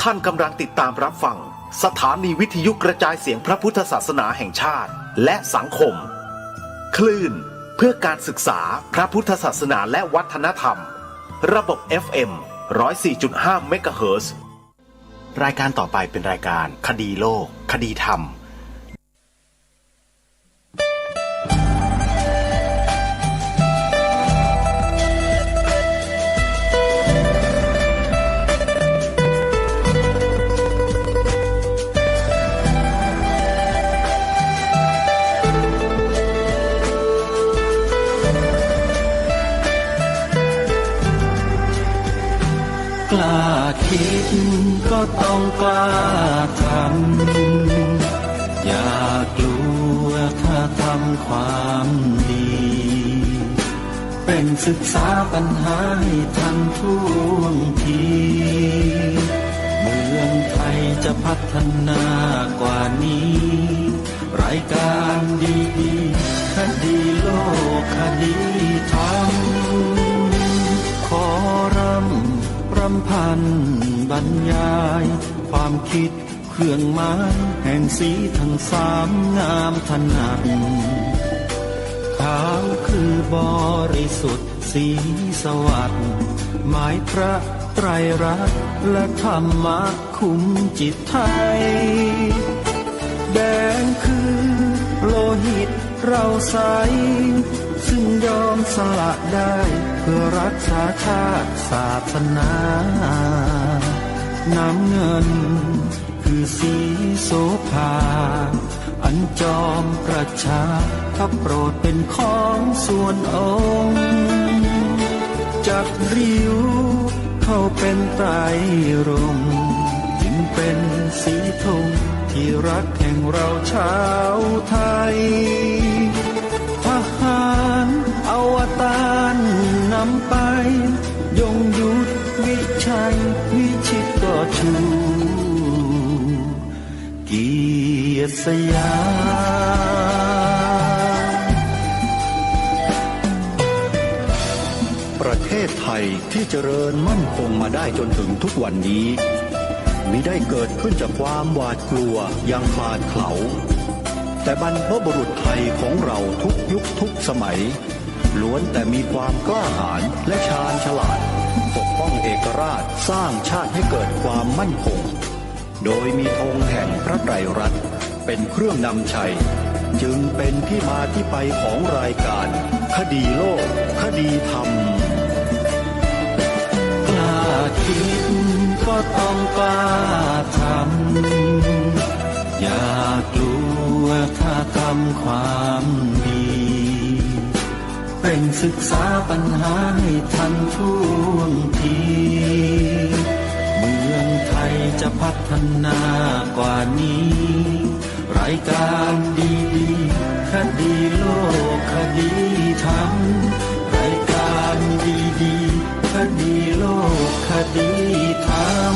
ท่านกำลังติดตามรับฟังสถานีวิทยุกระจายเสียงพระพุทธศาสนาแห่งชาติและสังคมคลื่นเพื่อการศึกษาพระพุทธศาสนาและวัฒนธรรมระบบ FM 104.5 เมกะเฮิรตซ์รายการต่อไปเป็นรายการคดีโลกคดีธรรมกล้าคิดก็ต้องกล้าทำอย่ากลัวถ้าทำความดีเป็นศึกษาปัญหาให้ทันท่วงทีเมืองไทยจะพัฒนากว่านี้รายการดีๆคดีโลกคดีธรรมขอรำพันบรรยายความคิดเครื่องหมายแห่งสีทั้งสามงามถนัดขาวคือบริสุทธิ์สีสวัสดิ์หมายพระไตรรัตน์และธรรมะคุ้มจิตไทยแดงคือโลหิตเราใสซึ่งยอมสละได้เพื่อรักษาชาติศาสนาน้ำเงินคือสีโสภาอันจอมประชาถ้าโปรดเป็นของส่วนองค์จักริ้วเข้าเป็นไตรรงค์จึงเป็นสีธงที่รักแห่งเราชาวไทยทหารอวตารนำไปยงยุทธวิชัยวิชิตก็ชูเกียรติสยามประเทศไทยที่เจริญมั่นคงมาได้จนถึงทุกวันนี้มิได้เกิดขึ้นจากความหวาดกลัวอย่างคลาดเขลาแต่บรรพบุรุษไทยของเราทุกยุคทุกสมัยล้วนแต่มีความกล้าหาญและชาญฉลาดปกป้องเอกราชสร้างชาติให้เกิดความมั่นคงโดยมีธงแห่งพระไตรรัตน์เป็นเครื่องนำชัยจึงเป็นที่มาที่ไปของรายการคดีโลกคดีธรรมกล้าคิดก็ต้องกล้าทำอย่ากลัวถ้าทำความดีเป็นศึกษาปัญหาให้ทันท่วงทีเมืองไทยจะพัฒนากว่านี้รายการดีๆคดีโลกคดีธรรมรายการดีๆคดีโลกคดีธรรม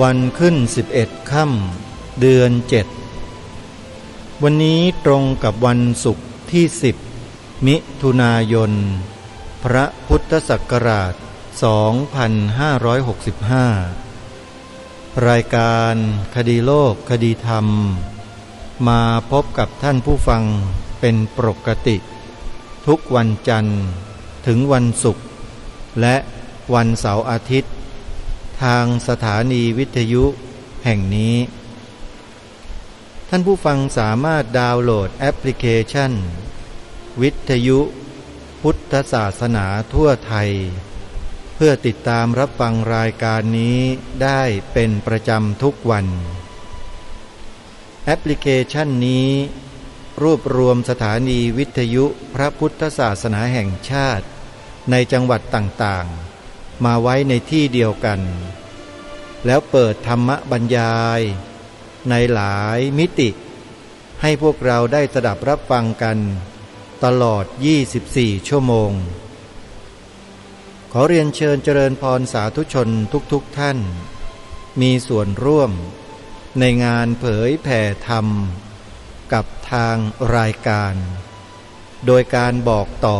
วันขึ้น11 ค่ำเดือน 7วันนี้ตรงกับวันศุกร์ที่10มิถุนายนพระพุทธศักราช2565 รายการคดีโลกคดีธรรมมาพบกับท่านผู้ฟังเป็นปกติทุกวันจันทร์ถึงวันศุกร์และวันเสาร์อาทิตย์ทางสถานีวิทยุแห่งนี้ท่านผู้ฟังสามารถดาวน์โหลดแอปพลิเคชันวิทยุพุทธศาสนาทั่วไทยเพื่อติดตามรับฟังรายการนี้ได้เป็นประจำทุกวันแอปพลิเคชันนี้รวบรวมสถานีวิทยุพระพุทธศาสนาแห่งชาติในจังหวัดต่างๆมาไว้ในที่เดียวกันแล้วเปิดธรรมบรรยายในหลายมิติให้พวกเราได้สดับรับฟังกันตลอด24ชั่วโมงขอเรียนเชิญเจริญพรสาธุชนทุกๆท่านมีส่วนร่วมในงานเผยแผ่ธรรมกับทางรายการโดยการบอกต่อ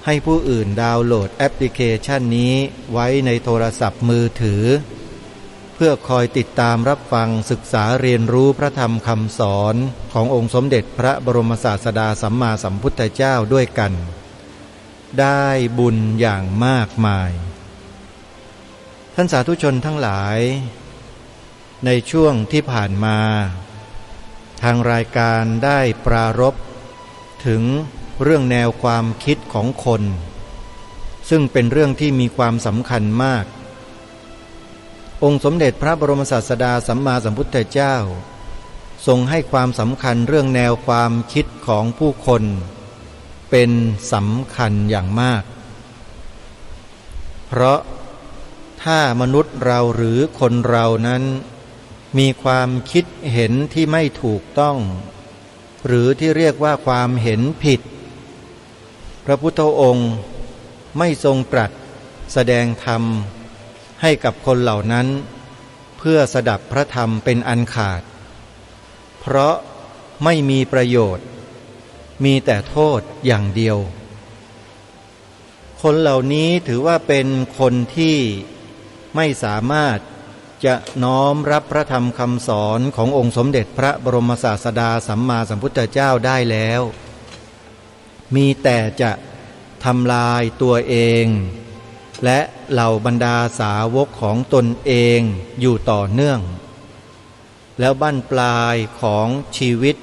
ให้ผู้อื่นดาวน์โหลดแอปพลิเคชันนี้ไว้ในโทรศัพท์มือถือเพื่อคอยติดตามรับฟังศึกษาเรียนรู้พระธรรมคำสอนขององค์สมเด็จพระบรมศาสดาสัมมาสัมพุทธเจ้าด้วยกันได้บุญอย่างมากมายท่านสาธุชนทั้งหลายในช่วงที่ผ่านมาทางรายการได้ปรารภถึงเรื่องแนวความคิดของคนซึ่งเป็นเรื่องที่มีความสำคัญมากองค์สมเด็จพระบรมศาสดาสัมมาสัมพุทธเจ้าทรงให้ความสำคัญเรื่องแนวความคิดของผู้คนเป็นสำคัญอย่างมากเพราะถ้ามนุษย์เราหรือคนเรานั้นมีความคิดเห็นที่ไม่ถูกต้องหรือที่เรียกว่าความเห็นผิดพระพุทธองค์ไม่ทรงตรัสแสดงธรรมให้กับคนเหล่านั้นเพื่อสดับพระธรรมเป็นอันขาดเพราะไม่มีประโยชน์มีแต่โทษอย่างเดียวคนเหล่านี้ถือว่าเป็นคนที่ไม่สามารถจะน้อมรับพระธรรมคำสอนขององค์สมเด็จพระบรมศาสดาสัมมาสัมพุทธเจ้าได้แล้วมีแต่จะทำลายตัวเองและเหล่าบรรดาสาวกของตนเองอยู่ต่อเนื่องแล้วบั้นปลายของชีวิต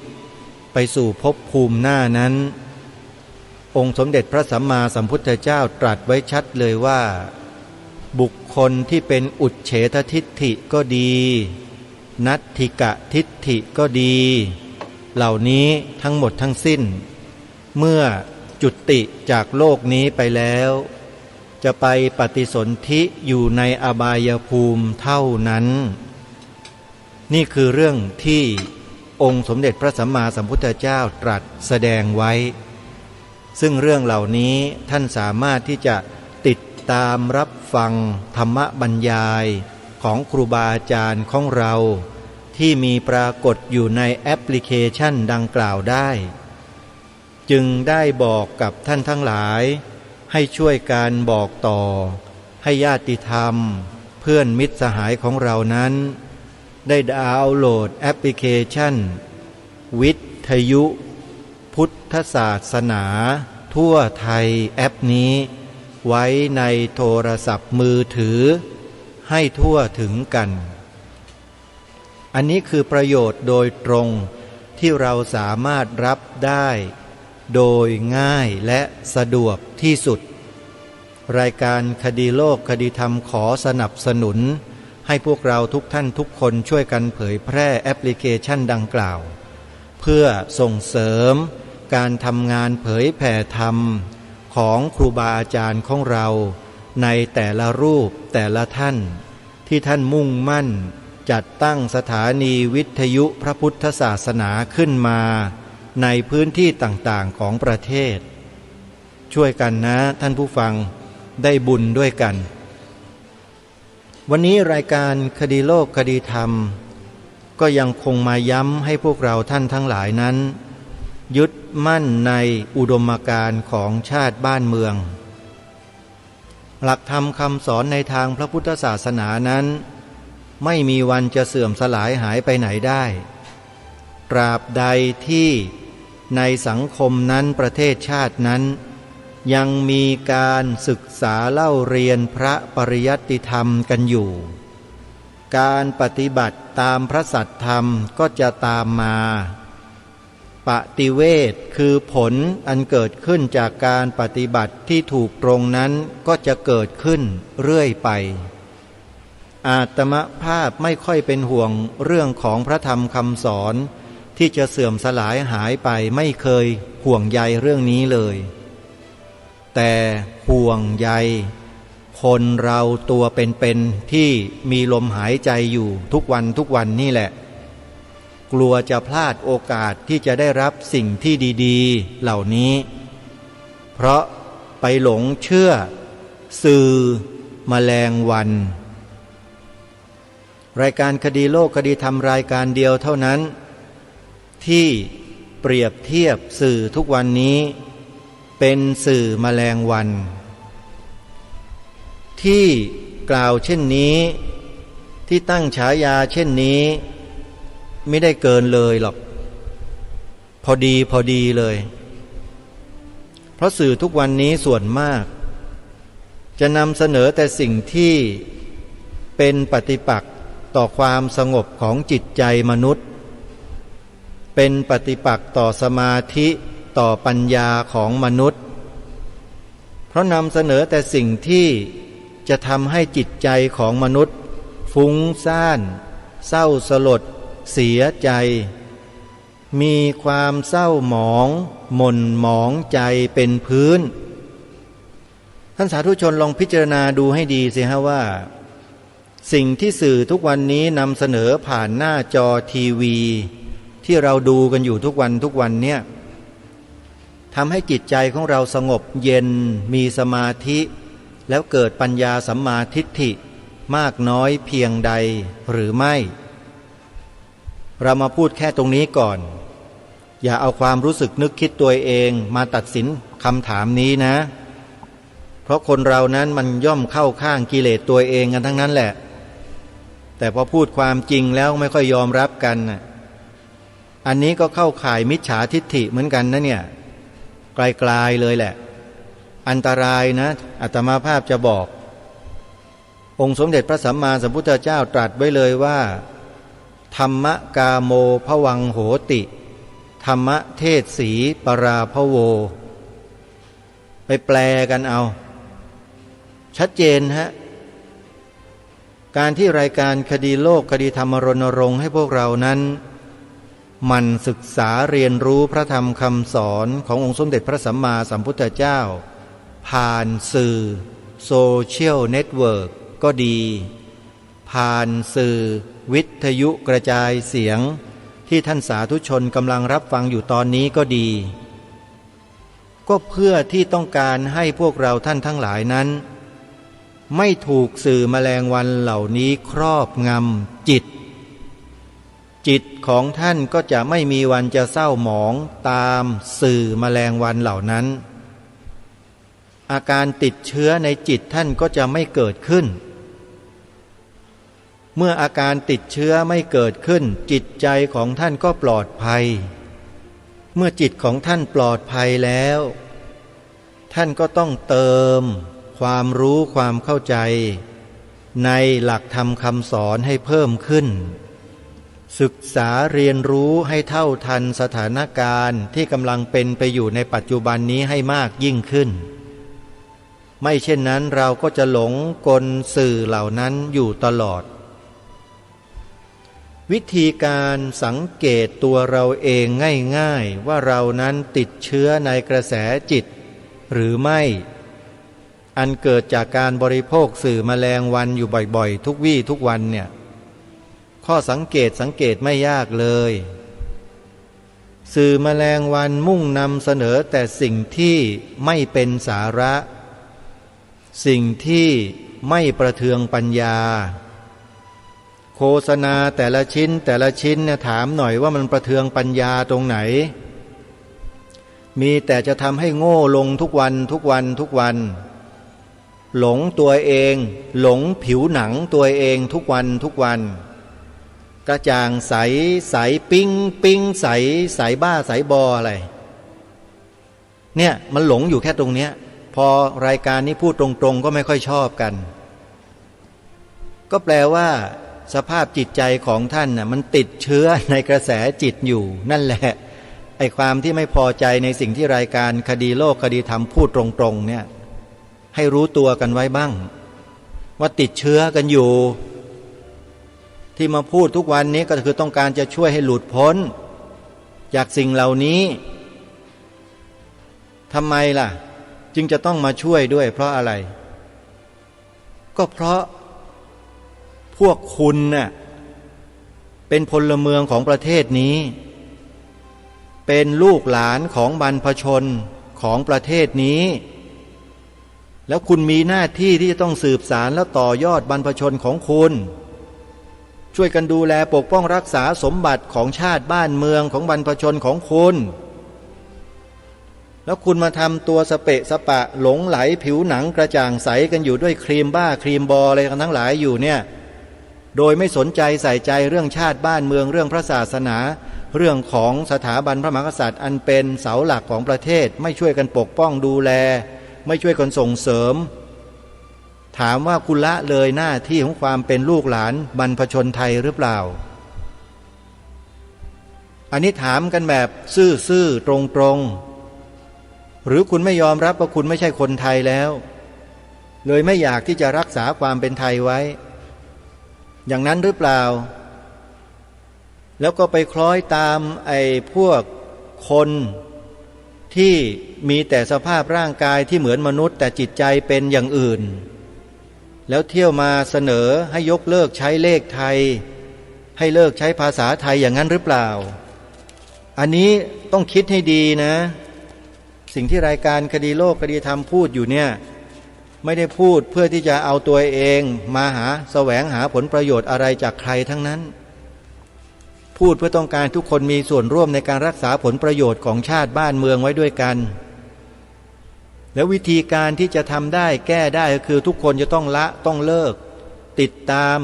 ไปสู่ภพภูมิหน้านั้นองค์สมเด็จพระสัมมาสัมพุทธเจ้าตรัสไว้ชัดเลยว่าบุคคลที่เป็นอุจเฉททิฏฐิก็ดีนัตถิกะทิฏฐิก็ดีเหล่านี้ทั้งหมดทั้งสิ้นเมื่อจุติจากโลกนี้ไปแล้วจะไปปฏิสนธิอยู่ในอบายภูมิเท่านั้นนี่คือเรื่องที่องค์สมเด็จพระสัมมาสัมพุทธเจ้าตรัสแสดงไว้ซึ่งเรื่องเหล่านี้ท่านสามารถที่จะติดตามรับฟังธรรมบรรยายของครูบาอาจารย์ของเราที่มีปรากฏอยู่ในแอปพลิเคชันดังกล่าวได้จึงได้บอกกับท่านทั้งหลายให้ช่วยการบอกต่อให้ญาติธรรมเพื่อนมิตรสหายของเรานั้นได้ดาวน์โหลดแอปพลิเคชันวิทยุพุทธศาสนาทั่วไทยแอปนี้ไว้ในโทรศัพท์มือถือให้ทั่วถึงกันอันนี้คือประโยชน์โดยตรงที่เราสามารถรับได้โดยง่ายและสะดวกที่สุดรายการคดีโลกคดีธรรมขอสนับสนุนให้พวกเราทุกท่านทุกคนช่วยกันเผยแพร่แอปพลิเคชันดังกล่าวเพื่อส่งเสริมการทำงานเผยแผ่ธรรมของครูบาอาจารย์ของเราในแต่ละรูปแต่ละท่านที่ท่านมุ่งมั่นจัดตั้งสถานีวิทยุพระพุทธศาสนาขึ้นมาในพื้นที่ต่างๆของประเทศช่วยกันนะท่านผู้ฟังได้บุญด้วยกันวันนี้รายการคดีโลกคดีธรรมก็ยังคงมาย้ำให้พวกเราท่านทั้งหลายนั้นยึดมั่นในอุดมการณ์ของชาติบ้านเมืองหลักธรรมคำสอนในทางพระพุทธศาสนานั้น ไม่มีวันจะเสื่อมสลายหายไปไหนได้ตราบใดที่ในสังคมนั้นประเทศชาตินั้นยังมีการศึกษาเล่าเรียนพระปริยัติธรรมกันอยู่การปฏิบัติตามพระสัทธรรมก็จะตามมาปฏิเวทคือผลอันเกิดขึ้นจากการปฏิบัติที่ถูกตรงนั้นก็จะเกิดขึ้นเรื่อยไปอาตมภาพไม่ค่อยเป็นห่วงเรื่องของพระธรรมคำสอนที่จะเสื่อมสลายหายไปไม่เคยห่วงใยเรื่องนี้เลยแต่ห่วงใยคนเราตัวเป็นๆที่มีลมหายใจอยู่ทุกวันนี่แหละกลัวจะพลาดโอกาสที่จะได้รับสิ่งที่ดีๆเหล่านี้เพราะไปหลงเชื่อสื่อแมลงวันรายการคดีโลกคดีธรรมรายการเดียวเท่านั้นที่เปรียบเทียบสื่อทุกวันนี้เป็นสื่อแมลงวันที่กล่าวเช่นนี้ที่ตั้งฉายาเช่นนี้ไม่ได้เกินเลยหรอกพอดีเลยเพราะสื่อทุกวันนี้ส่วนมากจะนำเสนอแต่สิ่งที่เป็นปฏิปักษ์ต่อความสงบของจิตใจมนุษย์เป็นปฏิปักษ์ต่อสมาธิต่อปัญญาของมนุษย์เพราะนำเสนอแต่สิ่งที่จะทำให้จิตใจของมนุษย์ฟุ้งซ่านเศร้าสลดเสียใจมีความเศร้าหมองหม่นหมองใจเป็นพื้นท่านสาธุชนลองพิจารณาดูให้ดีสิฮะว่าสิ่งที่สื่อทุกวันนี้นำเสนอผ่านหน้าจอทีวีที่เราดูกันอยู่ทุกวันเนี่ยทำให้จิตใจของเราสงบเย็นมีสมาธิแล้วเกิดปัญญาสัมมาทิฏฐิมากน้อยเพียงใดหรือไม่เรามาพูดแค่ตรงนี้ก่อนอย่าเอาความรู้สึกนึกคิดตัวเองมาตัดสินคำถามนี้นะเพราะคนเรานั้นมันย่อมเข้าข้างกิเลสตัวเองกันทั้งนั้นแหละแต่พอพูดความจริงแล้วไม่ค่อยยอมรับกันอันนี้ก็เข้าข่ายมิจฉาทิฏฐิเหมือนกันนะเนี่ยไกลๆเลยแหละอันตรายนะอาตมาภาพจะบอกองค์สมเด็จพระสัมมาสัมพุทธเจ้าตรัสไว้เลยว่าธรรมกาโมภวังโหติธรรมเทศสีปราภโวไปแปลกันเอาชัดเจนฮะการที่รายการคดีโลกคดีธรรมรณรงค์ให้พวกเรานั้นมันศึกษาเรียนรู้พระธรรมคำสอนขององค์สมเด็จพระสัมมาสัมพุทธเจ้าผ่านสื่อโซเชียลเน็ตเวิร์กก็ดีผ่านสื่อวิทยุกระจายเสียงที่ท่านสาธุชนกำลังรับฟังอยู่ตอนนี้ก็ดีก็เพื่อที่ต้องการให้พวกเราท่านทั้งหลายนั้นไม่ถูกสื่อแมลงวันเหล่านี้ครอบงำจิตของท่านก็จะไม่มีวันจะเศร้าหมองตามสื่อแมลงวันเหล่านั้นอาการติดเชื้อในจิตท่านก็จะไม่เกิดขึ้นเมื่ออาการติดเชื้อไม่เกิดขึ้นจิตใจของท่านก็ปลอดภัยเมื่อจิตของท่านปลอดภัยแล้วท่านก็ต้องเติมความรู้ความเข้าใจในหลักธรรมคำสอนให้เพิ่มขึ้นศึกษาเรียนรู้ให้เท่าทันสถานการณ์ที่กำลังเป็นไปอยู่ในปัจจุบันนี้ให้มากยิ่งขึ้นไม่เช่นนั้นเราก็จะหลงกลสื่อเหล่านั้นอยู่ตลอดวิธีการสังเกตตัวเราเองง่ายๆว่าเรานั้นติดเชื้อในกระแสจิตหรือไม่อันเกิดจากการบริโภคสื่อแมลงวันอยู่บ่อยๆทุกวี่ทุกวันเนี่ยข้อสังเกตไม่ยากเลยสื่อแมลงวันมุ่งนำเสนอแต่สิ่งที่ไม่เป็นสาระสิ่งที่ไม่ประเทืองปัญญาโฆษณาแต่ละชิ้นเนี่ยถามหน่อยว่ามันประเทืองปัญญาตรงไหนมีแต่จะทำให้โง่ลงทุกวัน หลงตัวเองหลงผิวหนังตัวเองทุกวันทุกวันกระจ่างใสใสปิ้งปิ้งใสใสบ้าใสบออะไรเนี่ยมันหลงอยู่แค่ตรงเนี้ยพอรายการนี้พูดตรงๆก็ไม่ค่อยชอบกันก็แปลว่าสภาพจิตใจของท่านน่ะมันติดเชื้อในกระแสจิตอยู่นั่นแหละไอ้ความที่ไม่พอใจในสิ่งที่รายการคดีโลกคดีธรรมพูดตรงๆเนี่ยให้รู้ตัวกันไว้บ้างว่าติดเชื้อกันอยู่ที่มาพูดทุกวันนี้ก็คือต้องการจะช่วยให้หลุดพ้นจากสิ่งเหล่านี้ทำไมล่ะจึงจะต้องมาช่วยด้วยเพราะอะไรก็เพราะพวกคุณน่ะเป็นพลเมืองของประเทศนี้เป็นลูกหลานของบรรพชนของประเทศนี้แล้วคุณมีหน้าที่ที่จะต้องสืบสารและต่อยอดบรรพชนของคุณช่วยกันดูแลปกป้องรักษาสมบัติของชาติบ้านเมืองของบรรพชนของคุณแล้วคุณมาทำตัวสเปะสปะหลงไหลผิวหนังกระจ่างใสกันอยู่ด้วยครีมบ้าครีมบออะไรกันทั้งหลายอยู่เนี่ยโดยไม่สนใจใส่ใจเรื่องชาติบ้านเมืองเรื่องพระศาสนาเรื่องของสถาบันพระมหากษัตริย์อันเป็นเสาหลักของประเทศไม่ช่วยกันปกป้องดูแลไม่ช่วยกันส่งเสริมถามว่าคุณละเลยหน้าที่ของความเป็นลูกหลานบรรพชนไทยหรือเปล่าอันนี้ถามกันแบบซื่อๆตรงๆหรือคุณไม่ยอมรับว่าคุณไม่ใช่คนไทยแล้วเลยไม่อยากที่จะรักษาความเป็นไทยไว้อย่างนั้นหรือเปล่าแล้วก็ไปคล้อยตามไอ้พวกคนที่มีแต่สภาพร่างกายที่เหมือนมนุษย์แต่จิตใจเป็นอย่างอื่นแล้วเที่ยวมาเสนอให้ยกเลิกใช้เลขไทยให้เลิกใช้ภาษาไทยอย่างนั้นหรือเปล่าอันนี้ต้องคิดให้ดีนะสิ่งที่รายการคดีโลกคดีธรรมพูดอยู่เนี่ยไม่ได้พูดเพื่อที่จะเอาตัวเองมาแสวงหาผลประโยชน์อะไรจากใครทั้งนั้นพูดเพื่อต้องการทุกคนมีส่วนร่วมในการรักษาผลประโยชน์ของชาติบ้านเมืองไว้ด้วยกันแล้ววิธีการที่จะทำได้แก้ได้ก็คือทุกคนจะต้องละต้องเลิกติดตาม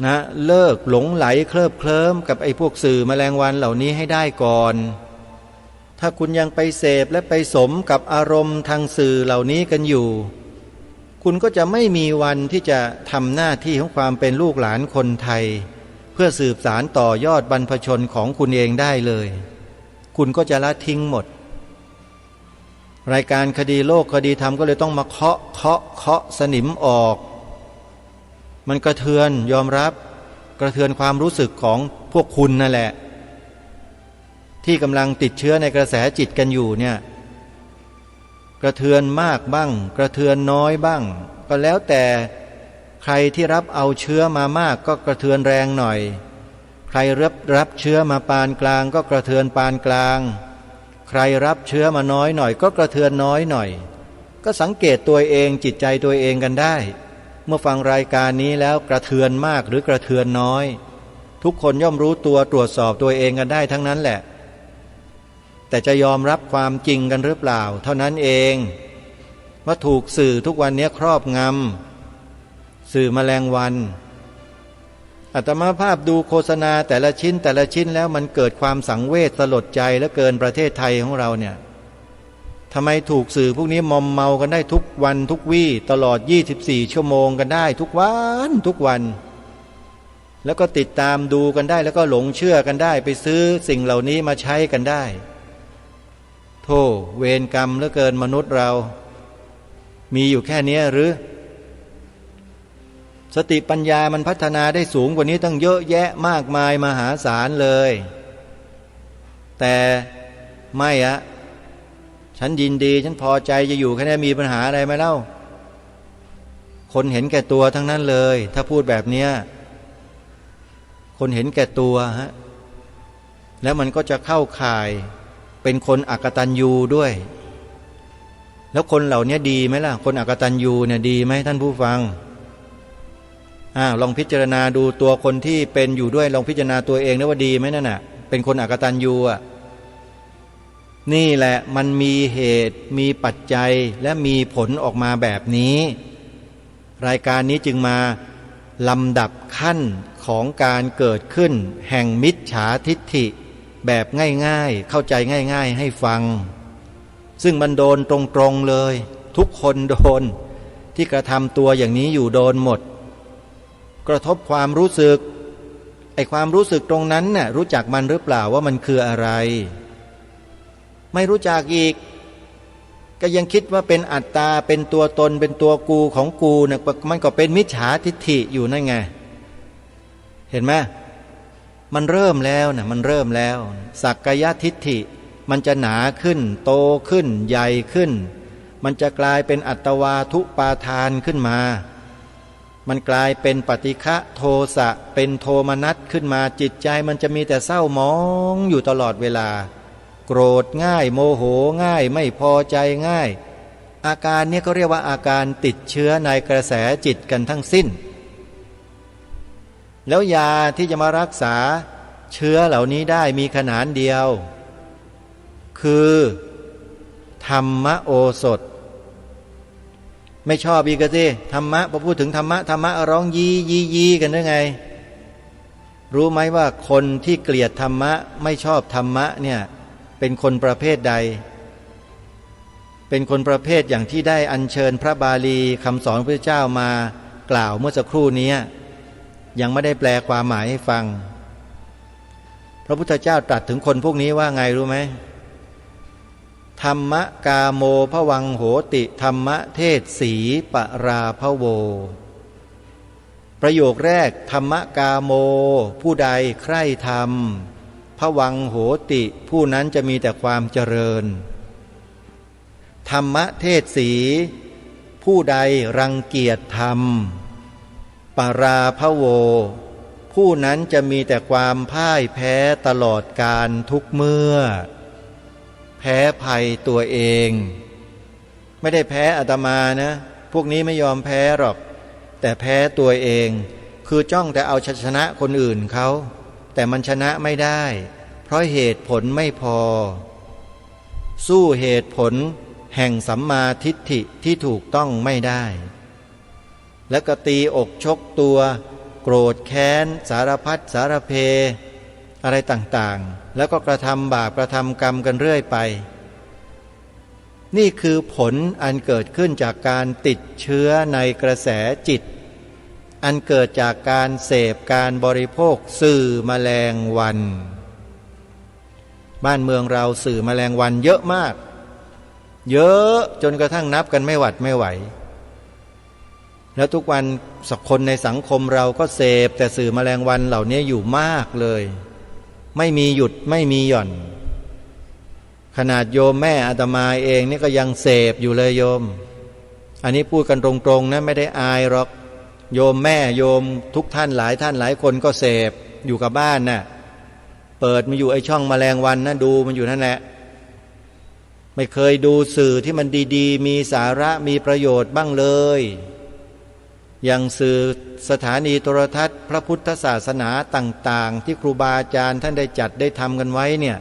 นะเลิกหลงไหลเคลิบเคลิ้มกับไอ้พวกสื่อแมลงวันเหล่านี้ให้ได้ก่อนถ้าคุณยังไปเสพและไปสมกับอารมณ์ทางสื่อเหล่านี้กันอยู่คุณก็จะไม่มีวันที่จะทำหน้าที่ของความเป็นลูกหลานคนไทยเพื่อสืบสารต่อยอดบรรพชนของคุณเองได้เลยคุณก็จะละทิ้งหมดรายการคดีโลกคดีธรรมก็เลยต้องมาเคาะสนิมออกมันกระเทือนยอมรับกระเทือนความรู้สึกของพวกคุณนั่นแหละที่กำลังติดเชื้อในกระแสจิตกันอยู่เนี่ยกระเทือนมากบ้างกระเทือนน้อยบ้างก็แล้วแต่ใครที่รับเอาเชื้อมามากก็กระเทือนแรงหน่อยใครรับเชื้อมาปานกลางก็กระเทือนปานกลางใครรับเชื้อมาน้อยหน่อยก็กระเทือนน้อยหน่อยก็สังเกตตัวเองจิตใจตัวเองกันได้เมื่อฟังรายการนี้แล้วกระเทือนมากหรือกระเทือนน้อยทุกคนย่อมรู้ตัวตรวจสอบตัวเองกันได้ทั้งนั้นแหละแต่จะยอมรับความจริงกันหรือเปล่าเท่านั้นเองว่าถูกสื่อทุกวันนี้ครอบงำสื่อแมลงวันอาตมาภาพดูโฆษณาแต่ละชิ้นแล้วมันเกิดความสังเวชสลดใจเหลือเกินประเทศไทยของเราเนี่ยทำไมถูกสื่อพวกนี้มอมเมากันได้ทุกวันทุกวี่ตลอด24ชั่วโมงกันได้ทุกวันแล้วก็ติดตามดูกันได้แล้วก็หลงเชื่อกันได้ไปซื้อสิ่งเหล่านี้มาใช้กันได้โธ่เวรกรรมเหลือเกินมนุษย์เรามีอยู่แค่นี้หรือสติปัญญามันพัฒนาได้สูงกว่านี้ตั้งเยอะแยะมากมายมหาศาลเลยแต่ไม่ฉันยินดีฉันพอใจจะอยู่แค่นี้มีปัญหาอะไรไหมเล่าคนเห็นแก่ตัวทั้งนั้นเลยถ้าพูดแบบเนี้ยคนเห็นแก่ตัวแล้วมันก็จะเข้าข่ายเป็นคนอกตัญญูด้วยแล้วคนเหล่านี้ดีไหมล่ะคนอกตัญญูเนี่ยดีไหมท่านผู้ฟังลองพิจารณาดูตัวคนที่เป็นอยู่ด้วยลองพิจารณาตัวเองนะว่าดีไหมนั่นน่ะเป็นคนอกตัญญู นี่แหละมันมีเหตุมีปัจจัยและมีผลออกมาแบบนี้รายการนี้จึงมาลำดับขั้นของการเกิดขึ้นแห่งมิจฉาทิฏฐิแบบง่ายๆเข้าใจง่ายๆให้ฟังซึ่งมันโดนตรงๆเลยทุกคนโดนที่กระทำตัวอย่างนี้อยู่โดนหมดกระทบความรู้สึกไอ้ความรู้สึกตรงนั้นน่ะรู้จักมันหรือเปล่าว่ามันคืออะไรไม่รู้จักอีกก็ยังคิดว่าเป็นอัตตาเป็นตัวตนเป็นตัวกูของกูเนี่ยมันก็เป็นมิจฉาทิฏฐิอยู่นั่นไงเห็นไหมมันเริ่มแล้วนะมันเริ่มแล้วสักกายทิฏฐิมันจะหนาขึ้นโตขึ้นใหญ่ขึ้นมันจะกลายเป็นอัตวาทุปาทานขึ้นมามันกลายเป็นปฏิฆะโทสะเป็นโทมนัสขึ้นมาจิตใจมันจะมีแต่เศร้าหมองอยู่ตลอดเวลาโกรธง่ายโมโหง่ายไม่พอใจง่ายอาการนี้ก็เรียกว่าอาการติดเชื้อในกระแสจิตกันทั้งสิ้นแล้วยาที่จะมารักษาเชื้อเหล่านี้ได้มีขนาดเดียวคือธรรมโอสถไม่ชอบอีกสิธรรมะพอพูดถึงธรรมะร้องยีกันได้ไงรู้ไหมว่าคนที่เกลียดธรรมะไม่ชอบธรรมะเนี่ยเป็นคนประเภทใดเป็นคนประเภทอย่างที่ได้อัญเชิญพระบาลีคำสอนพระพุทธเจ้ามากล่าวเมื่อสักครู่นี้ยังไม่ได้แปลความหมายให้ฟังพระพุทธเจ้าตรัสถึงคนพวกนี้ว่าไงรู้ไหมธรรมกาโมภวังโหติธรรมเทศสีปราภโวประโยคแรกธรรมกาโมผู้ใดใคร่ธรรมภวังโหติผู้นั้นจะมีแต่ความเจริญธรรมเทศสีผู้ใดรังเกียจธรรมปราภโวผู้นั้นจะมีแต่ความพ่ายแพ้ตลอดกาลทุกเมื่อแพ้ภัยตัวเองไม่ได้แพ้อาตมานะพวกนี้ไม่ยอมแพ้หรอกแต่แพ้ตัวเองคือจ้องแต่เอาชนะคนอื่นเขาแต่มันชนะไม่ได้เพราะเหตุผลไม่พอสู้เหตุผลแห่งสัมมาทิฏฐิที่ถูกต้องไม่ได้แล้วก็ตีอกชกตัวโกรธแค้นสารพัดสารเพอะไรต่างๆแล้วก็กระทำบาปกระทำกรรมกันเรื่อยไปนี่คือผลอันเกิดขึ้นจากการติดเชื้อในกระแสจิตอันเกิดจากการเสพการบริโภคสื่อแมลงวันบ้านเมืองเราสื่อแมลงวันเยอะมากเยอะจนกระทั่งนับกันไม่หวัดไม่ไหวแล้วทุกวันสักคนในสังคมเราก็เสพแต่สื่อแมลงวันเหล่านี้อยู่มากเลยไม่มีหยุดไม่มีหย่อนขนาดโยมแม่อาตมาเองนี่ก็ยังเสพอยู่เลยโยมอันนี้พูดกันตรงๆนะไม่ได้อายหรอกโยมแม่โยมทุกท่านหลายคนก็เสพอยู่กับบ้านน่ะเปิดมาอยู่ไอ้ช่องแมลงวันนะดูมันอยู่นั่นแหละไม่เคยดูสื่อที่มันดีๆมีสาระมีประโยชน์บ้างเลยอย่างสื่อสถานีโทรทัศน์พระพุทธศาสนาต่างๆที่ครูบาอาจารย์ท่านได้จัดได้ทำกันไว้เนี่ย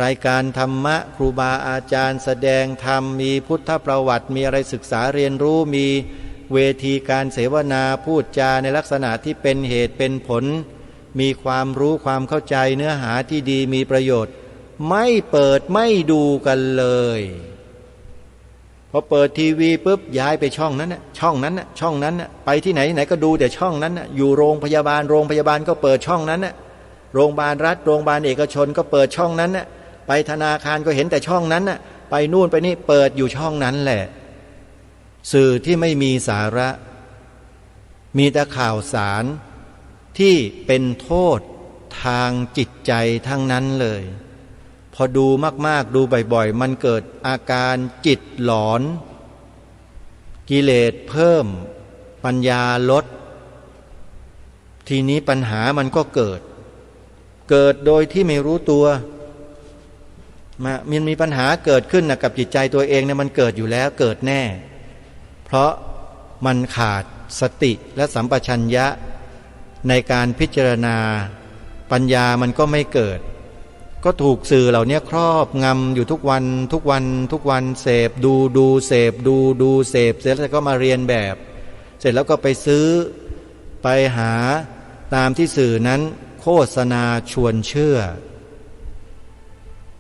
รายการธรรมะครูบาอาจารย์แสดงธรรมมีพุทธประวัติมีอะไรศึกษาเรียนรู้มีเวทีการเสวนาพูดจาในลักษณะที่เป็นเหตุเป็นผลมีความรู้ความเข้าใจเนื้อหาที่ดีมีประโยชน์ไม่เปิดไม่ดูกันเลยพอเปิดทีวีปุ๊บย้ายไปช่องนั้นน่ะช่องนั้นน่ะช่องนั้นน่ะไปที่ไหนไหนก็ดูแต่ช่องนั้นน่ะอยู่โรงพยาบาลก็เปิดช่องนั้นน่ะโรงพยาบาลรัฐโรงพยาบาลเอกชนก็เปิดช่องนั้นน่ะไปธนาคารก็เห็นแต่ช่องนั้นน่ะไปนู่นไปนี่เปิดอยู่ช่องนั้นแหละสื่อที่ไม่มีสาระมีแต่ข่าวสารที่เป็นโทษทางจิตใจทั้งนั้นเลยพอดูมากๆดูบ่อยๆมันเกิดอาการจิตหลอนกิเลสเพิ่มปัญญาลดทีนี้ปัญหามันก็เกิดโดยที่ไม่รู้ตัวมันมีปัญหาเกิดขึ้นกับจิตใจตัวเองเนี่ยมันเกิดอยู่แล้วเกิดแน่เพราะมันขาดสติและสัมปชัญญะในการพิจารณาปัญญามันก็ไม่เกิด ก็ถูกสื่อเหล่านี้ครอบงำอยู่ทุกวันทุกวันทุกวันเสพดูเสพดูเสพเสร็จแล้วก็มาเรียนแบบ เสร็จแล้วก็ไปซื้อไปหาตามที่สื่อนั้นโฆษณาชวนเชื่อ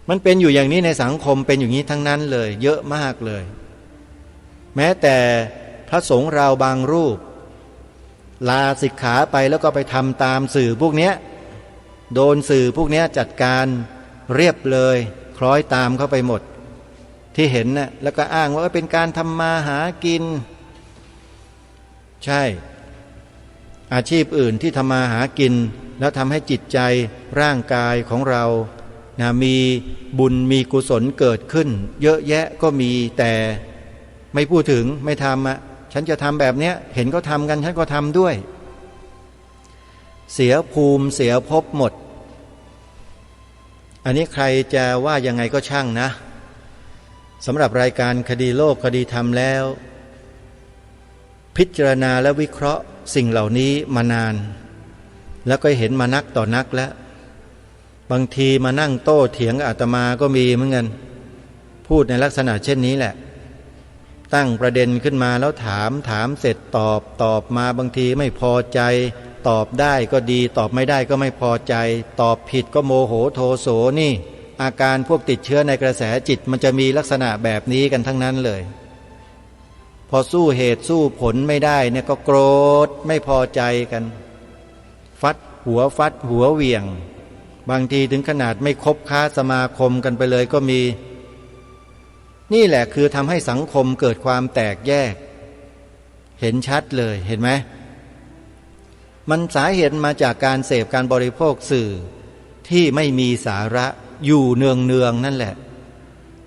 มันเป็นอยู่อย่างนี้ในสังคมเป็นอย่างนี้ทั้งนั้นเลยเยอะมากเลยแม้แต่พระสงฆ์เราบางรูปลาสิกขาไปแล้วก็ไปทำตามสื่อพวกเนี้ยโดนสื่อพวกเนี้ยจัดการเรียบเลยคล้อยตามเข้าไปหมดที่เห็นน่ะแล้วก็อ้างว่าเป็นการทำมาหากินใช่อาชีพอื่นที่ทำมาหากินแล้วทำให้จิตใจร่างกายของเรานะมีบุญมีกุศลเกิดขึ้นเยอะแยะก็มีแต่ไม่พูดถึงไม่ทำอ่ะฉันจะทำแบบเนี้ยเห็นเขาทำกันฉันก็ทำด้วยเสียภูมิเสียภพหมดอันนี้ใครจะว่ายังไงก็ช่างนะสำหรับรายการคดีโลกคดีธรรมแล้วพิจารณาและวิเคราะห์สิ่งเหล่านี้มานานแล้วก็เห็นมานักต่อนักแล้วบางทีมานั่งโต้เถียงอาตมาก็มีเหมือนกันพูดในลักษณะเช่นนี้แหละตั้งประเด็นขึ้นมาแล้วถามเสร็จตอบมาบางทีไม่พอใจตอบได้ก็ดีตอบไม่ได้ก็ไม่พอใจตอบผิดก็โมโหโทโสนี่อาการพวกติดเชื้อในกระแสจิตมันจะมีลักษณะแบบนี้กันทั้งนั้นเลยพอสู้เหตุสู้ผลไม่ได้เนี่ยก็โกรธไม่พอใจกันฟัดหัวเหวี่ยงบางทีถึงขนาดไม่คบค้าสมาคมกันไปเลยก็มีนี่แหละคือทำให้สังคมเกิดความแตกแยกเห็นชัดเลยเห็นไหมมันสาเหตุมาจากการเสพการบริโภคสื่อที่ไม่มีสาระอยู่เนืองนั่นแหละ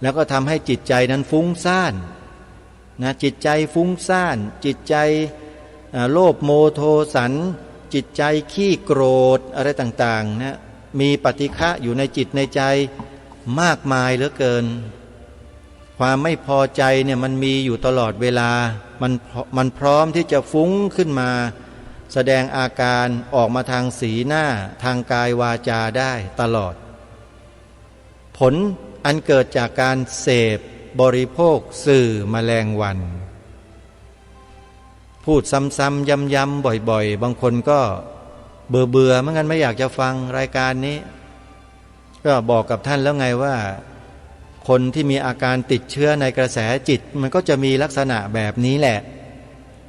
แล้วก็ทำให้จิตใจนั้นฟุ้งซ่านนะจิตใจฟุ้งซ่านจิตใจโลภโมโทสันจิตใจขี้โกรธอะไรต่างๆนะมีปฏิฆะอยู่ในจิตในใจมากมายเหลือเกินความไม่พอใจเนี่ยมันมีอยู่ตลอดเวลามันพร้อมที่จะฟุ้งขึ้นมาแสดงอาการออกมาทางสีหน้าทางกายวาจาได้ตลอดผลอันเกิดจากการเสพบริโภคสื่อแมลงวันพูดซ้ำๆย้ำๆบ่อยๆบางคนก็เบื่อเหมือนกันไม่อยากจะฟังรายการนี้ก็บอกกับท่านแล้วไงว่าคนที่มีอาการติดเชื้อในกระแสจิตมันก็จะมีลักษณะแบบนี้แหละ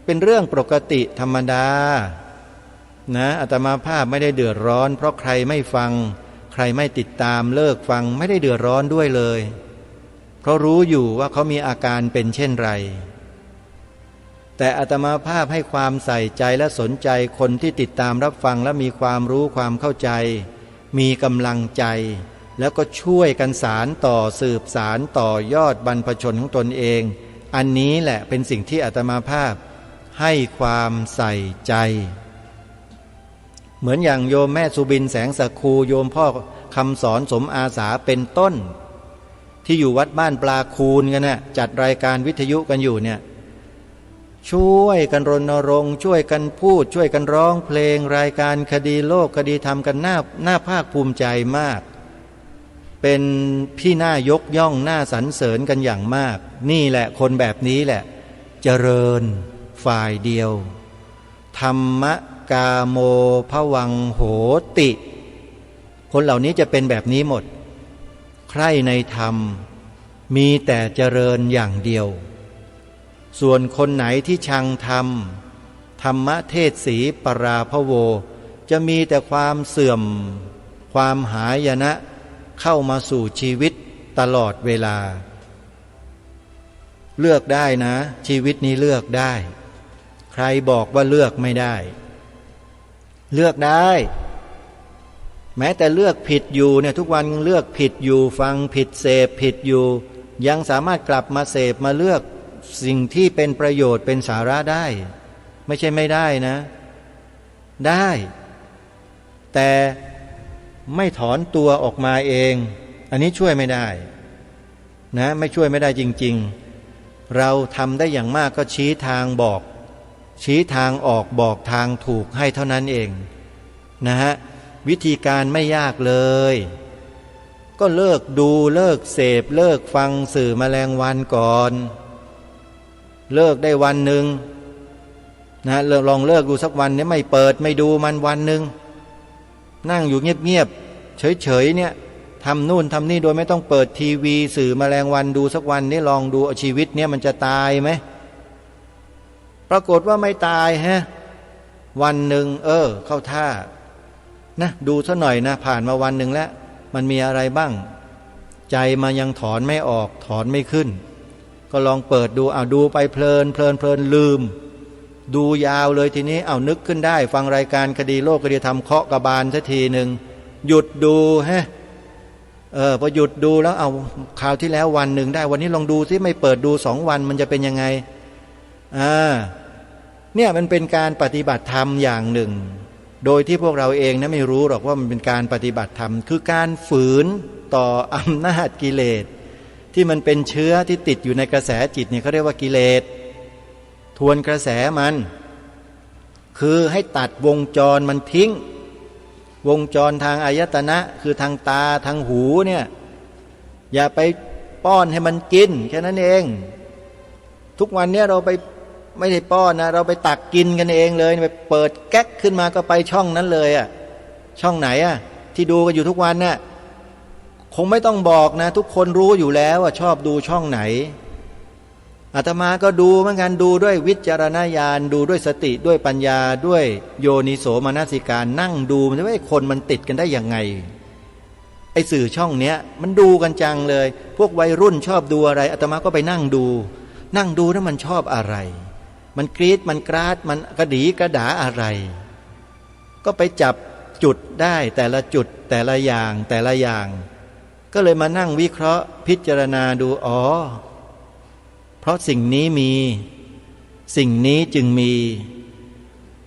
เป็นเรื่องปกติธรรมดานะอาตมาภาพไม่ได้เดือดร้อนเพราะใครไม่ฟังใครไม่ติดตามเลิกฟังไม่ได้เดือดร้อนด้วยเลยเพราะรู้อยู่ว่าเขามีอาการเป็นเช่นไรแต่อาตมาภาพให้ความใส่ใจและสนใจคนที่ติดตามรับฟังและมีความรู้ความเข้าใจมีกำลังใจแล้วก็ช่วยกันสารต่อสืบสารต่อยอดบรรพชนของตนเองอันนี้แหละเป็นสิ่งที่อาตมาภาพให้ความใส่ใจเหมือนอย่างโยมแม่สุบินแสงสคูโยมพ่อคำสอนสมอาสาเป็นต้นที่อยู่วัดบ้านปลาคูนกันนะจัดรายการวิทยุกันอยู่เนี่ยช่วยกันรณรงค์ช่วยกันพูดช่วยกันร้องเพลงรายการคดีโลกคดีธรรมกันน่าภาคภูมิใจมากเป็นพี่น่ายกย่องน่าสรรเสริญกันอย่างมากนี่แหละคนแบบนี้แหละเจริญฝ่ายเดียวธรรมกาโมภวังโหติคนเหล่านี้จะเป็นแบบนี้หมดใคร่ในธรรมมีแต่เจริญอย่างเดียวส่วนคนไหนที่ชังธรรมธรรมเทศสีปราภโวจะมีแต่ความเสื่อมความหายนะเข้ามาสู่ชีวิตตลอดเวลาเลือกได้นะชีวิตนี้เลือกได้ใครบอกว่าเลือกไม่ได้เลือกได้แม้แต่เลือกผิดอยู่เนี่ยทุกวันเลือกผิดอยู่ฟังผิดเสพผิดอยู่ยังสามารถกลับมาเสพมาเลือกสิ่งที่เป็นประโยชน์เป็นสาระได้ไม่ใช่ไม่ได้นะได้แต่ไม่ถอนตัวออกมาเองอันนี้ช่วยไม่ได้นะไม่ช่วยไม่ได้จริงๆเราทำได้อย่างมากก็ชี้ทางบอกชี้ทางออกบอกทางถูกให้เท่านั้นเองนะฮะวิธีการไม่ยากเลย ก็เลิกดูเลิกเสพเลิกฟังสื่อแมลงวันก่อนเลิกได้วันหนึ่งนะลองเลิกดูสักวันนี้ไม่เปิดไม่ดูมันวันหนึ่งนั่งอยู่เงียบๆเฉยๆเนี่ยทำนู่นทำนี่โดยไม่ต้องเปิดทีวีสื่อแมลงวันดูสักวันนี้ลองดูชีวิตเนี่ยมันจะตายไหมปรากฏว่าไม่ตายฮะวันหนึ่งเข้าท่านะดูซะหน่อยนะผ่านมาวันหนึ่งแล้วมันมีอะไรบ้างใจมายังถอนไม่ออกถอนไม่ขึ้นก็ลองเปิดดูดูไปเพลินลืมดูยาวเลยทีนี้นึกขึ้นได้ฟังรายการคดีโลกคดีธรรมเคาะกระบาลสักทีหนึ่งหยุดดูฮะพอหยุดดูแล้วคราวที่แล้ววันหนึ่งได้วันนี้ลองดูซิไม่เปิดดู2 วันมันจะเป็นยังไงเนี่ยมันเป็นการปฏิบัติธรรมอย่างหนึ่งโดยที่พวกเราเองนะไม่รู้หรอกว่ามันเป็นการปฏิบัติธรรมคือการฝืนต่ออำนาจกิเลสที่มันเป็นเชื้อที่ติดอยู่ในกระแสจิตเนี่ยเขาเรียกว่ากิเลสทวนกระแสมันคือให้ตัดวงจรมันทิ้งวงจรทางอายตนะคือทางตาทางหูเนี่ยอย่าไปป้อนให้มันกินแค่นั้นเองทุกวันเนี่ยเราไปไม่ได้ป้อนนะเราไปตักกินกันเองเลยไปเปิดแก๊กขึ้นมาก็ไปช่องนั้นเลยช่องไหนที่ดูกันอยู่ทุกวันน่ะคงไม่ต้องบอกนะทุกคนรู้อยู่แล้วว่าชอบดูช่องไหนอาตมาก็ดูเหมือนกันดูด้วยวิจารณญาณดูด้วยสติด้วยปัญญาด้วยโยนิโสมนสิการนั่งดูมันว่าคนมันติดกันได้ยังไงไอ้สื่อช่องเนี้ยมันดูกันจังเลยพวกวัยรุ่นชอบดูอะไรอาตมาก็ไปนั่งดูแล้วมันชอบอะไรมันกรี๊ดมันกราดมันกระดีกระดาอะไรก็ไปจับจุดได้แต่ละจุดแต่ละอย่างก็เลยมานั่งวิเคราะห์พิจารณาดูเพราะสิ่งนี้มีสิ่งนี้จึงมี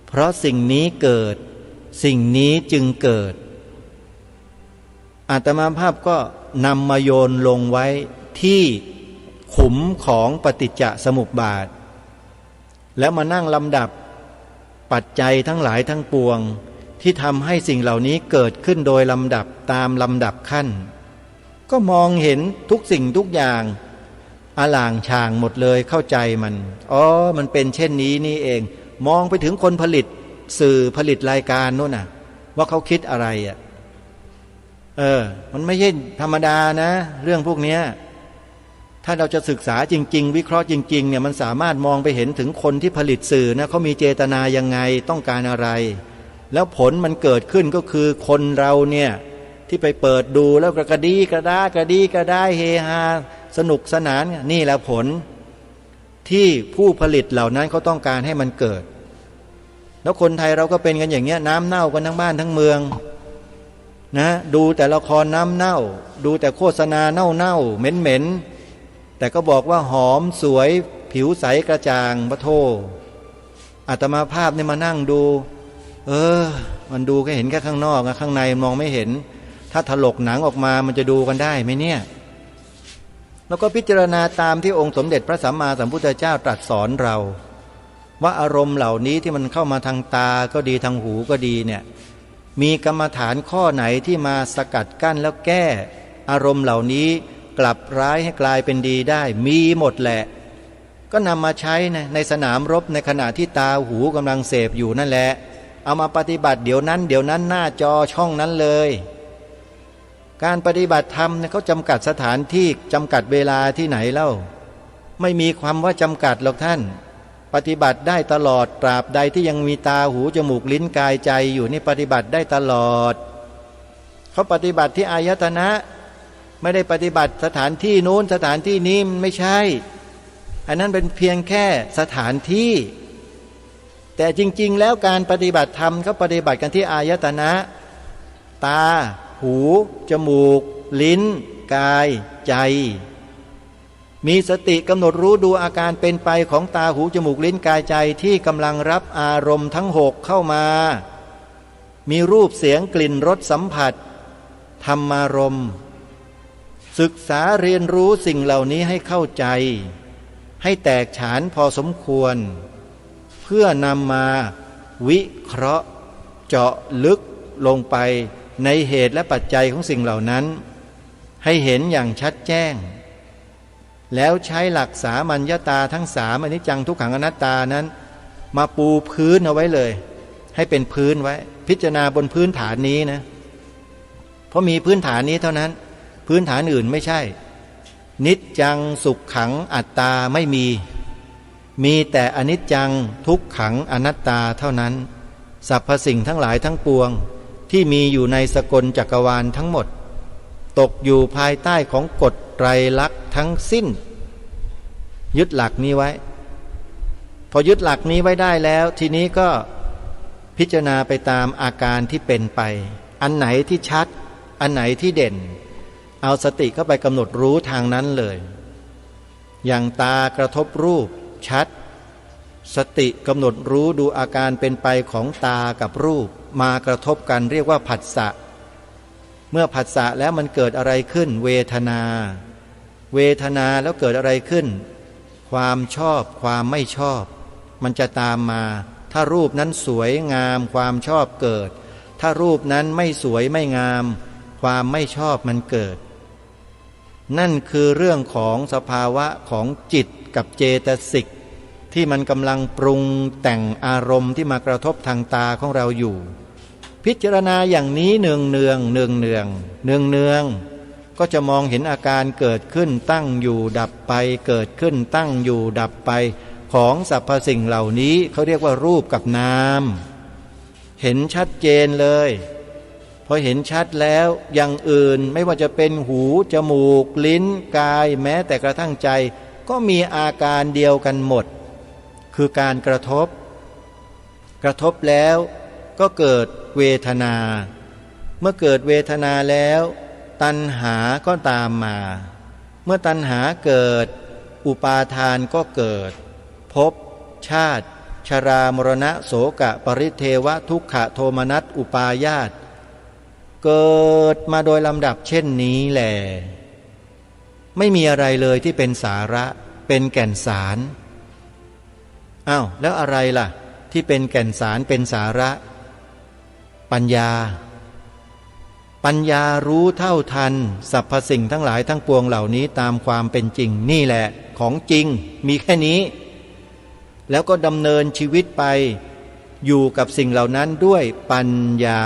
เพราะสิ่งนี้เกิดสิ่งนี้จึงเกิดอาตมาภาพก็นำมาโยนลงไว้ที่ขุมของปฏิจจสมุปบาทแล้วมานั่งลำดับปัจจัยทั้งหลายทั้งปวงที่ทำให้สิ่งเหล่านี้เกิดขึ้นโดยลำดับตามลำดับขั้นก็มองเห็นทุกสิ่งทุกอย่างอล่างช่างหมดเลยเข้าใจมันมันเป็นเช่นนี้นี่เองมองไปถึงคนผลิตสื่อผลิตรายการโน่นว่าเขาคิดอะไรมันไม่ใช่ธรรมดานะเรื่องพวกนี้ถ้าเราจะศึกษาจริงๆวิเคราะห์จริงๆเนี่ยมันสามารถมองไปเห็นถึงคนที่ผลิตสื่อนะเขามีเจตนายังไงต้องการอะไรแล้วผลมันเกิดขึ้นก็คือคนเราเนี่ยที่ไปเปิดดูแล้วกระดีกระได้เฮฮาสนุกสนานนี่แหละผลที่ผู้ผลิตเหล่านั้นเขาต้องการให้มันเกิดแล้วคนไทยเราก็เป็นกันอย่างเงี้ยน้ำเน่ากันทั้งบ้านทั้งเมืองนะดูแต่ละครน้ำเน่าดูแต่โฆษณาเน่าเหม็นแต่ก็บอกว่าหอมสวยผิวใสกระจ่างพระโทอาตมาภาพนี่มานั่งดูมันดูแค่เห็นแค่ข้างนอกข้างในมองไม่เห็นถ้าถลกหนังออกมามันจะดูกันได้ไหมเนี่ยแล้วก็พิจารณาตามที่องค์สมเด็จพระสัมมาสัมพุทธเจ้าตรัสสอนเราว่าอารมณ์เหล่านี้ที่มันเข้ามาทางตาก็ดีทางหูก็ดีเนี่ยมีกรรมฐานข้อไหนที่มาสกัดกั้นแล้วแก้อารมณ์เหล่านี้กลับร้ายให้กลายเป็นดีได้มีหมดแหละก็นำมาใช้ในสนามรบในขณะที่ตาหูกำลังเสพอยู่นั่นแหละเอามาปฏิบัติเดี๋ยวนั้นหน้าจอช่องนั้นเลยการปฏิบัติธรรมเนี่ยเขาจำกัดสถานที่จำกัดเวลาที่ไหนเล่าไม่มีความว่าจำกัดหรอกท่านปฏิบัติได้ตลอดตราบใดที่ยังมีตาหูจมูกลิ้นกายใจอยู่นี่ปฏิบัติได้ตลอดเขาปฏิบัติที่อายตนะไม่ได้ปฏิบัติสถานที่นู้นสถานที่นี้ไม่ใช่อันนั้นเป็นเพียงแค่สถานที่แต่จริงๆแล้วการปฏิบัติธรรมเขาปฏิบัติกันที่อายตนะตาหูจมูกลิ้นกายใจมีสติกำหนดรู้ดูอาการเป็นไปของตาหูจมูกลิ้นกายใจที่กำลังรับอารมณ์ทั้ง6เข้ามามีรูปเสียงกลิ่นรสสัมผัสธรรมารมณ์ศึกษาเรียนรู้สิ่งเหล่านี้ให้เข้าใจให้แตกฉานพอสมควรเพื่อนำมาวิเคราะห์เจาะลึกลงไปในเหตุและปัจจัยของสิ่งเหล่านั้น ให้เห็นอย่างชัดแจ้งแล้วใช้หลักสามัญญตาทั้งสามอนิจจังทุกขังอนัตตานั้นมาปูพื้นเอาไว้เลยให้เป็นพื้นไว้พิจารณาบนพื้นฐานนี้นะเพราะมีพื้นฐานนี้เท่านั้นพื้นฐานอื่นไม่ใช่นิจจังสุขขังอัตตาไม่มีแต่อนิจจังทุกขังอนัตตาเท่านั้นสรรพสิ่งทั้งหลายทั้งปวงที่มีอยู่ในสกลจักรวาลทั้งหมดตกอยู่ภายใต้ของกฎไตรลักษณ์ทั้งสิ้นยึดหลักนี้ไว้พอยึดหลักนี้ไว้ได้แล้วทีนี้ก็พิจารณาไปตามอาการที่เป็นไปอันไหนที่ชัดอันไหนที่เด่นเอาสติเข้าไปกำหนดรู้ทางนั้นเลยอย่างตากระทบรูปชัดสติกำหนดรู้ดูอาการเป็นไปของตากับรูปมากระทบกันเรียกว่าผัสสะเมื่อผัสสะแล้วมันเกิดอะไรขึ้นเวทนาแล้วเกิดอะไรขึ้นความชอบความไม่ชอบมันจะตามมาถ้ารูปนั้นสวยงามความชอบเกิดถ้ารูปนั้นไม่สวยไม่งามความไม่ชอบมันเกิดนั่นคือเรื่องของสภาวะของจิตกับเจตสิกที่มันกำลังปรุงแต่งอารมณ์ที่มากระทบทางตาของเราอยู่พิจารณาอย่างนี้เนืองก็จะมองเห็นอาการเกิดขึ้นตั้งอยู่ดับไปเกิดขึ้นตั้งอยู่ดับไปของสรรพสิ่งเหล่านี้เขาเรียกว่ารูปกับนามเห็นชัดเจนเลยพอเห็นชัดแล้วอย่างอื่นไม่ว่าจะเป็นหูจมูกลิ้นกายแม้แต่กระทั่งใจก็มีอาการเดียวกันหมดคือการกระทบแล้วก็เกิดเวทนาเมื่อเกิดเวทนาแล้วตัณหาก็ตามมาเมื่อตัณหาเกิดอุปาทานก็เกิดภพชาติชรามรณะโสกะปริเทวะทุกขโทมนัสอุปาญาตเกิดมาโดยลำดับเช่นนี้แหละไม่มีอะไรเลยที่เป็นสาระเป็นแก่นสารอ้าวแล้วอะไรล่ะที่เป็นแก่นสารเป็นสาระปัญญารู้เท่าทันสรรพสิ่งทั้งหลายทั้งปวงเหล่านี้ตามความเป็นจริงนี่แหละของจริงมีแค่นี้แล้วก็ดำเนินชีวิตไปอยู่กับสิ่งเหล่านั้นด้วยปัญญา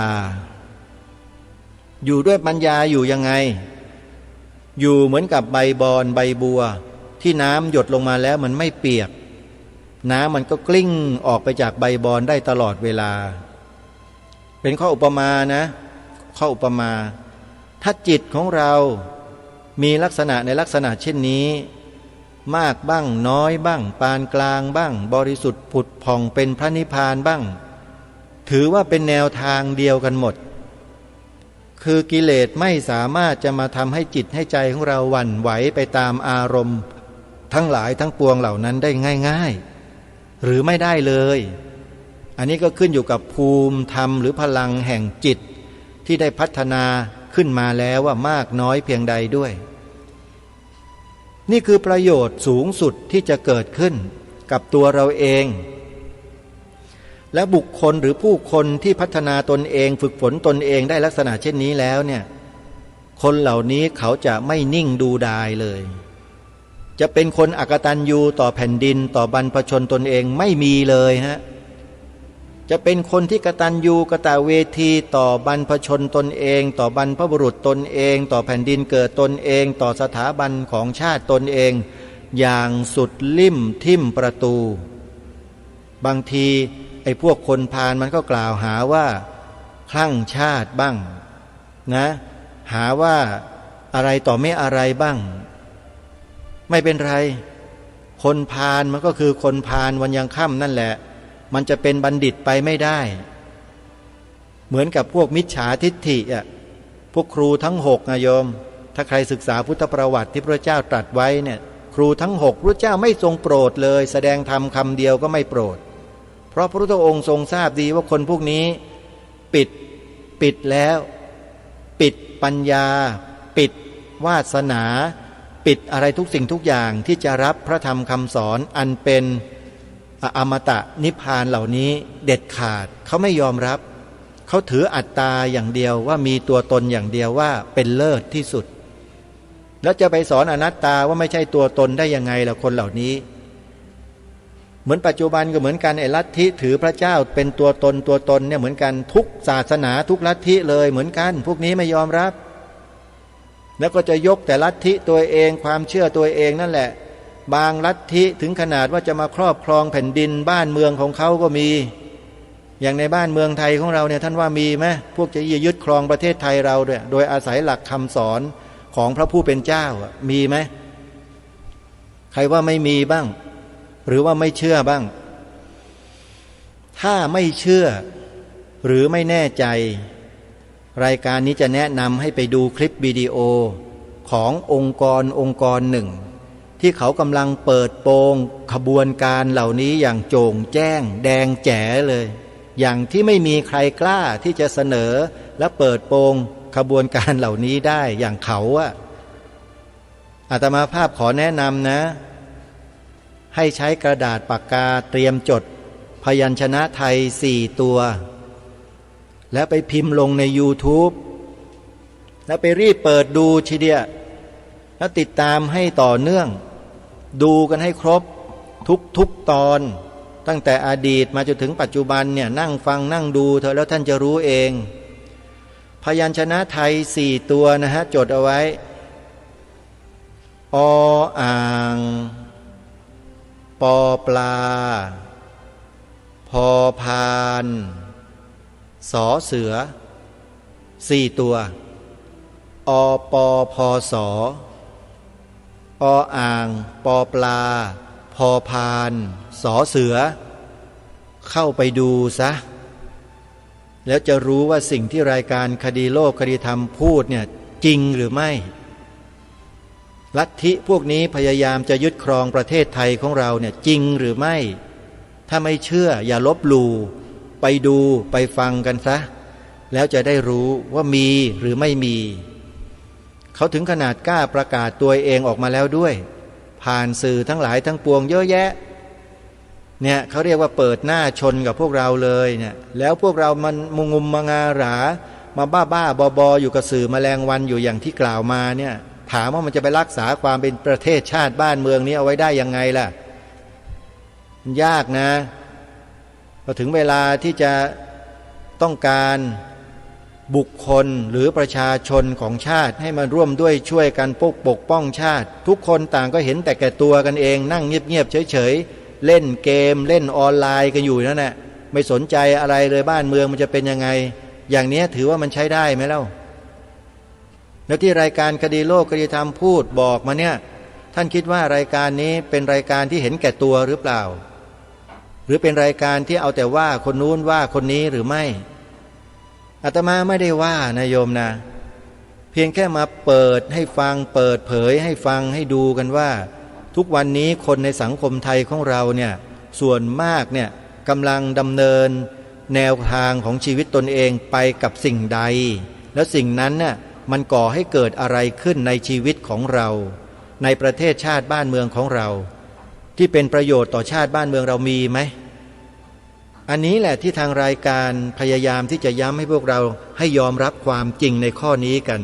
อยู่ด้วยปัญญาอยู่ยังไงอยู่เหมือนกับใบบอนใบบัวที่น้ำหยดลงมาแล้วมันไม่เปียกน้ำมันก็กลิ้งออกไปจากใบบอนได้ตลอดเวลาเป็นข้ออุปมานะข้ออุปมาถ้าจิตของเรามีลักษณะในลักษณะเช่นนี้มากบ้างน้อยบ้างปานกลางบ้างบริสุทธิ์ผุดผ่องเป็นพระนิพพานบ้างถือว่าเป็นแนวทางเดียวกันหมดคือกิเลสไม่สามารถจะมาทำให้จิตให้ใจของเราหวั่นไหวไปตามอารมณ์ทั้งหลายทั้งปวงเหล่านั้นได้ง่ายๆหรือไม่ได้เลยอันนี้ก็ขึ้นอยู่กับภูมิธรรมหรือพลังแห่งจิตที่ได้พัฒนาขึ้นมาแล้วว่ามากน้อยเพียงใดด้วยนี่คือประโยชน์สูงสุดที่จะเกิดขึ้นกับตัวเราเองและบุคคลหรือผู้คนที่พัฒนาตนเองฝึกฝนตนเองได้ลักษณะเช่นนี้แล้วเนี่ยคนเหล่านี้เขาจะไม่นิ่งดูดายเลยจะเป็นคนอกตัญญูต่อแผ่นดินต่อบรรพชนตนเองไม่มีเลยฮะจะเป็นคนที่กตัญญูกตเวทีต่อบรรพชนตนเองต่อบรรพบุรุษตนเองต่อแผ่นดินเกิดตนเองต่อสถาบันของชาติตนเองอย่างสุดลิ่มทิ่มประตูบางทีไอ้พวกคนพาลมันก็กล่าวหาว่าคลั่งชาติบ้างนะหาว่าอะไรต่อไม่อะไรบ้างไม่เป็นไรคนพาลมันก็คือคนพาลวันยังค่ำนั่นแหละมันจะเป็นบัณฑิตไปไม่ได้เหมือนกับพวกมิจฉาทิฏฐิพวกครูทั้ง6นะโยมถ้าใครศึกษาพุทธประวัติที่พระเจ้าตรัสไว้เนี่ยครูทั้ง6พระเจ้าไม่ทรงโปรดเลยแสดงธรรมคำเดียวก็ไม่โปรดเพราะพระพุทธองค์ทรงทราบดีว่าคนพวกนี้ปิดแล้วปิดปัญญาปิดวาสนาปิดอะไรทุกสิ่งทุกอย่างที่จะรับพระธรรมคำสอนอันเป็นอมตะนิพพานเหล่านี้เด็ดขาดเขาไม่ยอมรับเขาถืออัตตาอย่างเดียวว่ามีตัวตนอย่างเดียวว่าเป็นเลิศที่สุด แล้วจะไปสอนอนัตตาว่าไม่ใช่ตัวตนได้ยังไงล่ะคนเหล่านี้เหมือนปัจจุบันก็เหมือนกันไอ้ลัทธิถือพระเจ้าเป็นตัวตนเนี่ยเหมือนกันทุกศาสนาทุกลัทธิเลยเหมือนกันพวกนี้ไม่ยอมรับแล้วก็จะยกแต่ลัทธิตัวเองความเชื่อตัวเองนั่นแหละบางลัทธิถึงขนาดว่าจะมาครอบครองแผ่นดินบ้านเมืองของเขาก็มีอย่างในบ้านเมืองไทยของเราเนี่ยท่านว่ามีไหมพวกจะยึดครองประเทศไทยเราด้วยโดยอาศัยหลักคำสอนของพระผู้เป็นเจ้ามีไหมใครว่าไม่มีบ้างหรือว่าไม่เชื่อบ้างถ้าไม่เชื่อหรือไม่แน่ใจรายการนี้จะแนะนำให้ไปดูคลิปวิดีโอขององค์กรหนึ่งที่เขากำลังเปิดโปงขบวนการเหล่านี้อย่างโจ่งแจ้งแดงแจ๋เลยอย่างที่ไม่มีใครกล้าที่จะเสนอและเปิดโปงขบวนการเหล่านี้ได้อย่างเขาอาตมาภาพขอแนะนำนะให้ใช้กระดาษปากกาเตรียมจดพยัญชนะไทย4 ตัวแล้วไปพิมพ์ลงใน YouTube แล้วไปรีบเปิดดูทีเดียวแล้วติดตามให้ต่อเนื่องดูกันให้ครบทุกตอนตั้งแต่อดีตมาจนถึงปัจจุบันเนี่ยนั่งฟังนั่งดูเถอะแล้วท่านจะรู้เองพยัญชนะไทย4 ตัวนะฮะจดเอาไว้ออ่างปอปลาพอพานสอเสือ4 ตัวอปอพอสออ่างปอปลาพอพานสอเสือเข้าไปดูซะแล้วจะรู้ว่าสิ่งที่รายการคดีโลกคดีธรรมพูดเนี่ยจริงหรือไม่ลัทธิพวกนี้พยายามจะยึดครองประเทศไทยของเราเนี่ยจริงหรือไม่ถ้าไม่เชื่ออย่าลบหลู่ไปดูไปฟังกันซะแล้วจะได้รู้ว่ามีหรือไม่มีเขาถึงขนาดกล้าประกาศตัวเองออกมาแล้วด้วยผ่านสื่อทั้งหลายทั้งปวงเยอะแยะเนี่ยเขาเรียกว่าเปิดหน้าชนกับพวกเราเลยเนี่ยแล้วพวกเรามันงุมมางาหรามาบ้าบออยู่กับสื่อแมลงวันอยู่อย่างที่กล่าวมาเนี่ยถามว่ามันจะไปรักษาความเป็นประเทศชาติบ้านเมืองนี้เอาไว้ได้ยังไงล่ะมันยากนะพอถึงเวลาที่จะต้องการบุคคลหรือประชาชนของชาติให้มาร่วมด้วยช่วยกันปกป้องชาติทุกคนต่างก็เห็นแต่แก่ตัวกันเองนั่งเงียบๆเฉยๆเล่นเกมเล่นออนไลน์กันอยู่นั่นแหละไม่สนใจอะไรเลยบ้านเมืองมันจะเป็นยังไงอย่างนี้ถือว่ามันใช้ได้ไหมเล่าแล้วที่รายการคดีโลกคดีธรรมพูดบอกมาเนี่ยท่านคิดว่ารายการนี้เป็นรายการที่เห็นแก่ตัวหรือเปล่าหรือเป็นรายการที่เอาแต่ว่าคนนู้นว่าคนนี้หรือไม่อาตมาไม่ได้ว่านะโยมนะเพียงแค่มาเปิดให้ฟังเปิดเผยให้ฟังให้ดูกันว่าทุกวันนี้คนในสังคมไทยของเราเนี่ยส่วนมากเนี่ยกำลังดำเนินแนวทางของชีวิตตนเองไปกับสิ่งใดแล้วสิ่งนั้นน่ะมันก่อให้เกิดอะไรขึ้นในชีวิตของเราในประเทศชาติบ้านเมืองของเราที่เป็นประโยชน์ต่อชาติบ้านเมืองเรามีไหมอันนี้แหละที่ทางรายการพยายามที่จะย้ำให้พวกเราให้ยอมรับความจริงในข้อนี้กัน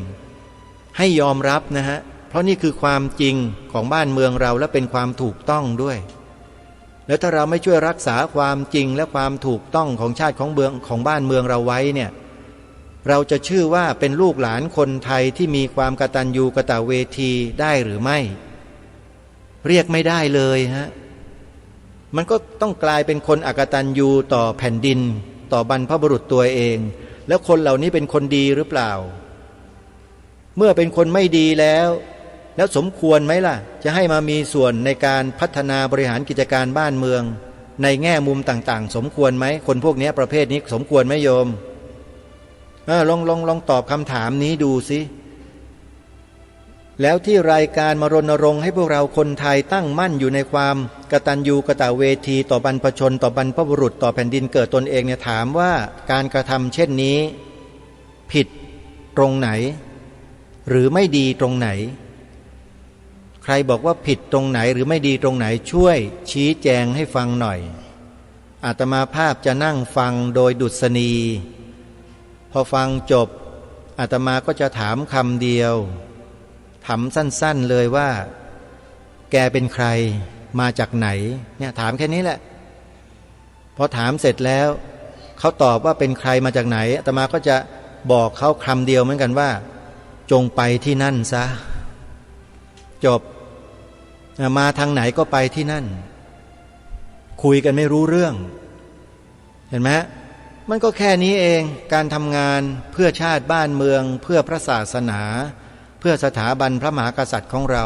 ให้ยอมรับนะฮะเพราะนี่คือความจริงของบ้านเมืองเราและเป็นความถูกต้องด้วยแล้วถ้าเราไม่ช่วยรักษาความจริงและความถูกต้องของชาติของบ้านเมืองเราไว้เนี่ยเราจะชื่อว่าเป็นลูกหลานคนไทยที่มีความกตัญญูกตเวทีได้หรือไม่เรียกไม่ได้เลยฮะมันก็ต้องกลายเป็นคนอกตัญญูต่อแผ่นดินต่อบรรพบุรุษตัวเองแล้วคนเหล่านี้เป็นคนดีหรือเปล่าเมื่อเป็นคนไม่ดีแล้วสมควรไหมล่ะจะให้มามีส่วนในการพัฒนาบริหารกิจการบ้านเมืองในแง่มุมต่างๆสมควรไหมคนพวกนี้ประเภทนี้สมควรไหมโยมลองตอบคำถามนี้ดูสิแล้วที่รายการมารณรงค์ให้พวกเราคนไทยตั้งมั่นอยู่ในความกตัญญูกตเวทีต่อบรรพชนต่อบรรพบุรุษต่อแผ่นดินเกิดตนเองเนี่ยถามว่าการกระทำเช่นนี้ผิดตรงไหนหรือไม่ดีตรงไหนใครบอกว่าผิดตรงไหนหรือไม่ดีตรงไหนช่วยชี้แจงให้ฟังหน่อยอาตมาภาพจะนั่งฟังโดยดุษณีพอฟังจบอาตมาก็จะถามคำเดียว ถามสั้นๆเลยว่าแกเป็นใครมาจากไหนเนี่ยถามแค่นี้แหละพอถามเสร็จแล้วเขาตอบว่าเป็นใครมาจากไหนอาตมาก็จะบอกเขาคำเดียวเหมือนกันว่าจงไปที่นั่นซะจบมาทางไหนก็ไปที่นั่นคุยกันไม่รู้เรื่องเห็นไหมมันก็แค่นี้เองการทำงานเพื่อชาติบ้านเมืองเพื่อพระศาสนาเพื่อสถาบันพระมหากษัตริย์ของเรา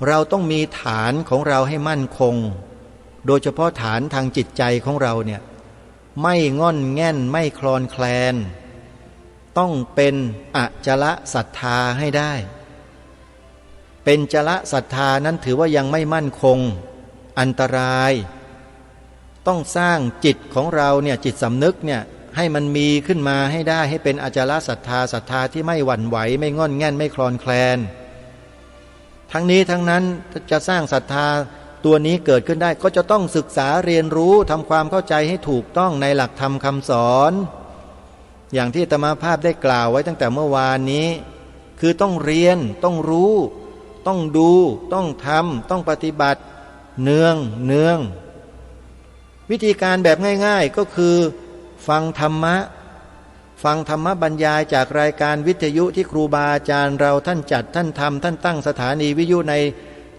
เราต้องมีฐานของเราให้มั่นคงโดยเฉพาะฐานทางจิตใจของเราเนี่ยไม่ง่อนแง่นไม่คลอนแคลนต้องเป็นอจลศรัทธาให้ได้เป็นจละศรัทธานั้นถือว่ายังไม่มั่นคงอันตรายต้องสร้างจิตของเราเนี่ยจิตสำนึกเนี่ยให้มันมีขึ้นมาให้ได้ให้เป็นอจลศรัทธาศรัทธาที่ไม่หวั่นไหวไม่ง่อนแง่นไม่คลอนแคลนทั้งนี้ทั้งนั้นจะสร้างศรัทธาตัวนี้เกิดขึ้นได้ก็จะต้องศึกษาเรียนรู้ทำความเข้าใจให้ถูกต้องในหลักธรรมคำสอนอย่างที่อาตมาภาพได้กล่าวไว้ตั้งแต่เมื่อวานนี้คือต้องเรียนต้องรู้ต้องดูต้องทำต้องปฏิบัติเนืองวิธีการแบบง่ายๆก็คือฟังธรรมะบรรยายจากรายการวิทยุที่ครูบาอาจารย์เราท่านจัดท่านทำท่านตั้งสถานีวิทยุใน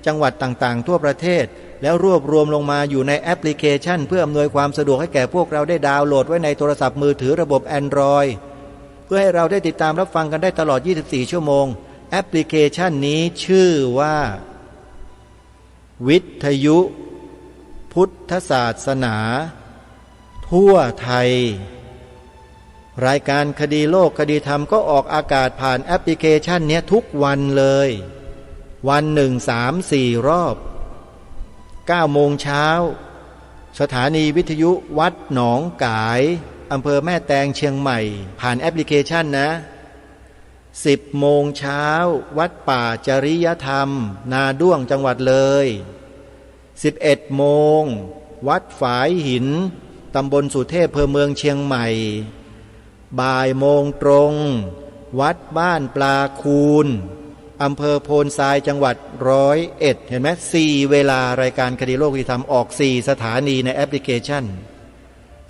จังหวัดต่างๆทั่วประเทศแล้วรวบรวมลงมาอยู่ในแอปพลิเคชันเพื่ออำนวยความสะดวกให้แก่พวกเราได้ดาวน์โหลดไว้ในโทรศัพท์มือถือระบบ Android เพื่อให้เราได้ติดตามรับฟังกันได้ตลอด24ชั่วโมงแอปพลิเคชันนี้ชื่อว่าวิทยุพุทธศาสนาทั่วไทยรายการคดีโลกคดีธรรมก็ออกอากาศผ่านแอปพลิเคชันนี้ทุกวันเลยวันหนึ่ง3-4 รอบ9 โมงเช้าสถานีวิทยุวัดหนองกายอำเภอแม่แตงเชียงใหม่ผ่านแอปพลิเคชันนะ10 โมงเช้าวัดป่าจริยธรรมนาด้วงจังหวัดเลย11 โมงวัดฝายหินตำบลสุเทพอำเภอเมืองเชียงใหม่บ่ายโมงตรงวัดบ้านปลาคูนอำเภอโพนทรายจังหวัด101เห็นไหม4 เวลารายการคดีโลกคดีธรรมออก4 สถานีในแอปพลิเคชัน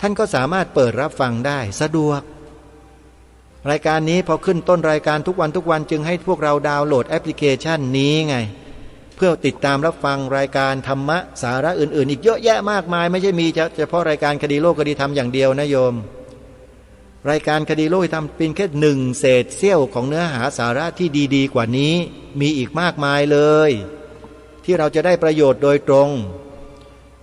ท่านก็สามารถเปิดรับฟังได้สะดวกรายการนี้พอขึ้นต้นรายการทุกวันจึงให้พวกเราดาวน์โหลดแอปพลิเคชันนี้ไงเพื่อติดตามรับฟังรายการธรรมะสาระอื่นๆอีกเยอะแยะมากมายไม่ใช่มีเฉพาะรายการคดีโลกคดีธรรมอย่างเดียวนะโยมรายการคดีโลกคดีธรรมเป็นแค่1 เศษเสี้ยวของเนื้อหาสาระที่ดีๆกว่านี้มีอีกมากมายเลยที่เราจะได้ประโยชน์โดยตรง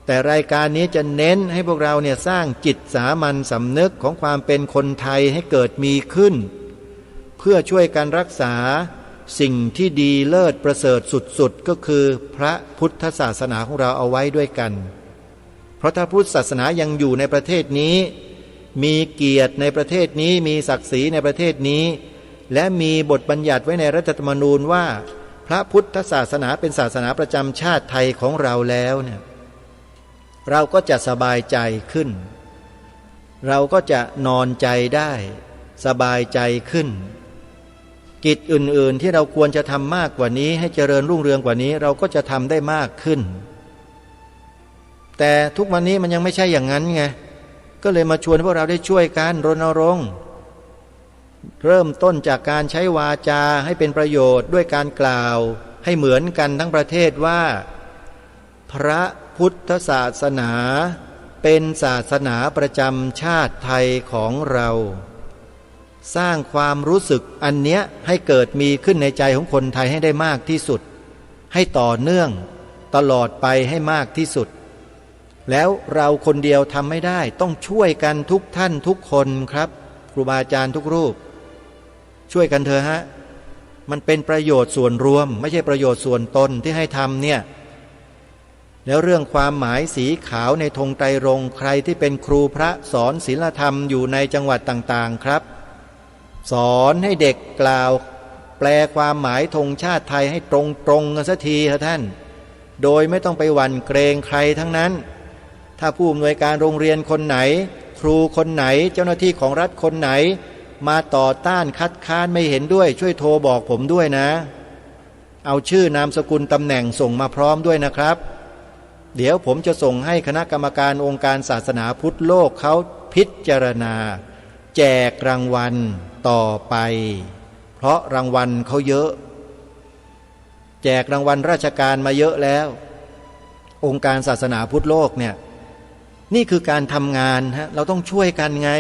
แต่รายการนี้จะเน้นให้พวกเราเนี่ยสร้างจิตสามัญสำนึกของความเป็นคนไทยให้เกิดมีขึ้นเพื่อช่วยกันรักษาสิ่งที่ดีเลิศประเสริฐสุดๆก็คือพระพุทธศาสนาของเราเอาไว้ด้วยกันเพราะถ้าพุทธศาสนายังอยู่ในประเทศนี้มีเกียรติในประเทศนี้มีศักดิ์ศรีในประเทศนี้และมีบทบัญญัติไว้ในรัฐธรรมนูญว่าพระพุทธศาสนาเป็นศาสนาประจำชาติไทยของเราแล้วเนี่ยเราก็จะสบายใจขึ้นเราก็จะนอนใจได้สบายใจขึ้นกิจอื่นๆที่เราควรจะทำมากกว่านี้ให้เจริญรุ่งเรืองกว่านี้เราก็จะทำได้มากขึ้นแต่ทุกวันนี้มันยังไม่ใช่อย่างนั้นไงก็เลยมาชวนพวกเราได้ช่วยกันรณรงค์เริ่มต้นจากการใช้วาจาให้เป็นประโยชน์ด้วยการกล่าวให้เหมือนกันทั้งประเทศว่าพระพุทธศาสนาเป็นศาสนาประจำชาติไทยของเราสร้างความรู้สึกอันเนี้ยให้เกิดมีขึ้นในใจของคนไทยให้ได้มากที่สุดให้ต่อเนื่องตลอดไปให้มากที่สุดแล้วเราคนเดียวทำไม่ได้ต้องช่วยกันทุกท่านทุกคนครับครูบาอาจารย์ทุกรูปช่วยกันเถอะฮะมันเป็นประโยชน์ส่วนรวมไม่ใช่ประโยชน์ส่วนตนที่ให้ทำเนี่ยแล้วเรื่องความหมายสีขาวในธงไตรรงค์ใครที่เป็นครูพระสอนศีลธรรมอยู่ในจังหวัดต่างๆครับสอนให้เด็กกล่าวแปลความหมายธงชาติไทยให้ตรงกันสักทีครับท่านโดยไม่ต้องไปหวั่นเกรงใครทั้งนั้นถ้าผู้อำนวยการโรงเรียนคนไหนครูคนไหนเจ้าหน้าที่ของรัฐคนไหนมาต่อต้านคัดค้านไม่เห็นด้วยช่วยโทรบอกผมด้วยนะ เอาชื่อนามสกุลตำแหน่งส่งมาพร้อมด้วยนะครับเดี๋ยวผมจะส่งให้คณะกรรมการองค์การศาสนาพุทธโลกเขาพิจารณาแจกรางวัลต่อไปเพราะรางวัลเขาเยอะแจกรางวัลราชการมาเยอะแล้วองค์การศาสนาพุทธโลกเนี่ยนี่คือการทำงานฮะเราต้องช่วยกันไง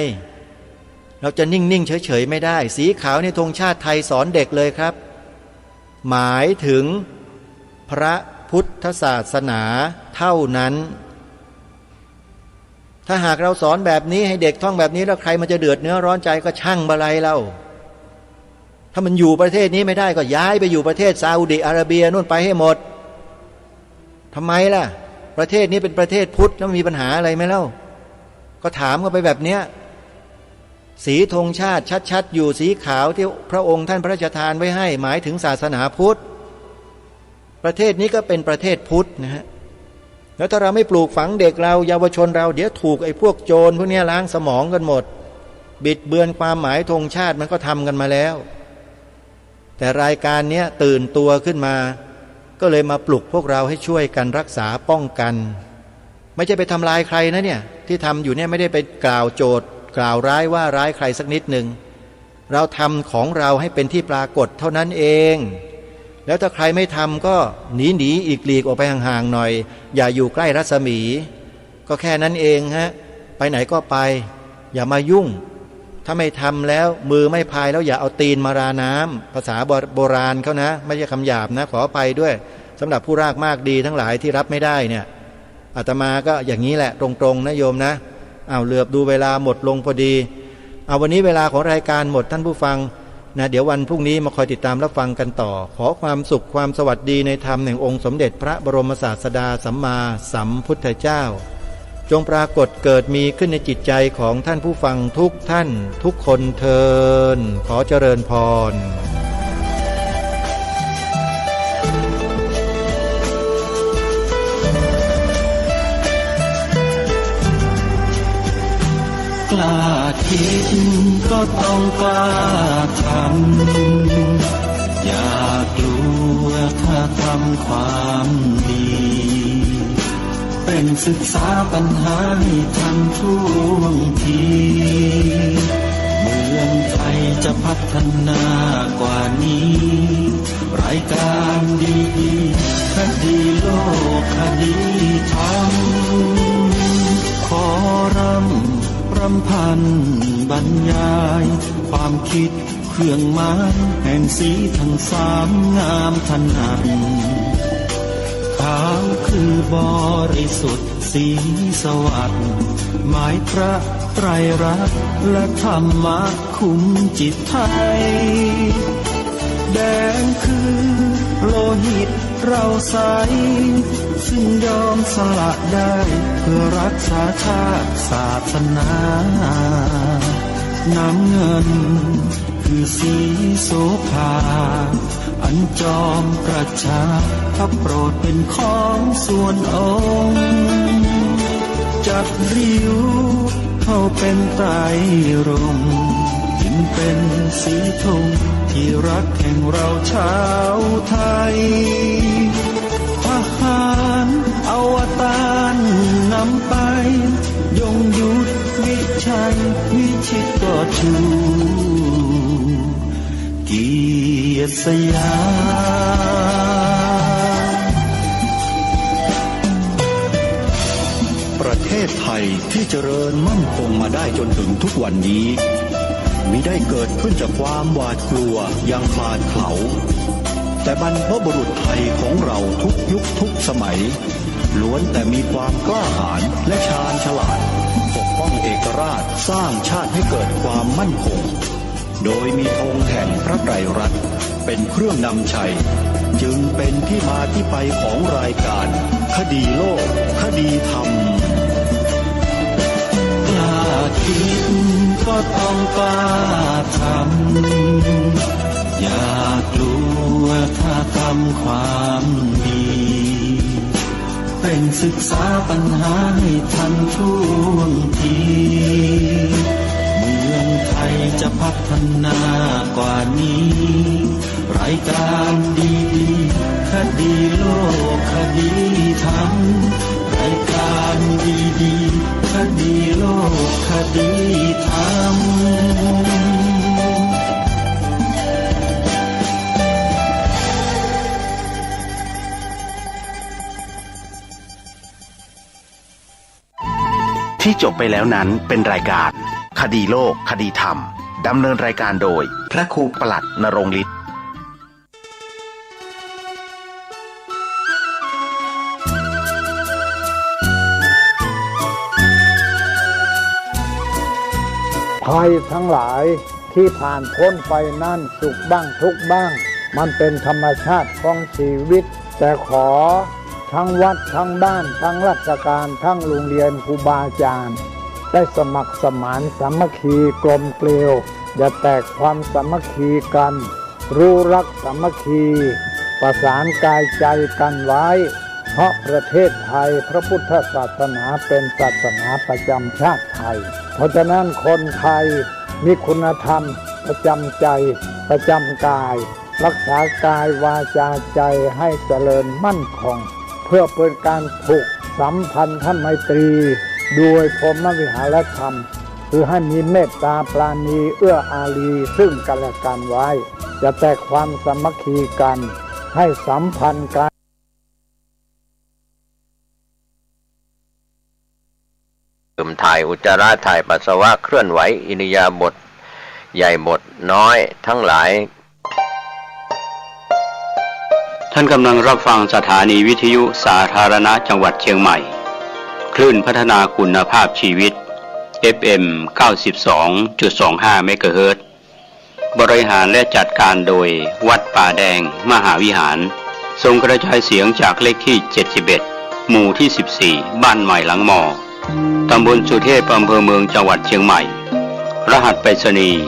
เราจะนิ่งๆเฉยๆไม่ได้สีขาวในธงชาติไทยสอนเด็กเลยครับหมายถึงพระพุทธศาสนาเท่านั้นถ้าหากเราสอนแบบนี้ให้เด็กท่องแบบนี้แล้วใครมันจะเดือดเนื้อร้อนใจก็ช่างบะไรเล่าถ้ามันอยู่ประเทศนี้ไม่ได้ก็ย้ายไปอยู่ประเทศซาอุดิอาระเบียนู่นไปให้หมดทำไมล่ะประเทศนี้เป็นประเทศพุทธแล้วมีปัญหาอะไรไหมเล่าก็ถามกันไปแบบเนี้ยสีธงชาติชัดๆอยู่สีขาวที่พระองค์ท่านพระราชทานไว้ให้หมายถึงศาสนาพุทธประเทศนี้ก็เป็นประเทศพุทธนะฮะแล้วถ้าเราไม่ปลูกฝังเด็กเราเยาวชนเราเดี๋ยวถูกไอ้พวกโจรพวกนี้ล้างสมองกันหมดบิดเบือนความหมายธงชาติมันก็ทำกันมาแล้วแต่รายการนี้ตื่นตัวขึ้นมาก็เลยมาปลุกพวกเราให้ช่วยกันรักษาป้องกันไม่ใช่ไปทำลายใครนะเนี่ยที่ทำอยู่เนี่ยไม่ได้ไปกล่าวโจทย์กล่าวร้ายว่าร้ายใครสักนิดหนึ่งเราทำของเราให้เป็นที่ปรากฏเท่านั้นเองแล้วถ้าใครไม่ทำก็หนีอีกหลีกออกไปห่างๆหน่อยอย่าอยู่ใกล้รัศมีก็แค่นั้นเองฮะไปไหนก็ไปอย่ามายุ่งถ้าไม่ทำแล้วมือไม่พายแล้วอย่าเอาตีนมาราน้ำภาษาโบราณเขานะไม่ใช่คำหยาบนะขออภัยด้วยสำหรับผู้รากมากดีทั้งหลายที่รับไม่ได้เนี่ยอาตมาก็อย่างนี้แหละตรงๆนะโยมนะเหลือบดูเวลาหมดลงพอดีวันนี้เวลาของรายการหมดท่านผู้ฟังนะเดี๋ยววันพรุ่งนี้มาคอยติดตามรับฟังกันต่อขอความสุขความสวัสดีในธรรมแห่งองค์สมเด็จพระบรมศาสดาสัมมาสัมพุทธเจ้าจงปรากฏเกิดมีขึ้นในจิตใจของท่านผู้ฟังทุกท่านทุกคนเทินขอเจริญพรกล้าคิดก็ต้องกล้าทำอย่ากลัวถ้าทำความดีเป็นศึกษาปัญหาให้ทันท่วงทีเมืองไทยจะพัฒนากว่านี้รายการดีๆคดีโลกคดีธรรมขอรำพันบรรยายความคิดเครื่องหมายแห่งสีทั้งสามงามถนัดขาวคือบริสุทธิ์สีสวัสดิ์หมายพระไตรรัตน์และธรรมะคุ้มจิตไทยแดงคือโลหิตเราใสซึ่งยอมสละได้เพื่อรักษาชาติศาสนาน้ำเงินคือสีโสภาอันจอมกระชากพระโปรดเป็นของส่วนองค์จัดริ้วเข้าเป็นไตรรงค์ยิ่งเป็นสีธงที่รักแห่งเราชาวไทยทหารอวตารนำไปยงยุทธวิชัยวิชิตก็ชูเกียรติสยามประเทศไทยที่เจริญมั่นคงมาได้จนถึงทุกวันนี้มิได้เกิดขึ้นจากความหวาดกลัวอย่างคลาดเขลาแต่บรรพบุรุษไทยของเราทุกยุคทุกสมัยล้วนแต่มีความกล้าหาญและชาญฉลาดปกป้องเอกราชสร้างชาติให้เกิดความมั่นคงโดยมีธงแห่งพระไตรรัตน์เป็นเครื่องนำชัยจึงเป็นที่มาที่ไปของรายการคดีโลกคดีธรรมกล้าคิดก็ต้องกล้าทำอย่ากลัวถ้าทำความดีเป็นศึกษาปัญหาให้ทันท่วงทีเมืองไทยจะพัฒนากว่านี้รายการดีๆ ดีโลกคดีธรรมรายการดีๆคดีโลกคดีธรรมที่จบไปแล้วนั้นเป็นรายการคดีโลกคดีธรรมดำเนินรายการโดยพระครูปลัดนรงค์ฤทธิ์ภัยทั้งหลายที่ผ่านพ้นไปนั่นสุขบ้างทุกข์บ้างมันเป็นธรรมชาติของชีวิตแต่ขอทั้งวัดทั้งบ้านทั้งราชการทั้งโรงเรียนครูบาอาจารย์ได้สมัครสมานสามัคคีกลมเกลียวอย่าแตกความสามัคคีกันรู้รักสามัคคีประสานกายใจกันไว้เพราะประเทศไทยพระพุทธศาสนาเป็นศาสนาประจำชาติไทยเพราะฉะนั้นคนไทยมีคุณธรรมประจำใจประจำกายรักษากายวาจาใจให้เจริญมั่นคงเพื่อเป็นการผูกสัมพันธไมตรีโดยพรหมวิหารธรรมคือให้มีเมตตาปราณีเอื้ออารีซึ่งกันและกันไว้จะแตกความสามัคคีกันให้สัมพันธ์กันถ่ายอุจจาระถ่ายปัสสาวะเคลื่อนไหวอิริยาบถใหญ่บทน้อยทั้งหลายท่านกำลังรับฟังสถานีวิทยุสาธารณะจังหวัดเชียงใหม่คลื่นพัฒนาคุณภาพชีวิต FM 92.25 เมกะเฮิรตซ์บริหารและจัดการโดยวัดป่าแดงมหาวิหารส่งกระจายเสียงจากเลขที่71หมู่ที่14บ้านใหม่หลังมอตำบลสุเทพอำเภอเมืองจังหวัดเชียงใหม่รหัสไปรษณีย์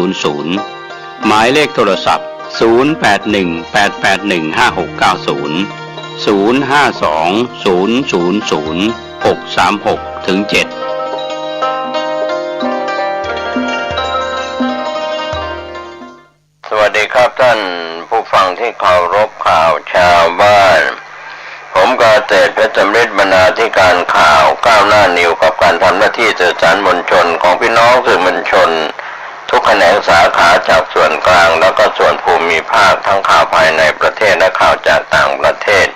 50200หมายเลขโทรศัพท์0818818690 052000636-7สวัสดีครับท่านผู้ฟังที่เคารพข่าวชาวบ้านผมกาเตศเพชรสำริดบรรณาธิการข่าวก้าวหน้านิวกับการทำหน้าที่สื่อสารมวลชนของพี่น้องสื่อมวลชนทุกแขนงสาขาจากส่วนกลางแล้วก็ส่วนภูมิภาคทั้งข่าวภายในประเทศและข่าวจากต่างประเทศ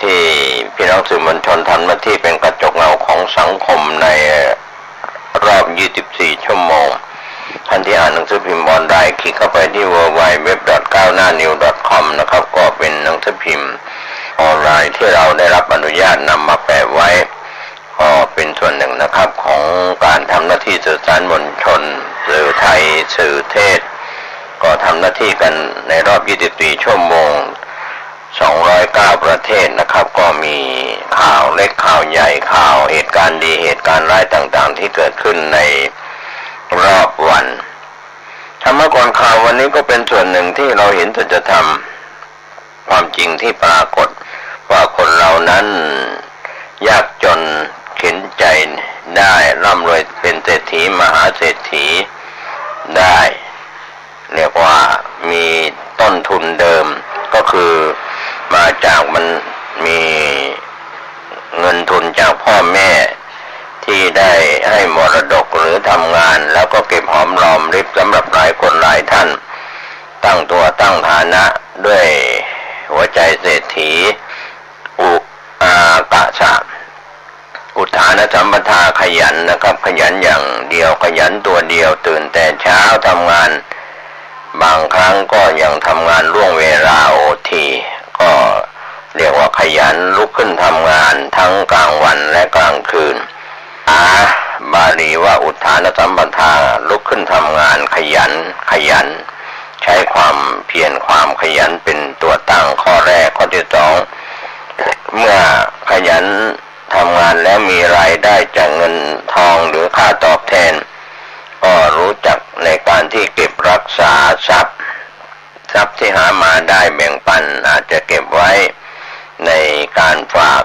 ที่พี่น้องสื่อมวลชนทำหน้าที่เป็นกระจกเงาของสังคมในรอบ 24 ชั่วโมงท่านที่อ่านหนังสือพิมพ์ออนไลน์คลิกเข้าไปที่ www.9hnanew.com นะครับก็เป็นหนังสือพิมพ์ออนไลน์ที่เราได้รับอนุญาตนำมาแปะไว้ก็เป็นส่วนหนึ่งนะครับของการทำหน้าที่สื่อสารมวลชนสื่อไทยสื่อเทศก็ทำหน้าที่กันในรอบ 24 ชั่วโมง 209 ประเทศนะครับก็มีข่าวเล็กข่าวใหญ่ข่าวเหตุการณ์ดีเหตุการณ์ร้ายต่างๆที่เกิดขึ้นในรอบวันธรรมะก่อนข่าววันนี้ก็เป็นส่วนหนึ่งที่เราเห็นสัจธรรมความจริงที่ปรากฏว่าคนเรานั้นยากจนเข็นใจได้ร่ำรวยเป็นเศรษฐีมหาเศรษฐีได้เรียกว่ามีต้นทุนเดิมก็คือมาจากมันมีเงินทุนจากพ่อแม่ที่ได้ให้มรดกหรือทำงานแล้วก็เก็บหอมรอมริบสำหรับหลายคนหลายท่านตั้งตัวตั้งฐานะด้วยหัวใจเศรษฐีอุทานสัมปทาขยันนะครับขยันอย่างเดียวขยันตัวเดียวตื่นแต่เช้าทำงานบางครั้งก็ยังทำงานล่วงเวลาโอทีก็เรียกว่าขยันลุกขึ้นทำงานทั้งกลางวันและกลางคืนบาลีว่าอุทานสัมปทาลุกขึ้นทำงานขยันใช้ความเพียรความขยันเป็นตัวตั้งข้อแรกข้อที่สองเมื่อขยันทำงานแล้วมีรายได้จากเงินทองหรือค่าตอบแทนก็รู้จักในการที่เก็บรักษาทรัพย์ที่หามาได้แบ่งปันอาจจะเก็บไว้ในการฝาก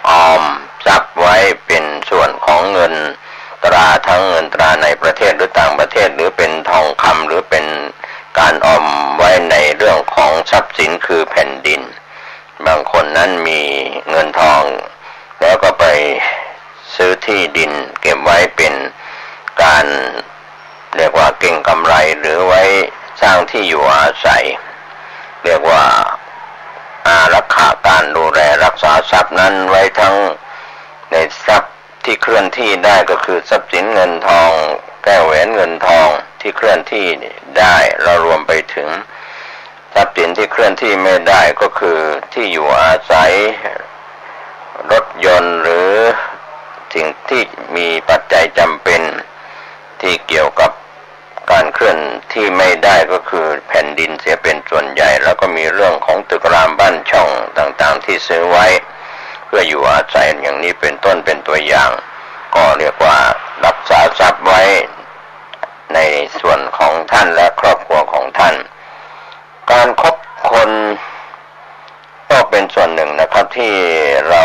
ออมทรัพย์ไว้เป็นส่วนของเงินตราทั้งเงินตราในประเทศหรือต่างประเทศหรือเป็นทองคำหรือเป็นการ ออมไว้ในเรื่องของทรัพย์สินคือแผ่นดินบางคนนั้นมีเงินทองแล้วก็ไปซื้อที่ดินเก็บไว้เป็นการเรียกว่าเก็งกำไรหรือไว้สร้างที่อยู่อาศัยเรียกว่าอารักขาการดูแลรักษาทรัพย์นั้นไว้ทั้งในทรัพย์ที่เคลื่อนที่ได้ก็คือทรัพย์สินเงินทองแก้วแหวนเงินทองที่เคลื่อนที่ได้เรารวมไปถึงทรัพย์สินที่เคลื่อนที่ไม่ได้ก็คือที่อยู่อาศัยรถยนต์หรือสิ่งที่มีปัจจัยจำเป็นที่เกี่ยวกับการเคลื่อนที่ไม่ได้ก็คือแผ่นดินเสียเป็นส่วนใหญ่แล้วก็มีเรื่องของตึกรามบ้านช่องต่างๆที่ซื้อไว้เพื่ออยู่อาศัยอย่างนี้เป็นต้นเป็นตัวอย่างก็เรียกว่ารักษาทรัพย์ไว้ในส่วนของท่านและครอบครัวของท่านการคบคนก็เป็นส่วนหนึ่งนะครับที่เรา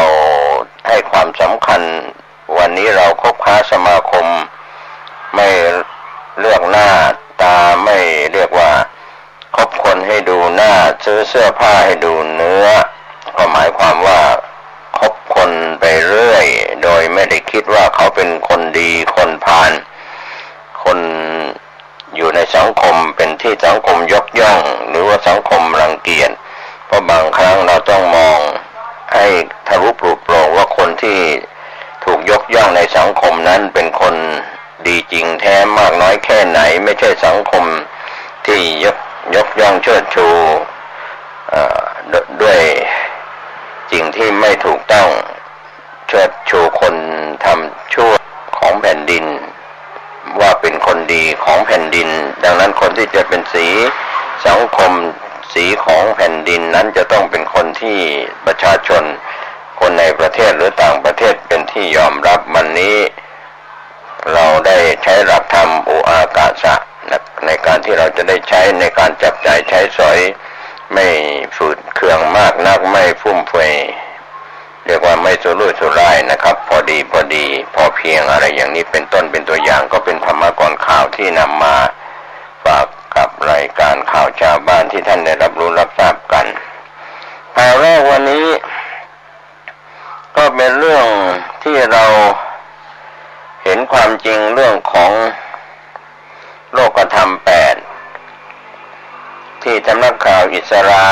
ให้ความสำคัญวันนี้เราคบค้าสมาคมไม่เลือกหน้าตาไม่เรียกว่าคบคนให้ดูหน้าซื้อเสื้อผ้าให้ดูเนื้อก็หมายความว่าคบคนไปเรื่อยโดยไม่ได้คิดว่าเขาเป็นคนดีคนพาลคนอยู่ในสังคมเป็นที่สังคมยกย่องหรือว่าสังคมรังเกียจเพราะบางครั้งเราต้องมองให้ทะลุปลุกโปร่งว่าคนที่ถูกยกย่องในสังคมนั้นเป็นคนดีจริงแท้มากน้อยแค่ไหนไม่ใช่สังคมที่ยกย่องเชิดชูด้วยสิ่งที่ไม่ถูกต้องเชิดชูคนทำชั่วของแผ่นดินว่าเป็นคนดีของแผ่นดินดังนั้นคนที่จะเป็นสีสังคมสีของแผ่นดินนั้นจะต้องเป็นคนที่ประชาชนคนในประเทศหรือต่างประเทศเป็นที่ยอมรับวันนี้เราได้ใช้หลักธรรมอุอากาสะในการที่เราจะได้ใช้ในการจับจ่ายใช้สอยไม่ฝืดเคืองมากนักไม่ฟุ่มเฟือยเรียกว่าไม่สุรุ่ยสุร่ายนะครับพอดีพอเพียงอะไรอย่างนี้เป็นต้นเป็นตัวอย่างก็เป็นธรรมะก่อนข่าวที่นำมาฝากกับรายการข่าวชาวบ้านที่ท่านได้รับรู้รับทราบกันข่าวแรกวันนี้ก็เป็นเรื่องที่เราเห็นความจริงเรื่องของโลกธรรม 8ที่สำนักข่าวอิสรา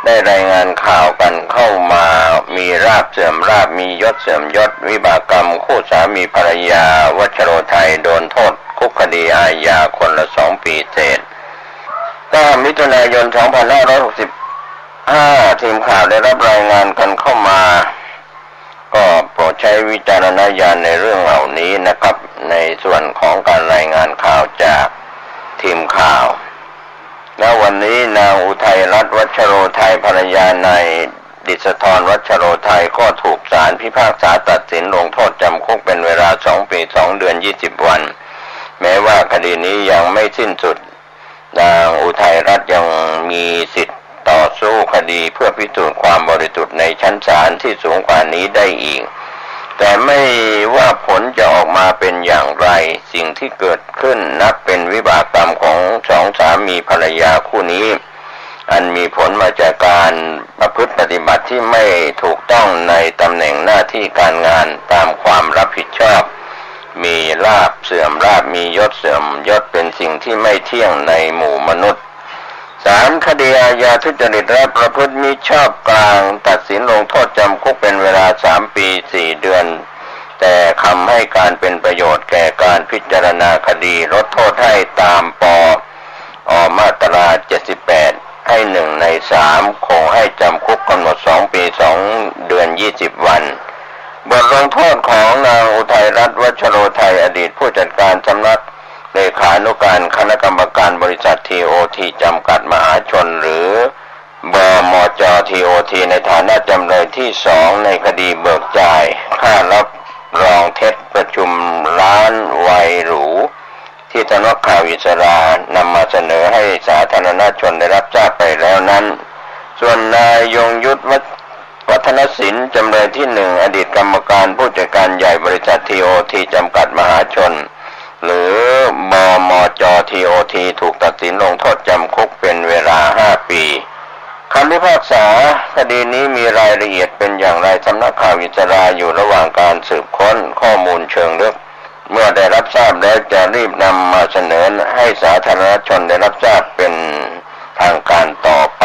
ได้รายงานข่าวกันเข้ามามีราบเสื่อมราบมียศเสื่อมยศวิบากกรรมคู่สามีภรรยาวัชโรไทยโดนโทษคุกคดีอาญาคนละ2 ปีเศษ9 มิถุนายน 2565ทีมข่าวได้รับรายงานกันเข้ามาก็โปรดใช้วิจารณญาณในเรื่องเหล่านี้นะครับในส่วนของการรายงานข่าวจากทีมข่าวแล้ววันนี้นางอุทัยรัตน์วัชโรไทยภรรยานายดิษฐรวัชโรไทยก็ถูกศาลพิพากษาตัดสินลงโทษจำคุกเป็นเวลา2 ปี 2 เดือน 20 วันแม้ว่าคดีนี้ยังไม่สิ้นสุดนางอุทัยรัตน์ยังมีสิทธิ์ต่อสู้คดีเพื่อพิสูจน์ความบริสุทธิ์ในชั้นศาลที่สูงกว่านี้ได้อีกแต่ไม่ว่าผลจะออกมาเป็นอย่างไรสิ่งที่เกิดขึ้นนับเป็นวิบากกรรมของ2 สามีภรรยาคู่นี้อันมีผลมาจากการประพฤติปฏิบัติที่ไม่ถูกต้องในตำแหน่งหน้าที่การงานตามความรับผิดชอบมีลาภเสื่อมลาภมียศเสื่อมยศเป็นสิ่งที่ไม่เที่ยงในหมู่มนุษย์3 คดีอาญาทุจริตและประพฤติมิชอบกลางตัดสินลงโทษจำคุกเป็นเวลา3 ปี 4 เดือนแต่คำให้การเป็นประโยชน์แก่การพิจารณาคดีลดโทษให้ตามป.มาตรา 78ให้1 ใน 3คงให้จำคุกกำหนด2 ปี 2 เดือน 20 วันบทลงโทษของนางอุทัยรัตน์วัชโรไทยอดีตผู้จัดการสำนักเลขานุการคณะกรรมการบริษัท TOT จำกัดมหาชนหรือบมจ. TOT ในฐานะจำเลยที่2ในคดีเบิกจ่ายค่ารับรองเท็จประชุมร้านไวหรูที่สำนักข่าวอิสรานำมาเสนอให้สาธารณชนได้รับทราบไปแล้วนั้นส่วนนายยงยุทธวัฒนศิลป์จำเลยที่1อดีตกรรมการผู้จัดการใหญ่บริษัท TOT จำกัดมหาชน หรือบมจ.ทีโอทีถูกตัดสินลงโทษจำคุกเป็นเวลา5 ปีคำพิพากษาคดีนี้มีรายละเอียดเป็นอย่างไรสำนักข่าวอิสราอยู่ระหว่างการสืบค้นข้อมูลเชิงลึกเมื่อได้รับทราบแล้วจะรีบนำมาเสนอให้สาธารณชนได้รับทราบเป็นทางการต่อไป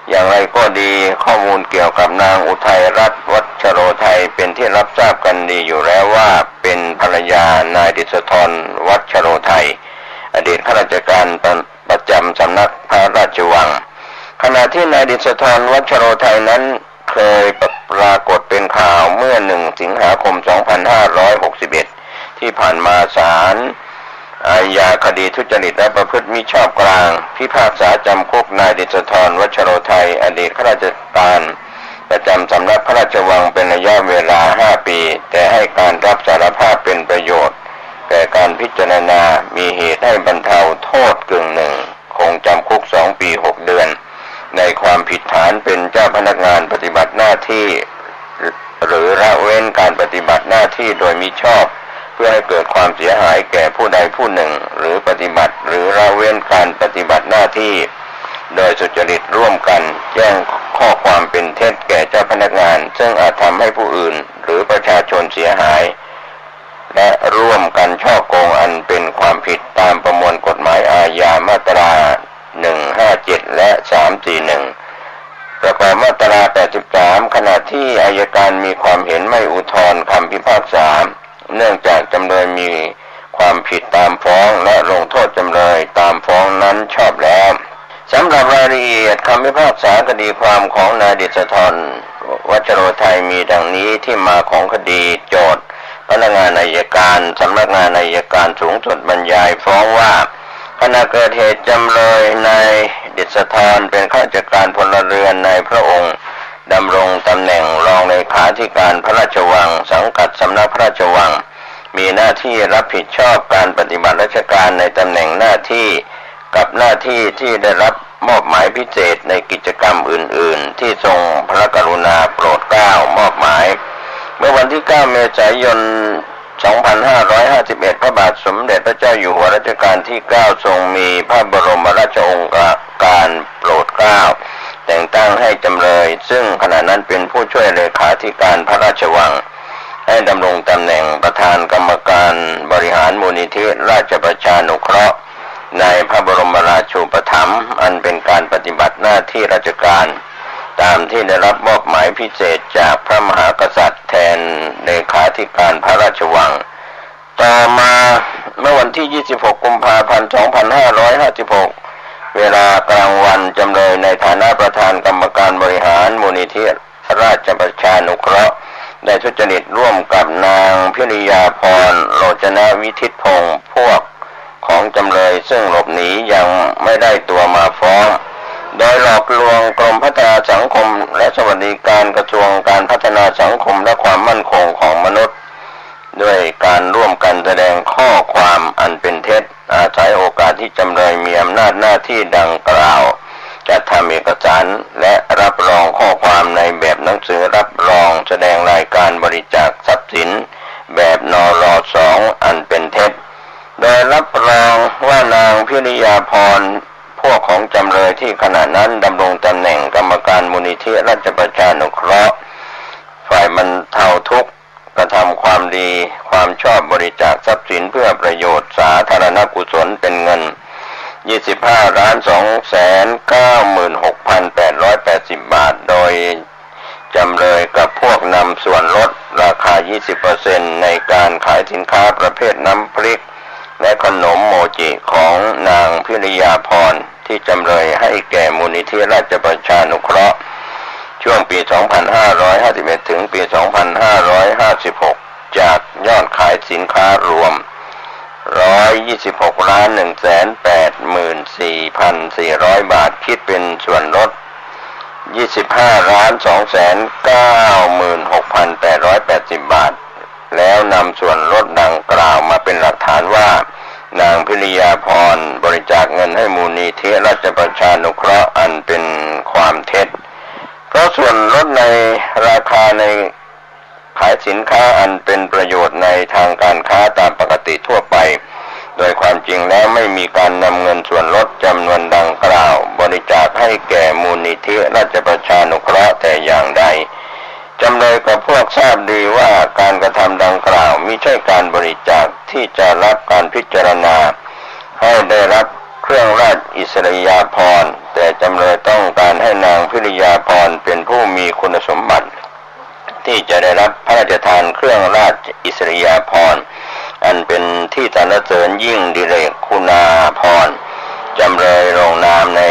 อย่างไรก็ดีข้อมูลเกี่ยวกับนางอุทัยรัตน์วัชโรไทยเป็นที่รับทราบกันดีอยู่แล้วว่าเป็นภรรยานายดิษฐรวัชโรไทยอดีตข้าราชการประจำสำนักพระราชวังขณะที่นายดิษฐรวัชโรไทยนั้นเคยปรากฏเป็นข่าวเมื่อ1 สิงหาคม 2561ที่ผ่านมาศาลอาญาคดีทุจริตและประพฤติมิชอบกลางพิพากษาจำคุกนายดิษฐรวัชโรไทยอดีตข้าราชการประจำสำนักพระราชวังเป็นระยะเวลา5 ปีแต่ให้การรับสารภาพเป็นประโยชน์แก่การพิจารณามีเหตุให้บรรเทาโทษกึ่งหนึ่งคงจำคุก2 ปี 6 เดือนในความผิดฐานเป็นเจ้าพนักงานปฏิบัติหน้าที่หรือละเว้นการปฏิบัติหน้าที่โดยมิชอบเพื่อให้เกิดความเสียหายแก่ผู้ใดผู้หนึ่งหรือปฏิบัติหรือละเว้นการปฏิบัติหน้าที่โดยสุจริตร่วมกันแจ้งข้อความเป็นเท็จแก่เจ้าพนักงานซึ่งอาจทำให้ผู้อื่นหรือประชาชนเสียหายและร่วมกันฉ้อโกงอันเป็นความผิดตามประมวลกฎหมายอาญามาตรา157และ341ประกอบมาตรา83ขณะที่อัยการมีความเห็นไม่อุทธรณ์คำพิพากษาเนื่องจากจำเลยมีความผิดตามฟ้องและลงโทษจำเลยตามฟ้องนั้นชอบแล้วสำหรับรายละเอียดคำพิพากษาคดีความของนายดิษฐรวัชโรไทยมีดังนี้ที่มาของคดีโจทก์พนักงานอัยการสำนักงานอัยการสูงสุดบรรยายฟ้องว่าขณะเกิดเหตุจำเลยนายดิษฐรเป็นข้าราชการพลเรือนในพระองค์ดำรงตำแหน่งรองเลขาธิการพระราชวังสังกัดสำนักพระราชวังมีหน้าที่รับผิดชอบการปฏิบัติราชการในตำแหน่งหน้าที่กับหน้าที่ที่ได้รับมอบหมายพิเศษในกิจกรรมอื่นๆที่ทรงพระกรุณาโปรดเกล้ามอบหมายเมื่อวันที่ 9 เมษายน 2551 พระบาทสมเด็จพระเจ้าอยู่หัวรัชกาลที่ 9 ทรงมีพระบรมราชโองการโปรดเกล้าแต่งตั้งให้จำเลยซึ่งขณะนั้นเป็นผู้ช่วยเลขาธิการพระราชวังให้ดำรงตำแหน่งประธานกรรมการบริหารมูลนิธิราชประชานุเคราะห์ในพระบรมราชูปถัมภ์อันเป็นการปฏิบัติหน้าที่ราชการตามที่ได้รับมอบหมายพิเศษจากพระมหากษัตริย์แทนเลขาธิการพระราชวังต่อมาเมื่อวันที่ 26 กุมภาพันธ์ 2556 เวลากลางวันจำเลยในฐานะประธานกรรมการบริหารมูลนิธิราชประชานุเคราะห์ได้ทุจริตร่วมกับนางพิริยาพรโรจนวิทิตพงศ์พวกของจำเลยซึ่งหลบหนียังไม่ได้ตัวมาฟ้องโดยหลอกลวงกรมพัฒนาสังคมและสวัสดิการกระทรวงการพัฒนาสังคมและความมั่นคงของมนุษย์ด้วยการร่วมกันแสดงข้อความอันเป็นเท็จอาศัยโอกาสที่จำเลยมีอำนาจหน้าที่ดังกล่าวจัดทำเอกสารและรับรองข้อความในแบบหนังสือรับรองแสดงรายการบริจาคทรัพย์สินแบบนร2อันเป็นเท็จโดยรับรองว่านางพิริยาพรพวกของจำเลยที่ขณะนั้นดำรงตำแหน่งกรรมการมูลนิธิราชประชานุเคราะห์ฝ่ายบรรเทาทุกข์กระทำความดีความชอบบริจาคทรัพย์สินเพื่อประโยชน์สาธารณกุศลเป็นเงิน 25,296,880 บาทโดยจำเลยกับพวกนำส่วนลดราคา 20% ในการขายสินค้าประเภทน้ำพริกและขนมโมจิของนางพิริยาพรที่จำเลยให้แก่มูลนิธิราชประชานุเคราะห์ช่วงปี 2551 ถึงปี 2556 จากยอดขายสินค้ารวม 126,184,400 บาทคิดเป็นส่วนลด 25,296,880 บาทแล้วนำส่วนลดดังกล่าวมาเป็นหลักฐานว่านางพิริยาพรบริจาคเงินให้มูลนิธิราชประชานุเคราะห์อันเป็นความเท็จเพราะส่วนลดในราคาในขาย สินค้าอันเป็นประโยชน์ในทางการค้าตามปกติทั่วไปโดยความจริงแล้วไม่มีการนำเงินส่วนลดจำนวนดังกล่าวบริจาคให้แก่มูลนิธิราชประชานุเคราะห์แต่อย่างใดจำเลยกับพวกทราบดีว่าการกระทำดังกล่าวมิใช่การบริจาคที่จะรับการพิจารณาให้ได้รับเครื่องราชอิสริยาภรณ์แต่จำเลยต้องการให้นางพิริยาภรณ์เป็นผู้มีคุณสมบัติที่จะได้รับพระราชทานเครื่องราชอิสริยาภรณ์อันเป็นที่สรรเสริญยิ่งดิเรกคุณาภรณ์จำเลยลงนามใน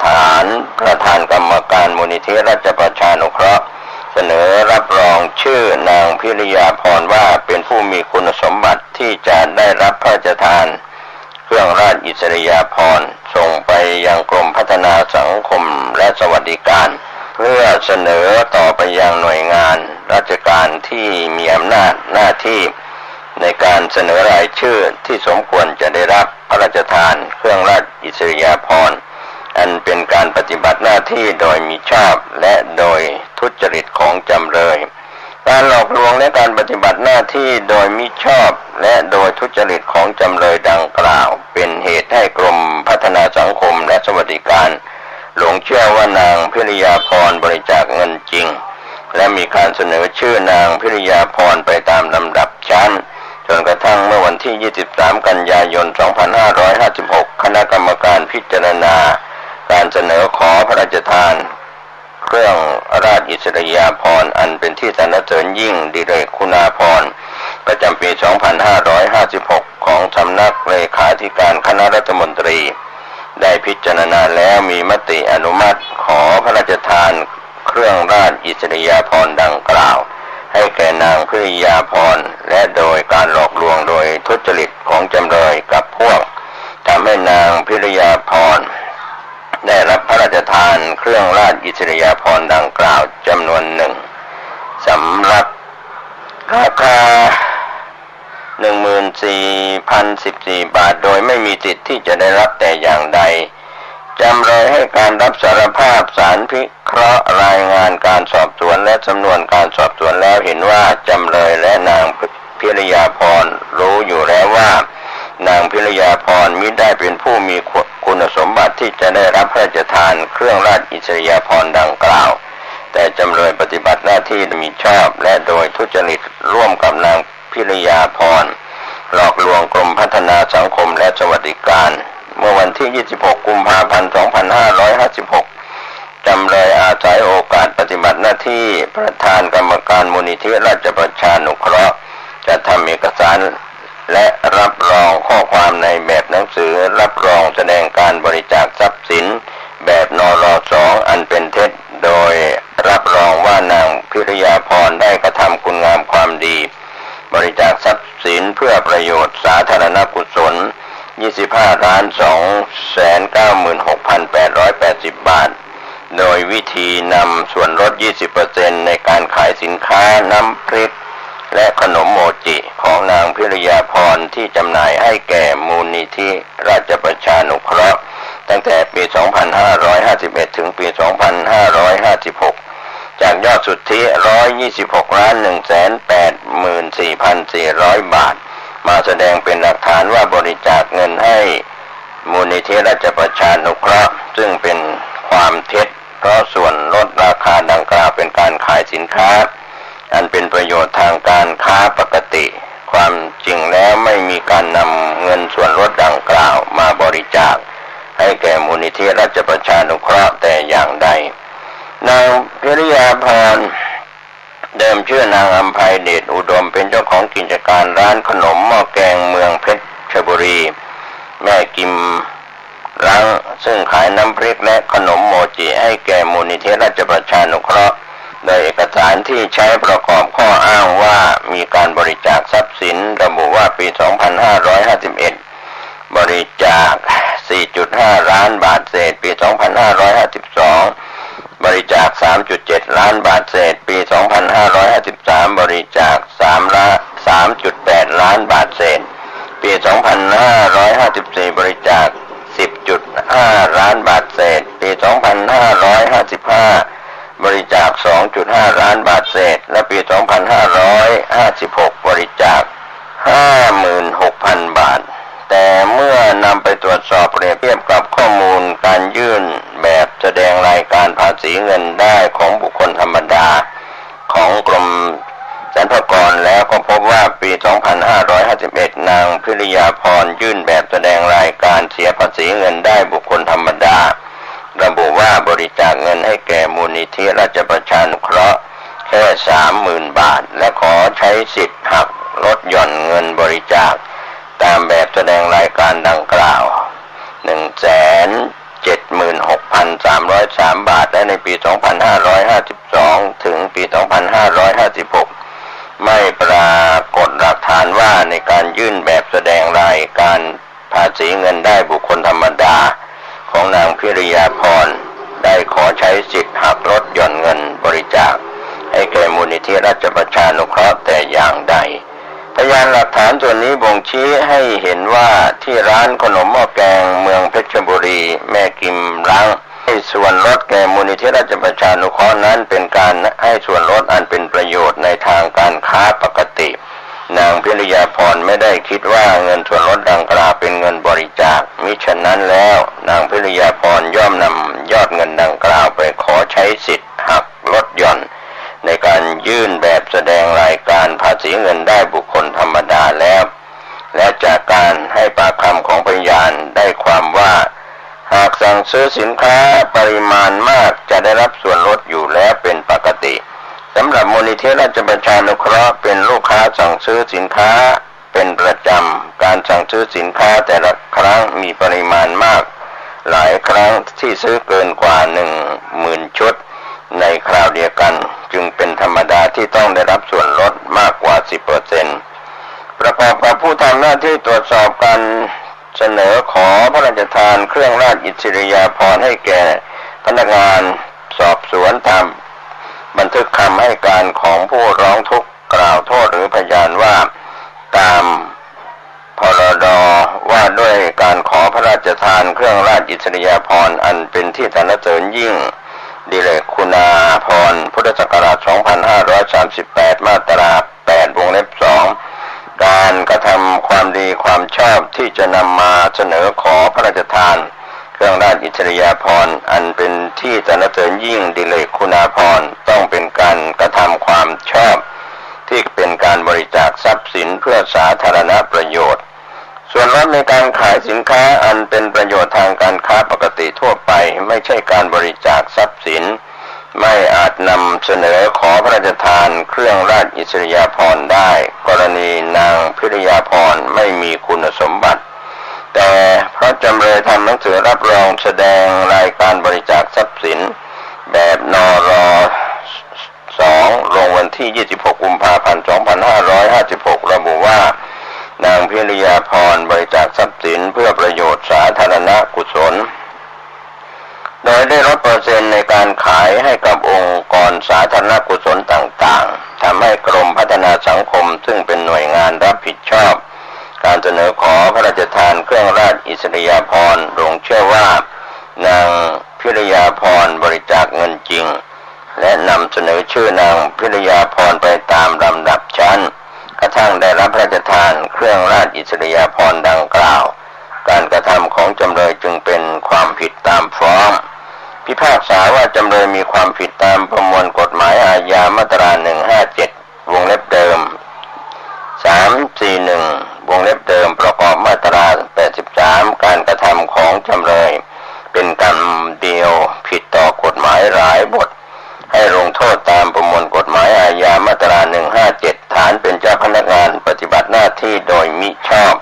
ฐานประธานกรรมการมูลนิธิราชประชานุเคราะห์เสนอรับรองชื่อนางพิริยาภรณ์ว่าเป็นผู้มีคุณสมบัติที่จะได้รับพระราชทานเครื่องราชอิสริยาภรณ์ส่งไปยังกรมพัฒนาสังคมและสวัสดิการเพื่อเสนอต่อไปยังหน่วยงานราชการที่มีอำนาจหน้าที่ในการเสนอรายชื่อที่สมควรจะได้รับพระราชทานเครื่องราชอิสริยาภรณ์อันเป็นการปฏิบัติหน้าที่โดยมิชอบและโดยทุจริตของจำเลยการหลอกลวงและการปฏิบัติหน้าที่โดยมิชอบและโดยทุจริตของจำเลยดังกล่าวเป็นเหตุให้กรมพัฒนาสังคมและสวัสดิการหลงเชื่อว่านางพิริยาภรณ์บริจาคเงินจริงและมีการเสนอชื่อนางพิริยาภรณ์ไปตามลำดับชั้นจนกระทั่งเมื่อวันที่ 23 กันยายน 2556 คณะกรรมการพิจารณาการเสนอขอพระราชทานเครื่องราชอิสริยาภรณ์อันเป็นที่สรรเสริญยิ่งดิเรกคุณาภรณ์ประจำปี 2556 ของสำนักเลขาธิการคณะรัฐมนตรีได้พิจารณาแล้วมีมติอนุมัติขอพระราชทานเครื่องราชอิสริยาภรณ์ดังกล่าวให้แก่นางพิริยาภรณ์และโดยการหลอกลวงโดยทุจริตของจำเลยกับพวกทำให้นางพิริยาภรณ์ได้รับพระราชทานเครื่องราชอิสริยาภรณ์ดังกล่าวจำนวนหนึ่งสำหรับราคา 14,014 บาทโดยไม่มีสิทธิ์ที่จะได้รับแต่อย่างใดจำเลยให้การรับสารภาพศาลพิเคราะห์รายงานการสอบสวนและสำนวนการสอบสวนแล้วเห็นว่าจำเลยและนางพิริยาภรณ์รู้อยู่แล้วว่านางพิริยาภรณ์มิได้เป็นผู้มีคุณสมบัติที่จะได้รับพระราชทานเครื่องราชอิสริยาภรณ์ดังกล่าวแต่จำเลยปฏิบัติหน้าที่มิชอบและโดยทุจริตร่วมกับนางพิริยาภรณ์หลอกลวงกรมพัฒนาสังคมและสวัสดิการเมื่อวันที่ 26 กุมภาพันธ์ 2556 จำเลยอาศัยโอกาสปฏิบัติหน้าที่ประธานกรรมการมูลนิธิราชประชานุเคราะห์จะทำเอกสารและรับรองข้อความในแบบหนังสือรับรองแสดงการบริจาคทรัพย์สินแบบนร.2 อันเป็นเท็จโดยรับรองว่านางพิริยาภรณ์ได้กระทำคุณงามความดีบริจาคทรัพย์สินเพื่อประโยชน์สาธารณกุศล 25,296,880 บาทโดยวิธีนำส่วนลด 20% ในการขายสินค้าน้ำพริกและขนมโมจิของนางพิริยาภรณ์ที่จำหน่ายให้แก่มูลนิธิราชประชานุเคราะห์ตั้งแต่ปี 2551 ถึงปี 2556 จากยอดสุทธิ 126,184,400 บาทมาแสดงเป็นหลักฐานว่าบริจาคเงินให้มูลนิธิราชประชานุเคราะห์ซึ่งเป็นความเท็จเพราะส่วนลดราคาดังกล่าวเป็นการขายสินค้าอันเป็นประโยชน์ทางการค้าปกติความจริงแล้วไม่มีการนำเงินส่วนลดดังกล่าวมาบริจาคให้แก่มูลนิธิราชประชานุเคราะห์แต่อย่างใดนางพิริยาภรณ์เดิมชื่อนางอัมไพเดชอุดมเป็นเจ้าของกิจการร้านขนมหม้อแกงเมืองเพชรบุรีแม่กิมรังซึ่งขายน้ำพริกและขนมโมจิให้แก่มูลนิธิราชประชานุเคราะห์โดยเอกสารที่ใช้ประกอบข้ออ้างว่ามีการบริจาคทรัพย์สินระบุว่าปี 2551 บริจาค 4.5 ล้านบาทเศษปี 2552 บริจาค 3.7 ล้านบาทเศษปี 2553 บริจาค 3.8 ล้านบาทเศษปี 2554 บริจาค 10.5 ล้านบาทเศษปี 2555 บริจาค 2.5 ล้านบาทเศษและปี 2555 2556บริจาค 56,000 บาทแต่เมื่อนำไปตรวจสอบเปรียบเทียบกับข้อมูลการยื่นแบบแสดงรายการภาษีเงินได้ของบุคคลธรรมดาของกรมสรรพากรแล้วก็พบว่าปี 2551 นางพิริยาพรยื่นแบบแสดงรายการเสียภาษีเงินได้บุคคลธรรมดาระบุว่าบริจาคเงินให้แก่มูลนิธิราชประชานุเคราะห์แค่ 30,000 บาทและขอใช้สิทธิ์หักลดหย่อนเงินบริจาคตามแบบแสดงรายการดังกล่าว 176,303 บาทและในปี 2552 ถึงปี 2556 ไม่ปรากฏหลักฐานว่าในการยื่นแบบแสดงรายการภาษีเงินได้บุคคลธรรมดาของนางพิริยาพรได้ขอใช้สิทธิ์หักลดหย่อนเงินบริจาคให้แก่มูลนิธิราชประชานุเคราะห์แต่อย่างใดพยานหลักฐานส่วนนี้บ่งชี้ให้เห็นว่าที่ร้านขนมหม้อแกงเมืองเพชรบุรีแม่กิมล้างให้ส่วนลดแก่มูลนิธิราชประชานุเคราะห์นั้นเป็นการให้ส่วนลดอันเป็นประโยชน์ในทางการค้าปกตินางพิริยาพรไม่ได้คิดว่าเงินส่วนลดดังกล่าวเป็นเงินบริจาคมิฉะนั้นแล้วนางพิริยาพรย่อมนำยอดเงินดังกล่าวไปขอใช้สิทธิ์หักลดหย่อนในการยื่นแบบแสดงรายการภาษีเงินได้บุคคลธรรมดาแล้วและจากการให้ปากคำของพยานได้ความว่าหากสั่งซื้อสินค้าปริมาณมากจะได้รับส่วนลดอยู่แล้วเป็นปกติสำหรับมูลนิธิราชประชานุเคราะห์เป็นลูกค้าสั่งซื้อสินค้าเป็นประจำการสั่งซื้อสินค้าแต่ละครั้งมีปริมาณมากหลายครั้งที่ซื้อเกินกว่า 10,000 ชุดในคราวเดียวกันจึงเป็นธรรมดาที่ต้องได้รับส่วนลดมากกว่า 10% ประกอบกับผู้ทำหน้าที่ตรวจสอบการเสนอขอพระราชทานเครื่องราชอิสริยาภรณ์ให้แก่พนักงานสอบสวนตามบันทึกคำให้การของผู้ร้องทุกข์กล่าวโทษหรือพยานว่าตามพรด.ว่าด้วยการขอพระราชทานเครื่องราชอิสริยาภรณ์อันเป็นที่สรรเสริญยิ่งดิเรกคุณาภรณ์พุทธศักราช 2538 มาตรา 8 วงเล็บ 2 การกระทำความดีความชอบที่จะนำมาเสนอขอพระราชทานเครื่องราชอิสริยาภรณ์อันเป็นที่สรรเสริญยิ่งดิเรกคุณาภรณ์ต้องเป็นการกระทำความชอบที่เป็นการบริจาคทรัพย์สินเพื่อสาธารณประโยชน์ส่วนลดในการขายสินค้าอันเป็นประโยชน์ทางการค้าปกติทั่วไปไม่ใช่การบริจาคทรัพย์สินไม่อาจนำเสนอขอพระราชทานเครื่องราชอิสริยาภรณ์ได้กรณีนางพิริยาภรณ์ไม่มีคุณสมบัติแต่เพราะจำเลยทำหนังสือรับรองแสดงรายการบริจาคทรัพย์สินแบบนร2ลงวันที่ 26 กุมภาพันธ์ 2556 ระบุว่านางพิริยาภรณ์บริจาคทรัพย์สินเพื่อประโยชน์สาธารณกุศลโดยได้ลดเปอร์เซ็นต์ในการขายให้กับองค์กรสาธารณกุศลต่างๆทำให้กรมพัฒนาสังคมซึ่งเป็นหน่วยงานรับผิดชอบการเสนอขอพระราชทานเครื่องราชอิสริยาภรณ์ลงเชื่อว่านางพิริยาภรณ์บริจาคเงินจริงและนำเสนอชื่อนางพิริยาภรณ์ไปตามลำดับชั้นกระทั่งได้รับพระราชทานเครื่องราชอิสริยาภรณ์ดังกล่าวการกระทำของจำเลยจึงเป็นความผิดตามฟ้องพิพากษาว่าจำเลยมีความผิดตามประมวลกฎหมายอาญามาตรา 157 วงเล็บเดิม 341 วงเล็บเดิมประกอบมาตรา 83 การกระทำของจำเลยเป็นกรรมเดียวผิดต่อกฎหมายหลายบทให้ลงโทษตามประมวลกฎหมายอาญามาตรา 157 ฐานเป็นเจ้าพนักงานปฏิบัติหน้าที่โดยมิชอบ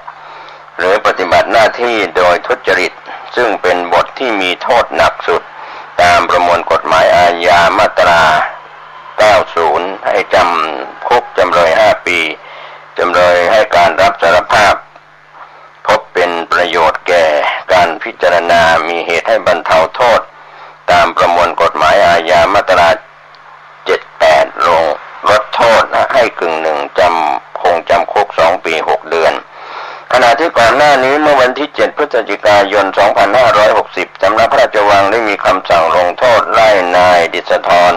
หรือปฏิบัติหน้าที่โดยทุจริตซึ่งเป็นบทที่มีโทษหนักสุดตามประมวลกฎหมายอาญามาตรา 90 ให้จำคุกจำเลย 5 ปีจำเลยให้การรับสารภาพพบเป็นประโยชน์แก่การพิจารณามีเหตุให้บรรเทาโทษตามประมวลกฎหมายอาญามาตรา 78 ลดโทษให้กึ่งหนึ่งคงจำคุก 2 ปี 6 เดือนขณะที่ก่อนหน้านี้เมื่อวันที่ 7 พฤศจิกายน 2560 สำนักพระราชวังได้มีคำสั่งลงโทษไล่นายดิษฐร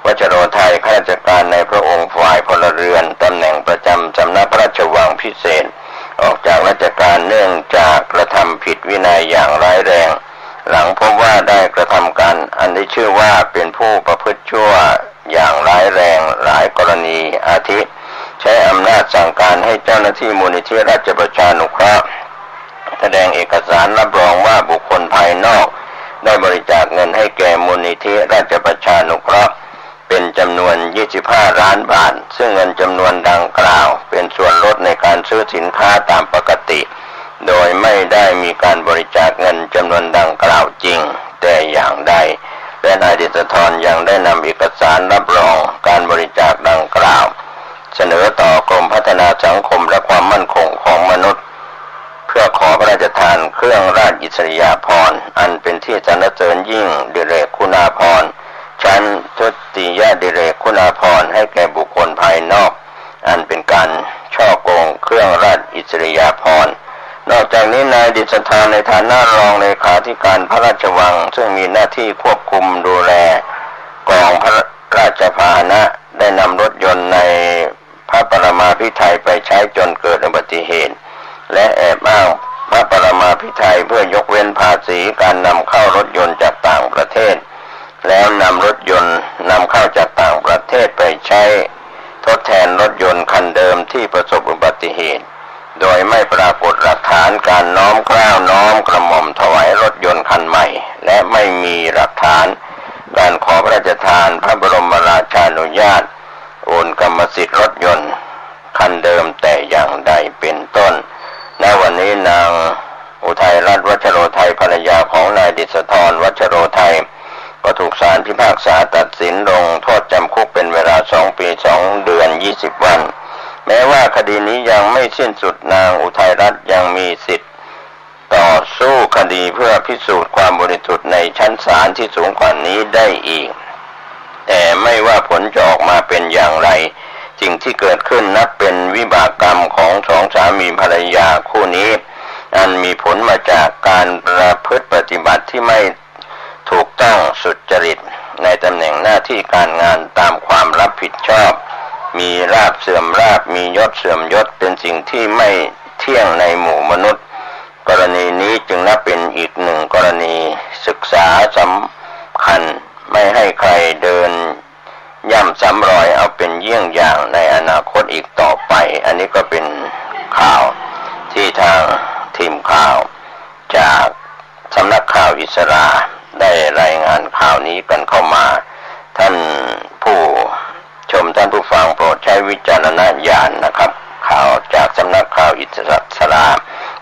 วชโรไทยข้าราชการในพระองค์ฝ่ายพลเรือนตำแหน่งประ ชการเนื่องจากกระทำผิดวินัยอย่างร้ายแรง หลังพบว่าได้กระทำการอันได้ชื่อว่าเป็นผู้ประพฤติชั่วอย่างร้ายแรงหลายกรณีอาทิใช้อำนาจสั่งการให้เจ้าหน้าที่มูลนิธิราชประชานุเคราะห์แสดงเอกสารรับรองว่าบุคคลภายนอกได้บริจาคเงินให้แก่มูลนิธิราชประชานุเคราะห์เป็นจำนวน25 ล้านบาทซึ่งเงินจำนวนดังกล่าวเป็นส่วนลดในการซื้อสินค้าตามปกติโดยไม่ได้มีการบริจาคเงินจำนวนดังกล่าวจริงแต่อย่างใดและนายดิษฐรยังได้นำเอกสารรับรองการบริจาคดังกล่าวเสนอต่อกรมพัฒนาสังคมและความมั่นคงของมนุษย์เพื่อขอพระราชทานเครื่องราชอิสริยาภรณ์อันเป็นที่สรรเสริญยิ่งดิเรกคุณาภรณ์ชั้นทุติยดิเรกคุณาภรณ์ให้แก่บุคคลภายนอกอันเป็นการช่อโกงเครื่องราชอิสริยาภรณ์นอกจากนี้นายดิษฐานในฐานะรองเลขาธิการพระราชวังซึ่งมีหน้าที่ควบคุมดูแลกองพระราชพาหนะได้นำรถยนต์ในพระปรมาภิไธยไปใช้จนเกิดอุบัติเหตุและแอบอ้างพระปรมาภิไธยเพื่อยกเว้นภาษีการนำเข้ารถยนต์จากต่างประเทศแล้วนำรถยนต์นำเข้าจากต่างประเทศไปใช้ทดแทนรถยนต์คันเดิมที่ประสบอุบัติเหตุโดยไม่ปรากฏหลักฐานการน้อมเกล้าน้อมกระหม่อมถวายรถยนต์คันใหม่และไม่มีหลักฐานการขอพระราชทานพระบรมราชานุญาตโอนกรรมสิทธิ์รถยนต์คันเดิมแต่อย่างใดเป็นต้นณวันนี้นางอุทัยรัตน์วัชโรไทยภรรยาของนายดิษฐรวัชโรไทยก็ถูกศาลพิพากษาตัดสินลงโทษจำคุกเป็นเวลา2 ปี 2 เดือน 20 วันแม้ว่าคดีนี้ยังไม่สิ้นสุดนางอุทัยรัตน์ยังมีสิทธิ์ต่อสู้คดีเพื่อพิสูจน์ความบริสุทธิ์ในชั้นศาลที่สูงกว่านี้ได้อีกแต่ไม่ว่าผลจะออกมาเป็นอย่างไรสิ่งที่เกิดขึ้นนับเป็นวิบากกรรมของสองสามีภรรยาคู่นี้อันมีผลมาจากการประพฤติปฏิบัติที่ไม่ถูกต้องสุจริตในตำแหน่งหน้าที่การงานตามความรับผิดชอบมีลาภเสื่อมลาภมียศเสื่อมยศเป็นสิ่งที่ไม่เที่ยงในหมู่มนุษย์กรณีนี้จึงนับเป็นอีกหนึ่งกรณีศึกษาสำคัญไม่ให้ใครเดินย่ำซ้ำรอยเอาเป็นเยี่ยงอย่างในอนาคตอีกต่อไปอันนี้ก็เป็นข่าวที่ทางทีมข่าวจากสำนักข่าวอิสราได้รายงานข่าวนี้กันเข้ามาท่านผู้ชมท่านผู้ฟังโปรดใช้วิจารณญาณนะครับข่าวจากสำนักข่าวอิสรา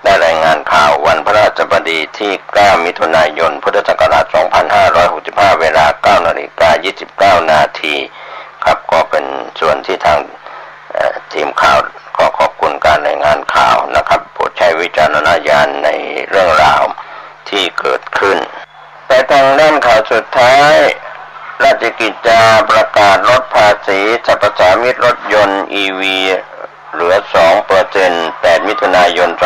ได้รายงานข่าววันพระราชบดีที่9 มิถุนายนพุทธศักราช 2565 เวลา 9:29 นาทีครับก็เป็นส่วนที่ทางทีมข่าวก็ขอบคุณการรายงานข่าวนะครับโปรดใช้วิจารณญาณในเรื่องราวที่เกิดขึ้นแต่ทางด้านข่าวสุดท้ายราชกิจจาประกาศลดภาษีสรรพสามิตรถยนต์ EV เหลือ 2% 8 มิถุนายน 2565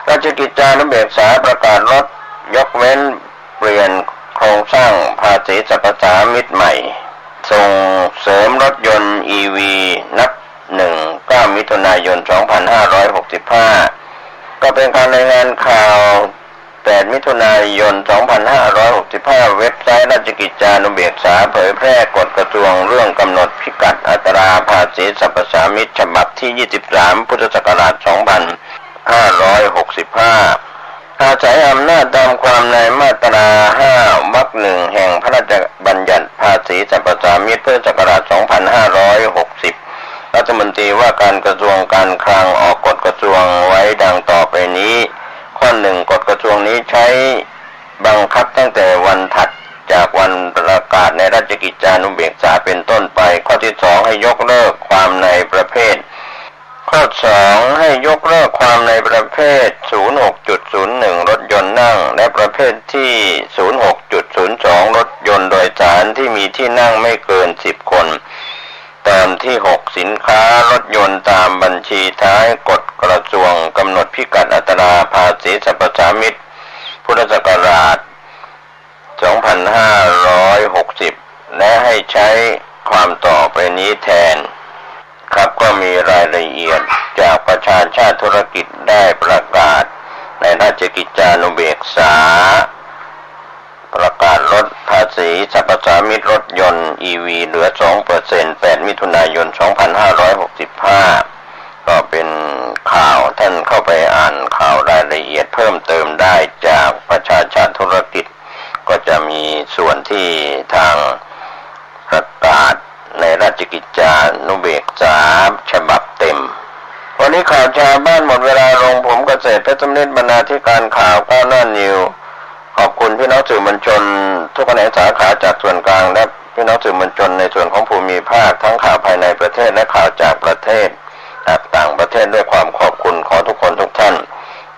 ราชกิจจานุเบกษาประกาศลดยกเว้นเปลี่ยนโครงสร้างภาษีสรรพสามิตรใหม่ส่งเสริมรถยนต์ EV นับ 9 มิถุนายน 2565 ก็เป็นการรายงานข่าว8 มิถุนายน 2565 เว็บไซต์ราชกิจจานุเบกษาเผยแพร่กฎกระทรวงเรื่องกำหนดพิกัดอัตราภาษีสรรพสามิตฉบับที่ 23 พุทธศักราช 2565 อาศัยอำนาจตามความในมาตรา 5 วรรค 1 แห่งพระราชบัญญัติภาษีสรรพสามิตพุทธศักราช 2560 รัฐมนตรีว่าการกระทรวงการคลังออกกฎกระทรวงไว้ดังต่อไปนี้ข้อ 1 กฎกระทรวงนี้ใช้บังคับตั้งแต่วันถัดจากวันประกาศในราชกิจจานุเบกษาเป็นต้นไปข้อที่ 2 ให้ยกเลิกความในประเภทข้อ 2 ให้ยกเลิกความในประเภท 06.01 รถยนต์นั่งและประเภทที่ 06.02 รถยนต์โดยสารที่มีที่นั่งไม่เกิน 10 คนตามที่ 6 สินค้ารถยนต์ตามบัญชีท้ายกฎกระทรวงกำหนดพิกัดอัตราภาษีสรรพสามิตพุทธศักราช 2560 และให้ใช้ความต่อไปนี้แทนครับก็ มีรายละเอียดจากประชาชาติธุรกิจได้ประกาศในราชกิจจานุเบกษาประกาศลดภาษีสรรพสามิตรถยนต์ EV เหลือ 2% 8 มิถุนายน 2565 ก็เป็นข่าวท่านเข้าไปอ่านข่าวรายละเอียดเพิ่มเติมได้จากประชาชาติธุรกิจก็จะมีส่วนที่ทางประกาศในราชกิจจานุเบกษาฉบับเต็มวันนี้ข่าวชาวบ้านหมดเวลาลงผมเกษตรเพชรสำนิดบรรณาธิการข่าวก้าวหน้านิวขอบคุณพี่น้องสื่อมวลชนทุกแขนงสาขาจากส่วนกลางและพี่น้องสื่อมวลชนในส่วนของภูมิภาคทั้งข่าวภายในประเทศและข่าวจากประเทศต่างประเทศด้วยความขอบคุณขอทุกคนทุกท่าน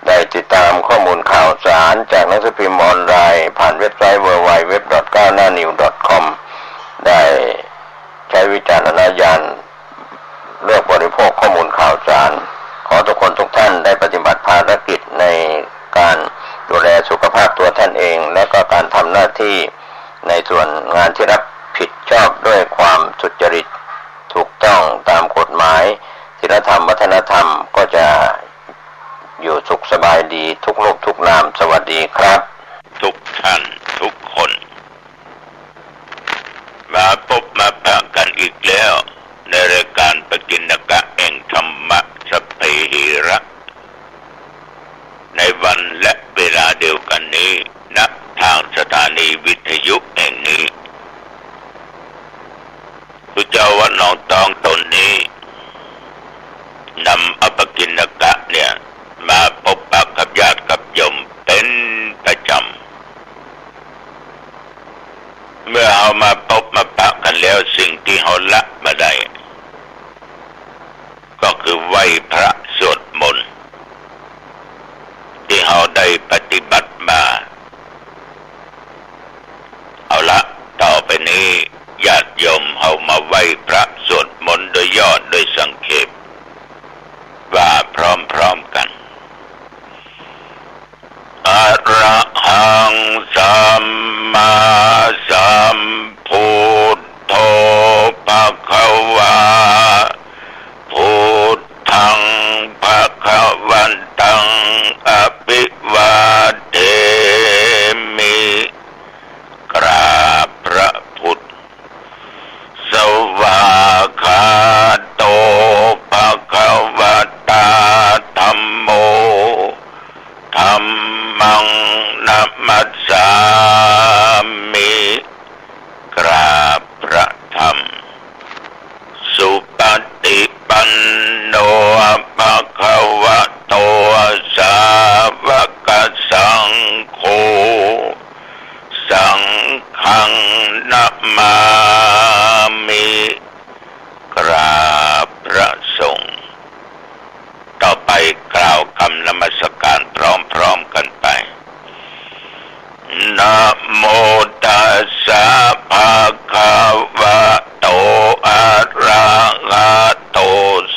ได้ติดตามข้อมูลข่าวสารจากหนังสือพิมพ์ออนไลน์ผ่านเว็บไซต์ www.9hnanew.com ได้ใช้วิจารณญาณเลือกบริโภคข้อมูลข่าวสารขอทุกคนทุกท่านได้ปฏิบัติภารกิจในการดูแลสุขภาพตัวท่านเองและก็การทำหน้าที่ในส่วนงานที่รับผิดชอบด้วยความสุจริตถูกต้องตามกฎหมายศีลธรรมวัฒนธรรมก็จะอยู่สุขสบายดีทุกโลกทุกนามสวัสดีครับทุกท่านทุกคนมาพบมาปะกันอีกแล้วในรายการปกิณกะแห่งธรรมะสัพเพหิระในวันและเวลาเดียวกันนี้ณทางสถานีวิทยุแห่งนี้พระเจ้าวัดหนองตองตนนี้นำอปกิณกะเนี่ยมาพบปะกับญาติกับโยมเป็นประจำเมื่อเอามาพบมาปะกันแล้วสิ่งที่เขาละมาได้ก็คือไหว้พระสวดมนต์ที่เขาได้ปฏิบัติมาเอาละต่อไปนี้ญาติโยมเอามาไหว้พระสวดมนต์โดยย่อโดยสังเขปว่าพร้อมๆกันอะระหังสัมมาสัมพุทโธภควาพุทธังภวันตังอภิวาเทมิกราบพระพุทธสวากขาโตภควตาธัมโมธัมมังนัมมัสสามิกราบพระธรรมสุปฏิปันโนภควโตสาวกสังโฆสังฆังนะมามิกราบพระสงฆ์ต่อไปกล่าวคำนมัสการพร้อมๆกันไปนะโมตัสสะภะคะวะโตอะระหะโต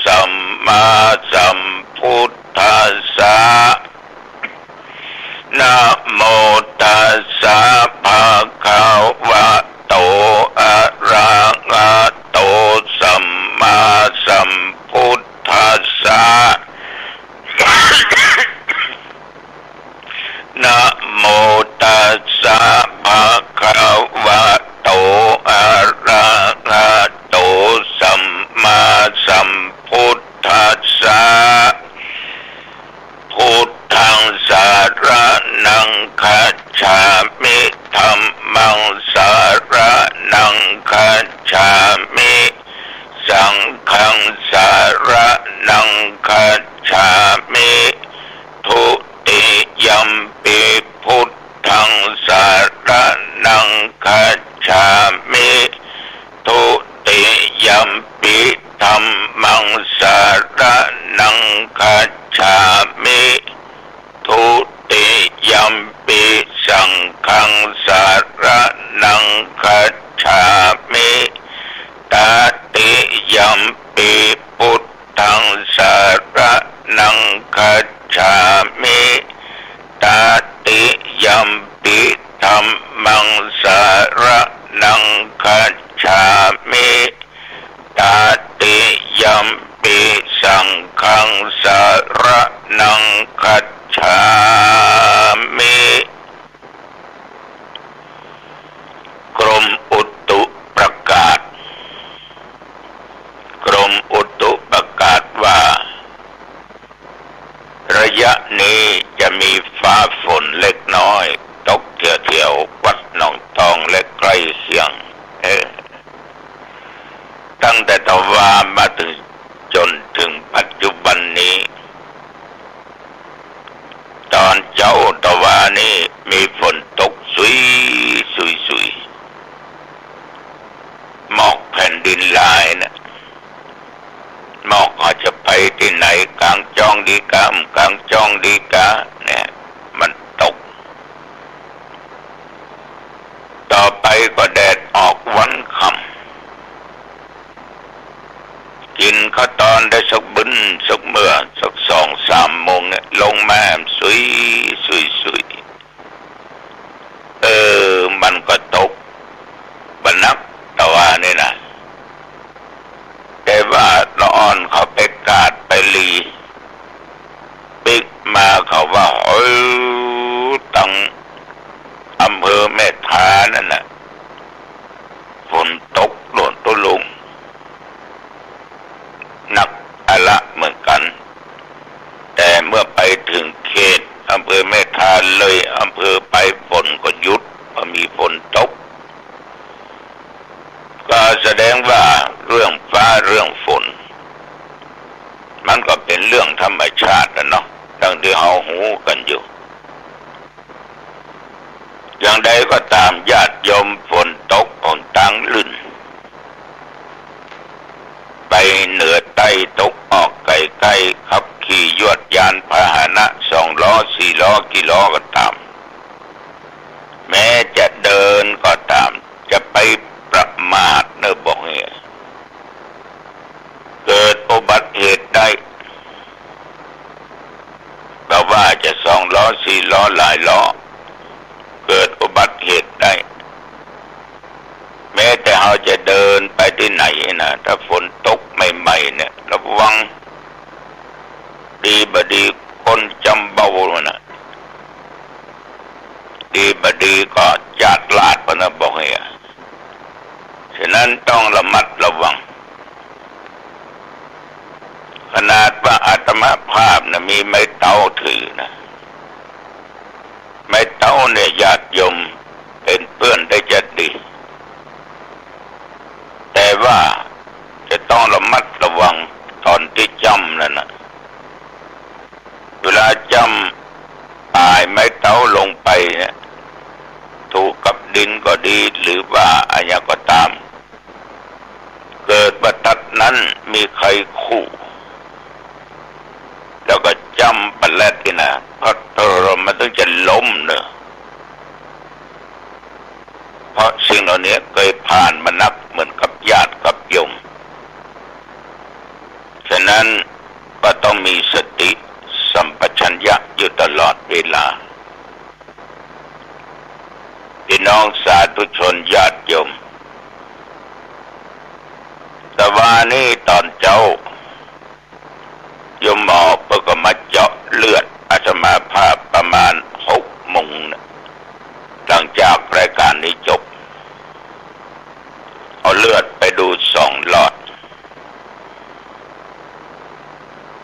สัมมาสัมพุทธัสสะนะโมตัสสะภะคะวะโตอะระหะโตสัมมาสัมพุทธัสสะนะโมตัสสะภะคะวะโตอะระหะโตสัมมาสัมพุทธัสสะพุทธังสารนังคัจฉามิธัมมังสารนังคัจฉามิสังฆังสารนังคัจฉามิทุติยัมปิพุทธังสารนังคัจฉามิทุติยัมปิธัมมังสารนังคัจฉามิทุติยัมปิสังฆังสารนังคัจฉามิตติยัมปิพุทธังสารนังคัจฉามิตติยัมปิธัมมังสารนังคัจฉามิตติยัมปิ ธังสารนังคัจฉามิกรมอุตุประกาศว่าระยะนี้จะมีฟ้าฝนเล็กน้อยตกเที่ยววัดหนองตองและใกล้เคียงตั้งแต่ตะวันมาจนถึงปัจจุบันนี้ตอนเจ้าตะวันนี้มีฝนตกสุยหมอกแผ่นดินลายนะหมอกอาจจะไปที่ไหนกลางจ้องดีกาเนี่ยมันตกต่อไปก็แดดออกวันค่ำกินข้าวตอนได้สักบึ้นสักเมื่อสัก2-3 โมงเนี่ยลงมาสุยมันก็ตกบันนักตะวันนี่นะแต่ว่าละอ่อนเขาไปกาดไปลีบิ๊กมาเขาว่าตั้งอำเภอแม่ทานั่นน่ะฝนตกโดนตุลุงหนักอะละเหมือนกันแต่เมื่อไปถึงเขตอำเภอแม่ทาเลยอำเภอไปฝนก็หยุดพอมีฝนตกก็แสดงว่าเรื่องฟ้าเรื่องฝนมันก็เป็นเรื่องธรรมชาตินะเนาะดังที่เฮาหูกันอยู่อย่างใดก็ตามญาติโยมฝนตกคนตั้งลื่นไปเหนือใต้ตกออกไกลๆขับขี่ยวดยานพาหนะ2 ล้อ4 ล้อกี่ล้อก็ตามแม้จะเดินก็ตามจะไปประมาทเนอะบอกให้เกิดอุบัติเหตุได้แต่ว่าจะ2 ล้อ4 ล้อหลายล้อเกิดอุบัติเหตุได้แม้แต่เราจะเดินไปที่ไหนนะถ้าฝนตกใหม่ๆเนี่ยระวังดีบดีคนจำเบานะดีบดีก็จาดลาดปนะบอกให้ฉะนั้นต้องระมัดระวังขนาดว่าอาตมาภาพนะมีไม้เต้าถือนะไม้เต้าเนี่ยญาติโยมเป็นเพื่อนได้จะดีแต่ว่าจะต้องระมัดระวังตอนที่จำนั่นนะเวลาจำปลายไม้เต้าลงไปเนี่ยถูกกับดินก็ดีหรือว่าอะไรก็ตามเกิดบัตัดนั้นมีใครคู่แล้วก็จำปะแลดที่นะเพราะเรามันต้องจะล้มเนอะเพราะสิ่งเหล่านี้เคยผ่านมานักเหมือนกับญาติกับโยมฉะนั้นก็ต้องมีสติสัมปชัญญะอยู่ตลอดเวลาพี่น้องสาธุชนญาติโยมแต่ว่านี่ตอนเจ้าโยมหมอเพิ่งก็มาเจาะเลือดอาตมาภาพประมาณ6 โมงหลังจากรายการนี้จบเอาเลือดไปดู2 หลอด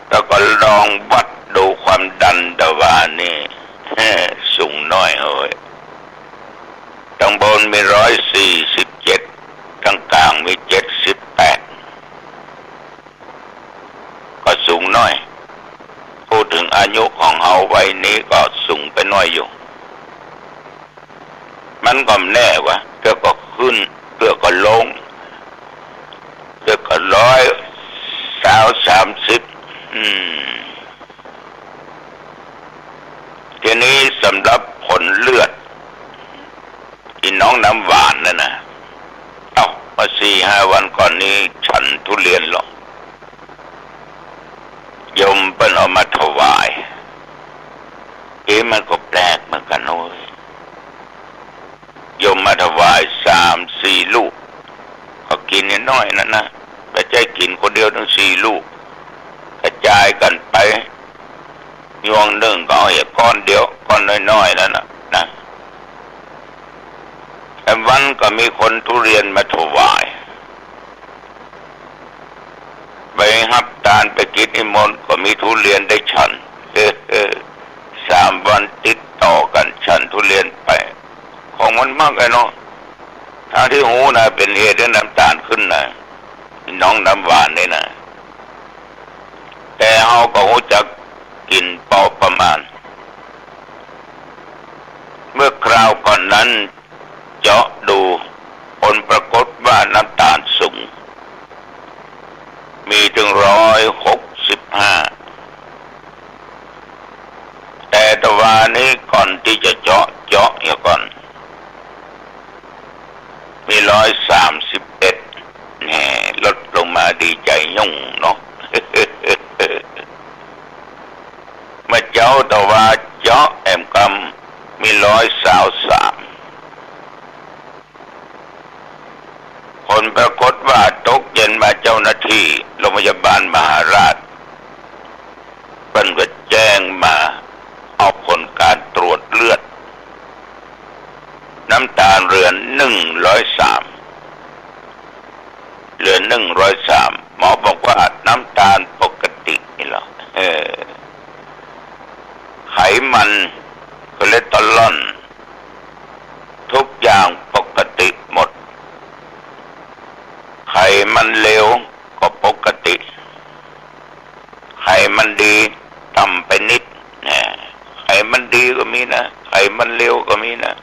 แล้วก็ลองวัดดูความดันตะวันนี่สูงน้อยเฮ้ยข้างบนมี147ข้างกลางมี78ก็สูงน้อยพูดถึงอายุของเฮาวัยนี้ก็สูงไปน้อยอยู่มันก็แน่วะเดี๋ยวก็ขึ้นเดี๋ยวก็ลงเดี๋ยวก็130ทีนี้สำหรับผลเลือดที่น้องน้ำหวานนั่นนะมา 4-5 วันก่อนนี้ฉันทุเรียนหรอกโยมเปิ้นเอามาถวายมันก็แปลกเหมือนกันโอ้ยโยมมาถวาย3-4 ลูกก็กินน้อยๆนั่นนะไม่ใช่กินคนเดียวทั้ง4 ลูกก็ จายกันไปยวงหนึ่งก็เอาก้อนเดียวก้อนน้อยๆนั่นนะแต่วันก็มีคนทุเรียนมาถวายไปฮับทานไปกินนิมนต์ก็มีทุเรียนได้ฉัน3 วันติดต่อกันฉันทุเรียนไปของมันมากเลยเนาะทางที่หูนะเป็นเหตุให้น้ำตาลขึ้นนะน้องน้ำหวานนี่นะแต่เขาก็หูจักกินพอประมาณเมื่อคราวก่อนนั้นเจาะดูผลปรากฏว่าน้ำตาลสูงมีถึง165แต่ตะวันนี้ก่อนที่จะเจาะอย่างก่อนมี131ลดลงมาดีใจยุ่งเนาะ มาเจ้าตะวันเจาะแอมกำมี123ผลปรากฏว่าตกเย็นมาเจ้าหน้าที่โรงพยาบาลมหาราชเพิ่นก็แจ้งมาเอาผลการตรวจเลือดน้ำตาลเหลือ103หมอบอกว่าน้ำตาลปกตินี่หรอไขมันคอเลสเตอรอลทุกอย่างปกติหมดไขมันเลวก็ปกติไขมันดีต่ำไปนิดไขมันดีก็มีนะไขมันเลวก็มีนะ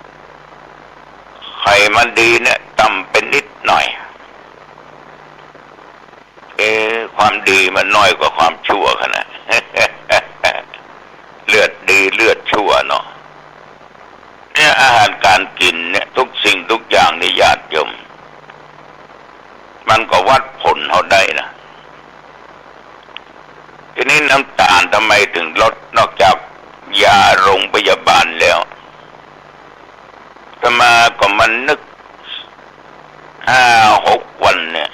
ไขมันดีเนี่ยต่ำไปนิดหน่อยความดีมันน้อยกว่าความชั่วขนาด เลือดดีเลือดชั่วเนาะเนี่ยอาหารการกินเนี่ยทุกสิ่งทุกอย่างในญาติโยมมันก็วัดผลเขาได้นะทีนี้น้ำตาลทำไมถึงลดนอกจากยาโรงพยาบาลแล้วอาตมาก็มันนึก5-6 วันเนี่ย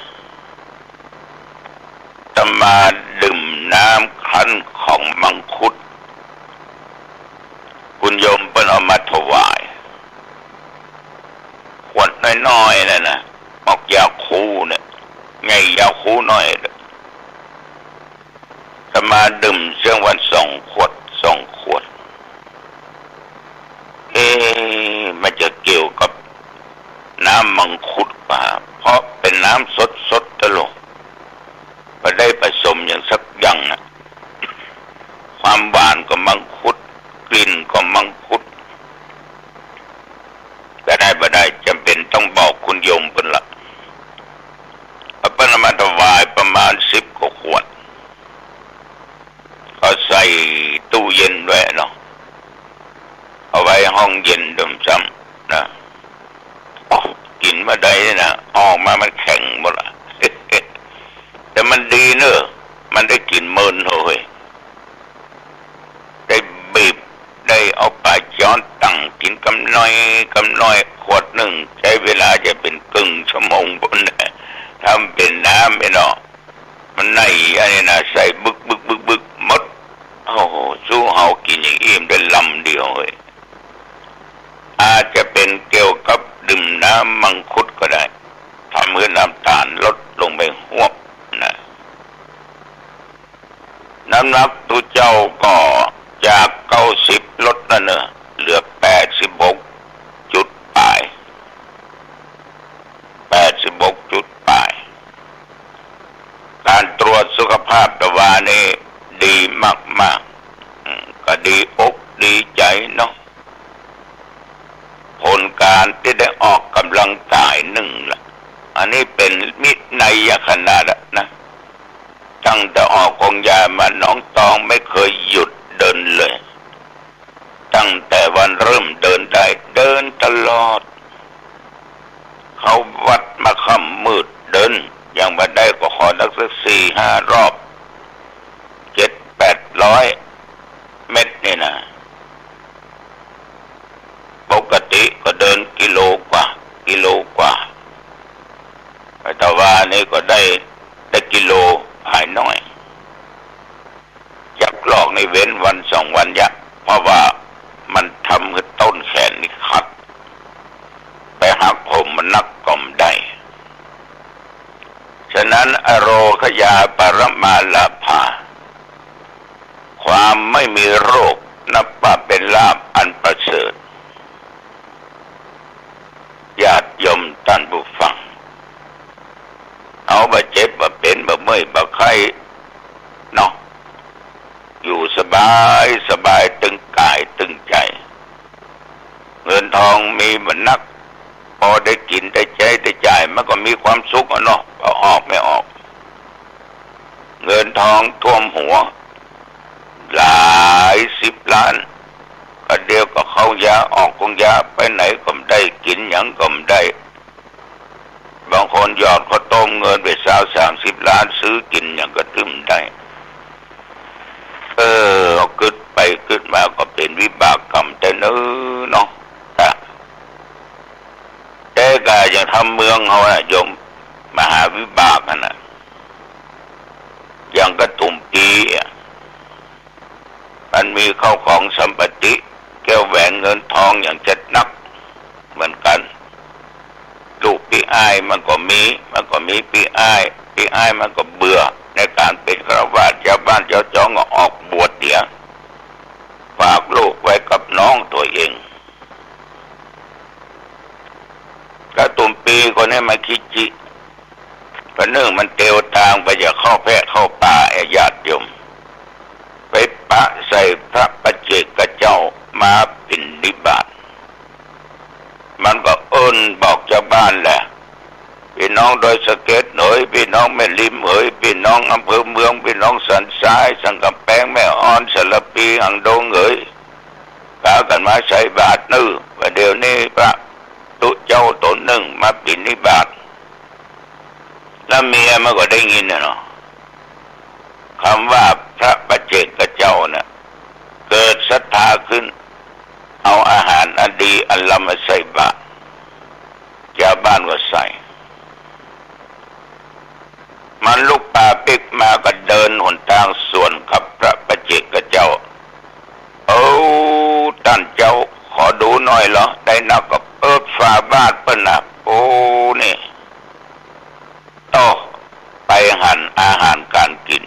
อาตมาดื่มน้ำคั้นของมังคุดคุณโยมเพิ่นเอามาถวายขวดน้อยๆนะออกยาคูเนี่ยไงยาคูน้อยอาตมาดื่มเชื่องวัน2 ขวดมันจะเกี่ยวกับน้ำมังคุดป่ะเพราะเป็นน้ำสดตลอดไม่ได้ผสมอย่างสักอย่างนะความหวานก็มังคุดกลิ่นก็มังคุดแต่ได้บ่ได้จำเป็นต้องบอกคุณโยมเป็นละเอาไปมาถวายประมาณ10 กว่าขวดก็ใส่ตู้เย็นด้วยเนาะเอาไว้ห้องเย็นดมซ้ำนะกินมาได้นะออกมามันแข็งหมดละ แต่มันดีเนอะมันได้กลิ่นเมินเฮ้ยได้บีบได้เอาปลาช้อนตั้งกินกำน้อยขวดหนึ่งใช้เวลาจะเป็นครึ่งชั่วโมงบนทำเป็นน้ำไม่เนาะมันในอะไรนะใส่บึกหมดโอ้โหสู้เฮากินอย่างอิ่มได้ลำเดียวเฮ้ยอาจจะเป็นเกี่ยวกับดื่มน้ำมังคุดก็ได้ทำให้น้ำตาลลดลงไปหวบนะน้ำหนักตัวเจ้าก็จาก90ลดนั่นเนอะเหลือ86 จุดปลายการตรวจสุขภาพตะวันนี่ดีมากก็ดีอกดีใจเนาะผลการที่ได้ออกกำลังกายหนึ่งละอันนี้เป็นมิตรในขนาดนะตั้งแต่ออกกองยามาน้องตองไม่เคยหยุดเดินเลยตั้งแต่วันเริ่มเดินได้เดินตลอดเขาวัดมาค่ำมืดเดินอย่างมาได้ก็ขอนักสัก4-5 รอบ700-800 เมตรนี่นะปกติก็เดินกิโลกว่าแต่ว่านี่ก็ได้กิโลหายน้อย ลอกในเว้นวันสองวันยะเพราะว่ามันทำให้ต้นแขนนี่ขัดไปหักผมมันนักก็มได้ฉะนั้นอโรคยาปรมาลาภาความไม่มีโรคนับว่าเป็นลาภอันประเสริฐญาติโยมท่านผู้ฟังเอาบาเจ็บบ่เป็นบ่เมื่อยบ่ไข้เนาะอยู่สบายตึงกายตึงใจเงินทองมีเหมือนนักพอได้กินได้ใช้ได้จ่ายมันก็มีความสุขอ่ะเนาะเอาออกไม่ออกเงินทองท่วมหัวหลาย10 ล้านก็เดียวก็เข้ายาออกคงยาไปไหนก็ไม่ได้กินหยังก็ไม่ได้บางคนหยอดข้าวต้มเงินไป30 ล้านซื้อกินอย่างก็ตึ้มได้กึดไปกึดมาก็เป็นวิบากกรรมแต่เนาะแต่ก็ยังทำเมืองเขาอะโยมมหาวิบากนะอย่างกระตุ่มปีมันมีเข้าของสัมปติแก้วแหวนเงินทองอย่างจัดนักเหมือนกันลูกพี่อ้ายมันก็มีพี่อ้ายมันก็เบื่อในการเป็นฆราวาสชาวบ้านชาวจ้องก็ออกบวชเดี๋ยวฝากลูกไว้กับน้องตัวเองกระตุ่มปีคนนี้มาคิจิก็เนื่องมันเตียวทางไปอย่าเข้าแพะเข้าป่าญาติโยมไปปะใส่พระปัจเจกเจ้ามาปิณฑบาตมันก็บอกเจ้าบ้านแหละพี่น้องโดยสะเก็ดหน่อยพี่น้องแม่ริมเหยพี่น้องอำเภอเมืองพี่น้องสันทรายสังกำแพงแม่อ่อนสารปีอังโดงเหยพากันมาใส่บาตรว่าเดี๋ยวนี้พระตุเจ้าตนหนึ่งมาปิณฑบาตแล้วเมียมันก็ได้ยินเนาะคำว่าพระปัจเจกเจ้าน่ะเกิดศรัทธาขึ้นเอาอาหารอันดีอันล้ำมาใส่บาตรชาวบ้านก็ใส่มันลูกป่าปิกมาก็เดินหนทางสวนกับพระปัจเจกเจ้าท่านเจ้าขอดูหน่อยเหรอได้นักก็เปิดฝาบาตรเปิ้นน่ะนี่ไปหั่นอาหารการกิน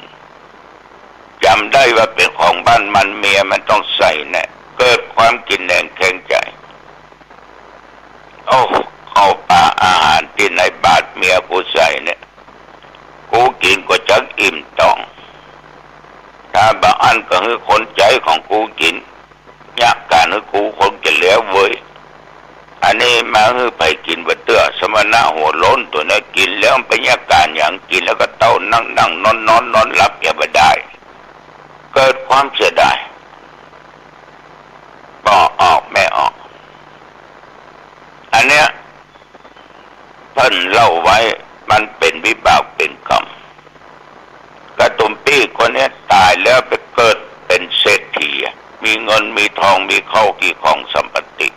จำได้ว่าเป็นของบ้านมันเมียมันต้องใส่แน่เกิดความกินแหงแข็งใจเข้าป่าอาหารที่ในบาตรเมียกูใส่เนี่ยกูกินก็จักอิ่มต้องถ้าบางอันก็คือคนใจของกูกินยักการคือกูคงจะเหลือเว้ยอันนี้มาคือไปกินบะเตื้อสมณะหัวล้นตัวนี้กินแล้วไปยักการอย่างกินแล้วก็เต้านั่งนอนหลับอย่าไปได้เกิดความเสียดายก็ออกไม่ออกอันเนี้ยเพิ่นเล่าไว้มันเป็นวิบากเป็นกรรมกระตุ่มปี้คนนี้ตายแล้วไปเกิดเป็นเศรษฐีมีเงินมีทองมีเข้ากี่ของสัมปติ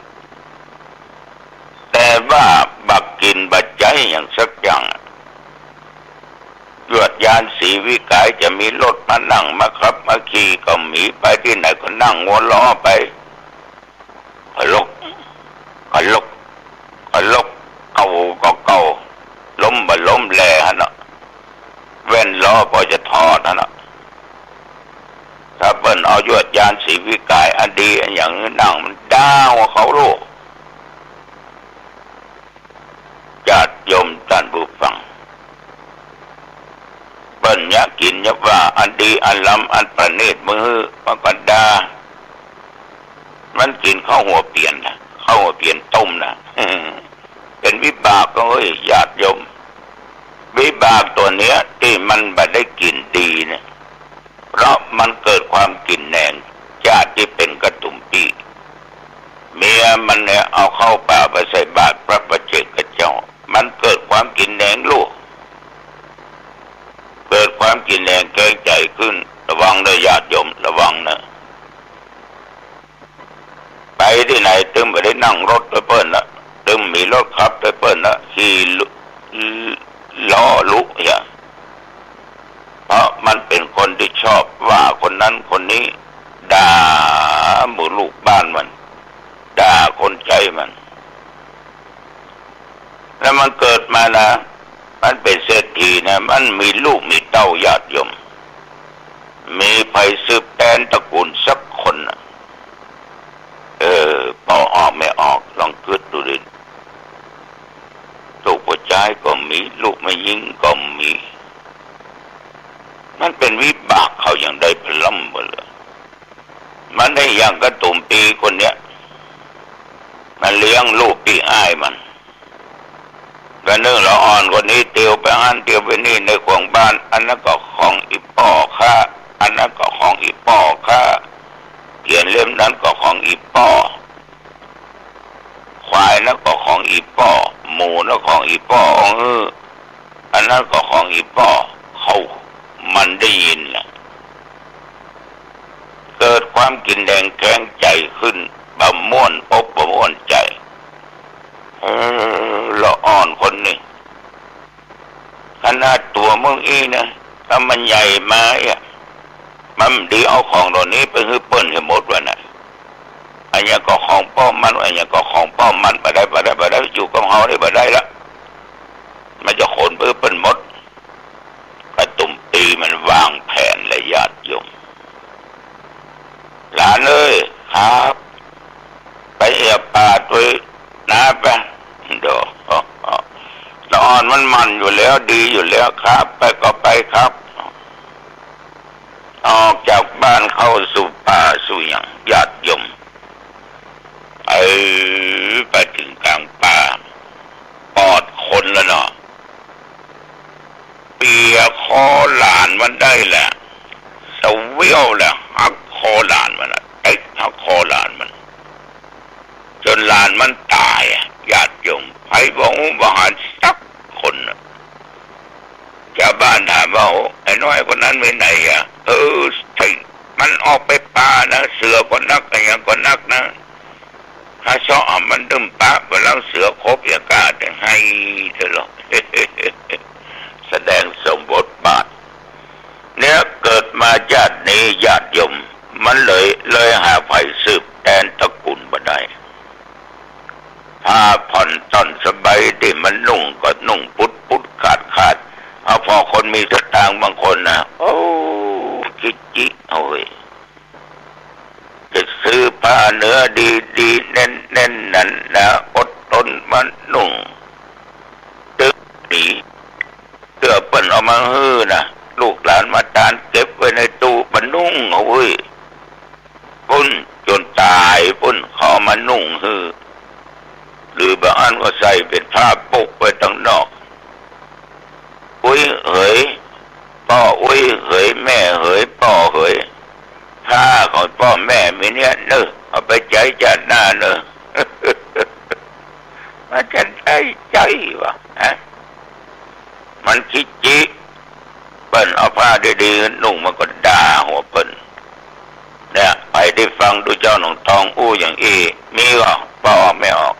แต่ว่าบักกินบัดใจอย่างสักอย่างยวดยานสีวิกายจะมีรถมานั่งมาขับมาขี่ก็มีไปที่ไหนก็นั่งหัวล้อไปขลกเอาก็เก่าล้มบ่ล้มแลฮะเนาะแว่นล้อพอจะถอดฮะเนาะถ้าเปิ้นเอายวดยานสีวิกายอันดีอันอย่างนั่งมันด่าว่าเขาโลกญาติโยมท่านผู้ฟังเปิ้นอยากกินอยากว่าอันดีอันล้ำอันประณีตมือมันก็ด่ามันกินข้าวหัวเปลี่ยนนะข้าวหัวเปลี่ยนต้มนะเป็นวิบากก็ญาติโยมวิบากตัวเนี้ยที่มันไม่ได้กินดีเนี่ยเพราะมันเกิดความกินแหนงจากที่เป็นกระตุ่มปีเมียมันเนี่ยเอาเข้าป่าไปใส่บาตรพระปัจเจกเจ้ามันเกิดความกินแหนงลูกเกิดความกินแหนงแก่ใจขึ้นระวังนะญาติโยมระวังนะไปที่ไหนตึมไปได้นั่งรถไปเปิ้นนะตึมมีรถขับไปเปิ้นนะขี่ล้อลุอย่างเพราะมันเป็นคนที่ชอบว่า คนนั้นคนนี้ด่าหมู่ลูกบ้านมันด่าคนใจมันแล้วมันเกิดมานะมันเป็นเศรษฐีนะมันมีลูกมีเต้าญาติโยมมีไผสืบแทนตระกูลสักคนนะพอออกไม่ออกลองคิดดูดิลูกผู้ชายก็มีลูกไม่ยิงก็มีมันเป็นวิบากเขาอย่างใดพลัมหมดเลยมันได้อย่างกระตุ่มปีคนเนี้ยมันเลี้ยงลูกปีอ้ายมันก็นึกละอ่อนคนนี้เตียวไปหันเตียวไปนี่ในของบ้านอันนั้นก็ของอีป้อข้าอันนั้นก็ของอีป้อข้าเขียนเล่มนั้นก็ของอีป้อควายนั้นก็ของอีป้อหมูนั้นของอีป้ออันนั้นก็ของอีป้อเขามันได้ยินแหละเกิดความกินแดงแข็งใจขึ้นบะม่วนอกบะม่วนใจละอ่อนคนนี้ขนาดตัวมึงอีนะถ้ามันใหญ่มาอ่ะมันดีเอาของเหล่านี้ไปให้เปิ้นให้หมดวะน่ะอันนี้ก็ของป้อมันอันนี้ก็ของป้อมันไปได้อยู่กับเฮาได้บ่ได้ละมันจะขนไปเปิ้นหมดกระตุ่มปีมันวางแผนและญาติโยมหลานเอ้ยครับไปเอียป่าตัวน้าไปเดี๋ยวละอ่อนมันอยู่แล้วดีอยู่แล้วครับไปก็ไปครับออกจากบ้านเข้าสู่ป่าสู่อย่างญาติโยมไปถึงกลางป่าปอดคนแล้วเนาะเปียคอหลานมันได้แหละสเวียวแหละหักคอหลานมันไอ้หักคอหลานมันจนหลานมันตายญาติโยมใครบอกว่าหาสักคนชาวบ้านถามว่าไอ้น้อยคนนั้นไปไหนใช่มันออกไปป่านะเสือก็นักอะไรอย่างก็นักนะถ้าซ้อมันดึมป่าไปแล้วเสือครบอากาศให้เธอหรอก แสดงสมบทบาทเนี่ยเกิดมาญาตินี้ญาติโยมมันเลยหาไผสืบแทนตระกูลบ่ได้ผ้าผ่อนตอนสบายที่มันนุ่งก็นุ่งปุดขาดเอาพอคนมีสตางค์บางคนนะโอ้จิโอ้ยจะซื้อผ้าเนื้อดีแน่นนั่นนะอดทนมันนุ่งตึกดีเสื้อเปิ้นเอามาฮื้อนะลูกหลานมาตานเก็บไว้ในตู้บรรนุ่งโอ้ยปุ้นจนตายปุ้นเขามานุ่งฮื้อหรือบางอันก็ใส่เป็นผ้าปุกไว้ตั้งนอกอุ้ยเหยพ่ออุ้ยเหยแม่เหยพ่อเหยผ้าของพ่อแม่มีเนี่ยเนอะเอาไปใจหน้าเนอะมันจะใจวะฮะมันคิดจิเปิ้นเอาผ้าดีๆนุ่งมันก็ด่าหัวเปิ้นเนี่ยไปได้ฟังดูเจ้าหนองทองอู้อย่างมีก็ป้าออกไม่ออก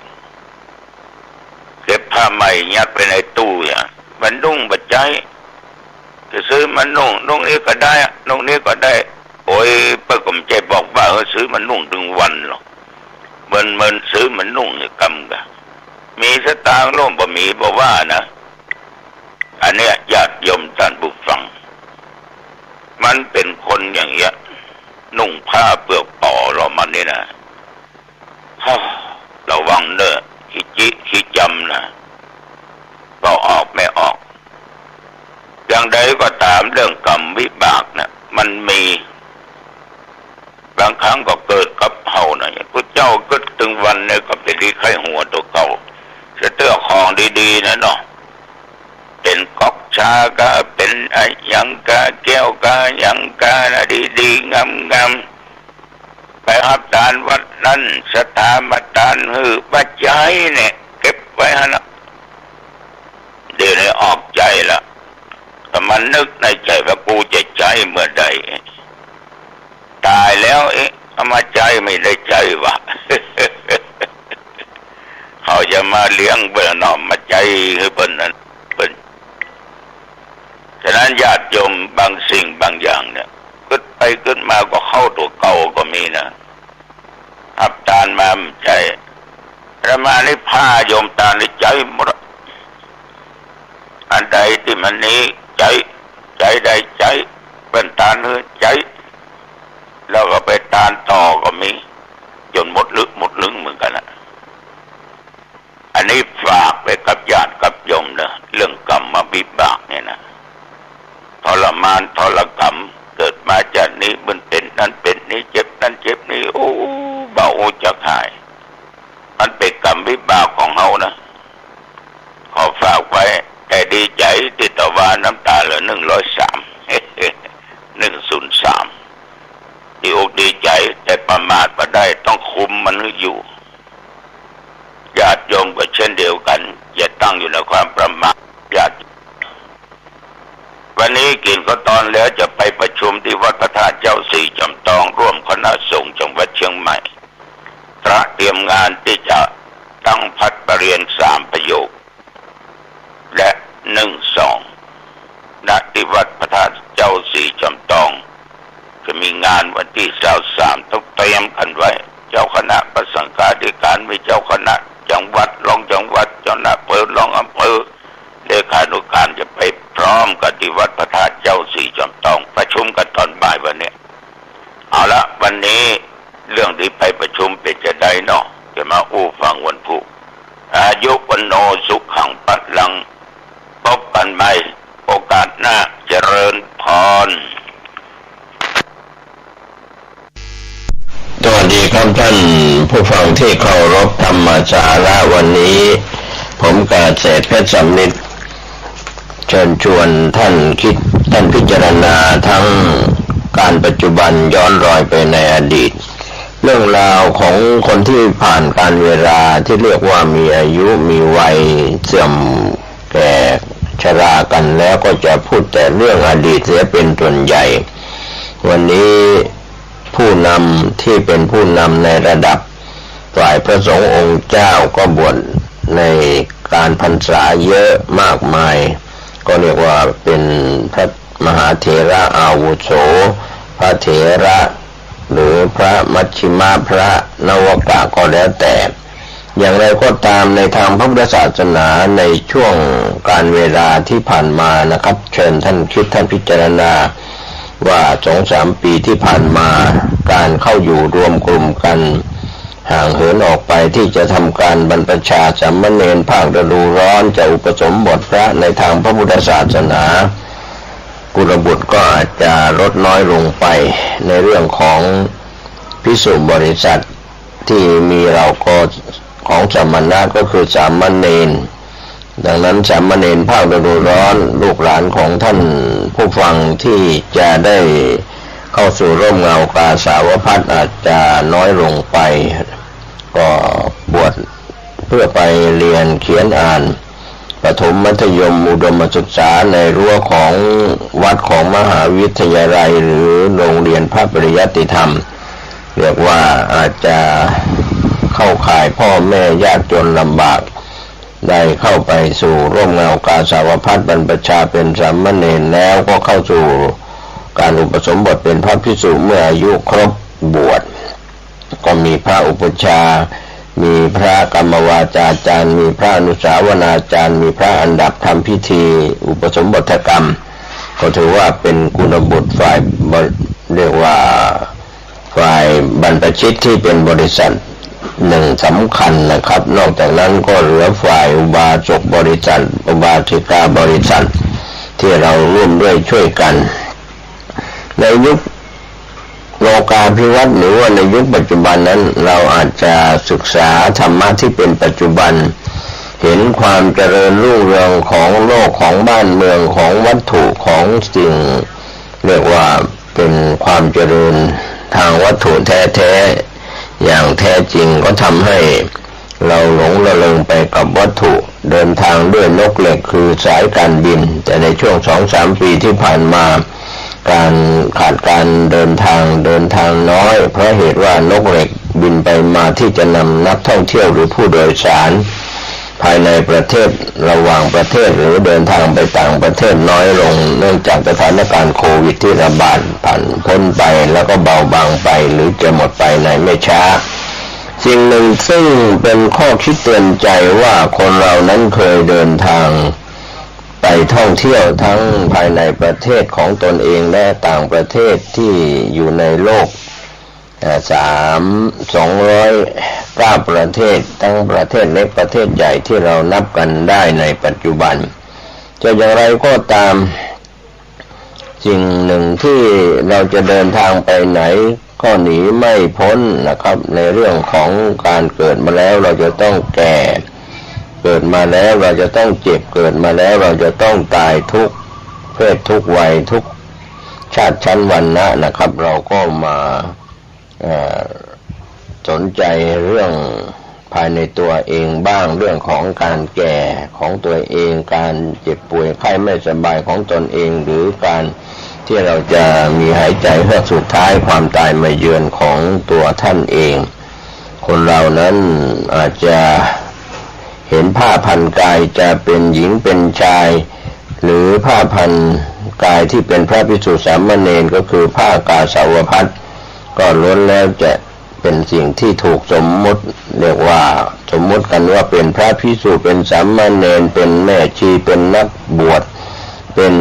เก็บผ้าใหม่ยัดไปในตู้อย่างมันนุ่งบัดใจจะซื้อมันนุ่งนี้ก็ได้นุ่งนี้ก็ได้โอ้ยเปิ้นก็ไม่ใจบอกว่าซื้อมันนุ่งถึงวันหรอกมันซื้อมันนุ่งเนี่ยกำกะมีสตางค์ร่วมบ่มีบ่ว่านะอันเนี้ยญาติโยมท่านผู้ฟังมันเป็นคนอย่างเงี้ยนุ่งผ้าเปลือกป่อเรามันนี่นะระวังเด้อขี้จำนะก็ออกไม่ออกอย่างใดก็ตามเรื่องกรรมวิบากนะมันมีบางครั้งก็เกิดกับเฮานะพระเจ้าก็ถึงวันเนี่ยก็เป็นดีไข้หัวตัวเก่าจะเตื้อของดีๆนะเนาะเป็นก๊อกชากะเป็นยังกะแก้วกะยังกะนะดีๆงามไปรับทานวัดนั้นสถาบันทานปัจจัยเนี่ยเก็บไว้ฮะนะเดี๋ยวนี้ออกใจละแต่มันนึกในใจว่ากูจะใจเมื่อใดตายแล้วเอามาใจไม่ได้ใจวะ เขาจะมาเลี้ยงเบื่อหน่อมาใจให้เปิ้นนั้นเปิ้นฉะนั้นญาติโยมบางสิ่งบางอย่างเนี่ยก็ไป ขึ้นมาก็เข้าตัวเก่าก็มีนะอับตานมาใจประมาณนี้ผ้าโยมตาในใจหมดอันใดที่มันนี้ใจใดใจเป็นตาเนื้อใจแล้วก็ไปตานต่อก็มีจนหมดลึกเหมือนกันนะอันนี้ฝากไปกับญาติกับโยมนะเรื่องกรรมวิบากเนี่ยนะทรมานทรกรรมเกิดมาจากนี้มันเป็นนั่นเป็นนี้เจ็บนั่นเจ็บนี้โอ้เบาจะหายมันเป็นกรรมวิบากของเฮานะขอฝากไว้แต่ดีใจที่ตะวันน้ำตาเหลือ103ดีอกดีใจแต่ประมาทมาได้ต้องคุมมันให้อยู่ญาติโยมก็เช่นเดียวกันอย่าตั้งอยู่ในความประมาทญาติวันนี้กินก็ตอนแล้วจะไปประชุมที่วัดพระธาตุเจ้าสี่จำตองร่วมคณะสงฆ์จังหวัดเชียงใหม่พระเตรียมงานที่จะตั้งพัดประเรียน3 ประโยคและ1-2ณที่วัดพระธาตุเจ้าสี่จำตองจะมีงานวันที่23ต้องเตรียมกันไว้เจ้าคณะประสังฆาธิการมีเจ้าคณะจังหวัดรองจังหวัดเจ้าคณะอำเภอรองอำเภอเลขานุการจะไปพร้อมกันที่วัดพระธาตุเจ้าสี่จำตองประชุมกันตอนบ่ายวันนี้เอาละวันนี้เรื่องที่ไปประชุมเป็นจะได้เนาะจะมาฟังวันพุธอายุวันโนสุขังปัลลังพบกันใหม่โอกาสหน้าเจริญพรสวัสดีครับท่านผู้ฟังที่เคารพธรรมสาระวันนี้ผมกาเศษเพชรสำนิทเชิญชวนท่านคิดท่านพิจารณาทั้งการปัจจุบันย้อนรอยไปในอดีตเรื่องราวของคนที่ผ่านการเวลาที่เรียกว่ามีอายุมีวัยเสื่อมแก่ชรากันแล้วก็จะพูดแต่เรื่องอดีตเสียเป็นส่วนใหญ่วันนี้ผู้นำที่เป็นผู้นำในระดับฝ่ายพระสงฆ์องค์เจ้าก็บวชในการพรรษาเยอะมากมายก็เรียกว่าเป็นพระมหาเถระอาวุโสพระเถระหรือพระมัชฌิมาพระนวกะก็แล้วแต่อย่างไรก็ตามในทางพระพุทธศาสนาในช่วงการเวลาที่ผ่านมานะครับเชิญท่านคิดท่านพิจารณาว่า 2-3 ปีที่ผ่านมาการเข้าอยู่รวมกลุ่มกันห่างเหินออกไปที่จะทำการบรรพชาสามเณรภาคฤดูร้อนจะอุปสมบทพระในทางพระพุทธศาสนากุลบุตรก็อาจจะลดน้อยลงไปในเรื่องของภิกษุบริษัทที่มีเราก็ของสมณะก็คือสามเณรดังนั้นสามเณรภาคฤดูร้อนลูกหลานของท่านผู้ฟังที่จะได้เข้าสู่ร่มเงากาสาวพัสอาจจะน้อยลงไปก็บวชเพื่อไปเรียนเขียนอ่านประถมมัธยมอุดมศึกษาในรั้วของวัดของมหาวิทยาลัยหรือโรงเรียนพระปริยัติธรรมเรียกว่าอาจจะเข้าข่ายพ่อแม่ยากจนลำบากได้เข้าไปสู่ร่มเงากาสาวพัสบรรพชาเป็นสามเณรแล้วก็เข้าสู่การอุปสมบทเป็นพระภิกษุเมื่ออายุครบบวชก็มีพระอุปชามีพระกรรมวาจาจารย์มีพระอนุสาวนาจารย์มีพระอันดับทำพิธีอุปสมบทกรรมก็ถือว่าเป็นกุลบุตรฝ่ายเรียกว่าฝ่ายบรรพชิตที่เป็นบริษัทหนึ่งสำคัญนะครับนอกจากนั้นก็เหลือฝ่ายอุบาสกบริษัทอุบาสิกาบริษัทที่เราร่วมด้วยช่วยกันในยุคโลกาภิวัตน์หรือว่าในยุคปัจจุบันนั้นเราอาจจะศึกษาธรรมะที่เป็นปัจจุบันเห็นความเจริญรุ่งเรืองของโลกของบ้านเมืองของวัตถุของสิ่งเรียกว่าเป็นความเจริญทางวัตถุแท้ๆอย่างแท้จริงก็ทำให้เราหลงระเริงไปกับวัตถุเดินทางด้วยนกเหล็กคือสายการบินแต่ในช่วง 2-3 ปีที่ผ่านมาการขาดการเดินทางน้อยเพราะเหตุว่านกเหล็กบินไปมาที่จะนำนักท่องเที่ยวหรือผู้โดยสารพ ภายในประเทศระหว่างประเทศหรือเดินทางไปต่างประเทศน้อยลงเนื่องจากสถานการณ์โควิดที่ระบาดผ่านพ้นไปแล้วก็เบาบางไปหรือจะหมดไปในไม่ช้าสิ่งหนึ่งซึ่งเป็นข้อคิดเตือนใจว่าคนเรานั้นเคยเดินทางไปท่องเที่ยวทั้งภายในประเทศของตนเองและต่างประเทศที่อยู่ในโลก209 ประเทศทั้งประเทศเล็กประเทศใหญ่ที่เรานับกันได้ในปัจจุบันจะอย่างไรก็ตามสิ่งหนึ่งที่เราจะเดินทางไปไหนก็หนีไม่พ้นนะครับในเรื่องของการเกิดมาแล้วเราจะต้องแก่เกิดมาแล้วเราจะต้องเจ็บเกิดมาแล้วเราจะต้องตายทุกเพศทุกวัยทุกชาติชั้นวรรณะนะครับเราก็มาสนใจเรื่องภายในตัวเองบ้างเรื่องของการแก่ของตัวเองการเจ็บป่วยไข้ไม่สบายของตนเองหรือการที่เราจะมีหายใจเฮือกสุดท้ายความตายมาเยือนของตัวท่านเองคนเรานั้นอาจจะเห็นผ้าพันกายจะเป็นหญิงเป็นชายหรือผ้าพันกายที่เป็นพระภิกษุสามเณรก็คือผ้ากาสาวพัสก็ล้วนแล้วจะเป็นสิ่งที่ถูกสมมติเรียกว่าสมมติกันว่าเป็นพระภิกษุเป็นสามเณรเป็นแม่ชีเป็นนักบวชเป็น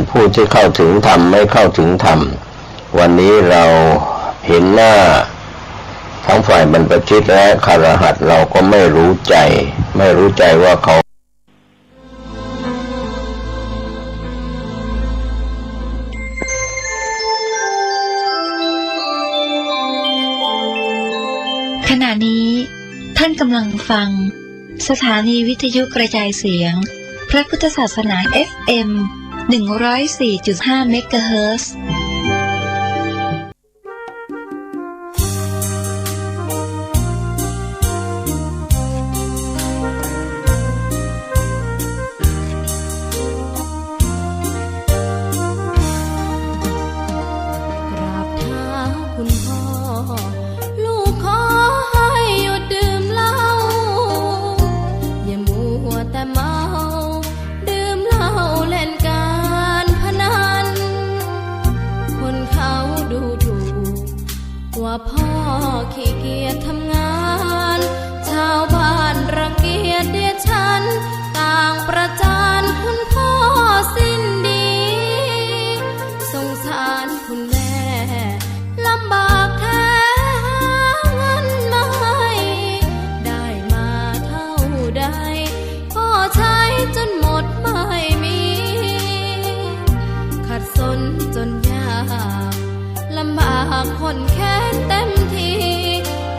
ผู้ที่เข้าถึงธรรมไม่เข้าถึงธรรมวันนี้เราเห็นหน้าทั้งฝ่ายบรรพชิตและคฤหัสถ์เราก็ไม่รู้ใจว่าเขาขณะนี้ท่านกำลังฟังสถานีวิทยุกระจายเสียงพระพุทธศาสนา FM 104.5 เมกะเฮิรตซ์พ่อขี้เกียจทำงานชาวบ้านรังเกียจเดียฉันต่างประจานคุณพ่อสิ้นดีสงสารคุณแม่ลำบากแท้หาเงินมาให้ได้มาเท่าใดพ่อใช้จนหมดไม่มีขัดสนจนยากลำบากคนแค้นเต็มที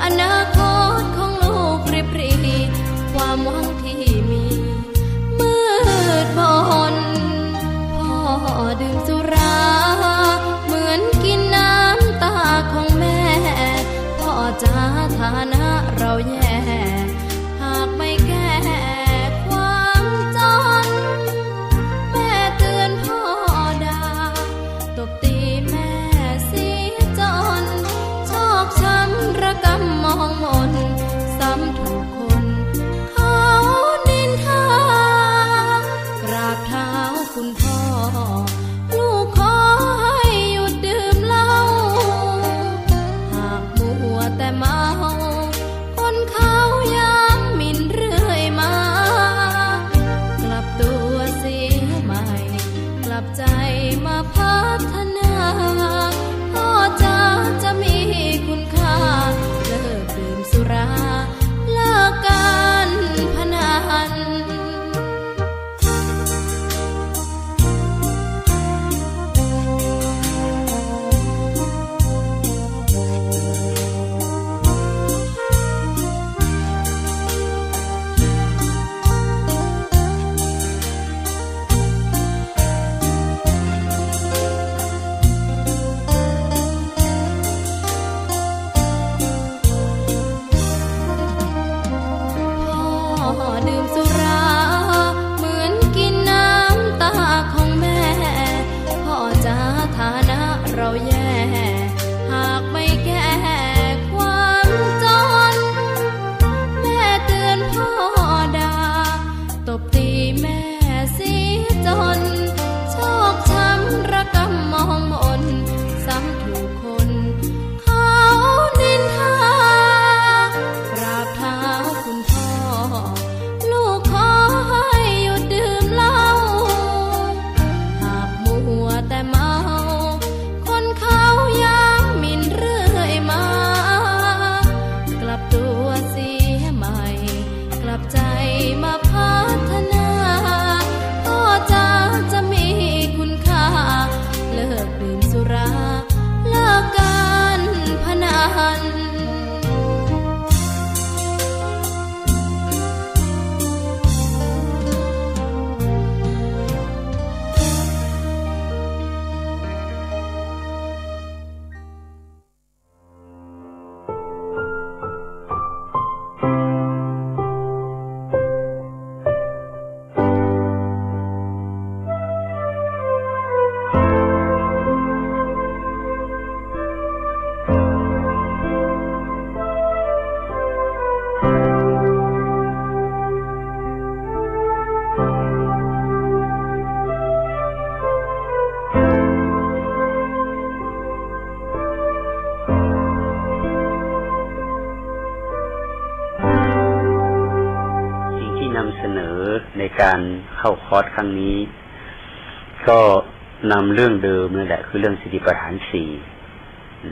อนาคตของลูกริบหรี่ความหวังที่มีมืดมนพ่อดื่มสุราเหมือนกินน้ำตาของแม่พ่อจ๋าฐานะเราแย่หากไม่แก้ความจนแม่เตือนพ่อด่าตบตีแม่ช้ำระกำมองมนซ้ำถูกคนเขานินทากราบเท้าคุณพ่อลูกขอให้หยุดดื่มเหล้าหากมัวแต่เมาคนเขาย้ำหมิ่นเรื่อยมากลับตัวเสียใหม่กลับใจมาพัฒนาพ่อจะมีคุณค่าเลิกดื่มสุราเลิกการพนันดื่มสุราเหมือนกินน้ำตาของแม่พ่อจ๋าฐานะเราแย่หากไม่แก้ความจนแม่เตือนพ่อด่า เข้าคอร์สครั้งนี้ก็นำเรื่องเดิมนั่นแหละคือเรื่องสติปัฏฐานสี่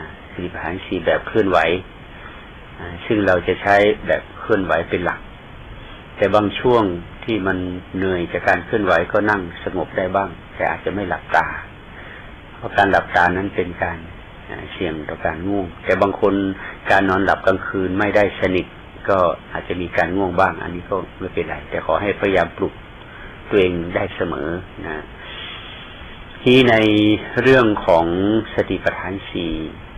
นะสติปัฏฐานสี่แบบเคลื่อนไหวซึ่งเราจะใช้แบบเคลื่อนไหวเป็นหลักแต่บางช่วงที่มันเหนื่อยจากการเคลื่อนไหวก็นั่งสงบได้บ้างแต่อาจจะไม่หลับตาเพราะการหลับตานั้นเป็นการเสี่ยงต่อการง่วงแต่บางคนการนอนหลับกลางคืนไม่ได้สนิทก็อาจจะมีการง่วงบ้างอันนี้ก็ไม่เป็นไรแต่ขอให้พยายามปลุกตัวเองได้เสมอนะที่ในเรื่องของสติปัฏฐานสี่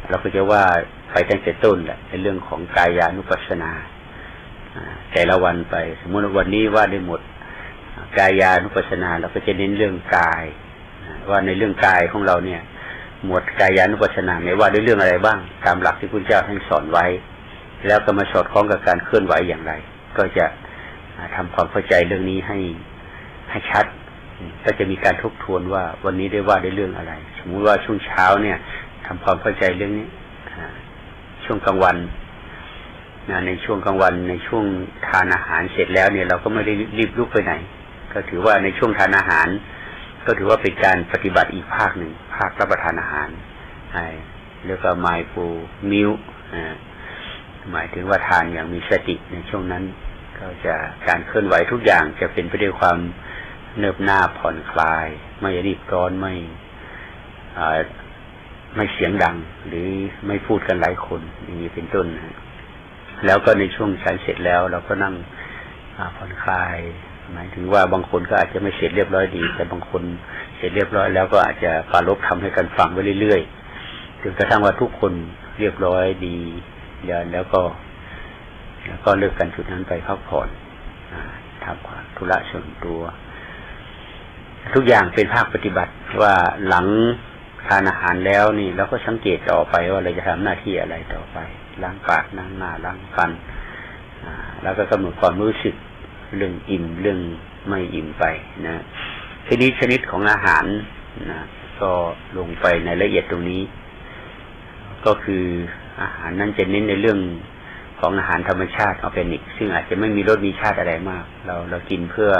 เราก็จะว่าไปตั้งแต่ต้นแหละในเรื่องของกายานุปัสสนาแต่ละวันไปสมมติวันนี้ว่าได้หมดกายานุปัสสนาเราก็จะเน้นเรื่องกายว่าในเรื่องกายของเราเนี่ยหมวดกายานุปัสสนาไม่ว่าด้วยเรื่องอะไรบ้างตามหลักที่พุทธเจ้าท่านสอนไว้แล้วก็มาสอดคล้องกับการเคลื่อนไหวอย่างไรก็จะทำความเข้าใจเรื่องนี้ให้ชัดก็จะมีการทบทวนว่าวันนี้ได้ว่าด้วยเรื่องอะไรสมมุติว่าช่วงเช้าเนี่ยทำความเข้าใจเรื่องนี้ช่วงกลางวันในช่วงกลางวันในช่วงทานอาหารเสร็จแล้วเนี่ยเราก็ไม่ได้รีบลุกไปไหนก็ถือว่าในช่วงทานอาหารก็ถือว่าเป็นการปฏิบัติอีกภาคหนึ่งภาครับประทานอาหารแล้วก็ mindful meal หมายถึงว่าทานอย่างมีสติในช่วงนั้นก็จะการเคลื่อนไหวทุกอย่างจะเป็นไปด้วยความเนิบหน้าผ่อนคลายไม่รีบร้อนไม่เสียงดังหรือไม่พูดกันหลายคนอย่างนี้เป็นต้นนะแล้วก็ในช่วงฉันเสร็จแล้วเราก็นั่งผ่อนคลายหมายถึงว่าบางคนก็อาจจะไม่เสร็จเรียบร้อยดีแต่บางคนเสร็จเรียบร้อยแล้วก็อาจจะปรารภทำให้กันฟังไปเรื่อยๆจนกระทั่งว่าทุกคนเรียบร้อยดีแล้วก็เลิกกันจุดนั้นไปพักผ่อนทำความธุระส่วนตัวทุกอย่างเป็นภาคปฏิบัติว่าหลังทานอาหารแล้วนี่เราก็สังเกตต่อไปว่าเราจะทำหน้าที่อะไรต่อไปล้างปากล้างหน้าล้างฟันแล้วก็กำหนดความรู้สึกเรื่องอิ่มเรื่องไม่อิ่มไปนะทีนี้ชนิดของอาหารนะก็ลงไปในละเอียดตรงนี้ก็คืออาหารนั้นจะเน้นในเรื่องของอาหารธรรมชาติออร์แกนิกซึ่งอาจจะไม่มีรสมีชาติอะไรมากเรากินเพื่อ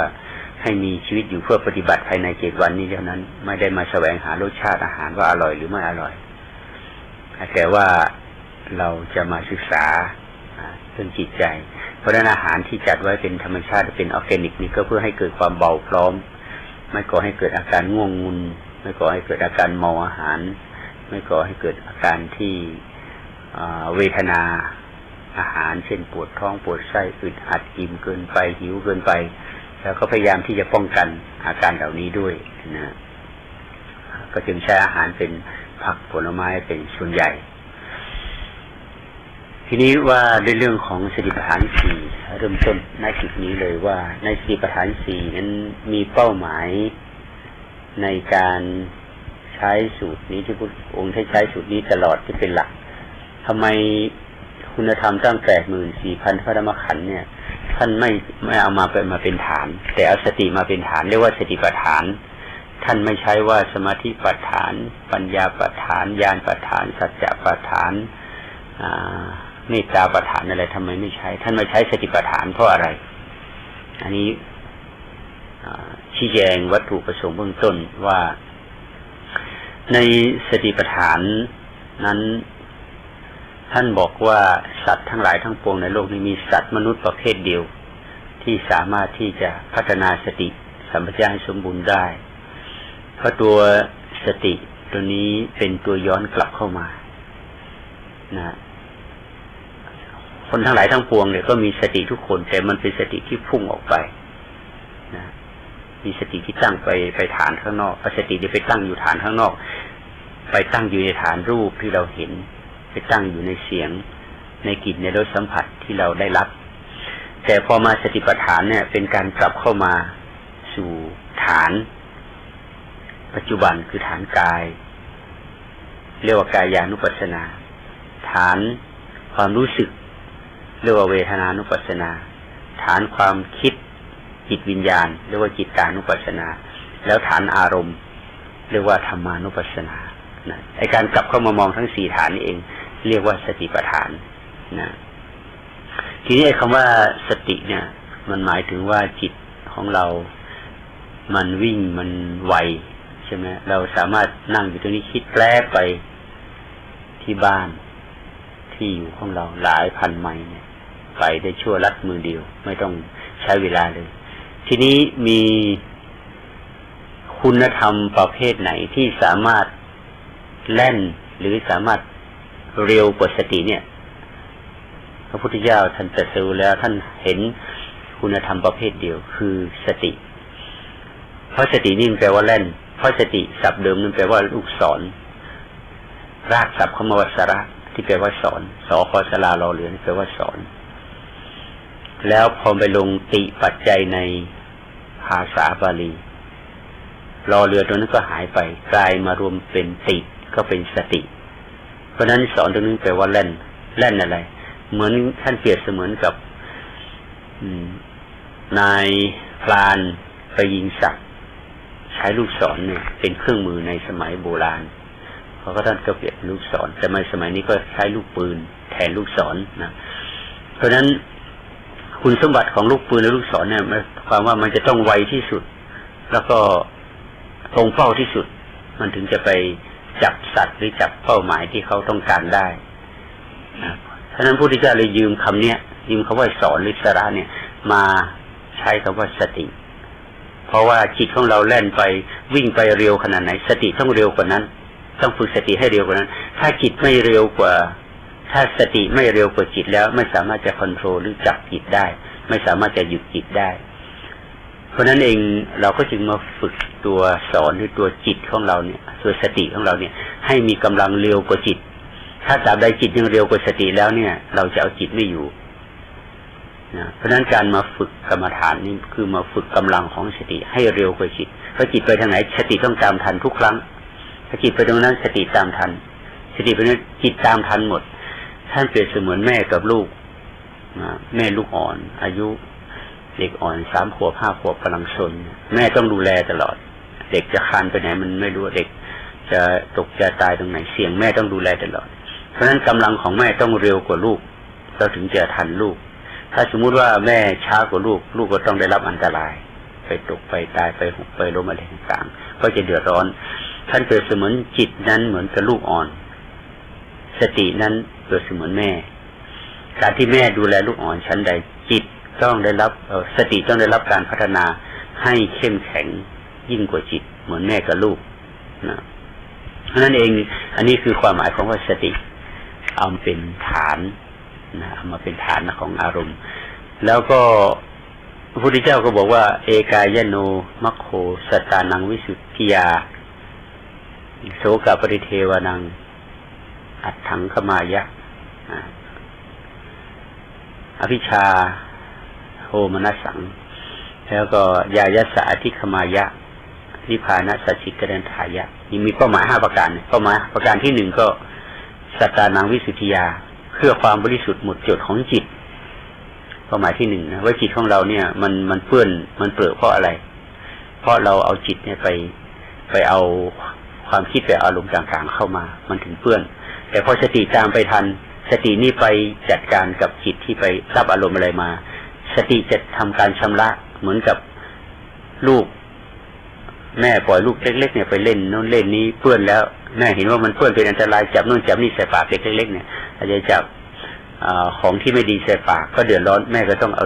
ให้มีชีวิตอยู่เพื่อปฏิบัติภายใน7 วันนี้เท่านั้นไม่ได้มาแสวงหารสชาติอาหารว่าอร่อยหรือไม่อร่อยแต่ว่าเราจะมาศึกษาเรื่องจิตใจเพราะฉะนั้นอาหารที่จัดไว้เป็นธรรมชาติเป็นออร์แกนิกนี่ก็เพื่อให้เกิดความเบาพร้อมไม่ก่อให้เกิดอาการง่วงงุนไม่ก่อให้เกิดอาการเมาอาหารไม่ก่อให้เกิดอาการที่เวทนาอาหารเช่นปวดท้องปวดไส้อึดอัดอิ่มเกินไปหิวเกินไปแล้วก็พยายามที่จะป้องกันอาการเหล่านี้ด้วยนะก็จึงใช้อาหารเป็นผักผลไม้เป็นส่วนใหญ่ทีนี้ว่าในเรื่องของสติปัฏฐานสี่เริ่มต้นในจุดนี้เลยว่าในสติปัฏฐานสี่นั้นมีเป้าหมายในการใช้สูตรนี้ที่พระองค์ใช้สูตรนี้ตลอดที่เป็นหลักทำไมคุณธรรมตั้ง84,000 พระธรรมขันธ์เนี่ยท่านไม่เอามาเป็นฐานแต่เอาสติมาเป็นฐานเรียกว่าสติปัฏฐานท่านไม่ใช้ว่าสมาธิปัฏฐานปัญญาปัฏฐานญาณปัฏฐานสัจจะปัฏฐานเมตตาปัฏฐานอะไรทำไมไม่ใช้ท่านไม่ใช้สติปัฏฐานเพราะอะไรอันนี้ชี้แจงวัตถุประสงค์เบื้องต้นว่าในสติปัฏฐานนั้นท่านบอกว่าสัตว์ทั้งหลายทั้งปวงในโลกนี้มีสัตว์มนุษย์ประเภทเดียวที่สามารถที่จะพัฒนาสติสัมปชัญญะให้สมบูรณ์ได้เพราะตัวสติตัวนี้เป็นตัวย้อนกลับเข้ามานะคนทั้งหลายทั้งปวงเนี่ยก็มีสติทุกคนแต่มันเป็นสติที่พุ่งออกไปนะมีสติที่ตั้งไปฐานข้างนอกสติที่ไปตั้งอยู่ฐานข้างนอกไปตั้งอยู่ในฐานรูปที่เราเห็นไปตั้งอยู่ในเสียงในกลิ่นในรสสัมผัสที่เราได้รับแต่พอมาสติปัฏฐานเนี่ยเป็นการกลับเข้ามาสู่ฐานปัจจุบันคือฐานกายเรียกว่ากายานุปัสสนาฐานความรู้สึกเรียกว่าเวทนานุปัสสนาฐานความคิดจิตวิญญาณเรียกว่าจิตตานุปัสสนาแล้วฐานอารมณ์เรียกว่าธรรมานุปัสสนานะไอ้การกลับเข้ามามองทั้ง4ฐานนี้เองเรียกว่าสติปัฏฐานนะทีนี้คำว่าสติเนี่ยมันหมายถึงว่าจิตของเรา มันวิ่งมันไวใช่ไหมเราสามารถนั่งอยู่ตรงนี้คิดแปลไปที่บ้านที่อยู่ของเราหลายพันไมล์เนี่ยไปได้ชั่วลัดมือเดียวไม่ต้องใช้เวลาเลยทีนี้มีคุณธรรมประเภทไหนที่สามารถแล่นหรือสามารถเร็วกว่าสติเนี่ยพระพุทธเจ้าท่านตรัสรู้แล้วท่านเห็นคุณธรรมประเภทเดียวคือสติเพราะสตินี่มันแปลว่าแล่นเพราะสติศัพท์เดิมมันแปลว่าลูกศรรากศัพท์คำว่าสระที่แปลว่าสอนสอคอสลารอเรือนี่แปลว่าสอนแล้วพอไปลงติปัจจัยในภาษาบาลีรอเรือตัวนั้นก็หายไปกลายมารวมเป็นติก็เป็นสติเพราะนั้นสอนตัวนึงแปลว่าแล่นอะไรเหมือนท่านเปรียบเสมือนกับนายพรานไปยิงสัตว์ใช้ลูกศรเนี่ยเป็นเครื่องมือในสมัยโบราณเพราะท่านก็เปรียบลูกศรแต่สมัยนี้ก็ใช้ลูกปืนแทนลูกศรนะเพราะฉะนั้นคุณสมบัติของลูกปืนและลูกศรเนี่ยหมายความว่ามันจะต้องไวที่สุดแล้วก็ตรงเป้าที่สุดมันถึงจะไปจับสัตว์หรือจับเป้าหมายที่เขาต้องการได้นะฉะนั้นพระพุทธเจ้าเลยยืมคำเนี้ยยืมคำว่าสอนหรือสระเนี่ยมาใช้คำว่าสติเพราะว่าจิตของเราแล่นไปวิ่งไปเร็วขนาดไหนสติต้องเร็วกว่านั้นต้องฝึกสติให้เร็วกว่านั้นถ้าจิตไม่เร็วกว่าถ้าสติไม่เร็วกว่าจิตแล้วไม่สามารถจะคอนโทรลหรือจับจิตได้ไม่สามารถจะหยุดจิตได้เพราะนั้นเองเราก็จึงมาฝึกตัวสอนหรือตัวจิตของเราเนี่ยตัวสติของเราเนี่ยให้มีกำลังเร็วกว่าจิตถ้าตราบใดจิตยังเร็วกว่าสติแล้วเนี่ยเราจะเอาจิตไม่อยู่นะเพราะนั้นการมาฝึกกรรมฐานนี่คือมาฝึกกำลังของสติให้เร็วกว่าจิตเพราะจิตไปทางไหนสติต้องตามทันทุกครั้งถ้าจิตไปตรงนั้นสติตามทันสติไปนั้นจิตตามทันหมดท่านเปรียบเสมือนแม่กับลูกนะแม่ลูกอ่อนอายุเด็กอ่อน3 ขวบ 5 ขวบกำลังซนแม่ต้องดูแลตลอดเด็กจะคลานไปไหนมันไม่รู้เด็กจะตกจะตายตรงไหนเสี่ยงแม่ต้องดูแลตลอดเพราะฉะนั้นกำลังของแม่ต้องเร็วกว่าลูกเราถึงจะทันลูกถ้าสมมุติว่าแม่ช้ากว่าลูกก็ต้องได้รับอันตรายไปตกไปตายไปหกไปล้มอะไรต่างๆก็จะเดือดร้อนท่านเปรียบเสมือนจิตนั้นเหมือนกับลูกอ่อนสตินั้นเปรียบเสมือนแม่การที่แม่ดูแลลูกอ่อนชั้นใดจิตต้องได้รับสติต้องได้รับการพัฒนาให้เข้มแข็งยิ่งกว่าจิตเหมือนแม่กับลูกนะเพราะนั้นเองอันนี้คือความหมายของว่าสติเอาเป็นฐานนะเอามาเป็นฐานของอารมณ์แล้วก็พระพุทธเจ้าก็บอกว่าเอกายโนมัคโคสตานังวิสุทธิยาโสกปริเทวานังอัตถังขมายะอภิชาโทมนัสสังแล้วก็ยายสะอธิขมายะนิพพานะสัจจิกเรนทายะนี่มีเป้าหมาย5ประการเป้าหมายประการที่1ก็สัตตานังวิสุทธิยาเพื่อความบริสุทธิ์หมดจดของจิตเป้าหมายที่1นะว่าจิตของเราเนี่ยมันเปื้อนมันเปรอะเพราะอะไรเพราะเราเอาจิตเนี่ยไปเอาความคิดไปอารมณ์ต่างๆเข้ามามันถึงเปื้อนแต่พอสติตามไปทันสตินี่ไปจัดการกับจิตที่ไปรับอารมณ์อะไรมาสติจะทำการชำระเหมือนกับลูกแม่ปล่อยลูกเล็กๆเนี่ยไปเล่นโน่นเล่นนี้เปื้อนแล้วแม่เห็นว่ามันเปื้อนเป็นอันตรายจับโน่นจับนี่ใส่ปากเด็กเล็กๆเนี่ยอาจจะจับของที่ไม่ดีใส่ปากก็เดือดร้อนแม่ก็ต้องเอา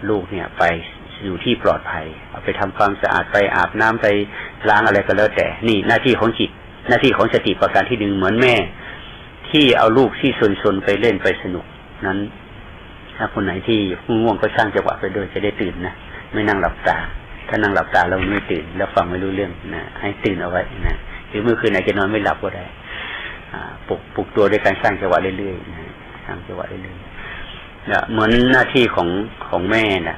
ลูกเนี่ยไปอยู่ที่ปลอดภัยเอาไปทำความสะอาดไปอาบน้ำไปล้างอะไรก็แล้วแต่นี่หน้าที่ของจิตหน้าที่ของสติประการที่1เหมือนแม่ที่เอาลูกที่ซนๆไปเล่นไปสนุกนั้นถ้าคนไหนที่ง่วงก็สร้างจังหวะไปด้วยจะได้ตื่นนะไม่นั่งหลับตาถ้านั่งหลับตาเราไม่ตื่นแล้วฟังไม่รู้เรื่องนะให้ตื่นเอาไว้นะหรือเมื่อคืนไหนจะนอนไม่หลับก็ได้ปลุกตัวด้วยการสร้างจังหวะเรื่อยๆนะสร้างจังหวะเรื่อยๆนะเหมือนหน้าที่ของแม่นะ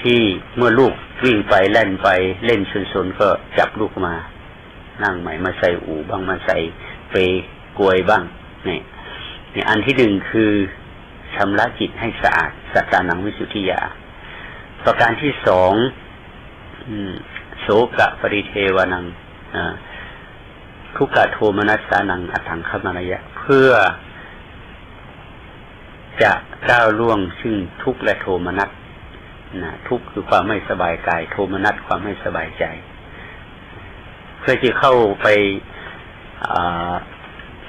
ที่เมื่อลูกวิ่งไปเล่นไปเล่นซนๆก็จับลูกมานั่งใหม่มาใส่อู่บ้างมาใส่เปกลวยบ้างนี่อันที่1คือชำระจิตให้สะอาดสัตตานังวิสุทธิยาประการที่2โสกปริเทวานังทุกขโทมนัสสานังอัตถังขมายะเพื่อจะก้าวล่วงซึ่งทุกข์และโทมนัส นะทุกข์คือความไม่สบายกายโทมนัสความไม่สบายใจเพื่อที่เข้าไป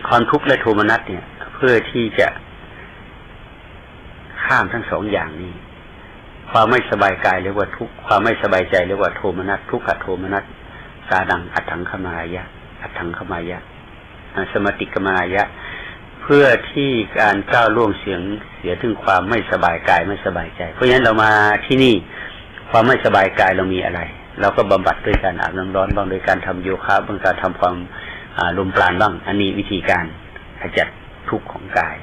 ความทุกข์และโทมนัสเนี่ยเพื่อที่จะข้ามทั้งสองอย่างนี้ความไม่สบายกายเรียกว่าทุกข์ความไม่สบายใจเรียกว่าโทมนัสทุกขโทมนัสสาดังอัตถังขมายะอัตถังขมายะสมติกมายะเพื่อที่การก้าวล่วงเสียถึงความไม่สบายกายไม่สบายใจเพราะฉะนั้นเรามาที่นี่ความไม่สบายกายเรามีอะไรเราก็บำบัดด้วยการอาบน้ำร้อนบ้างโดยการทำโยคะบ้างการทำความลมปราณบ้างอันนี้วิธีการขจัดทุกข์ของกาย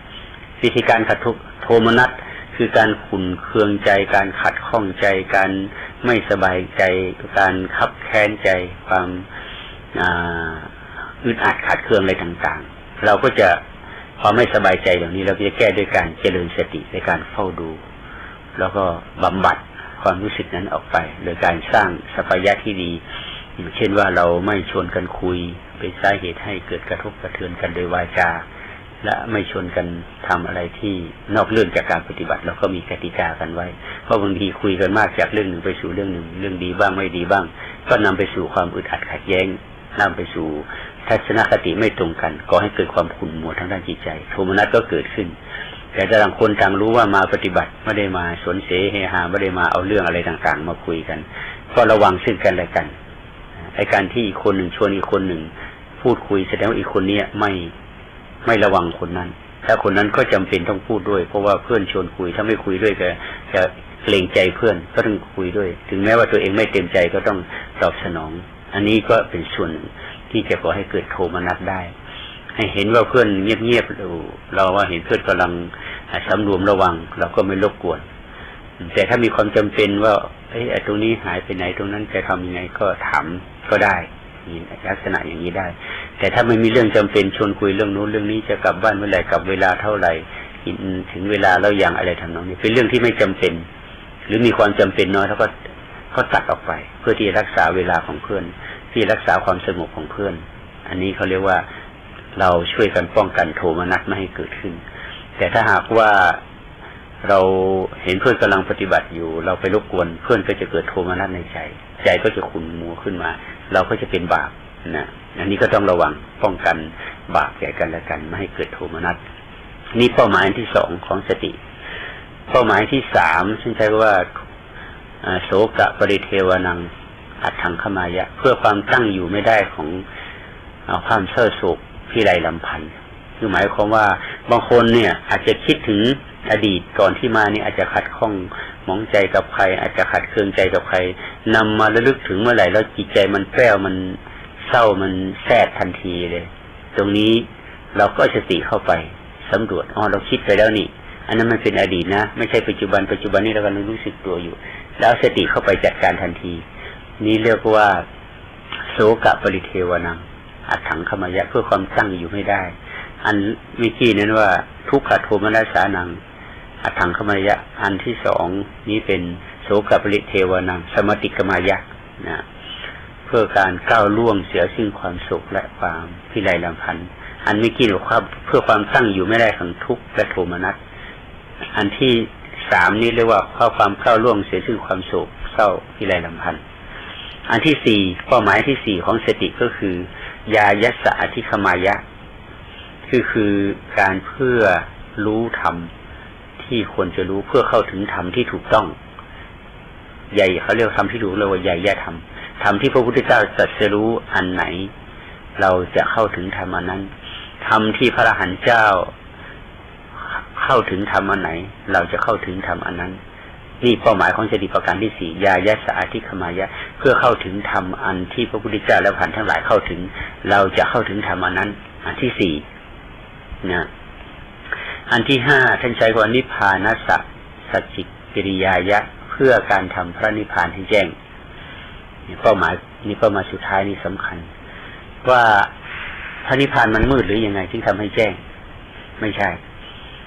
วิธีการขัดทุกข์โทมนัสคือการขุ่นเคืองใจการขัดข้องใจการไม่สบายใจการคับแค้นใจความอึดอัดขัดเคืองอะไรต่างๆเราก็จะความไม่สบายใจเหล่านี้เราจะแก้ด้วยการเจริญสติในการเฝ้าดูแล้วก็บำบัดความรู้สึกนั้นออกไปโดยการสร้างสัพพยะที่ดีเช่นว่าเราไม่ชวนกันคุยเป็นสาเหตุให้เกิดกระทบกระเทือนกันโดยวาจาและไม่ชวนกันทำอะไรที่นอกเรื่องจากการปฏิบัติเราก็มีกติกากันไว้เพราะบางทีคุยกันมากจากเรื่องหนึ่งไปสู่เรื่องหนึ่งเรื่องดีบ้างไม่ดีบ้างก็นำไปสู่ความอึดอัดขัดแย้งนำไปสู่ทัศนคติไม่ตรงกันก็ให้เกิดความขุ่นมัวทางด้านจิตใจโทมนัสก็เกิดขึ้นแต่ต่างคนต่างรู้ว่ามาปฏิบัติไม่ได้มาสนเสเฮฮาไม่ได้มาเอาเรื่องอะไรต่างๆมาคุยกันก็ระวังซึ่งกันและกันไอ้การที่อีกคนหนึ่งชวนอีกคนหนึ่งพูดคุยแสดงว่าอีกคนนี้ไม่ระวังคนนั้นถ้าคนนั้นก็จำเป็นต้องพูดด้วยเพราะว่าเพื่อนชวนคุยถ้าไม่คุยด้วยก็จะเกรงใจเพื่อนก็ต้องคุยด้วยถึงแม้ว่าตัวเองไม่เต็มใจก็ต้องตอบสนองอันนี้ก็เป็นส่วนหนึ่งที่จะก่อให้เกิดโทมนัสได้ให้เห็นว่าเพื่อนเงียบๆเราว่าเห็นเพื่อนกำลังสำรวมระวังเราก็ไม่รบกวนแต่ถ้ามีความจำเป็นว่าไอ้ตรงนี้หายไปไหนตรงนั้นจะทำยังไงก็ถามก็ได้ลักษณะอย่างนี้ได้แต่ถ้าไม่มีเรื่องจำเป็นชวนคุยเรื่องนู้นเรื่องนี้จะกลับบ้านเมื่อไหร่กลับเวลาเท่าไหร่ถึงเวลาแล้วอย่างอะไรทำนองนี้เป็นเรื่องที่ไม่จำเป็นหรือมีความจำเป็นน้อยแล้วก็ตัดออกไปเพื่อที่รักษาเวลาของเพื่อนที่รักษาความสงบของเพื่อนอันนี้เขาเรียกว่าเราช่วยกันป้องกันโทมนัสไม่ให้เกิดขึ้นแต่ถ้าหากว่าเราเห็นเพื่อนกำลังปฏิบัติอยู่เราไปรบกวนเพื่อนก็จะเกิดโทมนัสในใจก็จะขุ่นมัวขึ้นมาเราก็จะเป็นบาปนะอันนี้ก็ต้องระวังป้องกันบาปแก่กันและกันไม่ให้เกิดโทมนัสนี่เป้าหมายที่สองของสติเป้าหมายที่สามซึ่งใช้ว่าโสกะปริเทวนังอัตถังขมายะเพื่อความตั้งอยู่ไม่ได้ของความเศร้าโศกพิไรลำพันธ์คือหมายความว่าบางคนเนี่ยอาจจะคิดถึงอดีตก่อนที่มานี่อาจจะขัดข้องหมองใจกับใครอาจจะขัดเคืองใจกับใครนำมาระลึกถึงเมื่อไหร่แล้วจิตใจมันแป้วมันเศร้ามันแสบทันทีเลยตรงนี้เราก็สติเข้าไปสำรวจเราคิดไปแล้วนี่อันนั้นมันเป็นอดีตนะไม่ใช่ปัจจุบันนี้เรากำลังรู้สึกตัวอยู่แล้วสติเข้าไปจัดการทันทีนี้เรียกว่าโสกะปริเทวนังอัตถังขมายะเพื่อความตั้งอยู่ไม่ได้อันเมื่อกี้นั้นว่าทุกขโทมนัสสานังอัตถังขมายะอันที่สองนี้เป็นโสกะปริเทวนังสมติกมายะนะเพื่อการก้าวล่วงเสียซึ่งความสุขและความพิไรลำพันธ์อันเมื่อกี้ว่าเพื่อความตั้งอยู่ไม่ได้ของทุกข์และโทมนัสอันที่สามนี้เรียกว่าความก้าวล่วงเสียซึ่งความโศกเศร้าพิไรลำพันธ์อันที่สี่เป้าหมายที่สี่ของสติก็คือยายัสสะอธิคมายะคือการเพื่อรู้ธรรมที่ควรจะรู้เพื่อเข้าถึงธรรมที่ถูกต้องใหญ่เขาเรียกธรรมที่ถูกเลยว่าใหญ่ยะธรรมธรรมที่พระพุทธเจ้าตรัสรู้อันไหนเราจะเข้าถึงธรรมอันนั้นธรรมที่พระอรหันต์เจ้าเข้าถึงธรรมอันไหนเราจะเข้าถึงธรรมอันนั้นนี่เป้าหมายของสติประการที่สี่ยายัสสะอธิคมายะเพื่อเข้าถึงธรรมอันที่พระพุทธเจ้าและผ่านทั้งหลายเข้าถึงเราจะเข้าถึงธรรมอันนั้นอันที่สี่นะอันที่ห้าท่านใช้ว่านิพพานัสสะสัจจิกิริยายะเพื่อการทำพระนิพพานให้แจ้งเป้าหมายสุดท้ายนี่สำคัญว่าพระนิพพานมันมืดหรือยังไงที่ทำให้แจ้งไม่ใช่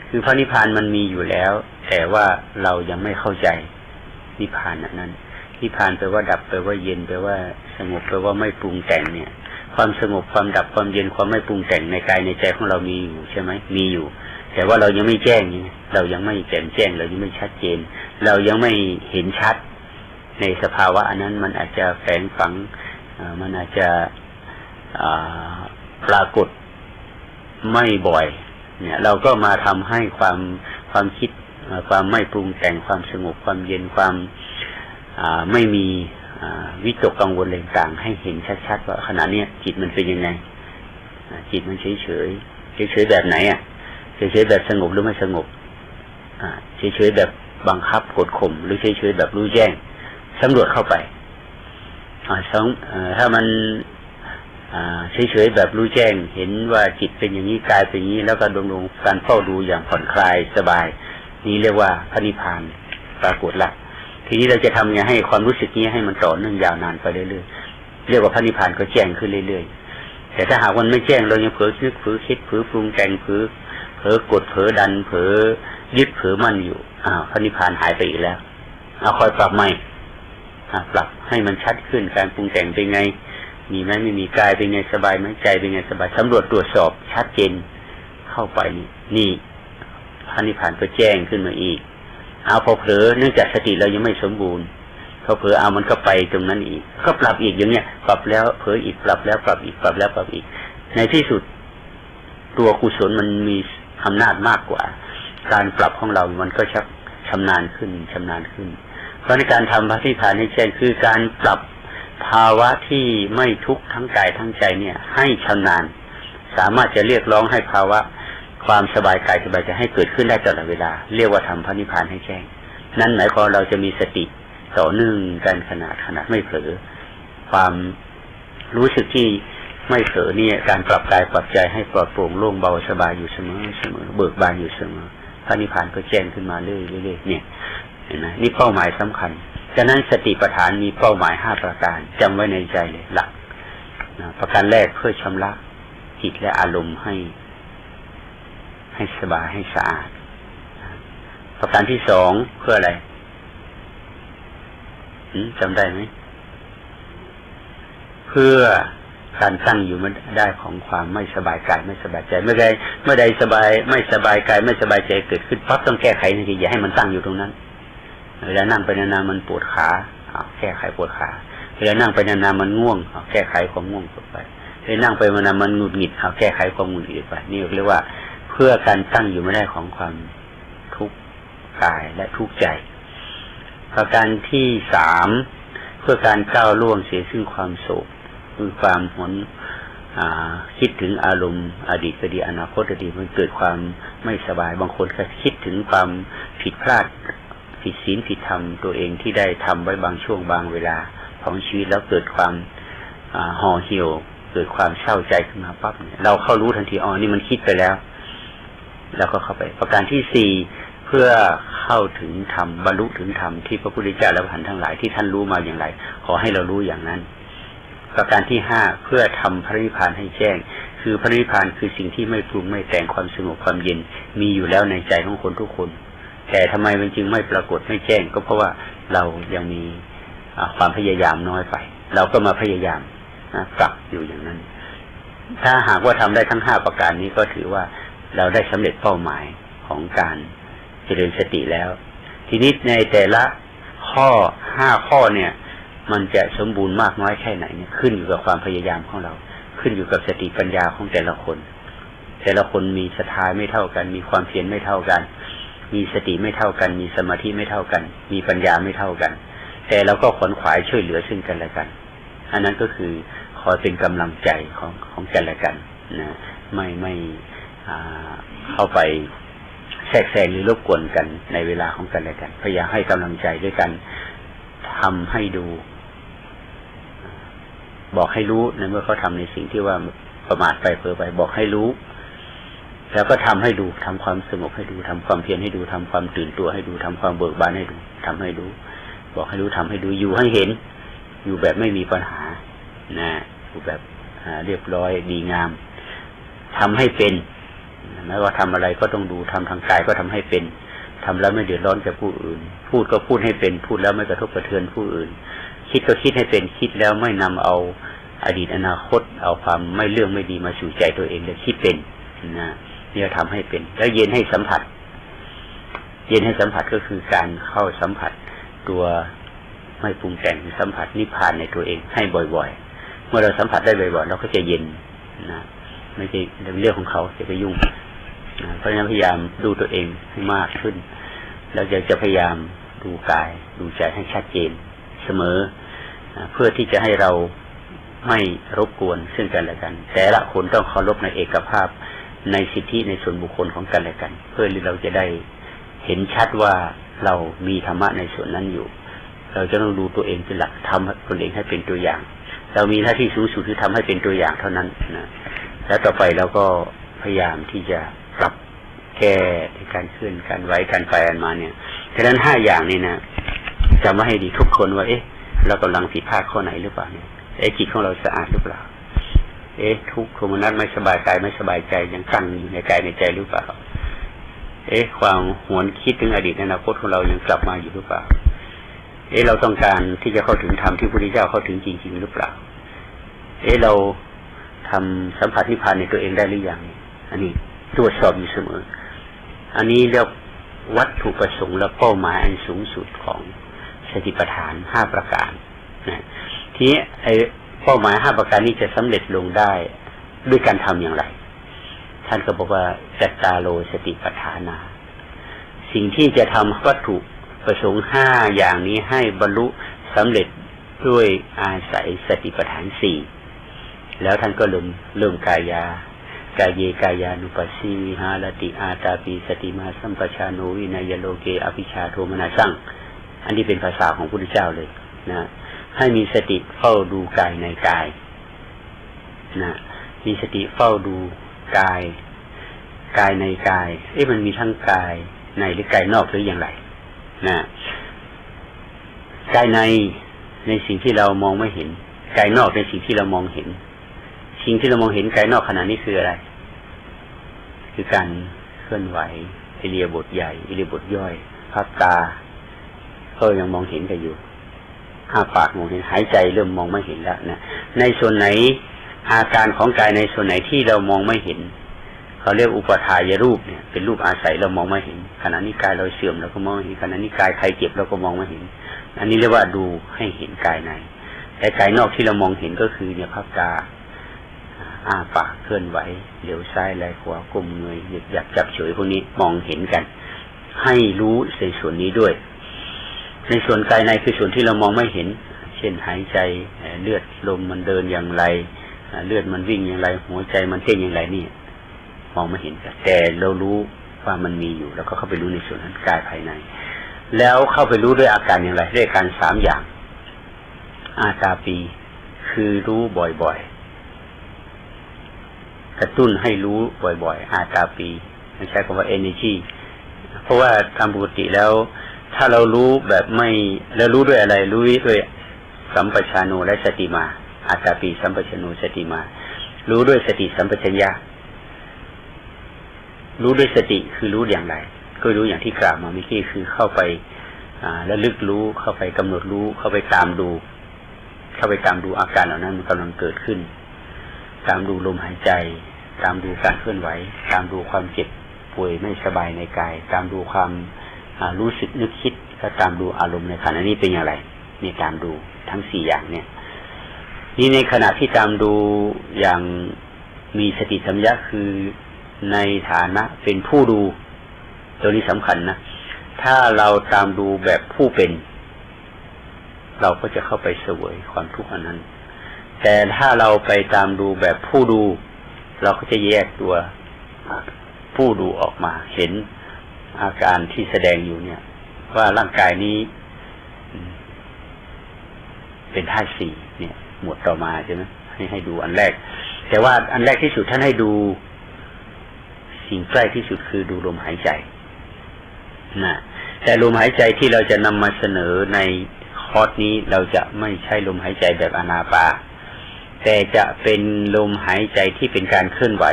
คือพระนิพพานมันมีอยู่แล้วแต่ว่าเรายังไม่เข้าใจนิพพานนั้นนิพพานแปลว่าดับแปลว่าเย็นแปลว่าสงบแปลว่าไม่ปรุงแต่งเนี่ยความสงบความดับความเย็นความไม่ปรุงแต่งในกายในใจของเรามีอยู่ใช่ไหมมีอยู่แต่ว่าเรายังไม่แจ้งเรายังไม่แจ่มแจ้งเรายังไม่ชัดเจน เรายังไม่เห็นชัดในสภาวะอันนั้นมันอาจจะแฝงฝังมันอาจจะปรากฏไม่บ่อยเนี่ยเราก็มาทำให้ความคิดความไม่ปรุงแต่งความสงบความเย็นความไม่มีวิตกกังวลอะไรต่างให้เห็นชัดๆว่าขณะนี้จิตมันเป็นยังไงจิตมันเฉยแบบไหนเฉยแบบสงบหรือไม่สงบเฉยแบบบังคับกดข่มหรือเฉยแบบรู้แจ้งสำรวจเข้าไปถ้ามันเฉยแบบรู้แจ้งเห็นว่าจิตเป็นอย่างนี้กายเป็นอย่างนี้แล้วก็ดำรงการเฝ้าดูอย่างผ่อนคลายสบายนี่เรียกว่าพระนิพพานปรากฏละทีนี้เราจะทำยังไงให้ความรู้สึกนี้ให้มันต่อเนื่องยาวนานไปเรื่อยๆเรียกว่าพระนิพพานก็แจ้งขึ้นเรื่อยๆแต่ถ้าหากมันไม่แจ้งเรายังเผลอนึกเผลอคิดเผลอปรุงแต่งเผลอกดเผลอดันเผลอยึดเผลอมั่นอยู่พระนิพพานหายไปอีกแล้วคอยปรับใหม่ปรับให้มันชัดขึ้นการปรุงแต่งเป็นไงมีไหมไม่มีกายเป็นไงสบายไหมใจเป็นไงสบายสำรวจตรวจสอบชัดเจนเข้าไปนี่พระนิพพานก็แจ้งขึ้นมาอีกพอเผลอเนื่องจากสติเรายังไม่สมบูรณ์พอเผลอมันก็ไปตรงนั้นอีกก็ปรับอีกอย่างเนี้ยปรับแล้วเผลออีกปรับแล้วปรับอีกปรับแล้วปรับอีกในที่สุดตัวกุศลมันมีอำนาจมากกว่าการปรับของเรามันก็ชักชำนาญขึ้นเพราะในการทำพระนิพพานให้แจ้งคือการปรับภาวะที่ไม่ทุกข์ทั้งกายทั้งใจเนี่ยให้ชำนาญสามารถจะเรียกร้องให้ภาวะความสบายกายสบายใจให้เกิดขึ้นได้ตลอดเวลาเรียกว่าทำพระนิพพานให้แจ้งนั่นหมายความเราจะมีสติต่อเนื่องกันขณะไม่เผลอความรู้สึกที่ไม่เผลอเนี่ยการปรับกายปรับใจให้ปลอดโปร่งโล่งเบาสบายอยู่เสมอเบิกบานอยู่เสมอพระนิพพานก็แจ้งขึ้นมาเรื่อยๆเนี่ยเห็นไหมนี่เป้าหมายสำคัญฉะนั้นสติปัฏฐานมีเป้าหมาย5ประการจำไว้ในใจเลยหลักประการแรกเพื่อชำระจิตและอารมณ์ให้สบายให้สะอาดประการที่2เพื่ออะไรจำได้ไหมเพื่อการตั้งอยู่ไม่ได้ของความไม่สบายกายไม่สบายใจเมื่อใดสบายไม่สบายกายไม่สบายใจเกิดขึ้นปั๊บต้องแก้ไขทันทีอย่าให้มันตั้งอยู่ตรงนั้นเวลานั่งไปนานๆมันปวดขาแก้ไขปวดขาเวลานั่งไปนานๆมันง่วงแก้ไขความง่วงไปเวลานั่งไปนานๆมันหงุดหงิดแก้ไขความหงุดหงิดไปนี่เรียกว่าเพื่อการตั้งอยู่ไม่ได้ของความทุกข์กายและทุกข์ใจประการที่3เพื่อการก้าวล่วงเสียซึ่งความโศกคือความหวนคิดถึงอารมณ์อดีตก็ดีอนาคตก็ดีมันเกิดความไม่สบายบางคนก็คิดถึงความผิดพลาดผิดศีลผิดธรรมตัวเองที่ได้ทำไว้บางช่วงบางเวลาของชีวิตแล้วเกิดความห่อเหี่ยวเกิดความเศร้าใจขึ้นมาปั๊บเราเข้ารู้ทันทีนี่มันคิดไปแล้วแล้วก็เข้าไปประการที่4เพื่อเข้าถึงธรรมบรรลุถึงธรรมที่พระพุทธเจ้าและพระอรหันต์ทั้งหลายที่ท่านรู้มาอย่างไรขอให้เรารู้อย่างนั้นประการที่5เพื่อทำพระนิพพานให้แจ้งคือพระนิพพานคือสิ่งที่ไม่ปรุงไม่แต่งความสงบความเย็นมีอยู่แล้วในใจของคนทุกคนแต่ทำไมมันจึงไม่ปรากฏไม่แจ้งก็เพราะว่าเรายังมีความพยายามน้อยไปเราก็มาพยายามปรับอยู่อย่างนั้นถ้าหากว่าทำได้ทั้ง5ประการนี้ก็ถือว่าเราได้สำเร็จเป้าหมายของการเจริญสติแล้วทีนี้ในแต่ละข้อ5ข้อเนี่ยมันจะสมบูรณ์มากน้อยแค่ไหนเนี่ยขึ้นอยู่กับความพยายามของเราขึ้นอยู่กับสติปัญญาของแต่ละคนมีศรัทธาไม่เท่ากันมีความเพียรไม่เท่ากันมีสติไม่เท่ากันมีสมาธิไม่เท่ากันมีปัญญาไม่เท่ากันแต่เราก็ขวนขวายช่วยเหลือซึ่งกันและกันอันนั้นก็คือคอยเป็นกำลังใจของกันและกันนะไม่เข้าไปแทรกแซงหรือรบกวนกันในเวลาของกันและกันพยายามให้กำลังใจด้วยกันทำให้ดูบอกให้รู้ในเมื่อเขาทำในสิ่งที่ว่าประมาทไปเผลอไปบอกให้รู้แล้วก็ทำให้ดูทำความสงบให้ดูทำความเพียรให้ดูทำความตื่นตัวให้ดูทำความเบิกบานให้ดูทำให้รู้บอกให้รู้ทำให้ดูอยู่ให้เห็นอยู่แบบไม่มีปัญหานะอยู่แบบเรียบร้อยดีงามทำให้เป็นไม่ว่าทำอะไรก็ต้องดูทำทางกายก็ทำให้เป็นทำแล้วไม่เดือดร้อนกับผู้อื่นพูดก็พูดให้เป็นพูดแล้วไม่กระทบกระเทือนผู้อื่นคิดก็คิดให้เป็นคิดแล้วไม่นำเอาอดีตอนาคตเอาความไม่เรื่องไม่ดีมาสู่ใจตัวเองเลยคิดเป็นนะนี่ทำให้เป็นแล้วเย็นให้สัมผัส เย็นให้สัมผัสก็คือการเข้าสัมผัสตัวไม่ปรุงแต่งสัมผัสนิพพานในตัวเองให้บ่อยๆเมื่อเราสัมผัสได้บ่อยๆเราก็จะเย็นนะไม่ใช่เรื่องของเขาจะไปยุ่งนะเพราะฉะนั้นพยายามดูตัวเองให้มากขึ้นแล้วจะพยายามดูกายดูใจให้ชัดเจนเสมอเพื่อที่จะให้เราไม่รบกวนซึ่งกันและกันแต่ละคนต้องเคารพในเอกภาพในสิทธิในส่วนบุคคลของกันและกันเพื่อเราจะได้เห็นชัดว่าเรามีธรรมะในส่วนนั้นอยู่เราจะต้องดูตัวเองเป็นหลักทำตัวเองให้เป็นตัวอย่างเรามีหน้าที่สูงสุดคือทำให้เป็นตัวอย่างเท่านั้นนะแล้วต่อไปเราก็พยายามที่จะปรับแก้ในการเคลื่อนการไหวการไปกันมาเนี่ยฉะนั้น5อย่างนี้นะจำไว้ให้ดีทุกคนว่าเรากำลังผิดพลาดข้อไหนหรือเปล่าเนี่ยจิตของเราสะอาดหรือเปล่าทุกข์โทมนัสไม่สบายกายไม่สบายใจยังตั้งอยู่ในกายในใจหรือเปล่าความหวนคิดถึงอดีตอนาคตของเรายังกลับมาอยู่หรือเปล่าเราต้องการที่จะเข้าถึงธรรมที่พระพุทธเจ้าเข้าถึงจริงๆหรือเปล่าเราทำสัมผัสนิพพานในตัวเองได้หรือยังอันนี้ตรวจสอบอยู่เสมออันนี้เรียกวัตถุประสงค์และเป้าหมายอันสูงสุดของสติปัฏฐาน5ประการนะทีนี้เป้าหมาย5ประการนี้จะสำเร็จลงได้ด้วยการทำอย่างไรท่านก็บอกว่าจัตตาโลสติปัฏฐานาสิ่งที่จะทำวัตถุประสงค์5อย่างนี้ให้บรรลุสำเร็จด้วยอาศัยสติปัฏฐาน4แล้วท่านก็เริ่มกายเยกายานุปัสสีวิหารติอาตาปิสติมาสัมปชาโนวินัยโลเกอภิชาโทมนัสสังอันนี้เป็นภาษาของพระพุทธเจ้าเลยนะให้มีสติเฝ้าดูกายในกายนะมีสติเฝ้าดูกายในกายมันมีทั้งกายในหรือกายนอกหรืออย่างไรนะกายในสิ่งที่เรามองไม่เห็นกายนอกในสิ่งที่เรามองเห็นสิ่งที่เรามองเห็นกายนอกขณะนี้คืออะไรคือการเคลื่อนไหวอิริยาบถใหญ่อิริยาบถย่อยพับตาก็ยังมองเห็นกันอยู่ปากมองเห็นหายใจเริ่มมองไม่เห็นแล้วนะในส่วนไหนอาการของกายในส่วนไหนที่เรามองไม่เห็นเขาเรียกอุปทายรูปเนี่ยเป็นรูปอาศัยเรามองไม่เห็นขณะนี้กายเราเสื่อมเราก็มองไม่เห็นขณะนี้กายใครเจ็บเราก็มองไม่เห็นอันนี้เรียกว่าดูให้เห็นกายในแต่กายนอกที่เรามองเห็นก็คือเนี่ยพับตาปากเคลื่อนไหวเหลียวซ้ายไหลขวาก้มเงยหยับจับเฉยพวกนี้มองเห็นกันให้รู้ในส่วนนี้ด้วยในส่วนกายในคือส่วนที่เรามองไม่เห็นเช่นหายใจเลือดลมมันเดินอย่างไรเลือดมันวิ่งอย่างไรหัวใจมันเต้นอย่างไรนี่มองไม่เห็นแต่เรารู้ว่ามันมีอยู่แล้วก็เข้าไปรู้ในส่วนนั้นกายภายในแล้วเข้าไปรู้ด้วยอาการอย่างไรด้วยการ3อย่างอาตาปีคือรู้บ่อยๆกระตุ้นให้รู้บ่อยๆอาตาปีไม่ใช่คำว่า energy เพราะว่าตามปกติแล้วถ้าเรารู้แบบไม่แล้วรู้ด้วยอะไรรู้ด้วยสัมปชัญญะและสติมาอาตาปีสัมปชัญญะสติมารู้ด้วยสติสัมปชัญญะรู้ด้วยสติคือรู้อย่างไรก็รู้อย่างที่กล่าวมาเมื่อกี้คือเข้าไประลึกรู้เข้าไปกำหนดรู้เข้าไปตามดูอาการเหล่านั้นมันกำลังเกิดขึ้นตามดูลมหายใจตามดูการเคลื่อนไหวตามดูความเจ็บป่วยไม่สบายในกายตามดูความรู้สึกนึกคิดก็ตามดูอารมณ์ในขณะนี้เป็นอย่างไรนี่ตามดูทั้ง4อย่างเนี่ยนี่ในขณะที่ตามดูอย่างมีสติสัมปชัญญะคือในฐานะเป็นผู้ดูตัวนี้สำคัญนะถ้าเราตามดูแบบผู้เป็นเราก็จะเข้าไปเสวยความทุกข์อันนั้นแต่ถ้าเราไปตามดูแบบผู้ดูเราก็จะแยกตัวผู้ดูออกมาเห็นอาการที่แสดงอยู่เนี่ยว่าร่างกายนี้เป็นธาตุ4เนี่ยหมวดต่อมาใช่ไหมให้ดูอันแรกแต่ว่าอันแรกที่สุดท่านให้ดูสิ่งใกล้ที่สุดคือดูลมหายใจนะแต่ลมหายใจที่เราจะนำมาเสนอในคอร์สนี้เราจะไม่ใช่ลมหายใจแบบอานาปานแต่จะเป็นลมหายใจที่เป็นการเคลื่อนไหว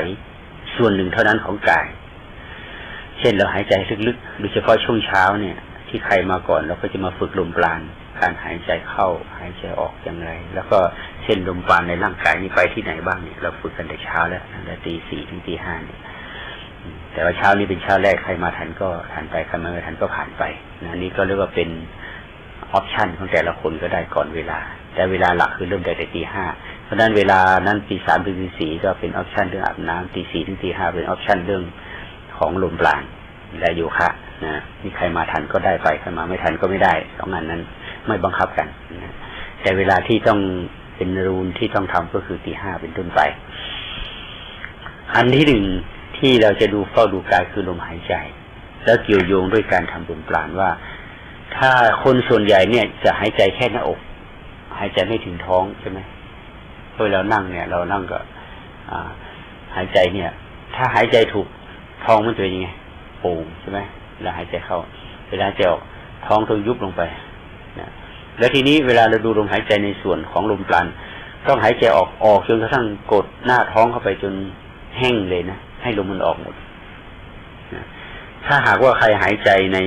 ส่วนหนึ่งเท่านั้นของกายเช่นเราหายใจลึกๆโดยเฉพาะช่วงเช้าเนี่ยที่ใครมาก่อนเราก็จะมาฝึกลมปราณการหายใจเข้าหายใจออกอย่างไรแล้วก็เช่นลมปราณในร่างกายนี้ไปที่ไหนบ้างเนี่ยเราฝึกกันแต่เช้าแล้วตั้งแต่ตี 4 ถึงตี 5เนี่ย แต่ว่าเช้านี้เป็นเช้าแรกใครมาทันก็ทันไปใครมาไม่ทันก็ผ่านไปนะนี่ก็เรียกว่าเป็นออปชันของแต่ละคนก็ได้ก่อนเวลาแต่เวลาหลักคือเริ่มแต่ตี 5เพราะนั้นเวลานั้นตี 3 ถึงตี 4ก็เป็นออปชันเรื่องอาบน้ำตี 4 ถึงตี 5เป็นออปชันเรื่องของลมปราณและโยคะนะนี่ใครมาทันก็ได้ไปใครมาไม่ทันก็ไม่ได้2งานนั้นไม่บังคับกันนะแต่เวลาที่ต้องเป็นรูลที่ต้องทำก็คือตี 5เป็นต้นไปอันที่ 1ที่เราจะดูเฝ้าดูกายคือลมหายใจแล้วเกี่ยวโยงด้วยการทำลมปราณว่าถ้าคนส่วนใหญ่เนี่ยจะหายใจแค่หน้าอกหายใจไม่ถึงท้องใช่ไหมเวลานั่งเนี่ยเรานั่งก็หายใจเนี่ยถ้าหายใจถูกท้องมันจะเป็นยังไงโป่งใช่ไหมเวลาหายใจเข้าเวลาจะออกท้องต้องยุบลงไปนะแล้วทีนี้เวลาเราดูลมหายใจในส่วนของลมปราณต้องหายใจออกจนกระทั่งกดหน้าท้องเข้าไปจนแห้งเลยนะให้ลมมันออกหมดนะถ้าหากว่าใครหายใจใน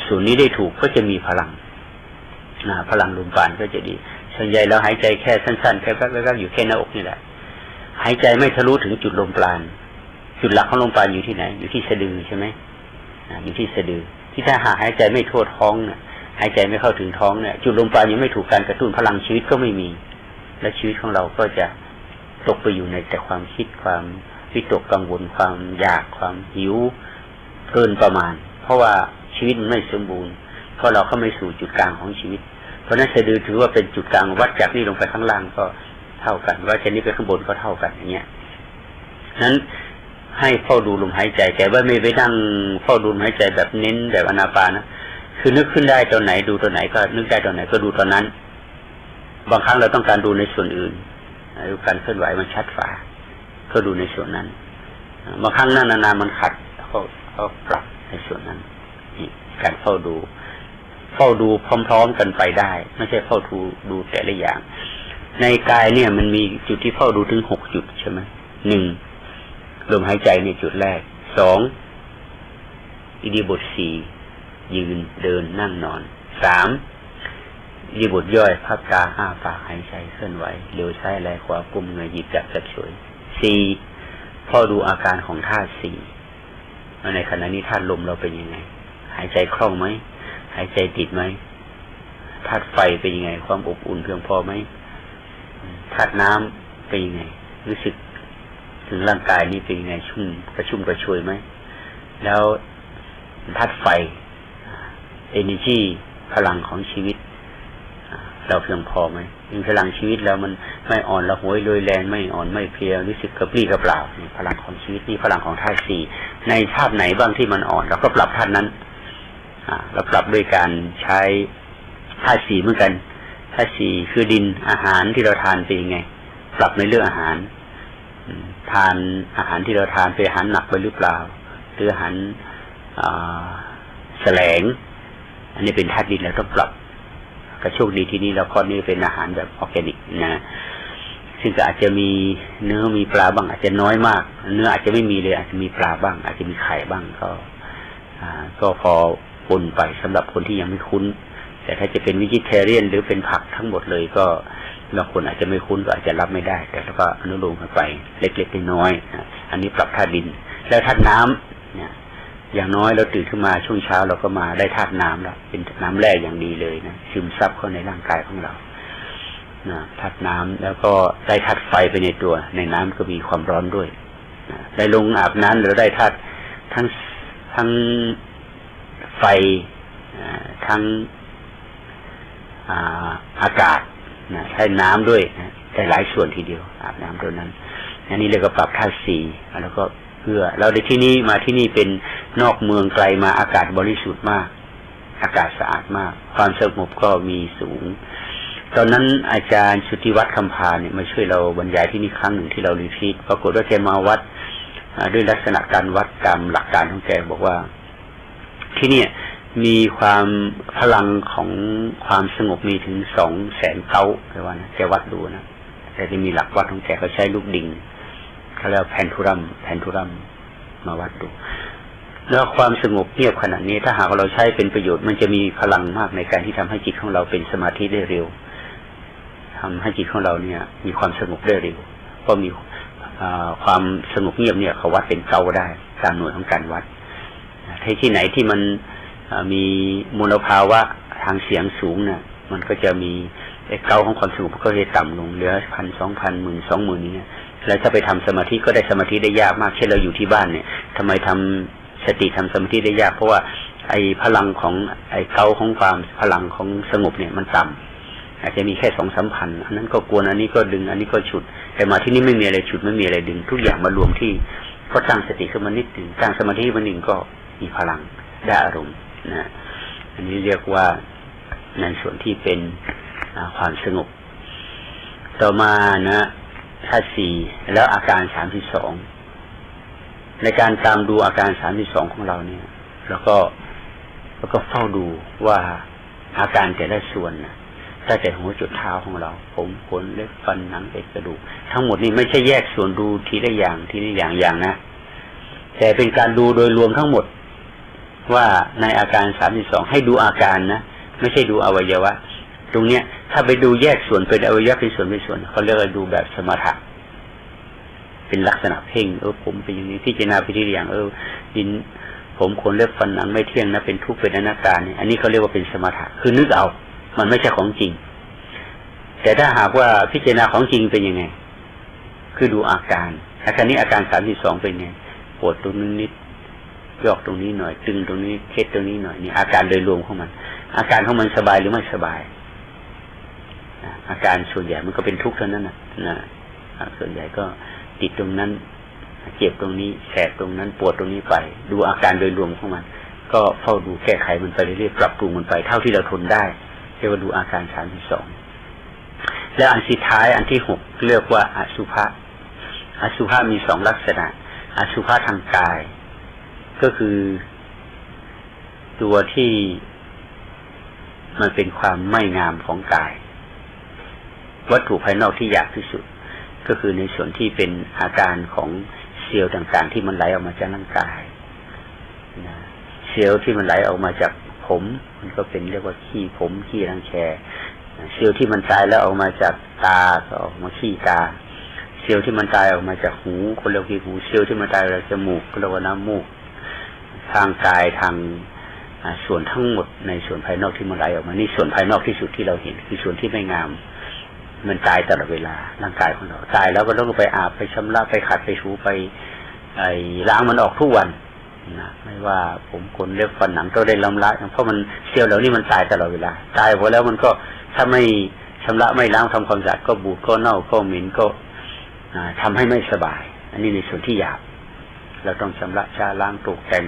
ส่วนนี้ได้ถูกก็จะมีพลังพลังลมปราณก็จะดีส่วนใหญ่เราหายใจแค่สั้นๆแค่แป๊บๆอยู่แค่หน้าอกนี่แหละหายใจไม่ทะลุถึงจุดลมปราณจุดหลักของลมปราณอยู่ที่ไหนอยู่ที่สะดือใช่ไหมอยู่ที่สะดือที่ถ้าหากหายใจไม่ทั่วท้องเนี่ยหายใจไม่เข้าถึงท้องเนี่ยจุดลมปราณยังไม่ถูกการกระตุ้นพลังชีวิตก็ไม่มีและชีวิตของเราก็จะตกไปอยู่ในแต่ความคิดความวิตกกังวลความอยากความหิวเกินประมาณเพราะว่าชีวิตมันไม่สมบูรณ์เพราะเราเข้าไม่สู่จุดกลางของชีวิตเพราะนั้นสะดือถือว่าเป็นจุดกลางวัดจากนี้ลงไปข้างล่างก็เท่ากันวัดจากนี้ไปข้างบนก็เท่ากันอย่างเงี้ยนั้นให้เฝ้าดูลมหายใจแต่ว่าไม่ไปนั่งเฝ้าดูลมหายใจแบบเน้นแบบอนาปานนะคือนึกขึ้นได้ตอนไหนดูตอนไหนก็นึกได้ตอนไหนก็ดูตอนนั้นบางครั้งเราต้องการดูในส่วนอื่นดูการเคลื่อนไหวมันชัดฝ่าก็ดูในส่วนนั้นบางครั้งนั่นนานๆมันขัดก็ปรับในส่วนนั้นนี่การเฝ้าดูพร้อมๆกันไปได้ไม่ใช่เฝ้าดูแต่ละอย่างในกายเนี่ยมันมีจุดที่เฝ้าดูถึง6จุดใช่ไหม1ลมหายใจในจุดแรก2อิริยาบถ4ยืนเดินนั่งนอน3อิริยาบถย่อยพับตาอ้าปากหายใจเคลื่อนไหวเลี้ยวซ้ายแลขวากุมเงยหยิบจับฉวย4เฝ้าดูอาการของธาตุ4ในขณะนี้ธาตุลมเราเป็นยังไงหายใจคล่องไหมหายใจติดไหมธาตุไฟเป็นยังไงความอบอุ่นเพียงพอไหมธาตุน้ำเป็นยังไงรู้สึกถึงร่างกายนี้เป็นยังไงกระชุ่มกระชวยไหมแล้วธาตุไฟ energy พลังของชีวิตเราเพียงพอไหมมีพลังชีวิตแล้วมันไม่อ่อนระหวยรวยแรงไม่อ่อนไม่เพลียรู้สึกกระปรี้กระเปร่าพลังของชีวิตนี่พลังของธาตุ4ในธาตุไหนบ้างที่มันอ่อนเราก็ปรับธาตุนั้นเราปรับด้วยการใช้ธาตุ4เหมือนกันธาตุ4คือดินอาหารที่เราทานเป็นยังไงปรับในเรื่องอาหารทานอาหารที่เราทานเป็นอาหารหนักไปหรือเปล่าหรืออาหารแสลงอันนี้เป็นธาตุดินแล้วต้องปรับกระโชคดีที่นี่เราก็นี่เป็นอาหารแบบออร์แกนิกนะซึ่งก็อาจจะมีเนื้อมีปลาบ้างอาจจะน้อยมากเนื้ออาจจะไม่มีเลยอาจจะมีปลาบ้างอาจจะมีไข่บ้างก็พอปนไปสำหรับคนที่ยังไม่คุ้นแต่ถ้าจะเป็นวิจิเทเรียนหรือเป็นผักทั้งหมดเลยก็บางคนอาจจะไม่คุ้นก็อาจจะรับไม่ได้แต่แล้วก็อนุโลมกันไปเล็กๆน้อยๆอันนี้ปรับธาตุดินแล้วธาตุน้ำเนี่ยอย่างน้อยเราตื่นขึ้นมาช่วงเช้าเราก็มาได้ธาตุน้ำแล้วเป็นน้ำแร่อย่างดีเลยนะซึมซับเข้าในร่างกายของเราธาตุน้ำแล้วก็ได้ธาตุไฟไปในตัวในน้ำก็มีความร้อนด้วยได้ลงอาบน้ำเราได้ธาตุทั้งไฟทั้งอากาศใช้น้ำด้วยได้หลายส่วนทีเดียวอาบน้ำตัวนั้นอันนี้เรียกว่าปรับธาตุ4แล้วก็เพื่อเราในที่นี้มาที่นี่เป็นนอกเมืองไกลมาอากาศบริสุทธิ์มากอากาศสะอาดมากความสงบก็มีสูงตอนนั้นอาจารย์สุทธิวัฒน์คำพาเนี่ยมาช่วยเราบรรยายที่นี่ครั้งหนึ่งที่เรารีทรีตปรากฏว่าแกมาวัดด้วยลักษณะการวัดตามหลักการของแกบอกว่าที่นี่มีความพลังของความสงบมีถึง200,000 เก้าแปลว่านะแกวัดดูนะแต่จะมีหลักวัดของแกเขาใช้ลูกดิ่งเขาเรียกแพนทูรัมมาวัดดูแล้วความสงบเงียบขนาดนี้ถ้าหากเราใช้เป็นประโยชน์มันจะมีพลังมากในการที่ทำให้จิตของเราเป็นสมาธิได้เร็วทำให้จิตของเราเนี่ยมีความสงบได้เร็วก็มีความสงบเงียบเนี่ยเขาวัดเป็นเก้าได้ ตามหน่วยของการวัดที่ไหนที่มันมีมลภาวะทางเสียงสูงเนี่ยมันก็จะมีเกาของความสงบก็จะต่ำลงเหลือ1,000 2,000 10,000 20,000นี้แล้วถ้าไปทำสมาธิก็ได้สมาธิได้ยากมากเช่นเราอยู่ที่บ้านเนี่ยทำไมทำสติทำสมาธิได้ยากเพราะว่าไอ้พลังของไอ้เกาของความพลังของสงบเนี่ยมันต่ำอาจจะมีแค่2-3 พันอันนั้นก็กวนอันนี้ก็ดึงอันนี้ก็ฉุดแต่มาที่นี่ไม่มีอะไรฉุดไม่มีอะไรดึงทุกอย่างมารวมที่ก็ตั้งสติขึ้นมานิดหนึ่งตั้งสมาธิมาหนึ่งก็มีพลังได้อารมณ์นะอันนี้เรียกว่าในส่วนที่เป็นความสงบต่อมานะธาตุ4แล้วอาการ32ในการตามดูอาการ32ของเราเนี่ยแล้วก็เฝ้าดูว่าอาการแต่ละส่วนนะตั้งแต่หัวจุดเท้าของเราผมขนเล็บฟันหนังเอ็นกระดูกทั้งหมดนี่ไม่ใช่แยกส่วนดูทีละอย่างอย่างนะแต่เป็นการดูโดยรวมทั้งหมดว่าในอาการ32ให้ดูอาการนะไม่ใช่ดูอวัยวะตรงเนี้ยถ้าไปดูแยกส่วนเป็นอวัยวะเป็นส่วนเขาเรียกว่าดูแบบสมถะเป็นลักษณะเพ่งผมเป็นอย่างนี้พิจารณาไปทีละอย่างดินผมขนเล็บฟันหนังไม่เที่ยงนะเป็นทุกข์เป็นอนัตตาเนี่ยอันนี้เขาเรียกว่าเป็นสมถะคือนึกเอามันไม่ใช่ของจริงแต่ถ้าหากว่าพิจารณาของจริงเป็นยังไงคือดูอาการนี้อาการ32เป็นไงปวดตรงนี้นิดยอกตรงนี้หน่อยตึงตรงนี้เคล็ดตรงนี้หน่อยนี่อาการโดยรวมของมันอาการของมันสบายหรือไม่สบายอาการส่วนใหญ่มันก็เป็นทุกข์เท่านั้นนะส่วนใหญ่ก็ติดตรงนั้นเจ็บตรงนี้แสบตรงนั้นปวดตรงนี้ไปดูอาการโดยรวมของมันก็เฝ้าดูแก้ไขมันไปเรื่อยๆปรับปรุงมันไปเท่าที่เราทนได้เรียกว่าดูอาการ32และอันสุดท้ายอันที่6เรียกว่าอสุภะอสุภะมี2ลักษณะอสุภะทางกายก็คือตัวที่มันเป็นความไม่งามของกายวัตถุภายนอกที่หยาบที่สุดก็คือในส่วนที่เป็นอาการของเซลล์ต่างๆที่มันไหลออกมาจากร่างกายเซลล์ที่มันไหลออกมาจากผมมันก็เป็นเรียกว่าขี้ผมขี้รังแคเซลล์ที่มันตายแล้วออกมาจากตาก็ออกมาขี้ตาเซลล์ที่มันตายออกมาจากหูคนเรียกว่าหูเซลล์ที่มันตายออกจากจมูกก็เรียกว่าน้ำมูกทางกายทางส่วนทั้งหมดในส่วนภายนอกที่มันไหลออกมานี่ส่วนภายนอกที่สุดที่เราเห็นคือส่วนที่ไม่งามมันตายตลอดเวลาร่างกายของเราตายแล้วก็ต้องไปอาบไปชำระไปขัดไปถูไปล้างมันออกทุกวันนะไม่ว่าผมขนเล็บฟันหนังก็ได้ล้ำละเพราะมันเซลล์เหล่านี้มันตายตลอดเวลาตายพอแล้วมันก็ถ้าไม่ชำระไม่ล้างทำความสะอาดก็บูดก็เน่าก็เหม็นก็ทำให้ไม่สบายอันนี้ในส่วนที่หยาบเราต้องชำระชาล้างตกแต่ง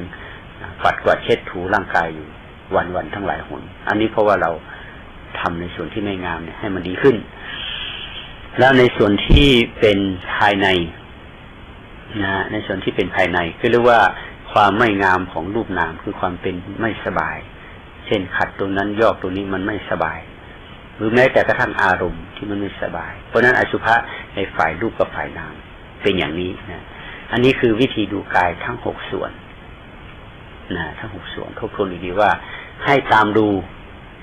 ปัดกวาดเช็ดถูร่างกายอยู่วันทั้งหลายหนอันนี้เพราะว่าเราทำในส่วนที่ไม่งามเนี่ยให้มันดีขึ้นแล้วในส่วนที่เป็นภายในในส่วนที่เป็นภายในคือเรียกว่าความไม่งามของรูปนามคือความเป็นไม่สบายเช่นขัดตรงนั้นยอกตรงนี้มันไม่สบายหรือแม้แต่กระทั่งอารมณ์ที่มันไม่สบายเพราะนั้นอสุภะในฝ่ายรูปกับฝ่ายนามเป็นอย่างนี้นะอันนี้คือวิธีดูกายทั้ง6ส่วนทั้ง6ส่วนทบทวนดีๆว่าให้ตามดู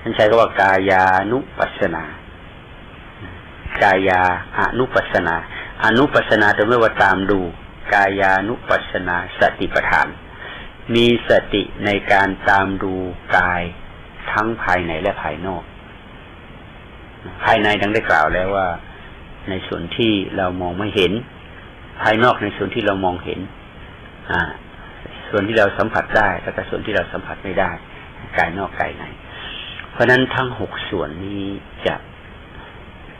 ท่านใช้คำว่ากายานุปัสสนากายาอนุปัสสนาอนุปัสสนาแปลว่าตามดูกายานุปัสสนาสติปัฏฐานมีสติในการตามดูกายทั้งภายในและภายนอกภายในดังได้กล่าวแล้วว่าในส่วนที่เรามองไม่เห็นภายนอกในส่วนที่เรามองเห็นส่วนที่เราสัมผัสได้และส่วนที่เราสัมผัสไม่ได้กายนอกกายในเพราะนั้นทั้ง6ส่วนนี้จะ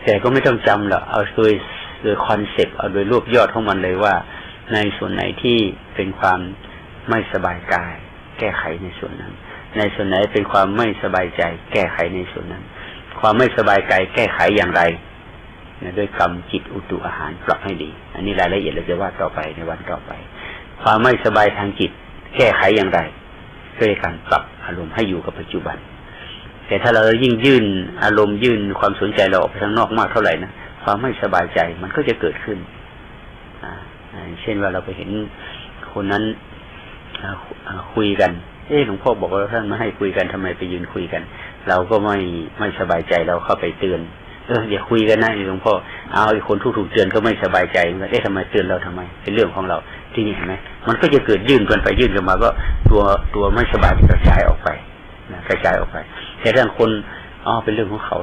แต่ก็ไม่ต้องจำหรอกเอาโดยคอนเซปต์เอาโดยรวบยอดของมันเลยว่าในส่วนไหนที่เป็นความไม่สบายกายแก้ไขในส่วนนั้นในส่วนไหนเป็นความไม่สบายใจแก้ไขในส่วนนั้นความไม่สบายกายแก้ไขอย่างไรด้วยกรรมจิตอุตุอาหารปรับให้ดีอันนี้รายละเอียดเราจะว่าต่อไปในวันต่อไปความไม่สบายทางจิตแก้ไขอย่างไรด้วยการปรับอารมณ์ให้อยู่กับปัจจุบันแต่ถ้าเรายิ่งยื่นอารมณ์ยื่นความสนใจเราออกไปข้างนอกมากเท่าไหร่นะความไม่สบายใจมันก็จะเกิดขึ้นเช่นว่าเราไปเห็นคนนั้นคุยกันหลวงพ่อบอกว่าท่านไม่ให้คุยกันทำไมไปยืนคุยกันเราก็ไม่สบายใจเราเข้าไปเตือนอย่าคุยกันนะหลวงพ่อเอาไอ้คนถูกเตือนก็ไม่สบายใจทำไมเตือนเราทำไมเป็นเรื่องของเรา ที่นี่เห็นไหมมันก็จะเกิดยื่นกันไปยื่นกันมาก็ตัวไม่สบายกระจายออกไปนะกระจายออกไปแต่เรื่องคนเป็นเรื่องของเขา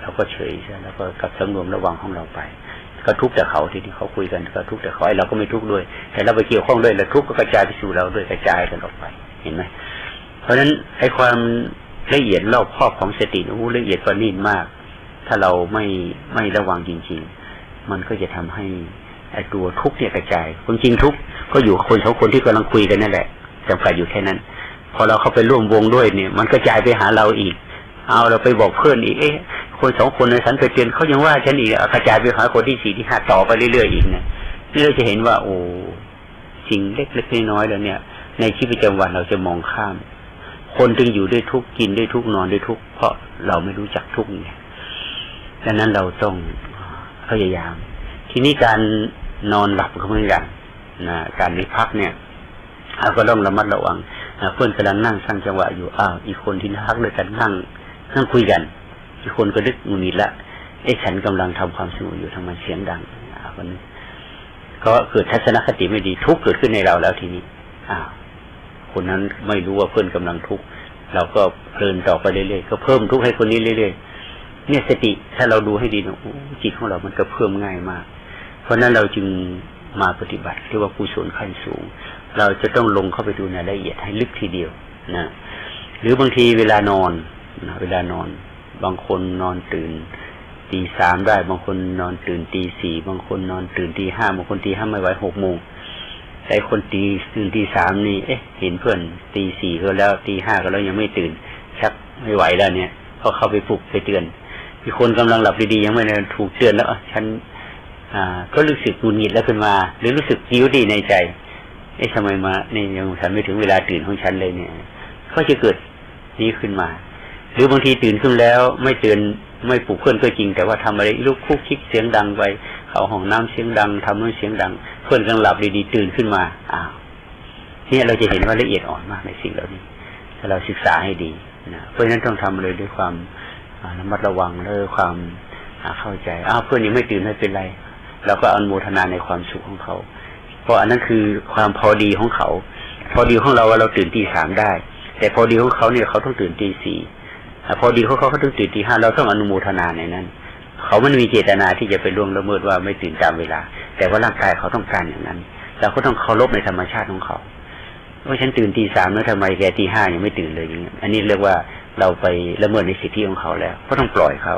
เราก็เฉยใช่แล้วก็กับสำรวมระวังของเราไปก็ทุกข์แต่เขาที่เขาคุยกันก็ทุกข์แต่เขาเราก็ไม่ทุกข์ด้วยแต่เราไปเกี่ยวข้องด้วยแล้วทุกข์ก็กระจายไปสู่เราด้วยกระจายกันออกไปเห็นไหมเพราะฉะนั้นไอ้ความละเอียดรอบคอบของสติละเอียดประณีตมากถ้าเราไม่ระวังจริงๆมันก็จะทำให้ไอ้ตัวทุกข์เนี่ยกระจายความจริงทุกข์ก็อยู่คนสองคนที่กำลังคุยกันนั่นแหละจำกัดอยู่แค่นั้นพอเราเข้าไปร่วมวงด้วยเนี่ยมันกระจายไปหาเราอีกเอาเราไปบอกเพื่อนอีกคนสองคนในฉันไปเตือนเขายังว่าฉันอีกกระจายไปหาคนที่สี่ที่ห้าต่อไปเรื่อยๆอีกนะนี่เราจะเห็นว่าโอ้สิ่งเล็กๆน้อยๆแล้วเนี่ยในชีวิตประจำวันเราจะมองข้ามคนจึงอยู่ด้วยทุกข์กินด้วยทุกข์นอนด้วยทุกข์เพราะเราไม่รู้จักทุกข์ไงดังนั้นเราต้องพยายามทีนี้การนอนหลับก็เหมือนกันนะการได้พักเนี่ยเราก็ต้องระมัดระวังเพื่อนกำลังนั่งสร้างจังหวะอยู่อีกคนที่พักด้วยกันนั่งคุยกันอีกคนก็นึกงุนงิดละฉันกำลังทำความสงบอยู่ทำไมเสียงดังคนนี้ก็เกิดทัศนคติไม่ดีทุกข์เกิดขึ้นในเราแล้วทีนี้คนนั้นไม่รู้ว่าเพื่อนกำลังทุกข์เราก็เพลินต่อไปเรื่อยๆก็เพิ่มทุกข์ให้คนนี้เรื่อยๆเนี่ยสติถ้าเราดูให้ดีนะจิตของเรามันก็เพิ่มง่ายมากเพราะนั้นเราจึงมาปฏิบัติเรียกว่ากุศลขั้นสูงเราจะต้องลงเข้าไปดูในรายละเอียดให้ลึกทีเดียวนะหรือบางทีเวลานอนบางคนนอนตื่นตี 3ได้บางคนนอนตื่นตี 4บางคนนอนตื่นตี 5บางคนตี 5ไม่ไหว6 โมงแต่คนตื่นตี 3นี่เห็นเพื่อนตี 4ก็แล้วตี 5ก็แล้วยังไม่ตื่นชักไม่ไหวแล้วเนี่ยก็เข้าไปปลุกไปเตือนมีคนกำลังหลับดีๆยังไม่ได้ถูกเตือนแล้วฉันก็รู้สึกหงุดหงิดแล้วขึ้นมาหรือรู้สึกกิ้วดีในใจทำไมมานี่ยังฉันไม่ถึงเวลาตื่นของฉันเลยเนี่ยก็จะเกิดนี้ขึ้นมาหรือบางทีตื่นขึ้นแล้วไม่เตือนไม่ปลุกเพื่อนก็จริงแต่ว่าทำอะไรลุกคุกคิกเสียงดังไปเขาห้องน้ำเสียงดังทำนู่นเสียงดังเพื่อนกำลังหลับดีๆตื่นขึ้นมาเนี่ยเราจะเห็นว่าละเอียดอ่อนมากในสิ่งเหล่านี้ถ้าเราศึกษาให้ดีนะเพราะฉะนั้นต้องทำเลยด้วยความระมัดระวังและความเข้าใจเพื่อนยังไม่ตื่นไม่เป็นไรเราก็อนุโมทนาในความสุขของเขาเพราะอันนั้นคือความพอดีของเขาพอดีของเราว่าเราตื่นตี 3ได้แต่พอดีของเขาเนี่ยเขาต้องตื่นตี 4พอดีเขาต้องตื่นตี 5เราต้องอนุโมทนาในนั้นเขาไม่มีเจตนาที่จะไปล่วงละเมิดว่าไม่ตื่นตามเวลาแต่ว่าร่างกายเขาต้องการอย่างนั้นเราก็ต้องเคารพในธรรมชาติของเขาว่าฉันตื่นตี 3แล้วทำไมแกตี 5ยังไม่ตื่นเลยอย่างเงี้ยอันนี้เรียกว่าเราไปละเมิดในสิทธิของเขาแล้วก็ต้องปล่อยเขา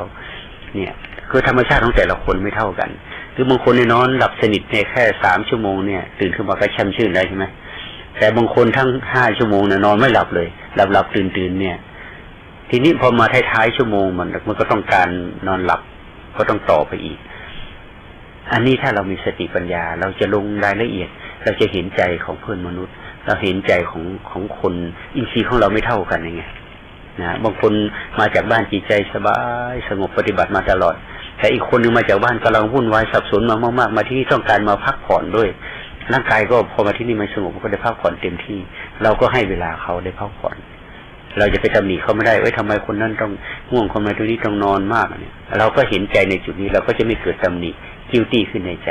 เนี่ยคือธรรมชาติของแต่ละคนไม่เท่ากันคือบางคนเนี่ยนอนหลับสนิทในแค่3 ชั่วโมงเนี่ยตื่นขึ้นมาก็ช่ำชื่นได้ใช่ไหมแต่บางคนทั้ง5 ชั่วโมงเนี่ยนอนไม่หลับเลยหลับตื่นเนี่ยทีนี้พอมาท้ายๆชั่วโมงมันก็ต้องการนอนหลับก็ต้องต่อไปอีกอันนี้ถ้าเรามีสติปัญญาเราจะลงรายละเอียดเราจะเห็นใจของเพื่อนมนุษย์เราเห็นใจของคนอินทรีย์ของเราไม่เท่ากันยังไงนะบางคนมาจากบ้านจิตใจสบายสงบปฏิบัติมาตลอดแต่อีกคนนึงมาจากบ้านกำลังวุ่นวายสับสนมามากๆมาที่นี่ต้องการมาพักผ่อนด้วยร่างกายก็พอมาที่นี่มันสงบก็ได้พักผ่อนเต็มที่เราก็ให้เวลาเขาได้พักผ่อนเราจะไปตำหนิเขาไม่ได้ทำไมคนนั้นต้องง่วงคนไหนตัวนี้ต้องนอนมากเนี่ยเราก็เห็นใจในจุดนี้เราก็จะไม่เกิดตำหนิกิลตี้ขึ้นในใจ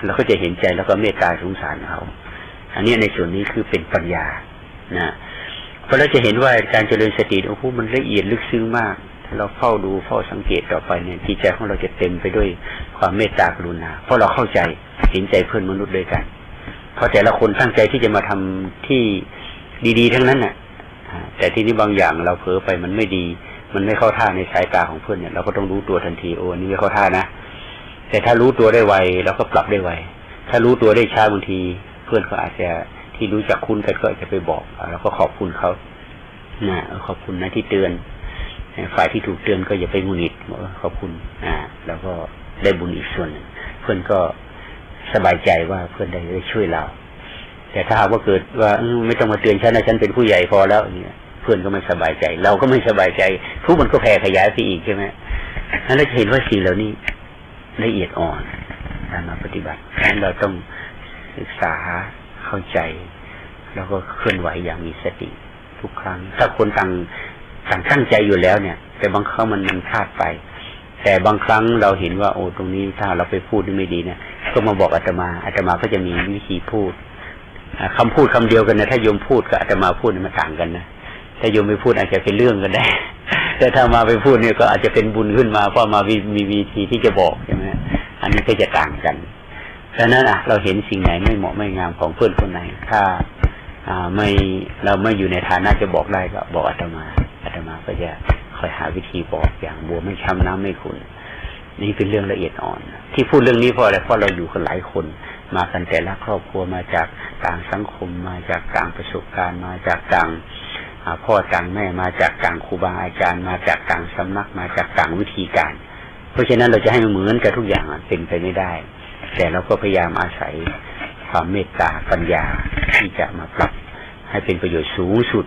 เราก็จะเห็นใจแล้วก็เมตตาสงสารเขาอันนี้ในส่วนนี้คือเป็นปัญญานะเพราะเราจะเห็นว่าการเจริญสติมันละเอียดลึกซึ้งมากถ้าเราเฝ้าดูเฝ้าสังเกตต่อไปเนี่ยจิตใจของเราจะเต็มไปด้วยความเมตตากรุณาเพราะเราเข้าใจเห็นใจเพื่อนมนุษย์ด้วยกันเพราะแต่ละคนตั้งใจที่จะมาทำที่ดีๆทั้งนั้นน่ะแต่ที่นี้บางอย่างเราเผลอไปมันไม่ดีมันไม่เข้าท่าในสายตาของเพื่อนเนี่ยเราก็ต้องรู้ตัวทันทีนี่ไม่เข้าท่านะแต่ถ้ารู้ตัวได้ไวเราก็ปรับได้ไวถ้ารู้ตัวได้ช้าบางทีเพื่อนเขาอาจจะที่รู้จักคุ้นกันก็จะไปบอกแล้วก็ขอบคุณเขาขอบคุณนะที่เตือนฝ่ายที่ถูกเตือนก็อย่าไปหงุดหงิดขอบคุณแล้วก็ได้บุญอีกส่วนนึงเพื่อนก็สบายใจว่าเพื่อนได้ช่วยเราแต่ถ้าว่าเกิดว่าไม่ต้องมาเตือนฉันนะฉันเป็นผู้ใหญ่พอแล้วเนี่ยเพื่อนก็ไม่สบายใจเราก็ไม่สบายใจทุกมันก็แผ่ขยายไปอีกใช่ไหมนั่นเราเห็นว่าสิ่งเหล่านี้ละเอียดอ่อนการมาปฏิบัติดังนั้นเราต้องศึกษาเข้าใจแล้วก็เคลื่อนไหวอย่างมีสติทุกครั้งถ้าคนต่างตั้งใจอยู่แล้วเนี่ยแต่บางครั้งมันพลาดไปแต่บางครั้งเราเห็นว่าตรงนี้ถ้าเราไปพูดไม่ดีเนี่ยไอ้ ก็มาบอกอาตมาก็จะมีวิธีพูดคำพูดคำเดียวกันนะถ้าโยมพูดกับอาตมาพูดมันต่างกันนะถ้าโยมไม่พูดอาจจะเป็นเรื่องกันได้แต่ถ้ามาไปพูดเนี่ยก็อาจจะเป็นบุญขึ้นมาเพราะมามีวิธีที่จะบอกใช่ไหมอันนี้ก็จะต่างกันดังนั้นเราเห็นสิ่งไหนไม่เหมาะไม่งามของเพื่อนคนไหนถ้าเราไม่อยู่ในฐานะจะบอกได้ก็บอกอาตมาก็จะคอยหาวิธีบอกอย่างบัวไม่ช้ำน้ำไม่ขุ่นนี่เป็นเรื่องละเอียดอ่อนที่พูดเรื่องนี้เพราะอะไรเพราะเราอยู่กันหลายคนมากันแต่ละครอบครัวมาจากต่างสังคมมาจากต่างประสบการณ์มาจากต่างพ่อต่างแม่มาจากต่างครูบาอาจารย์มาจากต่างสำนักมาจากต่างวิธีการเพราะฉะนั้นเราจะให้มันเหมือนกันทุกอย่างเป็นไปไม่ได้แต่เราก็พยายามอาศัยความเมตตาปัญญาที่จะมาปรับให้เป็นประโยชน์สูงสุด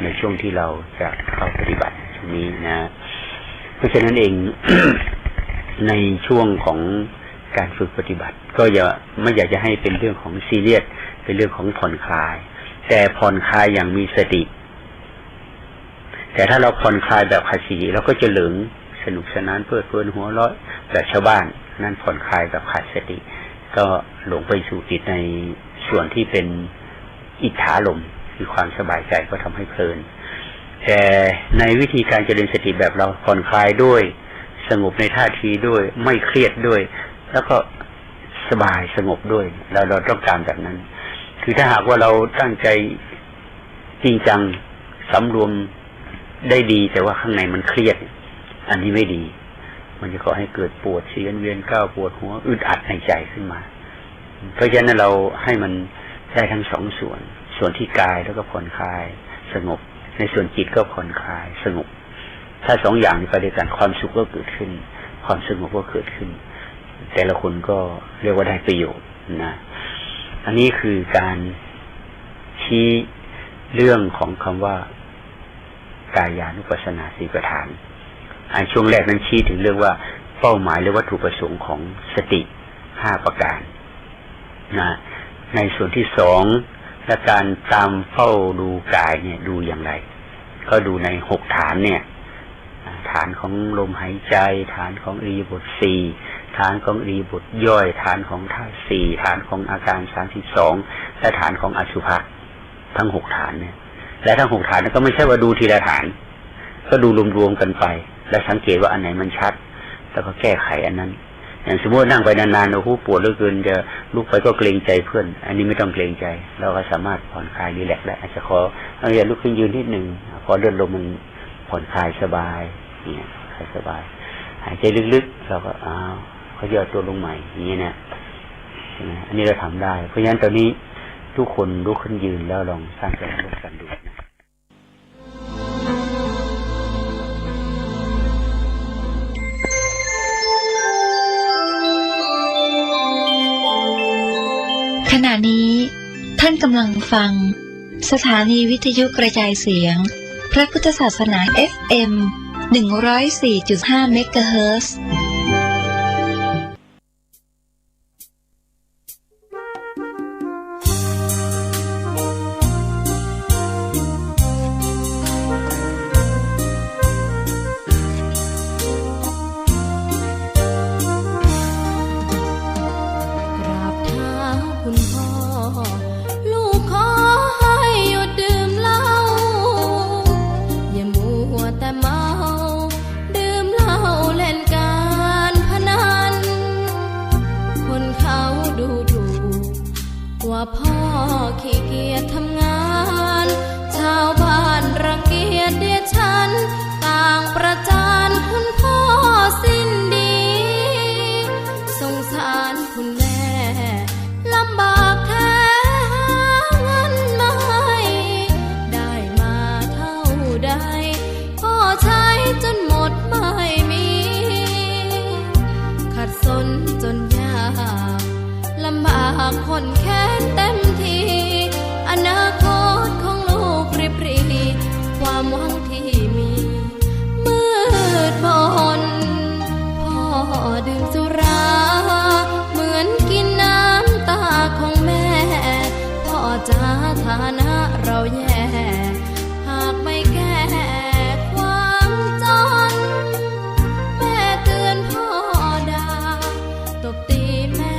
ในช่วงที่เราจะเข้าปฏิบัติตรงนี้นะเพราะฉะนั้นเอง ในช่วงของการฝึกปฏิบัติก็ไม่อยากจะให้เป็นเรื่องของซีเรียสเป็นเรื่องของผ่อนคลายแต่ผ่อนคลายอย่างมีสติแต่ถ้าเราผ่อนคลายแบบขาดสติเราก็จะเหลิงสนุกสนานเพลิดเพลินหัวเราะแบบชาวบ้านนั่นผ่อนคลายแบบขาดสติก็หลงไปสู่ติดในส่วนที่เป็นอิทธาลมคือความสบายใจก็ทำให้เพลินแต่ในวิธีการเจริญสติแบบเราผ่อนคลายด้วยสงบในท่าทีด้วยไม่เครียดด้วยแล้วก็สบายสงบด้วยเราต้องการแบบนั้นคือถ้าหากว่าเราตั้งใจจริงจังสำรวมได้ดีแต่ว่าข้างในมันเครียดอันนี้ไม่ดีมันจะก่อให้เกิดปวดเสียนเวียนก้าวปวดหัวอึดอัดในใจขึ้นมาเพราะฉะนั้นเราให้มันได้ทั้งสองส่วนที่กายแล้วก็ผ่อนคลายสงบในส่วนจิตก็ผ่อนคลายสงบถ้าสองอย่างนี้ไปด้วยกันความสุขก็เกิดขึ้นความสงบก็เกิดขึ้นแต่ละคนก็เรียกว่าได้ประโยชน์นะอันนี้คือการชี้เรื่องของคำว่ากายานุปัสสนาสีประธานช่วงแรกนั้นชี้ถึงเรื่องว่าเป้าหมายหรือวัตถุประสงค์ของสติ5ประการนะในส่วนที่2และการตามเฝ้าดูกายเนี่ยดูอย่างไรก็ดูใน6ฐานเนี่ยฐานของลมหายใจฐานของอิริยาบถ4ฐานของอิริยาบถย่อยฐานของธาตุ4ฐานของอาการ32และฐานของอสุภะทั้ง6ฐานเนี่ยและทั้ง6ฐานนั้นก็ไม่ใช่ว่าดูทีละฐานก็ดูรวมๆกันไปและสังเกตว่าอันไหนมันชัดแล้วก็แก้ไขอันนั้นอย่างสมมตินั่งไปนานๆโอ้โหปวดเหลือเกินจะลุกไปก็เกรงใจเพื่อนอันนี้ไม่ต้องเกรงใจเราก็สามารถผ่อนคลายรีแลกซ์ได้อาจจะขอลุกขึ้นยืนนิดนึงพอเดินลมมันผ่อนคลายสบายเนี่ยสบายหายใจลึกๆเราก็เขาย่อตัวลงใหม่อย่างนี้เนี่ยอันนี้เราทำได้เพราะฉะนั้นตอนนี้ทุกคนลุกขึ้นยืนแล้วลองสร้างใจร่วมกันดูนะขณะนี้ท่านกำลังฟังสถานีวิทยุกระจายเสียงพระพุทธศาสนา FM 104.5 เมกะเฮิรตซ์ว่าพ่อขี้เกียจทำงานชาวบ้านรังเกียจเดียดฉันต่างประจานคุณพ่อสิ้นดีสงสารคุณแม่ลำบากแท้หาเงินมาให้ได้มาเท่าใดพ่อใช้จนหมดไม่มีขัดสนจนยากลำบากคนแค้นเต็มทีอนาคตของลูกริบหรี่ความหวังที่มีมืดมนพ่อดื่มสุราเหมือนกินน้ำตาของแม่พ่อจ๋าฐานะเราแย่หากไม่แก้ความจนแม่เตือนพ่อด่าตบตีแม่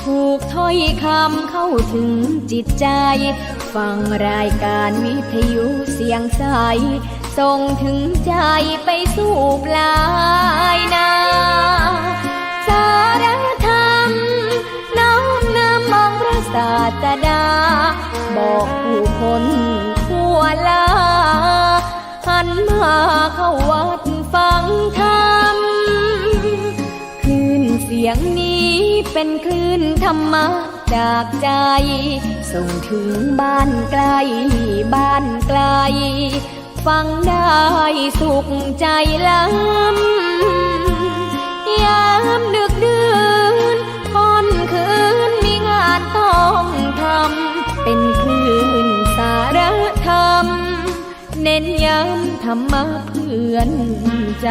ถูกถ้อยคำเข้าถึงจิตใจฟังรายการวิทยุเสียงใสส่งถึงใจไปสู่ปลายนาสารธรรมน้อมนำมองพระศาสดาบอกผู้คนทั่วลาหันมาเข้าวัดฟังธรรมคลื่นเสียงนี้เป็นคลื่นธรรมะจากใจส่งถึงบ้านไกลบ้านไกลฟังได้สุขใจล้ำยามดึกดื่นค่ำคืนมีงานต้องทำเป็นคลื่นสารธรรมเน้นย้ำธรรมะเพื่อนใจ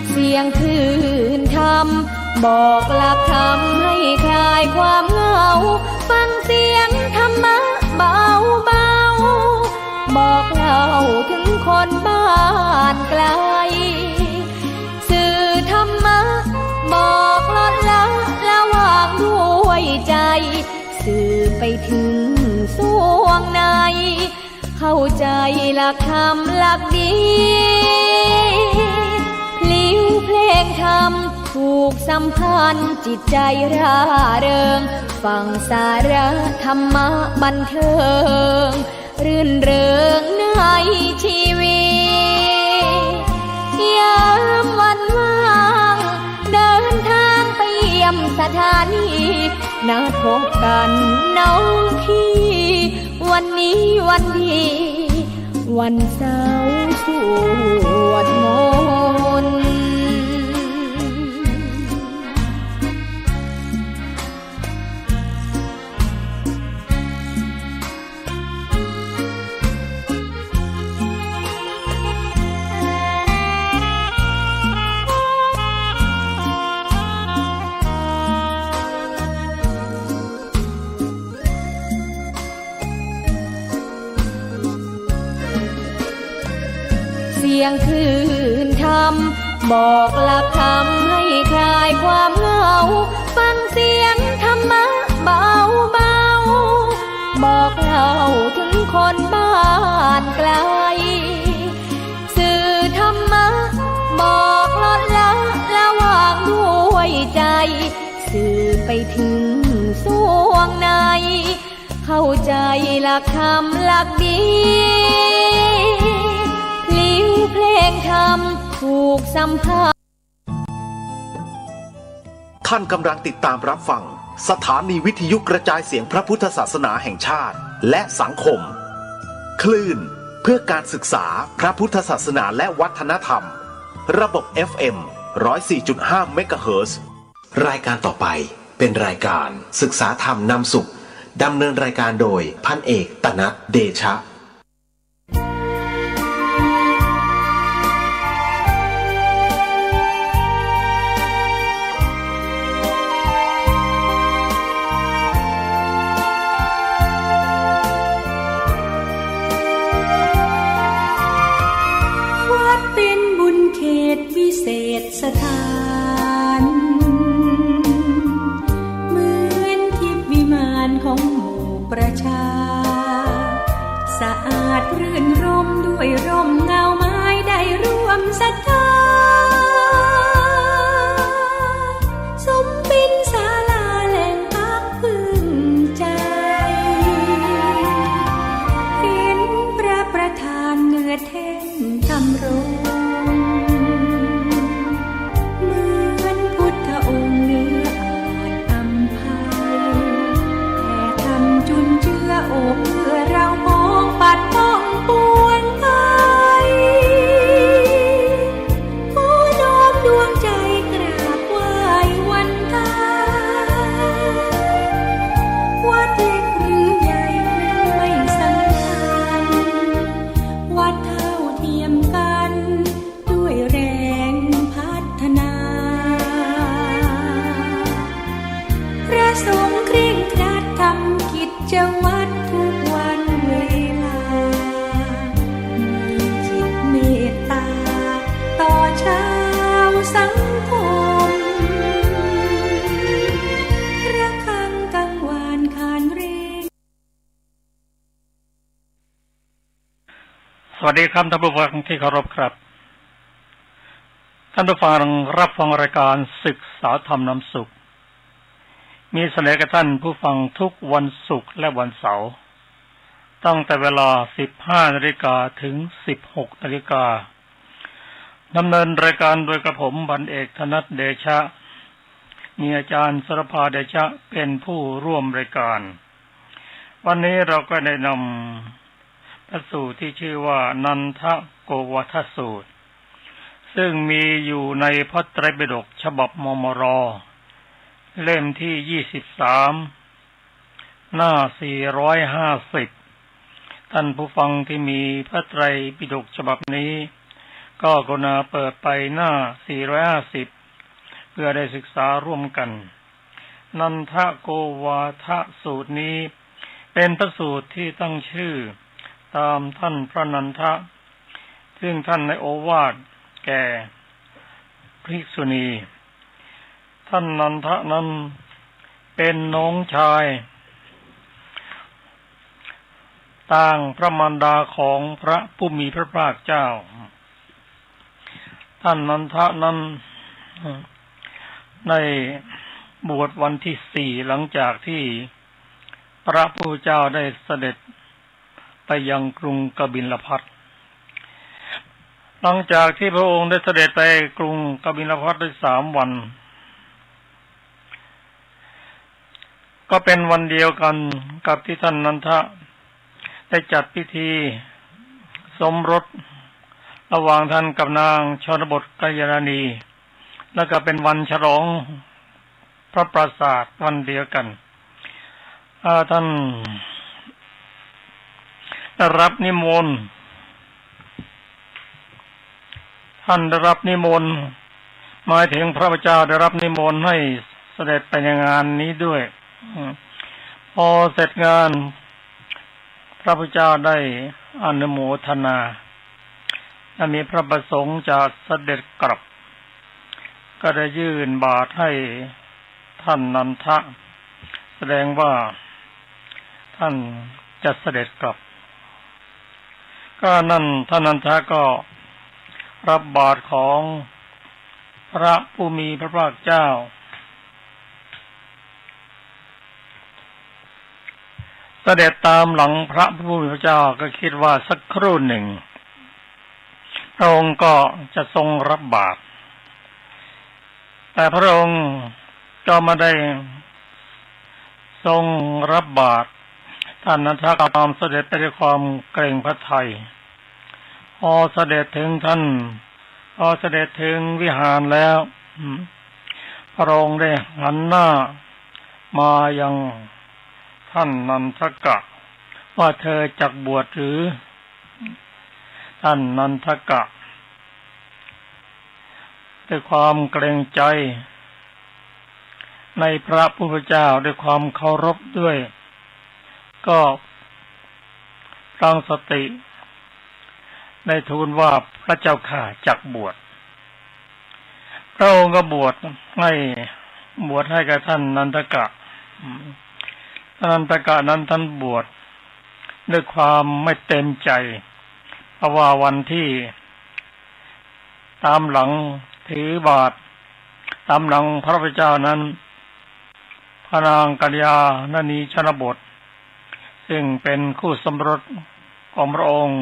เสียงคลื่นธรรมบอกหลักธรรมให้คลายความเหงาฟังเสียงธรรมะเบาเบาบอกเล่าถึงคนบ้านไกลสื่อธรรมะบอกลดละวางด้วยใจสื่อไปถึงสวงในเข้าใจหลักธรรมหลักดีพลิ้วเพลงธรรมผูกสัมพันธ์จิตใจร่าเริงฟังสาระธรรมะบันเทิงรื่นเริงในชีวิตยามวันว่างเดินทางไปเยี่ยมสถานีนัดพบกันน้องพี่วันนี้วันดีวันเสาร์สวดมนต์เสียงคลื่นธรรมบอกหลักธรรมให้คลายความเหงาฟังเสียงธรรมะเบาเบาบอกเล่าถึงคนบ้านไกลสื่อธรรมะบอกลดละวางด้วยใจสื่อไปถึงสวงในเข้าใจหลักธรรมหลักดีเพลงธรรมผูกสัมพันธ์ท่านกำลังติดตามรับฟังสถานีวิทยุกระจายเสียงพระพุทธศาสนาแห่งชาติและสังคมคลื่นเพื่อการศึกษาพระพุทธศาสนาและวัฒนธรรมระบบ FM 104.5 เมกะเฮิรตซ์รายการต่อไปเป็นรายการศึกษาธรรมนำสุขดำเนินรายการโดยพันเอกตนัสเดชะเศษสถานเหมือนทิพย์วิมานของหมู่ประชาสะอาดรื่นรมด้วยร่มเงาไม้ได้ร่วมศรัทธาสมเป็นศาลาแหล่งพักพึ่งใจเห็นพระประธานเหนือแท่นทำรงเพื่อเรามองปัดป้องปวงไทย ระสงฆ์เคร่งครัดทำกิจวัตรทุกวันเวลามีจิตเมตตาต่อชาวสังคมระฆังกังวานคานเร่ง สวัสดีครับท่านผู้ฟังที่เคารพครับท่านผู้ฟังรับฟังรายการศึกษาธรรมนำสุขมีเสนอกับท่านผู้ฟังทุกวันศุกร์และวันเสาร์ตั้งแต่เวลา 15 นาฬิกาถึง 16 นาฬิกาดำเนินรายการโดยกระผมพันเอกธนัทเดชะมีอาจารย์สรภาเดชะเป็นผู้ร่วมรายการวันนี้เราก็ได้นำพระสูตรที่ชื่อว่านันทโกวัฏสูตรซึ่งมีอยู่ในพระไตรปิฎกฉบับมมร.เล่มที่ 23 หน้า 450 ท่านผู้ฟังที่มีพระไตรปิฎกฉบับนี้ก็กรุณาเปิดไปหน้า 450 เพื่อได้ศึกษาร่วมกันนันทโกวัฏสูตรนี้เป็นพระสูตรที่ตั้งชื่อตามท่านพระนันทะซึ่งท่านในโอวาทแก่ภิกษุณีท่านนันทะนั้นเป็นน้องชายต่างพระมารดาของพระผู้มีพระภาคเจ้าท่านนันทะนั้นในบวชวันที่ 4หลังจากที่พระผู้เจ้าได้เสด็จไปยังกรุงกบิลพัสดุหลังจากที่พระองค์ได้เสด็จไปกรุงกบิลพัสดุได้3 วันก็เป็นวันเดียวกันกับที่ท่านนันทะได้จัดพิธีสมรสระหว่างท่านกับนางชนบทกัลยาณีแล้วก็เป็นวันฉลองพระปราสาทวันเดียวกันท่านได้รับนิมนต์หมายถึงพระพุทธเจ้าได้รับนิมนต์ให้เสด็จไปในงานนี้ด้วยพอเสร็จงานพระพุทธเจ้าได้อนุโมทนาและมีพระประสงค์จะเสด็จกลับก็ได้ยื่นบาตรให้ท่านนันทะแสดงว่าท่านจะเสด็จกลับก็นั่นท่านนันทะก็รับบาตรของพระผู้มีพระภาคเจ้าเสด็จตามหลังพระผู้มีพระเจ้าก็คิดว่าสักครู่หนึ่งพระองค์ก็จะทรงรับบาตรแต่พระองค์ก็ไม่ได้ทรงรับบาตรท่านนันทะตามเสด็จไปด้วยความเกรงพระทัยพอเสด็จถึงวิหารแล้วพระองค์ได้หันหน้ามายังท่านนันทกะว่าเธอจักบวชหรือท่านนันทกะด้วยความเกรงใจในพระผู้เป็นเจ้าด้วยความเคารพด้วยก็ตั้งสติได้ทูลว่าพระเจ้าข้าจักบวชพระองค์ก็บวชให้กับท่านนันทกะนันทกะนั้นท่านบวชด้วยความไม่เต็มใจเพราะว่าวันที่ตามหลังถือบาตรตามหลังพระพุทธเจ้านั้นพระนางกัลยาณีชนบทซึ่งเป็นคู่สมรสของพระองค์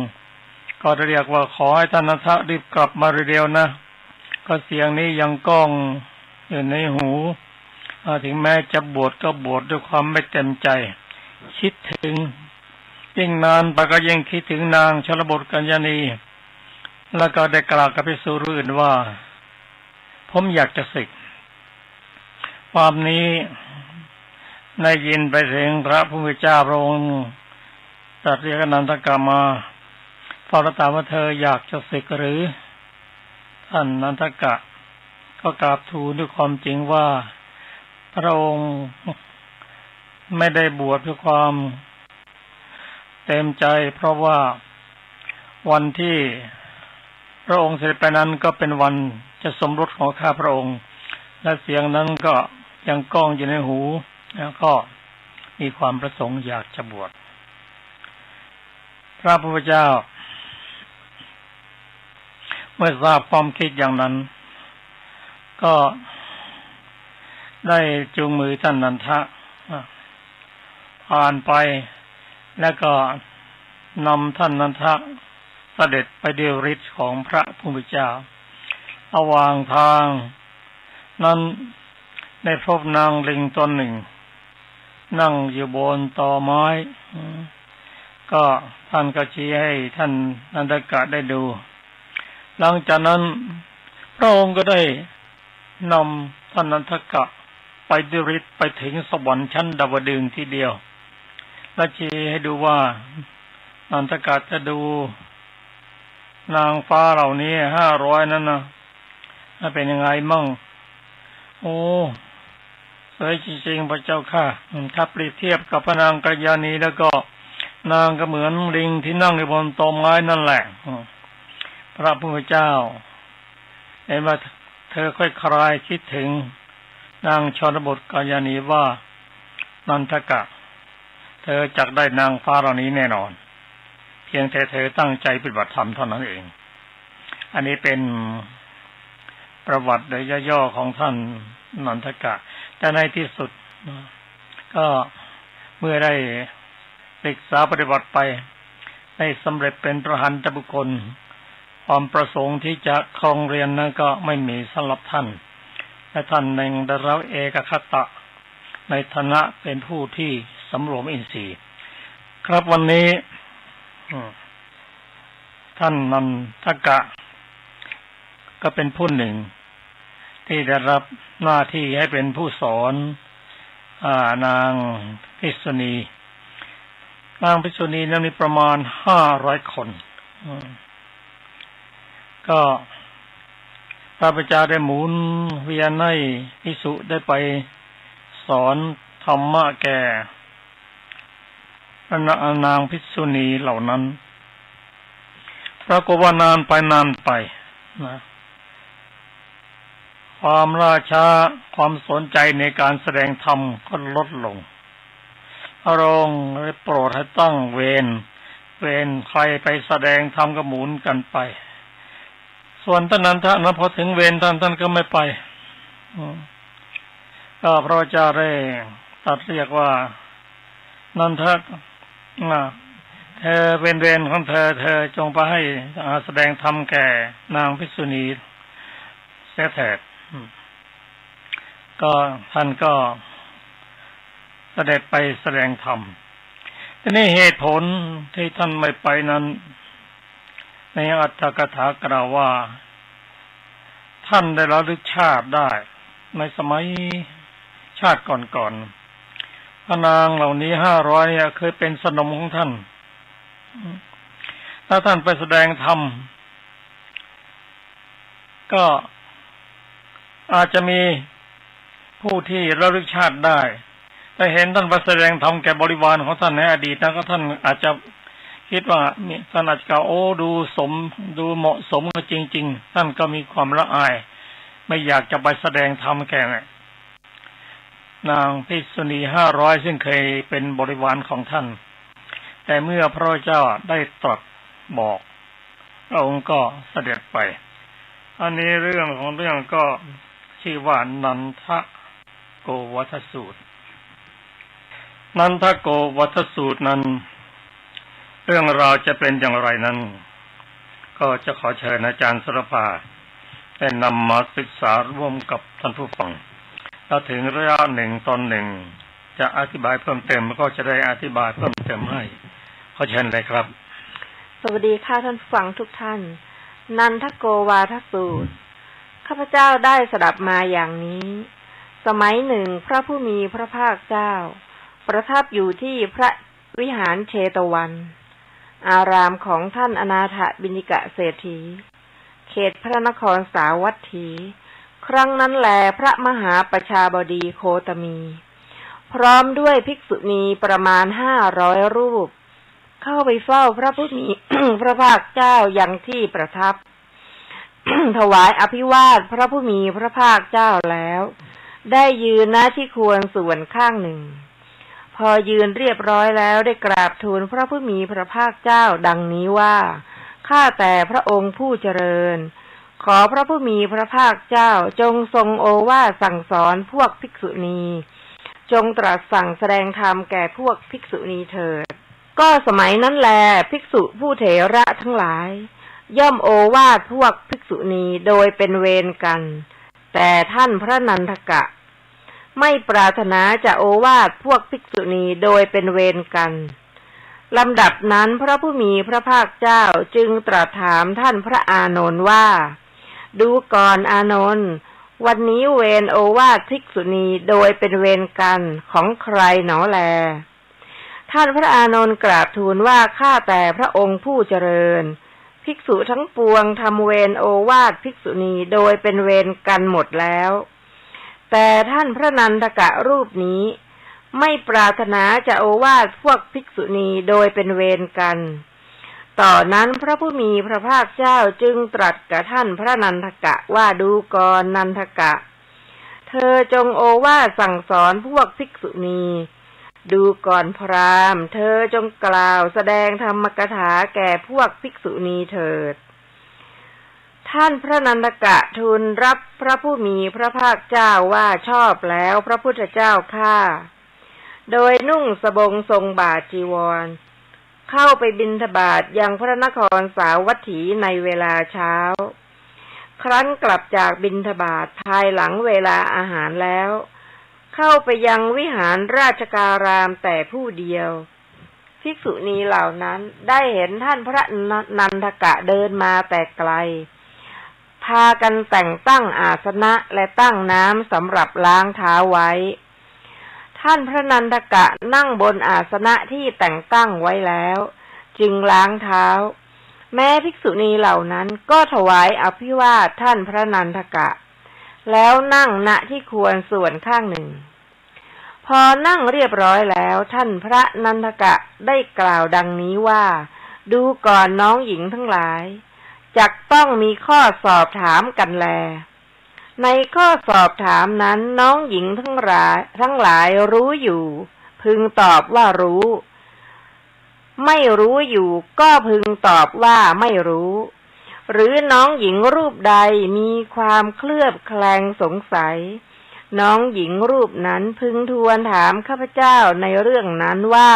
ก็เรียกว่าขอให้ท่านนันทะรีบกลับมาเร็วๆนะก็เสียงนี้ยังก้องอยู่ในหูถึงแม้จะบวชก็บวชด้วยความไม่เต็มใจคิดถึงยิ่งนานไปก็ยิ่งคิดถึงนางชลบทกัลยาณีแล้วก็ได้กล่าวกับภิกษุรูปอื่นว่าผมอยากจะสึกความนี้ได้ยินไปถึงพระผู้มีเจ้าพระองค์ตรัสเรียกนันทกะมาพระถามว่าเธออยากจะสึกหรือท่านนันทกะก็กราบทูลด้วยความจริงว่าพระองค์ ไม่ได้บวชเพื่อความเต็มใจเพราะว่าวันที่พระองค์เสด็จไปนั้นก็เป็นวันจะสมรสของข้าพระองค์และเสียงนั้นก็ยังก้องอยู่ในหูแล้วก็มีความประสงค์อยากจะบวชพระพุทธเจ้าเมื่อทราบความคิดอย่างนั้นก็ได้จูงมือท่านนันทะผ่านไปแล้วก็นำท่านนันทะเสด็จไปด้วยฤทธิ์ของพระพุทธเจ้าระหว่างทางนั้นได้พบนางลิงตนหนึ่งนั่งอยู่บนตอไม้ก็ท่านก็ชี้ให้ท่านนันทกะได้ดูหลังจากนั้นพระองค์ก็ได้นำท่านนันทกะไปด้วยฤทธิ์ไปถึงสวรรค์ชั้นดาวดึงส์ทีเดียวและชี้ให้ดูว่านันทกะจะดูนางฟ้าเหล่านี้500นั้นนะเป็นยังไงมั่งโอ้สวยจริงๆพระเจ้าค่ะถ้าเปรียบเทียบกับพระนางกัลยาณีแล้วก็นางก็เหมือนลิงที่นั่งอยู่บนต้นไม้นั่นแหละพระพุทธเจ้าเห็นว่าเธอค่อยคลายคิดถึงนางชนบทกัลยาณีว่านันทกะเธอจักได้นางฟ้าเหล่านี้แน่นอนเพียงแต่เธอตั้งใจปฏิบัติธรรมเท่านั้นเองอันนี้เป็นประวัติโดยย่อๆของท่านนันทกะแต่ในที่สุดก็เมื่อได้ศึกษาปฏิบัติไปได้สำเร็จเป็นพระอรหันตบุคคลความประสงค์ที่จะครองเรือนนั้นก็ไม่มีสำหรับท่านและท่านยังได้รับเอกคตะในฐานะเป็นผู้ที่สำรวมอินทรีย์ครับวันนี้ท่านนันทกะก็เป็นผู้หนึ่งที่ได้รับหน้าที่ให้เป็นผู้สอนนางภิกษุณีนั้นมีประมาณ500 คนก็พระพุทธเจ้าได้หมุนเวียนให้ภิกษุได้ไปสอนธรรมะแก่นางภิกษุณีเหล่านั้นปรากฏว่านานไปนะความล่าช้าความสนใจในการแสดงธรรมก็ลดลงพระองค์ได้โปรดให้ตั้งเวรใครไปแสดงธรรมก็หมุนกันไปส่วนท่านนันทะนะพอถึงเวรท่านก็ไม่ไปก็พระเจ้าได้ตรัสเรียกว่านันทะเธอเป็นเวรของเธอจงไปให้แสดงธรรมแก่นางภิกษุณีเสียเถิดก็ท่านก็เสด็จไปแสดงธรรมทีนี้เหตุผลที่ท่านไม่ไปนั้นในอัตถกถากล่าวว่าท่านได้ระลึกชาติได้ในสมัยชาติก่อนๆพระนางเหล่านี้500เนี่ยเคยเป็นสนมของท่านถ้าท่านไปแสดงธรรมก็อาจจะมีผู้ที่ระลึกชาติได้แต่เห็นท่านไปแสดงธรรมแก่บริวารของท่านในอดีตนั้นก็ท่านอาจจะคิดว่าท่านอาจจะดูเหมาะสมกับจริงๆท่านก็มีความละอายไม่อยากจะไปแสดงธรรมแก่นางภิกษุณี500ซึ่งเคยเป็นบริวารของท่านแต่เมื่อพระเจ้าได้ตรัสบอกพระองค์ก็เสด็จไปอันนี้เรื่องของเรื่องก็ชื่อว่านันทโกวัฏสูตรนันทโกวัฏสูตรนั้นเรื่องราวจะเป็นอย่างไรนั้นก็จะขอเชิญอาจารย์สรภาได้นำมาศึกษาร่วมกับท่านผู้ฟังถ้าถึงระยะหนึ่งตอนหนึ่งจะอธิบายเพิ่มเติมก็จะได้อธิบายเพิ่มเติมให้ขอเชิญเลยครับ สวัสดีค่ะท่านฟังทุกท่านนันทโกวาทสูตรข้าพเจ้าได้สดับมาอย่างนี้สมัยหนึ่งพระผู้มีพระภาคเจ้าประทับอยู่ที่พระวิหารเชตวันอารามของท่านอนาถบิณฑิกเศรษฐีเขตพระนครสาวัตถีครั้งนั้นแลพระมหาประชาบดีโคตมี พร้อมด้วยภิกษุณีประมาณ500 รูปเข้าไปเฝ้าพระผู้มี พระภาคเจ้าอย่างที่ประทับ ถวายอภิวาทพระผู้มีพระภาคเจ้าแล้วได้ยืนณที่ควรส่วนข้างหนึ่งพอยืนเรียบร้อยแล้วได้กราบทูลพระผู้มีพระภาคเจ้าดังนี้ว่าข้าแต่พระองค์ผู้เจริญขอพระผู้มีพระภาคเจ้าจงทรงโอวาทสั่งสอนพวกภิกษุณีจงตรัสสั่งแสดงธรรมแก่พวกภิกษุณีเถิดก็สมัยนั้นแลภิกษุผู้เถระทั้งหลายย่อมโอวาทพวกภิกษุณีโดยเป็นเวรกันแต่ท่านพระนันทกะไม่ปรารถนาจะโอวาทพวกภิกษุณีโดยเป็นเวรกันลำดับนั้นพระผู้มีพระภาคเจ้าจึงตรัสถามท่านพระอานนท์ว่าดูก่อนอานนท์วันนี้เวรโอวาทภิกษุณีโดยเป็นเวรกันของใครหนอแลท่านพระอานนท์กราบทูลว่าข้าแต่พระองค์ผู้เจริญภิกษุทั้งปวงทำเวรโอวาทภิกษุณีโดยเป็นเวรกันหมดแล้วแต่ท่านพระนันทกะรูปนี้ไม่ปรารถนาจะโอวาทพวกภิกษุณีโดยเป็นเวรกันต่อนนั้นพระผู้มีพระภาคเจ้าจึงตรัสกับท่านพระนันทกะว่าดูก่อนนันทกะเธอจงโอวาทสั่งสอนพวกภิกษุณีดูก่อนพราหมณ์เธอจงกล่าวแสดงธรรมกถาแก่พวกภิกษุณีเถิดท่านพระนันทกะทูลรับพระผู้มีพระภาคเจ้าว่าชอบแล้วพระพุทธเจ้าข้าโดยนุ่งสบงทรงบาทจีวรเข้าไปบิณฑบาตยังพระนครสาวัตถีในเวลาเช้าครั้นกลับจากบิณฑบาตภายหลังเวลาอาหารแล้วเข้าไปยังวิหารราชการามแต่ผู้เดียวภิกษุณีเหล่านั้นได้เห็นท่านพระนันทกะเดินมาแต่ไกลพากันแต่งตั้งอาสนะและตั้งน้ำสำหรับล้างเท้าไว้ท่านพระนันทกะนั่งบนอาสนะที่แต่งตั้งไว้แล้วจึงล้างเท้าแม้ภิกษุณีเหล่านั้นก็ถวายอภิวาทท่านพระนันทกะแล้วนั่งณที่ควรส่วนข้างหนึ่งพอนั่งเรียบร้อยแล้วท่านพระนันทกะได้กล่าวดังนี้ว่าดูก่อนน้องหญิงทั้งหลายจักต้องมีข้อสอบถามกันแลในข้อสอบถามนั้นน้องหญิงทั้งหลายรู้อยู่พึงตอบว่ารู้ไม่รู้อยู่ก็พึงตอบว่าไม่รู้หรือน้องหญิงรูปใดมีความเคลือบแคลงสงสัยน้องหญิงรูปนั้นพึงทูลถามข้าพเจ้าในเรื่องนั้นว่า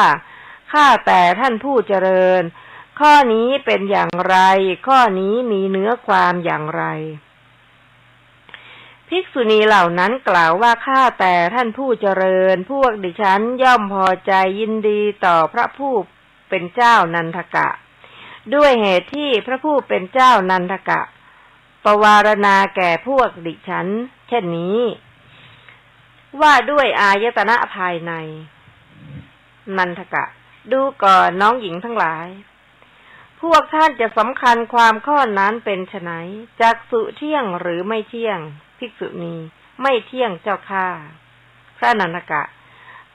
ข้าแต่ท่านผู้เจริญข้อนี้เป็นอย่างไรข้อนี้มีเนื้อความอย่างไรภิกษุณีเหล่านั้นกล่าวว่าข้าแต่ท่านผู้เจริญพวกดิฉันย่อมพอใจยินดีต่อพระผู้เป็นเจ้านันทกะด้วยเหตุที่พระผู้เป็นเจ้านันทกะปวารณาแก่พวกดิฉันเช่นนี้ว่าด้วยอายตนะภายในนันทกะดูก่อนน้องหญิงทั้งหลายพวกท่านจะสำคัญความข้อนั้นเป็นไฉนจักษุเที่ยงหรือไม่เที่ยงภิกษุณีไม่เที่ยงเจ้าข้าพระนันทกะ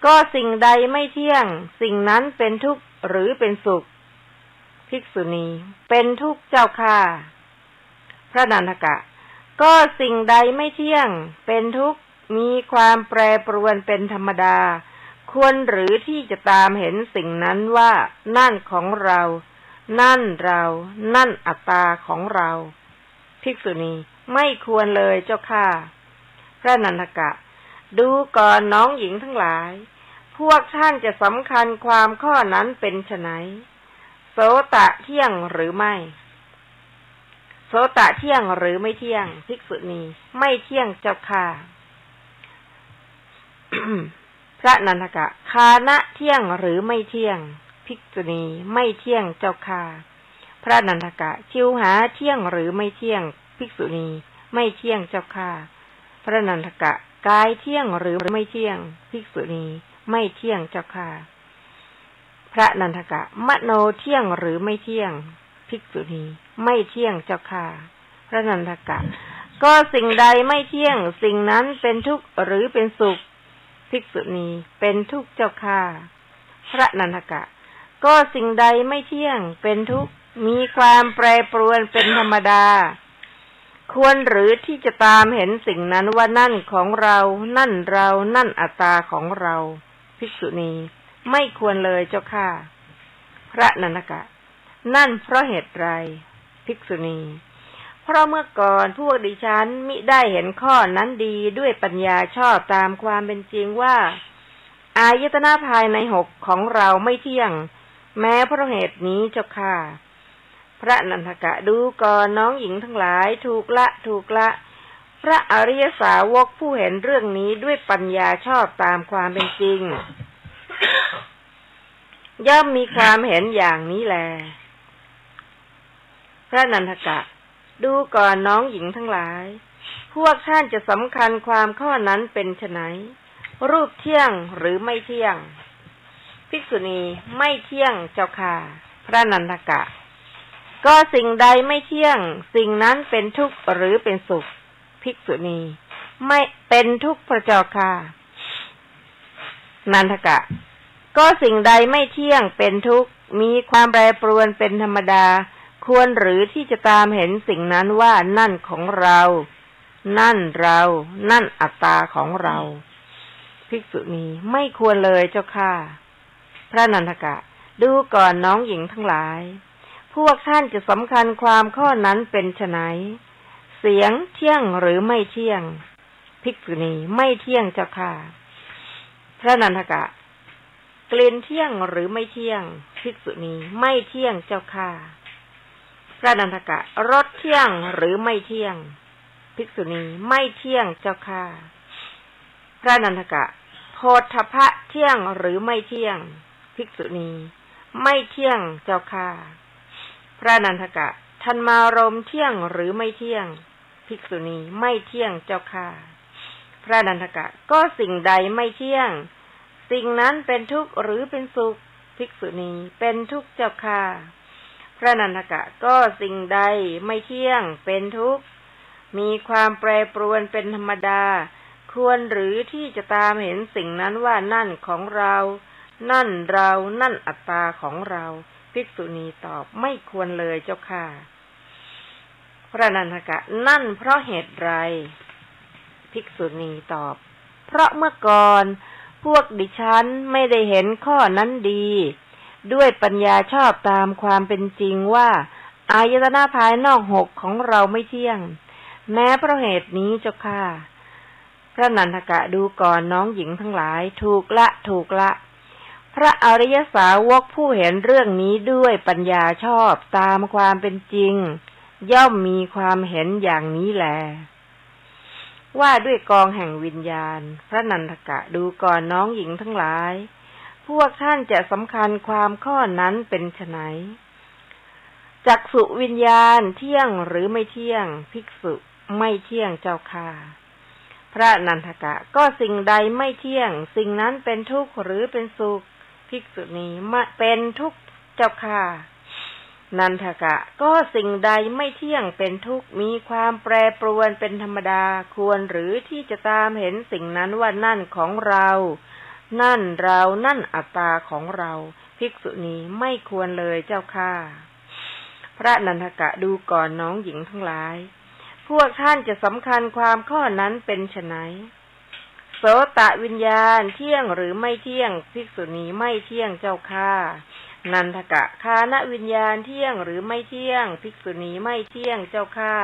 ก็สิ่งใดไม่เที่ยงสิ่งนั้นเป็นทุกข์หรือเป็นสุขภิกษุณีเป็นทุกข์เจ้าข้าพระนันทกะก็สิ่งใดไม่เที่ยงเป็นทุกข์มีความแปรปรวนเป็นธรรมดาควรหรือที่จะตามเห็นสิ่งนั้นว่านั่นของเรานั่นเรานั่นอัตตาของเราภิกษุณีไม่ควรเลยเจ้าข้าพระนันทกะดูก่อนน้องหญิงทั้งหลายพวกท่านจะสำคัญความข้อนั้นเป็นไฉนโสตะเที่ยงหรือไม่โสตะเที่ยงหรือไม่เที่ยงภิกษุณีไม่เที่ยงเจ้าข้า พระนันทกะคานะเที่ยงหรือไม่เที่ยงภิกษุณีไม่เที่ยงเจ้าข้าพระนันทกะชิวหาเที่ยงหรือไม่เที่ยงภิกษุณีไม่เที่ยงเจ้าข้าพระนันทกะกายเที่ยงหรือไม่เที่ยงภิกษุณีไม่เที่ยงเจ้าข้าพระนันทกะมโนเที่ยงหรือไม่เที่ยงภิกษุณีไม่เที่ยงเจ้าข้าพระนันทกะก็สิ่งใดไม่เที่ยงสิ่งนั้นเป็นทุกข์หรือเป็นสุข ภิกษุณีเป็นทุกข์เจ้าค่ะพระนันทกะก็สิ่งใดไม่เที่ยงเป็นทุกข์มีความแปรปรวนเป็นธรรมดาควรหรือที่จะตามเห็นสิ่งนั้นว่านั่นของเรานั่นเรานั่นอัตตาของเราภิกษุณีไม่ควรเลยเจ้าค่ะพระนันทกะนั่นเพราะเหตุไรภิกษุณีเพราะเมื่อก่อนพวกดิฉันมิได้เห็นข้อนั้นดีด้วยปัญญาชอบตามความเป็นจริงว่าอายตนะภายในหกของเราไม่เที่ยงแม้เพราะเหตุนี้เจ้าค่ะพระนันทกะดูก่อนน้องหญิงทั้งหลายถูกละพระอริยสาวกผู้เห็นเรื่องนี้ด้วยปัญญาชอบตามความเป็นจริง ย่อมมีความเห็นอย่างนี้แลพระนันทกะดูก่อนน้องหญิงทั้งหลายพวกท่านจะสำคัญความข้อนั้นเป็นไฉนรูปเที่ยงหรือไม่เที่ยงภิกษุณีไม่เที่ยงเจ้าค่ะพระนันทกะก็สิ่งใดไม่เที่ยงสิ่งนั้นเป็นทุกข์หรือเป็นสุขภิกษุณีไม่เป็นทุกข์พระเจ้าค่ะนันทกะก็สิ่งใดไม่เที่ยงเป็นทุกข์มีความแปรปรวนเป็นธรรมดาควรหรือที่จะตามเห็นสิ่งนั้นว่านั่นของเรานั่นเรานั่นอัตตาของเราภิกษุณีไม่ควรเลยเจ้าค่ะพระนันทกะดูก่อนน้องหญิงทั้งหลายพวกท่านจะสำคัญความข้อนั้นเป็นไฉนเสียงเที่ยงหรือไม่เที่ยงภิกษุณีไม่เที่ยงเจ้าค่ะพระนันทกะกลิ่นเที่ยงหรือไม่เที่ยงภิกษุณีไม่เที่ยงเจ้าค่ะพระนันทกะรสเที่ยงหรือไม่เที่ยงภิกษุณีไม่เที่ยงเจ้าค่ะพระนันทกะโพธพะเที่ยงหรือไม่เที่ยงภิกษุณีไม่เที่ยงเจ้าค่ะพระนันทกะธัมมารมณ์เที่ยงหรือไม่เที่ยงภิกษุณีไม่เที่ยงเจ้าค่ะพระนันทกะก็สิ่งใดไม่เที่ยงสิ่งนั้นเป็นทุกข์หรือเป็นสุขภิกษุณีเป็นทุกข์เจ้าค่ะพระนันทกะก็สิ่งใดไม่เที่ยงเป็นทุกข์มีความแปรปรวนเป็นธรรมดาควรหรือที่จะตามเห็นสิ่งนั้นว่านั่นของเรานั่นเรานั่นอัตตาของเราภิกษุณีตอบไม่ควรเลยเจ้าค่ะพระนันทกะนั่นเพราะเหตุไรภิกษุณีตอบเพราะเมื่อก่อนพวกดิฉันไม่ได้เห็นข้อนั้นดีด้วยปัญญาชอบตามความเป็นจริงว่าอายตนะภายนอกหกของเราไม่เที่ยงแม้เพราะเหตุนี้เจ้าค่ะพระนันทกะดูก่อนน้องหญิงทั้งหลายถูกละพระอริยสาวกผู้เห็นเรื่องนี้ด้วยปัญญาชอบตามความเป็นจริงย่อมมีความเห็นอย่างนี้แลว่าด้วยกองแห่งวิญญาณพระนันทกะดูก่อนน้องหญิงทั้งหลายพวกท่านจะสำคัญความข้อนั้นเป็นไฉนจักษุวิญญาณเที่ยงหรือไม่เที่ยงภิกษุไม่เที่ยงเจ้าค่ะพระนันทกะก็สิ่งใดไม่เที่ยงสิ่งนั้นเป็นทุกข์หรือเป็นสุขภิกษุณีเป็นทุกข์เจ้าค่ะนันทกะก็สิ่งใดไม่เที่ยงเป็นทุกข์มีความแปรปรวนเป็นธรรมดาควรหรือที่จะตามเห็นสิ่งนั้นว่านั่นของเรานั่นเรานั่นอัตตาของเราภิกษุณีไม่ควรเลยเจ้าค่ะพระนันทกะดูก่อนน้องหญิงทั้งหลายพวกท่านจะสำคัญความข้อนั้นเป็นไฉนโสตวิญญาณเที่ยงหรือไม่เที่ยงภิกษุณีไม่เที่ยงเจ้าค่ะนันทกะฆานวิญญาณเที่ยงหรือไม่เที่ยงภิกษุณีไม่เที่ยงเจ้าค่ะ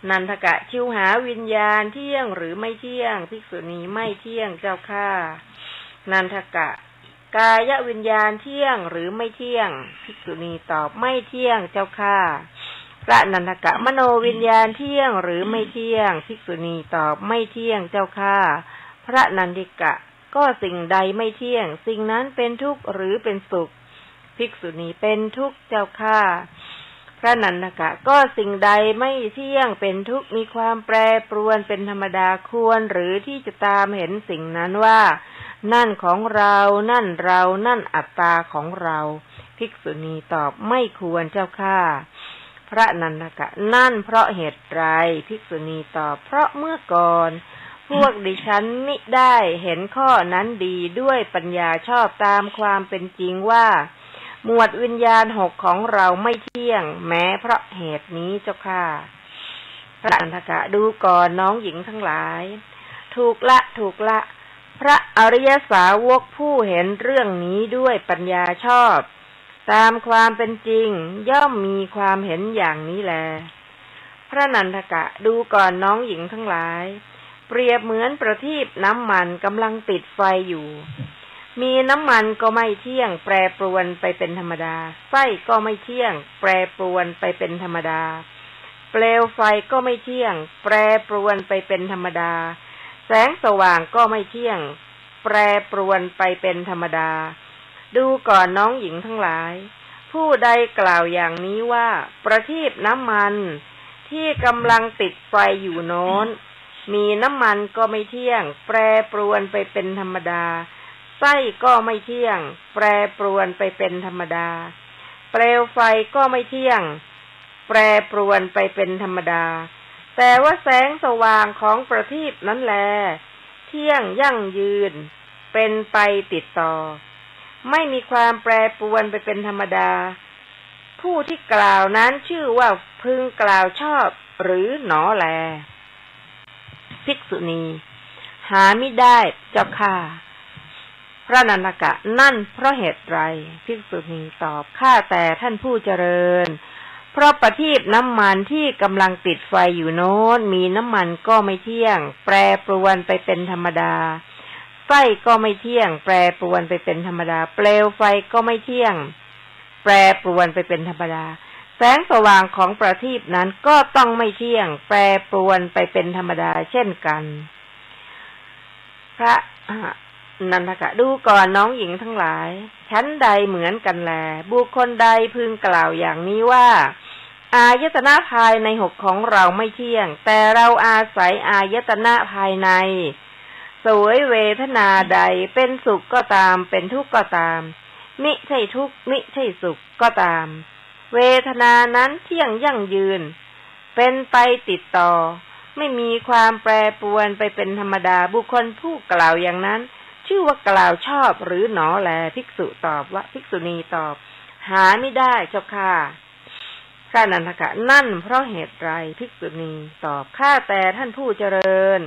นันทกะชิวหาวิญญาณเที่ยงหรือไม่เที่ยงภิกษุณีไม่เที่ยงเจ้าค่ะนันทกะกายวิญญาณเที่ยงหรือไม่เที่ยงภิกษุณีตอบไม่เที่ยงเจ้าค่ะพระนันทกะมโนวิญญาณเที่ยงหรือไม่เที่ยงภิกษุณีตอบไม่เที่ยงเจ้าค่ะพระนันทิกะก็สิ่งใดไม่เที่ยงสิ่งนั้นเป็นทุกข์หรือเป็นสุขภิกษุณีเป็นทุกข์เจ้าค่ะพระนันทกะก็สิ่งใดไม่เที่ยงเป็นทุกข์มีความแปรปรวนเป็นธรรมดาควรหรือที่จะตามเห็นสิ่งนั้นว่านั่นของเรานั่นเรานั่นอัตตาของเราภิกษุณีตอบไม่ควรเจ้าค่ะพระนันทกะนั่นเพราะเหตุไรภิกษุณีตอบเพราะเมื่อก่อน พวกดิฉันมิได้เห็นข้อนั้นดีด้วยปัญญาชอบตามความเป็นจริงว่าหมวดวิญญาณ6ของเราไม่เที่ยงแม้เพราะเหตุนี้เจ้าค่ะพระอันทกะดูก่อนน้องหญิงทั้งหลายถูกละพระอริยสาวกผู้เห็นเรื่องนี้ด้วยปัญญาชอบตามความเป็นจริงย่อมมีความเห็นอย่างนี้แลพระนันทกะดูก่อนน้องหญิงทั้งหลายเปรียบเหมือนประทีปน้ำมันกำลังติดไฟอยู่มีน้ำมันก็ไม่เที่ยงแปรปรวนไปเป็นธรรมดาไส้ก็ไม่เที่ยงแปรปรวนไปเป็นธรรมดาเปลวไฟก็ไม่เที่ยงแปรปรวนไปเป็นธรรมดาแสงสว่างก็ไม่เที่ยงแปรปรวนไปเป็นธรรมดาดูก่อนน้องหญิงทั้งหลายผู้ใดกล่าวอย่างนี้ว่าประทีปน้ำมันที่กำลังติดไฟอยู่โน้นมีน้ำมันก็ไม่เที่ยงแปรปรวนไปเป็นธรรมดาไส้ก็ไม่เที่ยงแปรปรวนไปเป็นธรรมดาเปลวไฟก็ไม่เที่ยงแปรปรวนไปเป็นธรรมดาแต่ว่าแสงสว่างของประทีปนั้นแลเที่ยงยั่งยืนเป็นไปติดต่อไม่มีความแปรปรวนไปเป็นธรรมดาผู้ที่กล่าวนั้นชื่อว่าพึงกล่าวชอบหรือหนอแลภิกษุณีหามิได้เจ้าค่ะพระนันทกะนั่นเพราะเหตุไรภิกษุณีตอบข้าแต่ท่านผู้เจริญเพราะประทีปน้ำมันที่กำลังติดไฟอยู่โน้นมีน้ำมันก็ไม่เที่ยงแปรปรวนไปเป็นธรรมดาไส้ก็ไม่เที่ยงแปรปรวนไปเป็นธรรมดาเปลวไฟก็ไม่เที่ยงแปรปรวนไปเป็นธรรมดาแสงสว่างของประทีปนั้นก็ต้องไม่เที่ยงแปรปรวนไปเป็นธรรมดาเช่นกันพระนันทกะดูก่อนน้องหญิงทั้งหลายชั้นใดเหมือนกันแลบุคคลใดพึงกล่าวอย่างนี้ว่าอายตนะภายใน6ของเราไม่เที่ยงแต่เราอาศัยอายตนะภายในสวยเวทนาใดเป็นสุขก็ตามเป็นทุกข์ก็ตามมิใช่ทุกข์มิใช่สุขก็ตามเวทนานั้นเที่ยงยั่งยืนเป็นไปติดต่อไม่มีความแปรปรวนไปเป็นธรรมดาบุคคลผู้กล่าวอย่างนั้นชื่อว่ากล่าวชอบหรือหนอแลภิกษุตอบว่าภิกษุณีตอบหาไม่ได้เจ้าค่ะพระนันทกะนั่นเพราะเหตุไรภิกษุณีตอบข้าแต่ท่านผู้เจริญ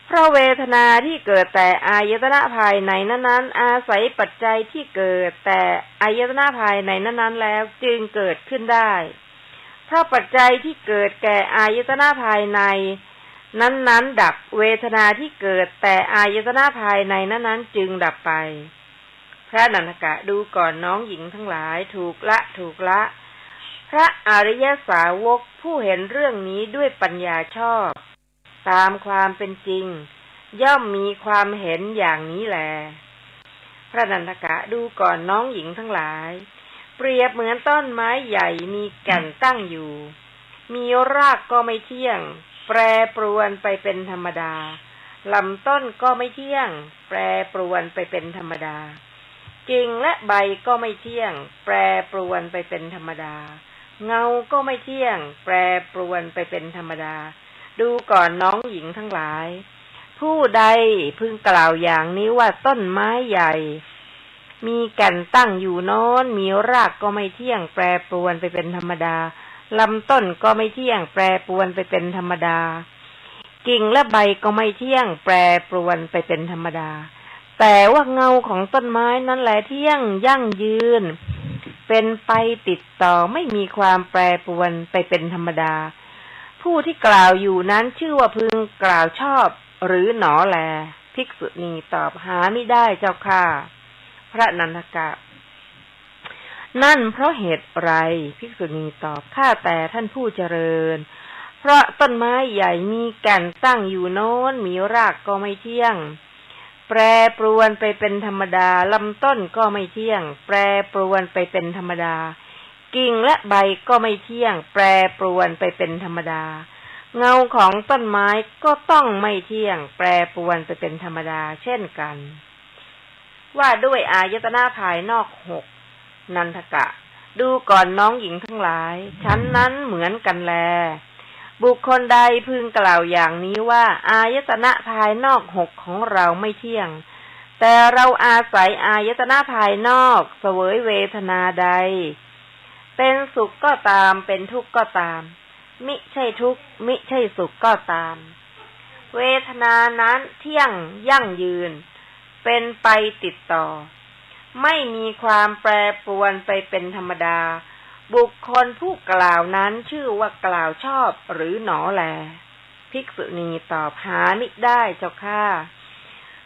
เพราะเวทนาที่เกิดแต่อายตนะภายในนั้นๆอาศัยปัจจัยที่เกิดแต่อายตนะภายในนั้นๆแล้วจึงเกิดขึ้นได้เพราะปัจจัยที่เกิดแก่อายตนะภายในนั้นๆดับเวทนาที่เกิดแต่อายตนะภายในนั้นๆจึงดับไปพระนันทกะดูก่อนน้องหญิงทั้งหลายถูกละพระอริยสาวกผู้เห็นเรื่องนี้ด้วยปัญญาชอบตามความเป็นจริงย่อมมีความเห็นอย่างนี้แลพระนันทกะดูก่อนน้องหญิงทั้งหลายเปรียบเหมือนต้นไม้ใหญ่มีแก่นตั้งอยู่มีรากก็ไม่เที่ยงแปรปรวนไปเป็นธรรมดาลำต้นก็ไม่เที่ยงแปรปรวนไปเป็นธรรมดากิ่งและใบก็ไม่เที่ยงแปรปรวนไปเป็นธรรมดาเงาก็ไม่เที่ยงแปรปรวนไปเป็นธรรมดาดูก่อนน้องหญิงทั้งหลายผู้ใดพึงกล่าวอย่างนี้ว่าต้นไม้ใหญ่มีแก่นตั้งอยู่โน้นมีรากก็ไม่เที่ยงแปรปรวนไปเป็นธรรมดาลำต้นก็ไม่เที่ยงแปรปรวนไปเป็นธรรมดากิ่งและใบก็ไม่เที่ยงแปรปรวนไปเป็นธรรมดาแต่ว่าเงาของต้นไม้นั้นแหละเที่ยงยั่งยืนเป็นไปติดต่อไม่มีความแปรปรวนไปเป็นธรรมดาผู้ที่กล่าวอยู่นั้นชื่อว่าพึงกล่าวชอบหรือหนอแลภิกษุณีตอบหาไม่ได้เจ้าค่ะพระนันทกะนั่นเพราะเหตุไรภิกษุณีตอบข้าแต่ท่านผู้เจริญเพราะต้นไม้ใหญ่มีแก่นตั้งอยู่โน้นมีรากก็ไม่เที่ยงแปรปรวนไปเป็นธรรมดาลำต้นก็ไม่เที่ยงแปรปรวนไปเป็นธรรมดากิ่งและใบก็ไม่เที่ยงแปรปรวนไปเป็นธรรมดาเงาของต้นไม้ก็ต้องไม่เที่ยงแปรปรวนไปเป็นธรรมดาเช่นกันว่าด้วยอายตนะภายนอก6นันทกะดูก่อนน้องหญิงทั้งหลายชั้นนั้นเหมือนกันแล บุคคลใดพึงกล่าวอย่างนี้ว่าอายตนะภายนอก6ของเราไม่เที่ยงแต่เราอาศัยอายตนะภายนอกเสวยเวทนาใดเป็นสุขก็ตามเป็นทุกข์ก็ตามมิใช่ทุกข์มิใช่สุขก็ตามเวทนานั้นเที่ยงยั่งยืนเป็นไปติดต่อไม่มีความแปรปรวนไปเป็นธรรมดาบุคคลผู้กล่าวนั้นชื่อว่ากล่าวชอบหรือหนอแลภิกษุณีตอบหามิได้เจ้าข้า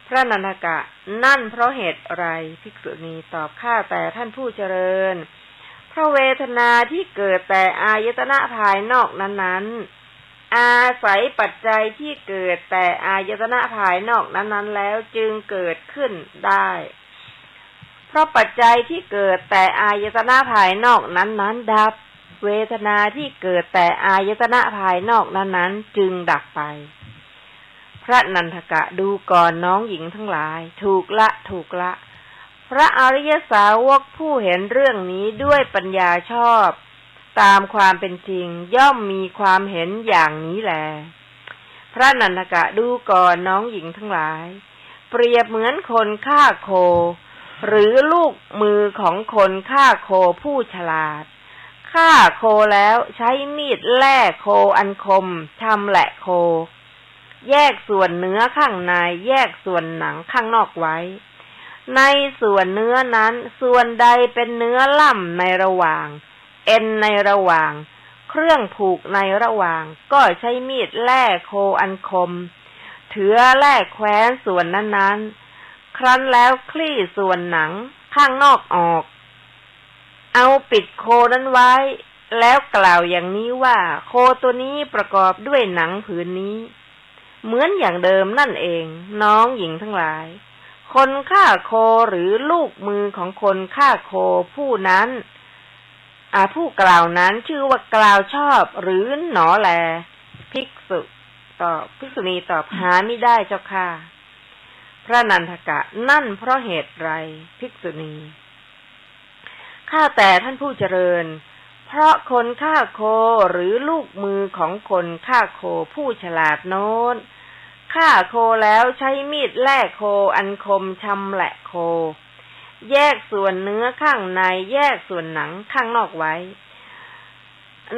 พระนันทกะนั่นเพราะเหตุไรภิกษุณีตอบข้าแต่ท่านผู้เจริญเพราะเวทนาที่เกิดแต่อายตนะภายนอกนั้นๆอาศัยปัจจัยที่เกิดแต่อายตนะภายนอกนั้นๆแล้วจึงเกิดขึ้นได้เพราะปัจจัยที่เกิดแต่อายตนะภายนอกนั้นๆดับเวทนาที่เกิดแต่อายตนะภายนอกนั้นๆจึงดับไปพระนันทกะดูก่อนน้องหญิงทั้งหลายถูกละพระอริยสาวกผู้เห็นเรื่องนี้ด้วยปัญญาชอบตามความเป็นจริงย่อมมีความเห็นอย่างนี้แลพระนันทกะดูก่อนน้องหญิงทั้งหลายเปรียบเหมือนคนฆ่าโคหรือลูกมือของคนฆ่าโคผู้ฉลาดฆ่าโคแล้วใช้มีดแล่โคอันคมชำแหละโคแยกส่วนเนื้อข้างในแยกส่วนหนังข้างนอกไว้ในส่วนเนื้อนั้นส่วนใดเป็นเนื้อล่ำในระหว่างเอ็นในระหว่างเครื่องผูกในระหว่างก็ใช้มีดแล่โคอันคมเถือแล่แคว้นส่วนนั้นๆครั้นแล้วคลี่ส่วนหนังข้างนอกออกเอาปิดโคนั้นไว้แล้วกล่าวอย่างนี้ว่าโคตัวนี้ประกอบด้วยหนังผืนนี้เหมือนอย่างเดิมนั่นเองน้องหญิงทั้งหลายคนฆ่าโคหรือลูกมือของคนฆ่าโคผู้นั้นผู้กล่าวนั้นชื่อว่ากล่าวชอบหรือหนอแลภิกษุณีตอบหาไม่ได้เจ้าค่ะพระนันทกะนั่นเพราะเหตุไรภิกษุณีข้าแต่ท่านผู้เจริญเพราะคนฆ่าโคหรือลูกมือของคนฆ่าโคผู้ฉลาดโน้นฆ่าโคแล้วใช้มีดแล่โคอันคมชำแหละโคแยกส่วนเนื้อข้างในแยกส่วนหนังข้างนอกไว้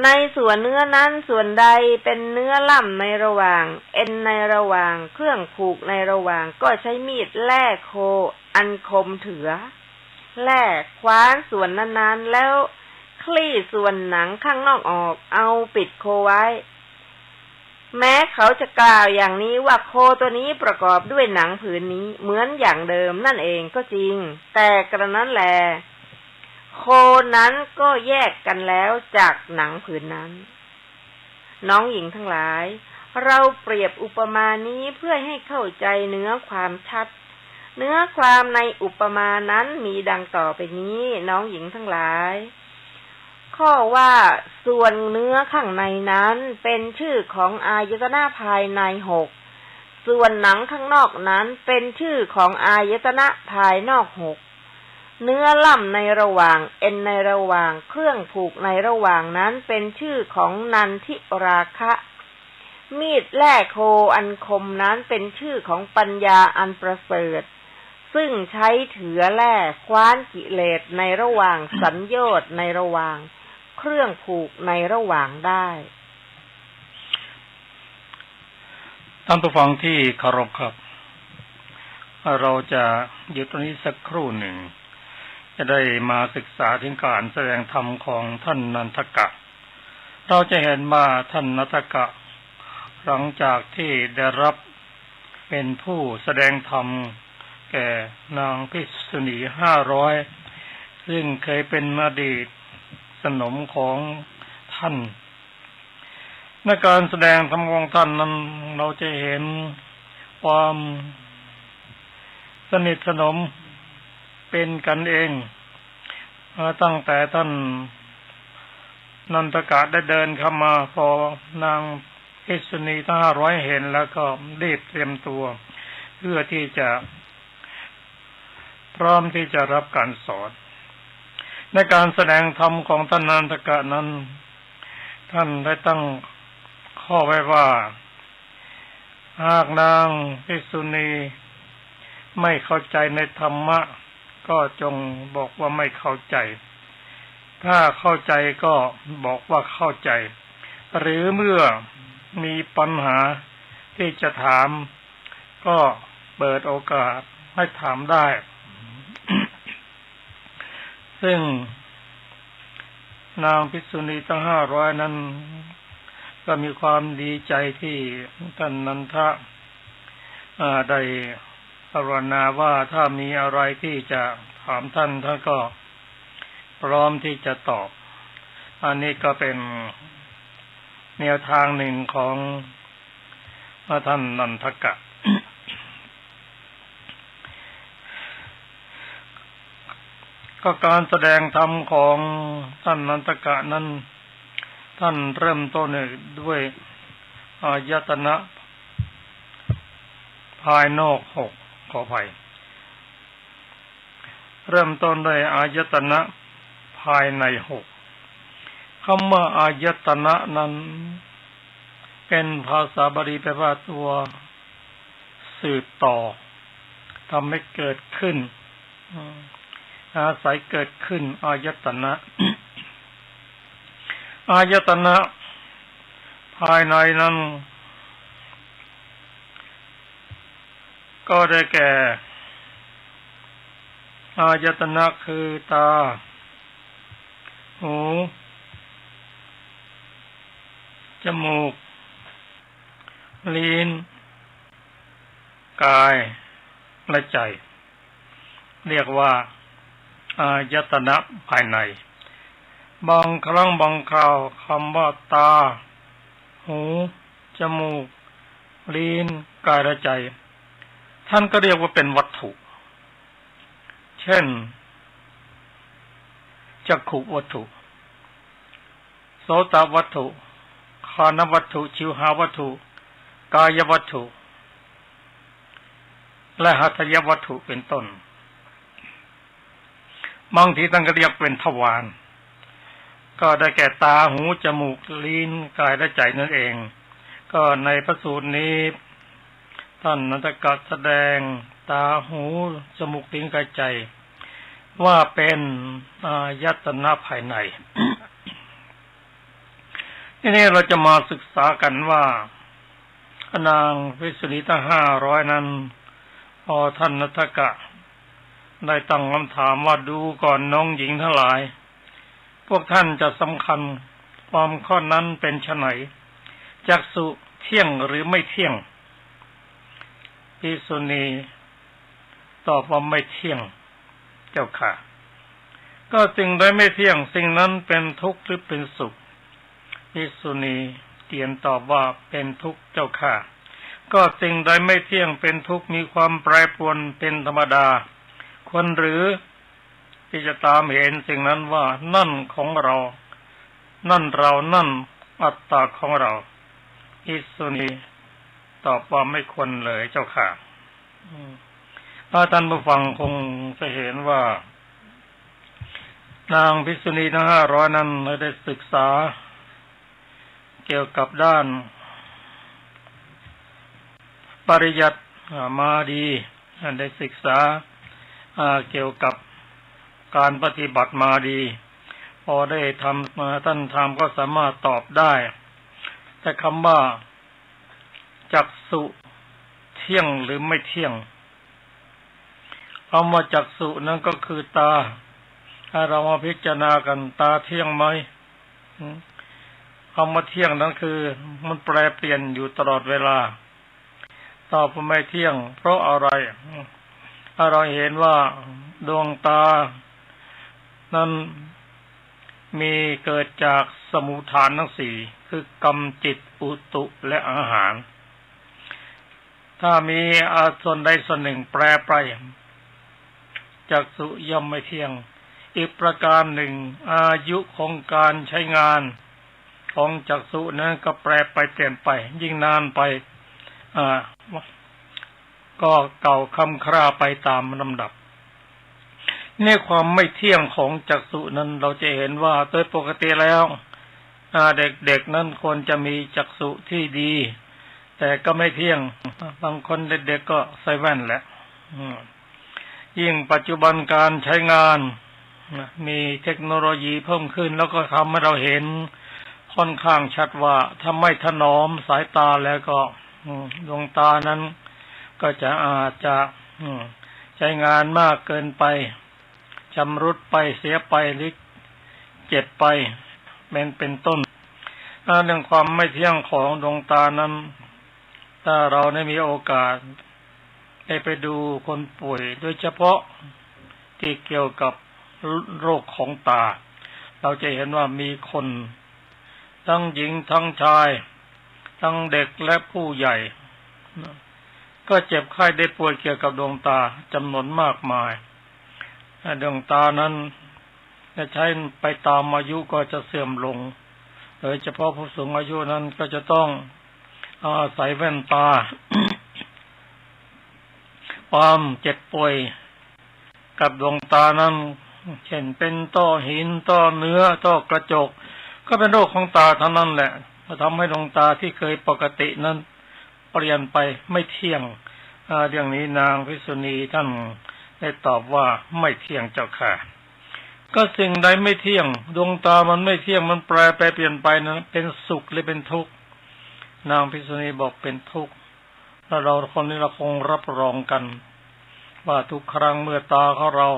ในส่วนเนื้อนั้นส่วนใดเป็นเนื้อล่ำในระหว่างเอ็นในระหว่างเครื่องผูกในระหว่างก็ใช้มีดแล่โคอันคมเถือแล่คว้านส่วนนั้นๆแล้วคลี่ส่วนหนังข้างนอกออกเอาปิดโคไว้แม้เขาจะกล่าวอย่างนี้ว่าโคตัวนี้ประกอบด้วยหนังผืนนี้เหมือนอย่างเดิมนั่นเองก็จริงแต่กระนั้นแลโคนั้นก็แยกกันแล้วจากหนังผืนนั้นน้องหญิงทั้งหลายเราเปรียบอุปมานี้เพื่อให้เข้าใจเนื้อความชัดเนื้อความในอุปมานั้นมีดังต่อไปนี้น้องหญิงทั้งหลายข้อว่าส่วนเนื้อข้างในนั้นเป็นชื่อของอายตนะภายใน6ส่วนหนังข้างนอกนั้นเป็นชื่อของอายตนะภายนอก6เนื้อล่ำในระหว่างเอ็นในระหว่างเครื่องผูกในระหว่างนั้นเป็นชื่อของนันทิราคะมีดแล่โคอันคมนั้นเป็นชื่อของปัญญาอันประเสริฐซึ่งใช้เถือแล่คว้านกิเลสในระหว่างสัญโยชน์ในระหว่างเครื่องผูกในระหว่างได้ท่านผู้ฟังที่เคารพครับเราจะหยุดตรงนี้สักครู่หนึ่งจะได้มาศึกษาถึงการแสดงธรรมของท่านนันทกะเราจะเห็นว่าท่านนันทกะหลังจากที่ได้รับเป็นผู้แสดงธรรมแก่นางภิกษุณี500ซึ่งเคยเป็นอดีตสนมของท่านในการแสดงธรรมของท่านนั้นเราจะเห็นความสนิทสนมเป็นกันเองตั้งแต่ท่านนันทกะได้เดินเข้ามาพอนางภิกษุณีทั้ง500เห็นแล้วก็รีบเตรียมตัวเพื่อที่จะพร้อมที่จะรับการสอนในการแสดงธรรมของท่านนันทกะนั้นท่านได้ตั้งข ข้อไว้ว่าหากนางภิกษุณีไม่เข้าใจในธรรมะก็จงบอกว่าไม่เข้าใจถ้าเข้าใจก็บอกว่าเข้าใจหรือเมื่อมีปัญหาที่จะถามก็เปิดโอกาสให้ถามได้ ซึ่งนางภิกษุณีทั้ง500นั้นก็มีความดีใจที่ท่านนันทะได้ภาวนาว่าถ้ามีอะไรที่จะถามท่านก็พร้อมที่จะตอบอันนี้ก็เป็นแนวทางหนึ่งของท่านนันทกะ ก็การแสดงธรรมของท่านนันทกะนั้นท่านเริ่มต้นด้วยอายตนะภายนอก6ขออภัยเริ่มต้นด้วยอายตนะภายใน6คำว่าอายตนะนั้นเป็นภาษาบาลีแปลว่าตัวสืบต่อทำให้เกิดขึ้นอาศัยเกิดขึ้นอายตนะ อายตนะภายในนั้นก็ได้แก่อายตนะคือตาหูจมูกลิ้นกายและใจเรียกว่าอายตนะภายในบางครั้งบางคราวคำว่าตาหูจมูกลิ้นกายและใจท่านก็เรียกว่าเป็นวัตถุเช่นจักขุวัตถุโสตวัตถุฆานวัตถุชิวหาวัตถุกายวัตถุและหัตถยวัตถุเป็นต้นบางทีท่านก็เรียกเป็นทวารก็ได้แก่ตาหูจมูกลิ้นกายและใจนั่นเองก็ในพระสูตรนี้ท่านนันทกะแสดงตาหูจมูกลิ้นกายใจว่าเป็นอายตนะภายใน ทีนี้เราจะมาศึกษากันว่านางภิกษุณีทั้ง500นั้นพอท่านนันทกะได้ตั้งคำถามว่าดูก่อนน้องหญิงทั้งหลายพวกท่านจะสำคัญความข้อนั้นเป็นไฉนจักษุเที่ยงหรือไม่เที่ยงภิกษุณีตอบว่าไม่เที่ยงเจ้าค่ะก็สิ่งใดไม่เที่ยงสิ่งนั้นเป็นทุกข์หรือเป็นสุขภิกษุณีเตียนตอบว่าเป็นทุกข์เจ้าค่ะก็สิ่งใดไม่เที่ยงเป็นทุกข์มีความแปรปรวนเป็นธรรมดาควรหรือที่จะตามเห็นสิ่งนั้นว่านั่นของเรานั่นเรานั่นอัตตาของเราภิกษุณีตอบว่าไม่ควรเลยเจ้าค่ะถ้าท่านผู้ฟังคงจะเห็นว่านางภิกษุณีทั้ง500นั้นได้ศึกษาเกี่ยวกับด้านปริยัติมาดีได้ศึกษาเกี่ยวกับการปฏิบัติมาดีพอได้ทำมาท่านทำก็สามารถตอบได้แต่คำว่าจักษุเที่ยงหรือไม่เที่ยงคำว่าจักษุนั้นก็คือตาถ้าเรามาพิจารณากันตาเที่ยงไหมคำว่าเที่ยงนั้นคือมันแปรเปลี่ยนอยู่ตลอดเวลาตอบว่าไม่เที่ยงเพราะอะไรถ้าเราเห็นว่าดวงตานั้นมีเกิดจากสมุฏฐานทั้ง4คือกรรมจิตอุตุและอาหารถ้ามีส่วนใดส่วนหนึ่งแปรไปจักษุย่อมไม่เที่ยงอีกประการหนึ่งอายุของการใช้งานของจักษุนั้นก็แปรไปเปลี่ยนไปยิ่งนานไปก็เก่าคำคร่าไปตามลำดับในความไม่เที่ยงของจักษุนั้นเราจะเห็นว่าโดยปกติแล้ว เด็กๆนั้นควรจะมีจักษุที่ดี แต่ก็ไม่เที่ยงบางคนเด็กๆก็ใส่แว่นแหละยิ่งปัจจุบันการใช้งานมีเทคโนโลยีเพิ่มขึ้นแล้วก็ทำให้เราเห็นค่อนข้างชัดว่าถ้าไม่ถนอมสายตาแล้วก็ดวงตานั้นก็จะอาจจะใช้งานมากเกินไปชำรุดไปเสียไปหรือเจ็บไปเป็นต้นเรื่องความไม่เที่ยงของดวงตานั้นถ้าเราได้มีโอกาสได้ไปดูคนป่วยโดยเฉพาะที่เกี่ยวกับโรคของตาเราจะเห็นว่ามีคนทั้งหญิงทั้งชายทั้งเด็กและผู้ใหญ่ก็เจ็บไข้ได้ป่วยเกี่ยวกับดวงตาจำนวนมากมายดวงตานั้นจะใช้ไปตามอายุก็จะเสื่อมลงโดยเฉพาะผู้สูงอายุนั้นก็จะต้องอาศัยแว่นตา ความเจ็บป่วยกับดวงตานั้นเช่นเป็นต้อหินต้อเนื้อต้อกระจกก็เป็นโรคของตาเท่านั้นแหละมาทำให้ดวงตาที่เคยปกตินั้นเปลี่ยนไปไม่เที่ยงเรื่องนี้นางภิกษุณีท่านได้ตอบว่าไม่เที่ยงเจ้าค่ะก็สิ่งใดไม่เที่ยงดวงตามันไม่เที่ยงมันแปรไปเปลี่ยนไปนั้นเป็นสุขหรือเป็นทุกข์นางภิกษุณีบอกเป็นทุกข์แล้วเราคนนี้เราคงรับรองกันว่าทุกครั้งเมื่อตาของเรา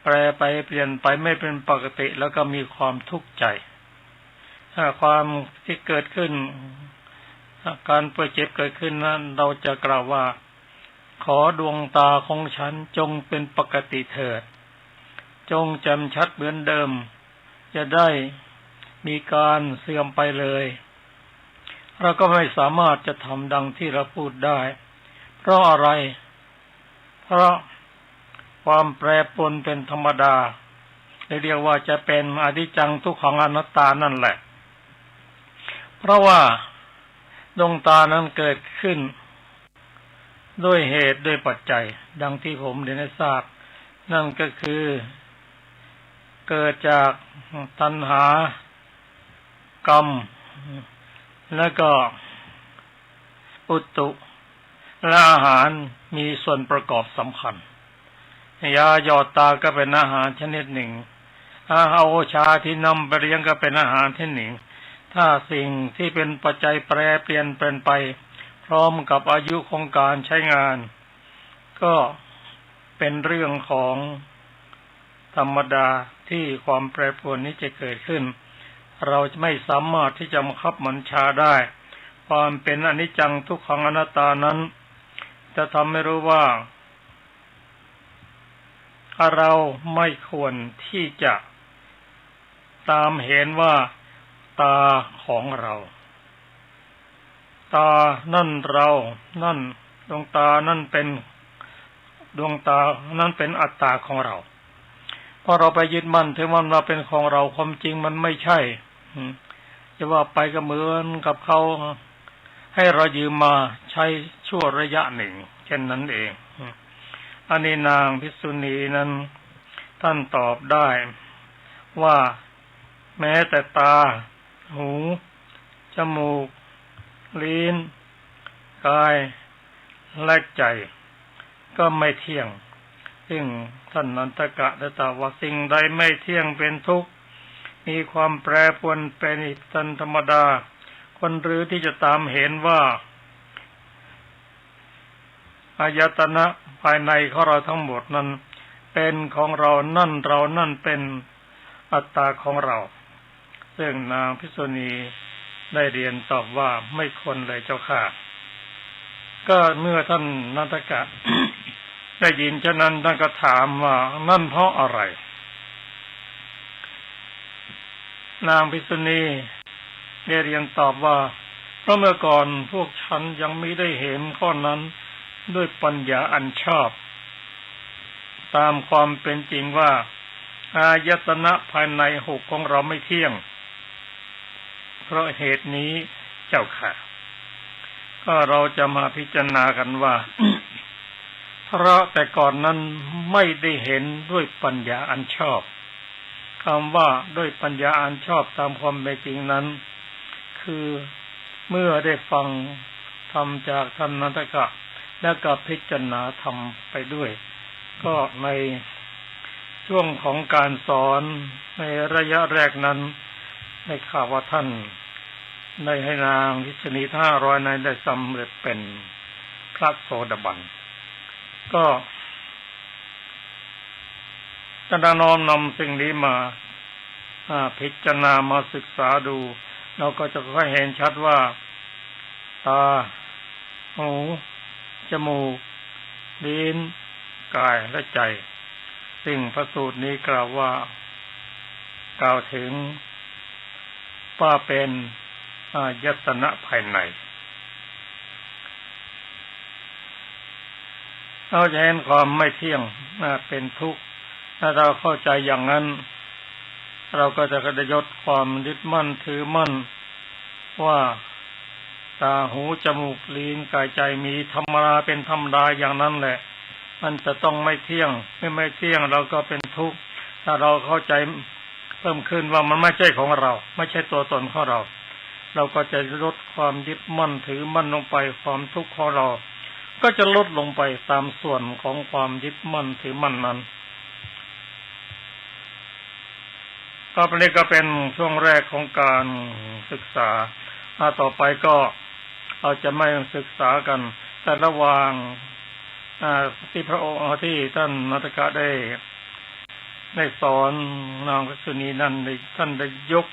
แปรไปเปลี่ยนไปไม่เป็นปกติแล้วก็มีความทุกข์ใจความที่เกิดขึ้นการป่วยเจ็บเกิดขึ้นนั้นเราจะกล่าวว่าขอดวงตาของฉันจงเป็นปกติเถิดจงแจ่มชัดเหมือนเดิมจะได้มีการเสื่อมไปเลยเราก็ไม่สามารถจะทำดังที่เราพูดได้เพราะอะไรเพราะความแปรปรวนเป็นธรรมดาเรียกว่าจะเป็นอนิจจังทุกขังอนัตตานั่นแหละเพราะว่าดวงตานั้นเกิดขึ้นด้วยเหตุด้วยปัจจัยดังที่ผมได้ทราบนั่นก็คือเกิดจากตัณหากรรมแล้วก็อุตุและอาหารมีส่วนประกอบสำคัญยาหยอดตาก็เป็นอาหารชนิดหนึ่งเอาโอชาที่นำไปเลี้ยงก็เป็นอาหารชนิดหนึ่งถ้าสิ่งที่เป็นปัจจัยแปรเปลี่ยนไปพร้อมกับอายุของการใช้งานก็เป็นเรื่องของธรรมดาที่ความแปรปรวนนี้จะเกิดขึ้นเราไม่สามารถที่จะบังคับบัญชาได้ความเป็นอนิจจังทุกขังอนัตตานั้นจะทำให้รู้ว่าเราไม่ควรที่จะตามเห็นว่าตาของเราตานั่นเรานั่นดวงตานั่นเป็นดวงตานั่นเป็นอัตตาของเราพอเราไปยึดมั่นถือมันว่าเป็นของเราความจริงมันไม่ใช่จะว่าไปก็เหมือนกับเขาให้เรายืมมาใช้ชั่วระยะหนึ่งเช่นนั้นเองอันนี้นางภิกษุณีนั้นท่านตอบได้ว่าแม้แต่ตาหูจมูกลิ้นกายและใจก็ไม่เที่ยงซึ่งท่านนันทกะได้ตรัสว่าสิ่งใดไม่เที่ยงเป็นทุกข์มีความแปรปรวนเป็นธรรมดาคนหรือที่จะตามเห็นว่าอายตนะภายในของเราทั้งหมดนั้นเป็นของเรานั่นเรานั่นเป็นอัตตาของเราซึ่งนางภิกษุณีได้เรียนตอบว่าไม่ควรเลยเจ้าค่ะก็เมื่อท่านนันทกะ ได้ยินฉะนั้นท่านก็ถามว่านั่นเพราะอะไรนางภิกษุณีได้เรียนตอบว่าเพราะเมื่อก่อนพวกฉันยังไม่ได้เห็นข้อนั้นด้วยปัญญาอันชอบตามความเป็นจริงว่าอายตนะภายในหกของเราไม่เที่ยงเพราะเหตุนี้เจ้าค่ะก็เราจะมาพิจารณากันว่า เพราะแต่ก่อนนั้นไม่ได้เห็นด้วยปัญญาอันชอบ คำว่าด้วยปัญญาอันชอบตามความเป็นจริงนั้นคือเมื่อได้ฟังธรรมจากท่านนันทกะแล้วก็พิจารณาธรรมไปด้วยก็ในช่วงของการสอนในระยะแรกนั้นได้ข่าวว่าท่านได้ให้นางทิชนี500 นายได้สำเร็จเป็นพระโสดาบันก็จะน้อมนำสิ่งนี้มาพิจารณามาศึกษาดูเราก็จะค่อยเห็นชัดว่าตาหูจมูกลิ้นกายและใจสิ่งพระสูตรนี้กล่าวว่ากล่าวถึงว่าเป็นอายตนะภายในเราจะเห็นความไม่เที่ยงเป็นทุกข์ถ้าเราเข้าใจอย่างนั้นเราก็จะได้ยดความยึดมั่นถือมั่นว่าตาหูจมูกลิ้นกายใจมีธรรมดาเป็นธรรมดาอย่างนั้นแหละมันจะต้องไม่เที่ยงไม่เที่ยงเราก็เป็นทุกข์ถ้าเราเข้าใจเพิ่มขึ้นว่ามันไม่ใช่ของเราไม่ใช่ตัวตนของเราเราก็จะลดความยึดมั่นถือมั่นลงไปความทุกข์ของเราก็จะลดลงไปตามส่วนของความยึดมั่นถือมั่นนั้นต่อไปนี้ก็เป็นช่วงแรกของการศึกษาต่อไปก็เราจะไม่ศึกษากันแต่ระหว่างที่พระองค์ที่ท่านนันทกะได้สอนนางภิกษุณีนั้นท่านได้ยก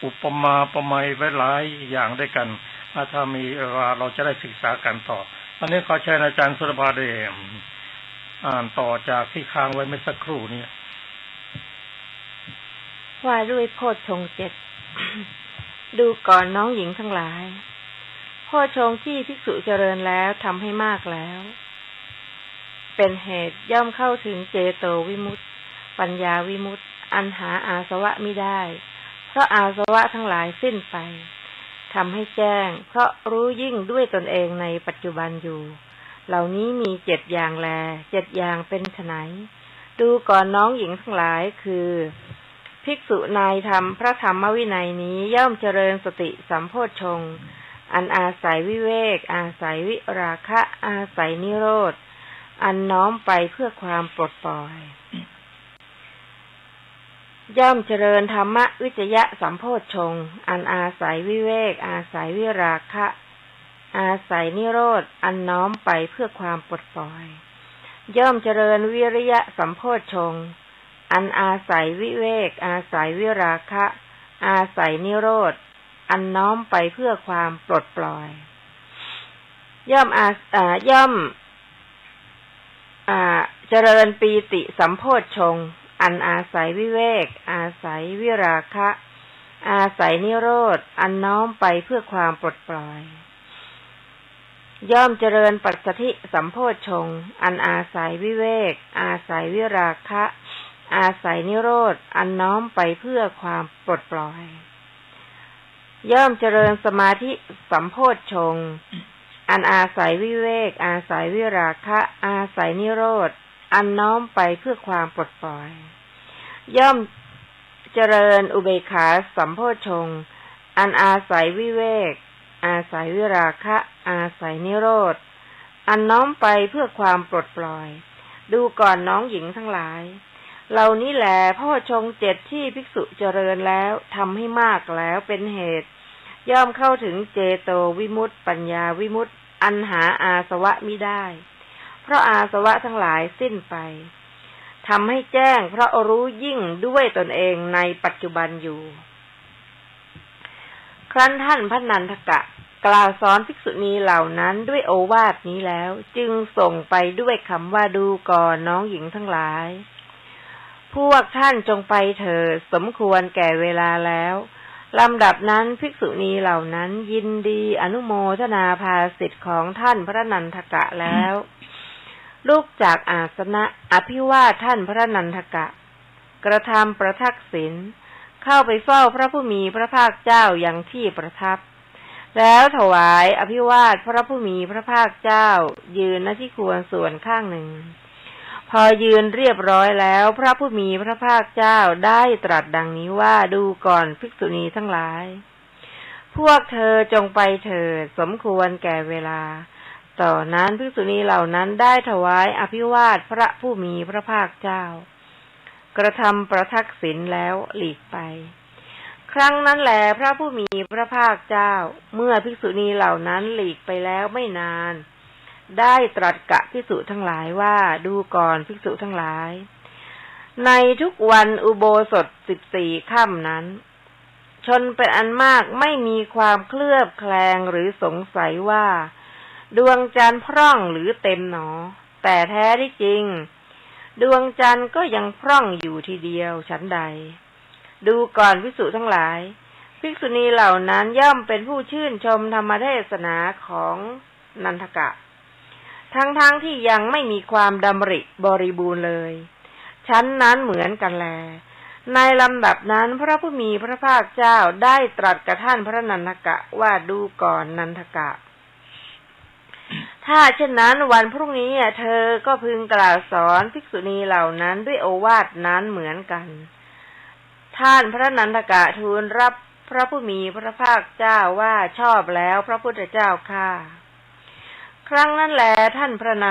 อุปมาประไมยไว้หลายอย่างด้วยกันถ้ามีเวลาเราจะได้ศึกษากันต่อตอนนี้ขอเชิญอาจารย์สุรภาได้อ่านต่อจากที่ค้างไว้เมื่อสักครู่นี้ว่าด้วยโพชฌงค์ 7 ดูก่อนน้องหญิงทั้งหลายโพชฌงค์ที่ภิกษุเจริญแล้วทำให้มากแล้วเป็นเหตุย่อมเข้าถึงเจโตวิมุตติปัญญาวิมุตติอันหาอาสวะมิได้เพราะอาสวะทั้งหลายสิ้นไปทำให้แจ้งเพราะรู้ยิ่งด้วยตนเองในปัจจุบันอยู่เหล่านี้มี7 อย่างแล7 อย่างเป็นไฉนดูก่อนน้องหญิงทั้งหลายคือภิกษุในธรรมพระธรรมวินัยนี้ย่อมเจริญสติสัมโพชฌงค์อันอาศัยวิเวกอาศัยวิราคะอาศัยนิโรธอันน้อมไปเพื่อความปลดปล่อยย่อมเจริญธรรมวิจยะสัมโพชฌงค์อันอาศัยวิเวกอาศัยวิราคะอาศัยนิโรธอันน้อมไปเพื่อความปลดปล่อยย่อมเจริญวิริยะสัมโพชฌงค์อันอาศัยวิเวกอาศัยวิราคะอาศัยนิโรธอันน้อมไปเพื่อความปลดปล่อยย่อมเจริญปีติสัมโพชฌงค์อันอาศัยวิเวกอาศัยวิราคะอาศัยนิโรธอันน้อมไปเพื่อความปลดปล่อยย่อมเจริญปัสสัทธิสัมโพชฌงค์อันอาศัยวิเวกอาศัยวิราคะอาศัยนิโรธอันน้อมไปเพื่อความปลดปล่อยย่อมเจริญสมาธิสัมโพชฌงค์อันอาศัยวิเวกอาศัยวิราคะอาศัยนิโรธอันน้อมไปเพื่อความปลดปล่อยย่อมเจริญอุเบกขาสัมโพชฌงค์อันอาศัยวิเวกอาศัยวิราคะอาศัยนิโรธอันน้อมไปเพื่อความปลดปล่อยดูก่อนน้องหญิงทั้งหลายเหล่านี้แหละโพชฌงค์ 7ที่ภิกษุเจริญแล้วทำให้มากแล้วเป็นเหตุย่อมเข้าถึงเจโตวิมุตติปัญญาวิมุตติอันหาอาสวะมิได้เพราะอาสวะทั้งหลายสิ้นไปทำให้แจ้งเพราะรู้ยิ่งด้วยตนเองในปัจจุบันอยู่ครั้นท่านพระนันทกะกล่าวสอนภิกษุณีเหล่านั้นด้วยโอวาทนี้แล้วจึงส่งไปด้วยคำว่าดูก่อนน้องหญิงทั้งหลายพวกท่านจงไปเถิดสมควรแก่เวลาแล้วลำดับนั้นภิกษุณีเหล่านั้นยินดีอนุโมทนาภาสิทธิ์ของท่านพระนันทกะแล้วลุกจากอาสนะอภิวาทท่านพระนันทกะกระทำประทักษิณเข้าไปเฝ้าพระผู้มีพระภาคเจ้าอย่างที่ประทับแล้วถวายอภิวาทพระผู้มีพระภาคเจ้ายืนณที่ควรส่วนข้างหนึ่งพ พอยืนเรียบร้อยแล้วพระผู้มีพระภาคเจ้าได้ตรัสดังนี้ว่าดูก่อนภิกษุณีทั้งหลายพวกเธอจงไปเถิดสมควรแก่เวลาต่อนั้นภิกษุณีเหล่านั้นได้ถวายอภิวาทพระผู้มีพระภาคเจ้ากระทำประทักษิณแล้วหลีกไปครั้งนั้นแลพระผู้มีพระภาคเจ้าเมื่อภิกษุณีเหล่านั้นหลีกไปแล้วไม่นานได้ตรัสกับภิกษุทั้งหลายว่าดูก่อนภิกษุทั้งหลายในทุกวันอุโบสถ14 ค่ำนั้นชนเป็นอันมากไม่มีความเคลือบแคลงหรือสงสัยว่าดวงจันทร์พร่องหรือเต็มหนอแต่แท้ที่จริงดวงจันทร์ก็ยังพร่องอยู่ทีเดียวฉันใดดูก่อนภิกษุทั้งหลายภิกษุณีเหล่านั้นย่อมเป็นผู้ชื่นชมธรรมเทศนาของนันทกะทั้งที่ยังไม่มีความดำริบริบูรณ์เลยชั้นนั้นเหมือนกันแลในลำดับนั้นพระผู้มีพระภาคเจ้าได้ตรัสกับท่านพระนันทกะว่าดูก่อนนันทกะถ้าเช่นนั้นวันพรุ่งนี้เธอก็พึงกล่าวสอนภิกษุณีเหล่านั้นด้วยโอวาทนั้นเหมือนกันท่านพระนันทกะทูลรับพระผู้มีพระภาคเจ้าว่าชอบแล้วพระพุทธเจ้าข้าครั้งนั้นแลท่านพระนั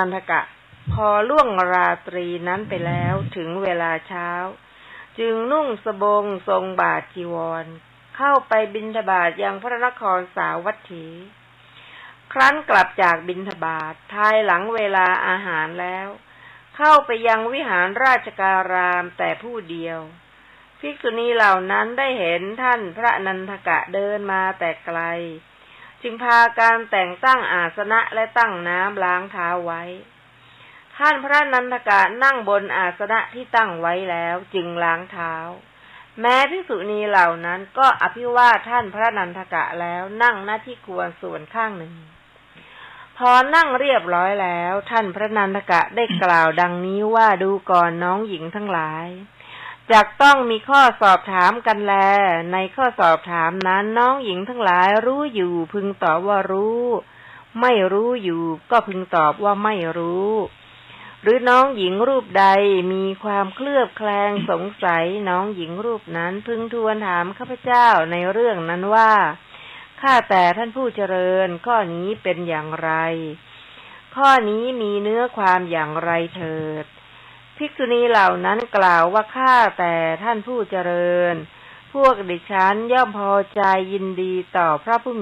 นทกะพอล่วงราตรีนั้นไปแล้วถึงเวลาเช้าจึงนุ่งสบงทรงบาทจีวรเข้าไปบิณฑบาตยังพระนครสาวัตถีครั้นกลับจากบิณฑบาตภายหลังเวลาอาหารแล้วเข้าไปยังวิหารราชการามแต่ผู้เดียวภิกษุณีเหล่านั้นได้เห็นท่านพระนันทกะเดินมาแต่ไกลจึงพาการแต่งตั้งอาสนะและตั้งน้ำล้างเท้าไว้ท่านพระนันทกะนั่งบนอาสนะที่ตั้งไว้แล้วจึงล้างเท้าแม้ภิกษุณีเหล่านั้นก็อภิวาทท่านพระนันทกะแล้วนั่งหน้าที่ควรส่วนข้างหนึ่งพอนั่งเรียบร้อยแล้วท่านพระนันทกะได้กล่าวดังนี้ว่าดูก่อนน้องหญิงทั้งหลายจักต้องมีข้อสอบถามกันแลในข้อสอบถามนั้นน้องหญิงทั้งหลายรู้อยู่พึงตอบว่ารู้ไม่รู้อยู่ก็พึงตอบว่าไม่รู้หรือน้องหญิงรูปใดมีความเคลือบแคลงสงสัยน้องหญิงรูปนั้นพึงทูลถามข้าพเจ้าในเรื่องนั้นว่าข้าแต่ท่านผู้เจริญข้อนี้เป็นอย่างไรข้อนี้มีเนื้อความอย่างไรเถิดภิกษุณีเหล่านั้นกล่าวว่าข้าแต่ท่านผู้เจริญพวกดิฉันย่อมพอใจยินดีต่อพระผู้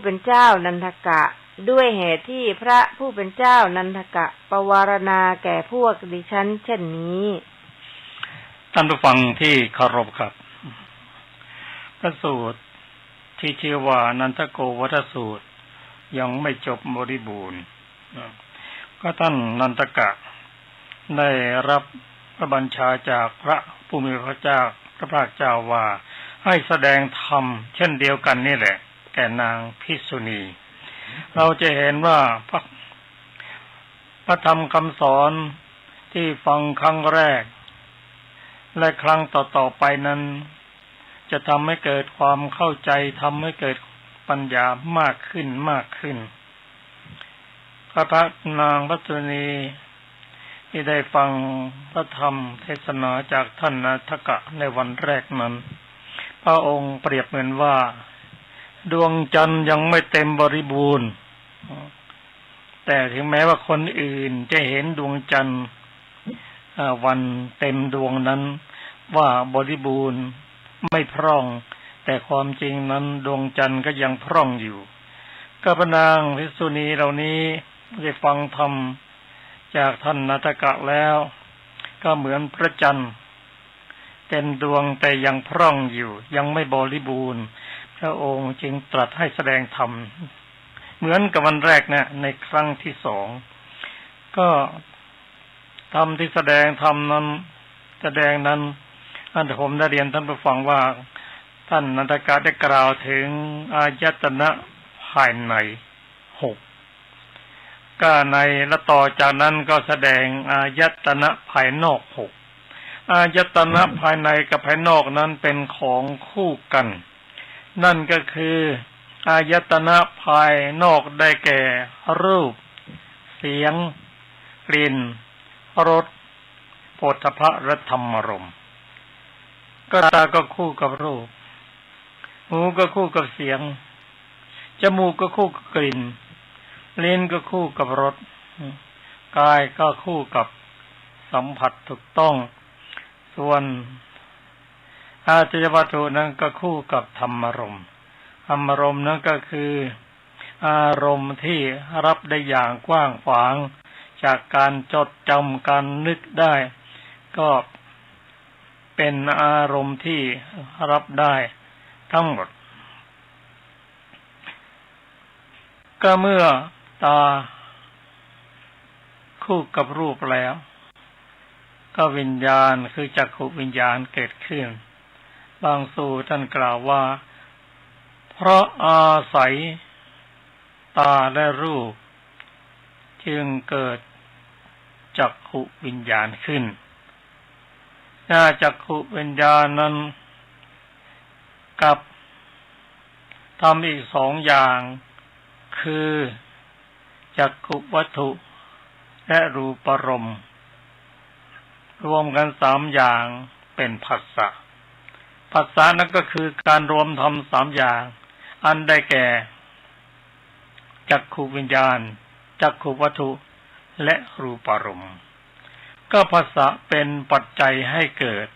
เป็นเจ้านันทกะด้วยเหตุที่พระผู้เป็นเจ้านันทกะปวารณาแก่พวกดิฉันเช่นนี้ท่านผู้ฟังที่เคารพครับพระสูตรที่ชื่อว่านันทโกวัฏสูตรยังไม่จบบริบูรณ์ก็ท่านนันทกะได้รับพระบัญชาจากพระผู้มีพระเจ้าพระภาคเจ้าว่าให้แสดงธรรมเช่นเดียวกันนี่แหละแก่นางภิกษุณีเราจะเห็นว่าพระธรรมคำสอนที่ฟังครั้งแรกและครั้งต่อๆไปนั้นจะทำให้เกิดความเข้าใจทำให้เกิดปัญญามากขึ้นพระนางภิกษุณีที่ได้ฟังพระธรรมเทศนาจากท่านนันทกะในวันแรกนั้นพระองค์เปรียบเหมือนว่าดวงจันทร์ยังไม่เต็มบริบูรณ์แต่ถึงแม้ว่าคนอื่นจะเห็นดวงจันทร์วันเต็มดวงนั้นว่าบริบูรณ์ไม่พร่องแต่ความจริงนั้นดวงจันทร์ก็ยังพร่องอยู่ก็พระนางภิกษุณีเหล่านี้ได้ฟังธรรมจากท่านนันทกะแล้วก็เหมือนพระจันทร์เต็มดวงแต่ยังพร่องอยู่ยังไม่บริบูรณ์พระองค์จึงตรัสให้แสดงธรรมเหมือนกับวันแรกนะในครั้งที่สองก็ธรรมที่แสดงธรรมนั้นอันผมได้เรียนท่านผู้ฟังว่าท่านนันทกะได้กล่าวถึงอายตนะภายใน6ก็ในและต่อจากนั้นก็แสดงอายตนะภายนอก6อายตนะภายในกับภายนอกนั้นเป็นของคู่กันนั่นก็คืออายตนะภายนอกได้แก่รูป เสียงกลิ่นรสโผฏฐัพพะและธรรมารมณ์ก็ตาก็คู่กับรูปหูก็คู่กับเสียงจมูกก็คู่กับกลิ่นลิ้นก็คู่กับรสกายก็คู่กับสัมผัสถูกต้องส่วนอาจยวัตถุนั้นก็คู่กับธรรมารมณ์ธรรมารมณ์นั้นก็คืออารมณ์ที่รับได้อย่างกว้างขวางจากการจดจำการนึกได้ก็เป็นอารมณ์ที่รับได้ทั้งหมดก็เมื่อตาคู่กับรูปแล้วก็วิญญาณคือจักขุวิญญาณเกิดขึ้นบางสูตรท่านกล่าวว่าเพราะอาศัยตาและรูปจึงเกิดจักขุวิญญาณขึ้นจักขุวิญญาณนั้นกับทำอีกสองอย่างคือจักขุวัตถุและรูปารมณ์รวมกันสามอย่างเป็นผัสสะผัสสะนั้นก็คือการรวมทำสามอย่างอันได้แก่จักขุวิญญาณจักขุวัตถุและรูปารมณ์ก็ผัสสะเป็นปัจจัยให้เกิด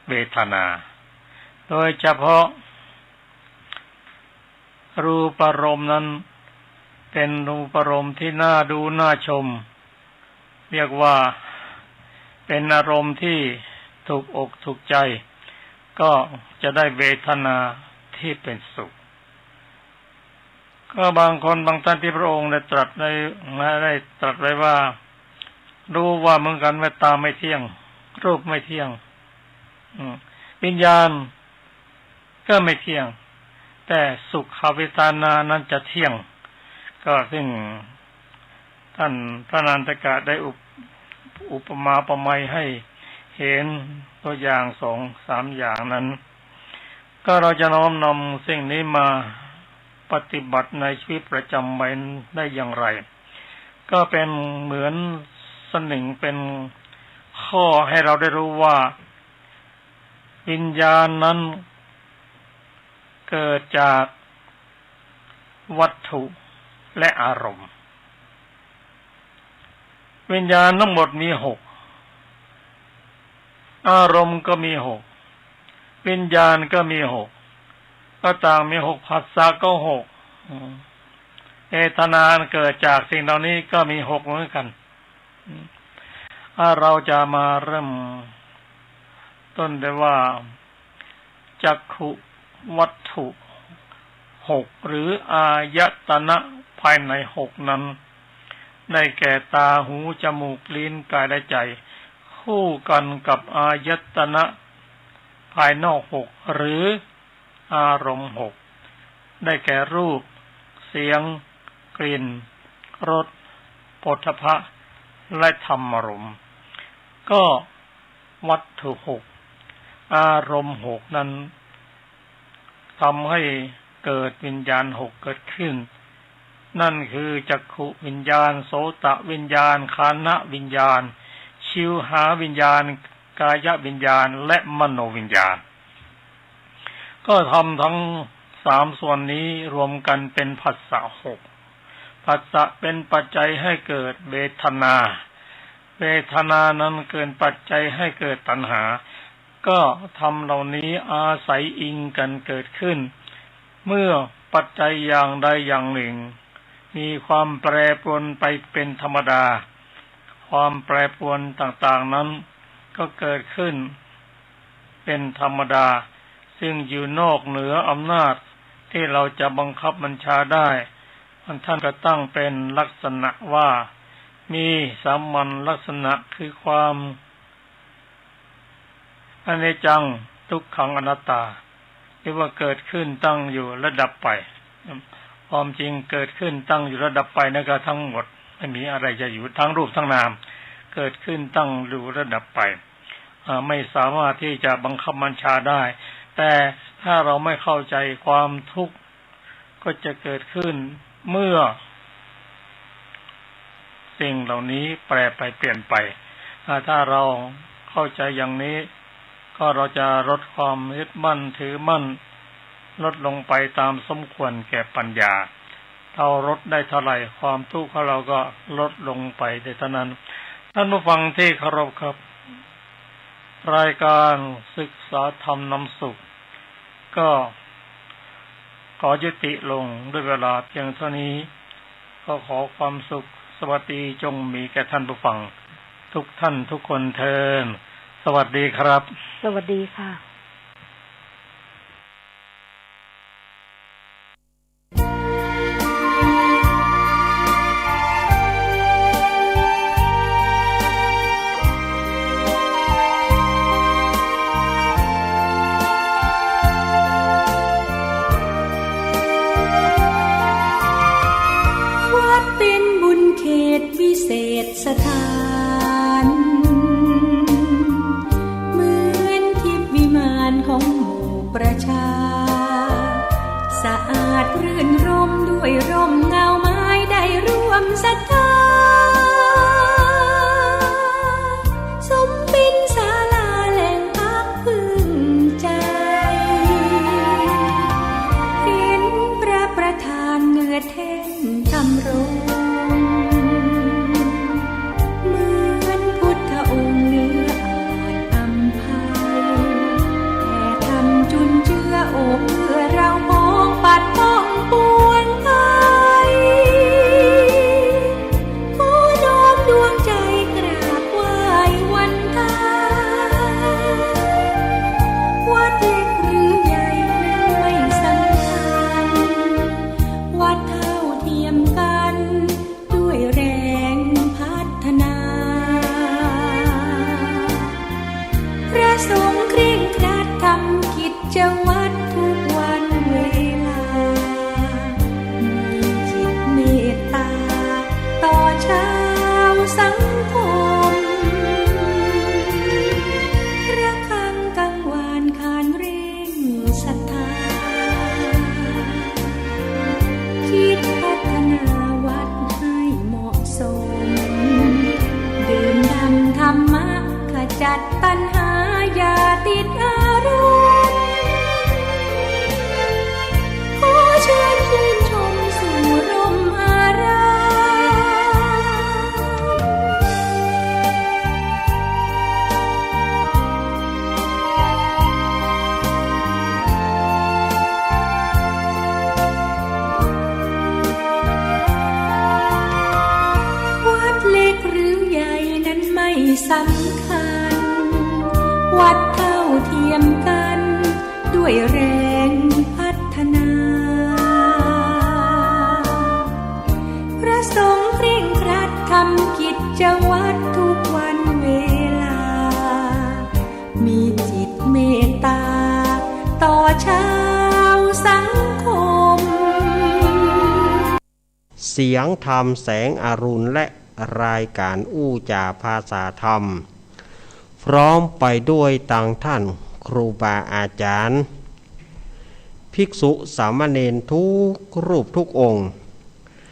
เวทนาโดยเฉพาะรูปารมณ์นั้นเป็นรูปารมณ์ที่น่าดูน่าชมเรียกว่าเป็นอารมณ์ที่ถูกอกถูกใจก็จะได้เวทนาที่เป็นสุขก็บางคนบางท่านที่พระองค์ได้ตรัสไว้ว่ารู้ว่าเหมือนกันว่าตาไม่เที่ยงรูปไม่เที่ยงวิญญาณก็ไม่เที่ยงแต่สุขเวทนานั้นจะเที่ยงก็ซึ่งท่านพระอนันตกะได้อุปมาประไมยให้เห็นตัวอย่างสองสามอย่างนั้นก็เราจะน้อมนำสิ่งนี้มาปฏิบัติในชีวิตประจำวันได้อย่างไรก็เป็นเหมือนสนิงเป็นข้อให้เราได้รู้ว่าวิญญาณนั้นเกิดจากวัตถุและอารมณ์วิญญาณทั้งหมดมี6อารมณ์ก็มี6วิญญาณก็มี6ก็ต่างมี6ผัสสะก็6เวทนาเกิดจากสิ่งเหล่านี้ก็มี6เหมือนกันเราจะมาเริ่มต้นได้ว่าจักขุวัตถุ6หรืออายตนะภายใน6นั้นได้แก่ตาหูจมูกลิ้นกายและใจคู่กันกับอายตนะภายนอก6หรืออารมณ์6ได้แก่รูปเสียงกลิ่นรสโผฏฐัพพะและธรรมารมณ์ก็วัตถุ6อารมณ์6นั้นทำให้เกิดวิญญาณ6เกิดขึ้นนั่นคือจักขุวิญญาณโสตวิญญาณฆานวิญญาณชิวหาวิญญาณกายวิญญาณและมโนวิญญาณก็ทำทั้ง3ส่วนนี้รวมกันเป็นผัสสะ6ผัสสะเป็นปัจจัยให้เกิดเวทนาเวทนานั้นเกิดปัจจัยให้เกิดตัณหาก็ทำเหล่านี้อาศัยอิงกันเกิดขึ้นเมื่อปัจจัยอย่างใดอย่างหนึ่งมีความแปรปรวนไปเป็นธรรมดาความแปรปรวนต่างๆนั้นก็เกิดขึ้นเป็นธรรมดาซึ่งอยู่นอกเหนืออำนาจที่เราจะบังคับบัญชาได้ท่านก็ตั้งเป็นลักษณะว่ามีสามัญลักษณะคือความอนิจจังทุกขังอนัตตาที่ว่าเกิดขึ้นตั้งอยู่และดับไปความจริงเกิดขึ้นตั้งอยู่และดับไปนั่นก็ทั้งหมดไม่มีอะไรจะอยู่ทั้งรูปทั้งนามเกิดขึ้นตั้งอยู่และดับไปไม่สามารถที่จะบังคับบัญชาได้แต่ถ้าเราไม่เข้าใจความทุกข์ก็จะเกิดขึ้นเมื่อ สิ่งเหล่านี้แปรไปเปลี่ยนไปถ้าเราเข้าใจอย่างนี้ก็เราจะลดความยึดมั่นถือมั่นลดลงไปตามสมควรแก่ปัญญาเราลดได้เท่าไหร่ความทุกข์ของเราก็ลดลงไปได้เท่านั้นท่านผู้ฟังที่เคารพครับรายการศึกษาธรรมนำสุขก็ขอยุติลงด้วยเวลาเพียงเท่านี้ก็ขอความสุขสวัสดีจงมีแก่ท่านผู้ฟังทุกท่านทุกคนเทินสวัสดีครับสวัสดีค่ะวิเศษสถานเหมือนทิพย์วิมานของหมู่ประชาสะอาดรื่นรมด้วยร่มเงาไม้ได้ร่วมศรัทธาสมเป็นศาลาแหล่งพักพึ่งใจเห็นพระประธานเหงื่อแท่นทำรงจัดตัณหาอย่าติดอารมณ์ขอเชิญชื่นชมสู่ร่มอารามวัดเล็กหรือใหญ่นั้นไม่สำคัญวัดเท่าเทียมกันด้วยแรงพัฒนาพระสงฆ์เคร่งครัดทำกิจวัตรทุกวันเวลามีจิตเมตตาต่อชาวสังคมเสียงธรรมแสงอรุณและรายการอู้จาภาษาธรรมพร้อมไปด้วยต่างท่านครูบาอาจารย์ภิกษุสามเณรทุกรูปทุกองค์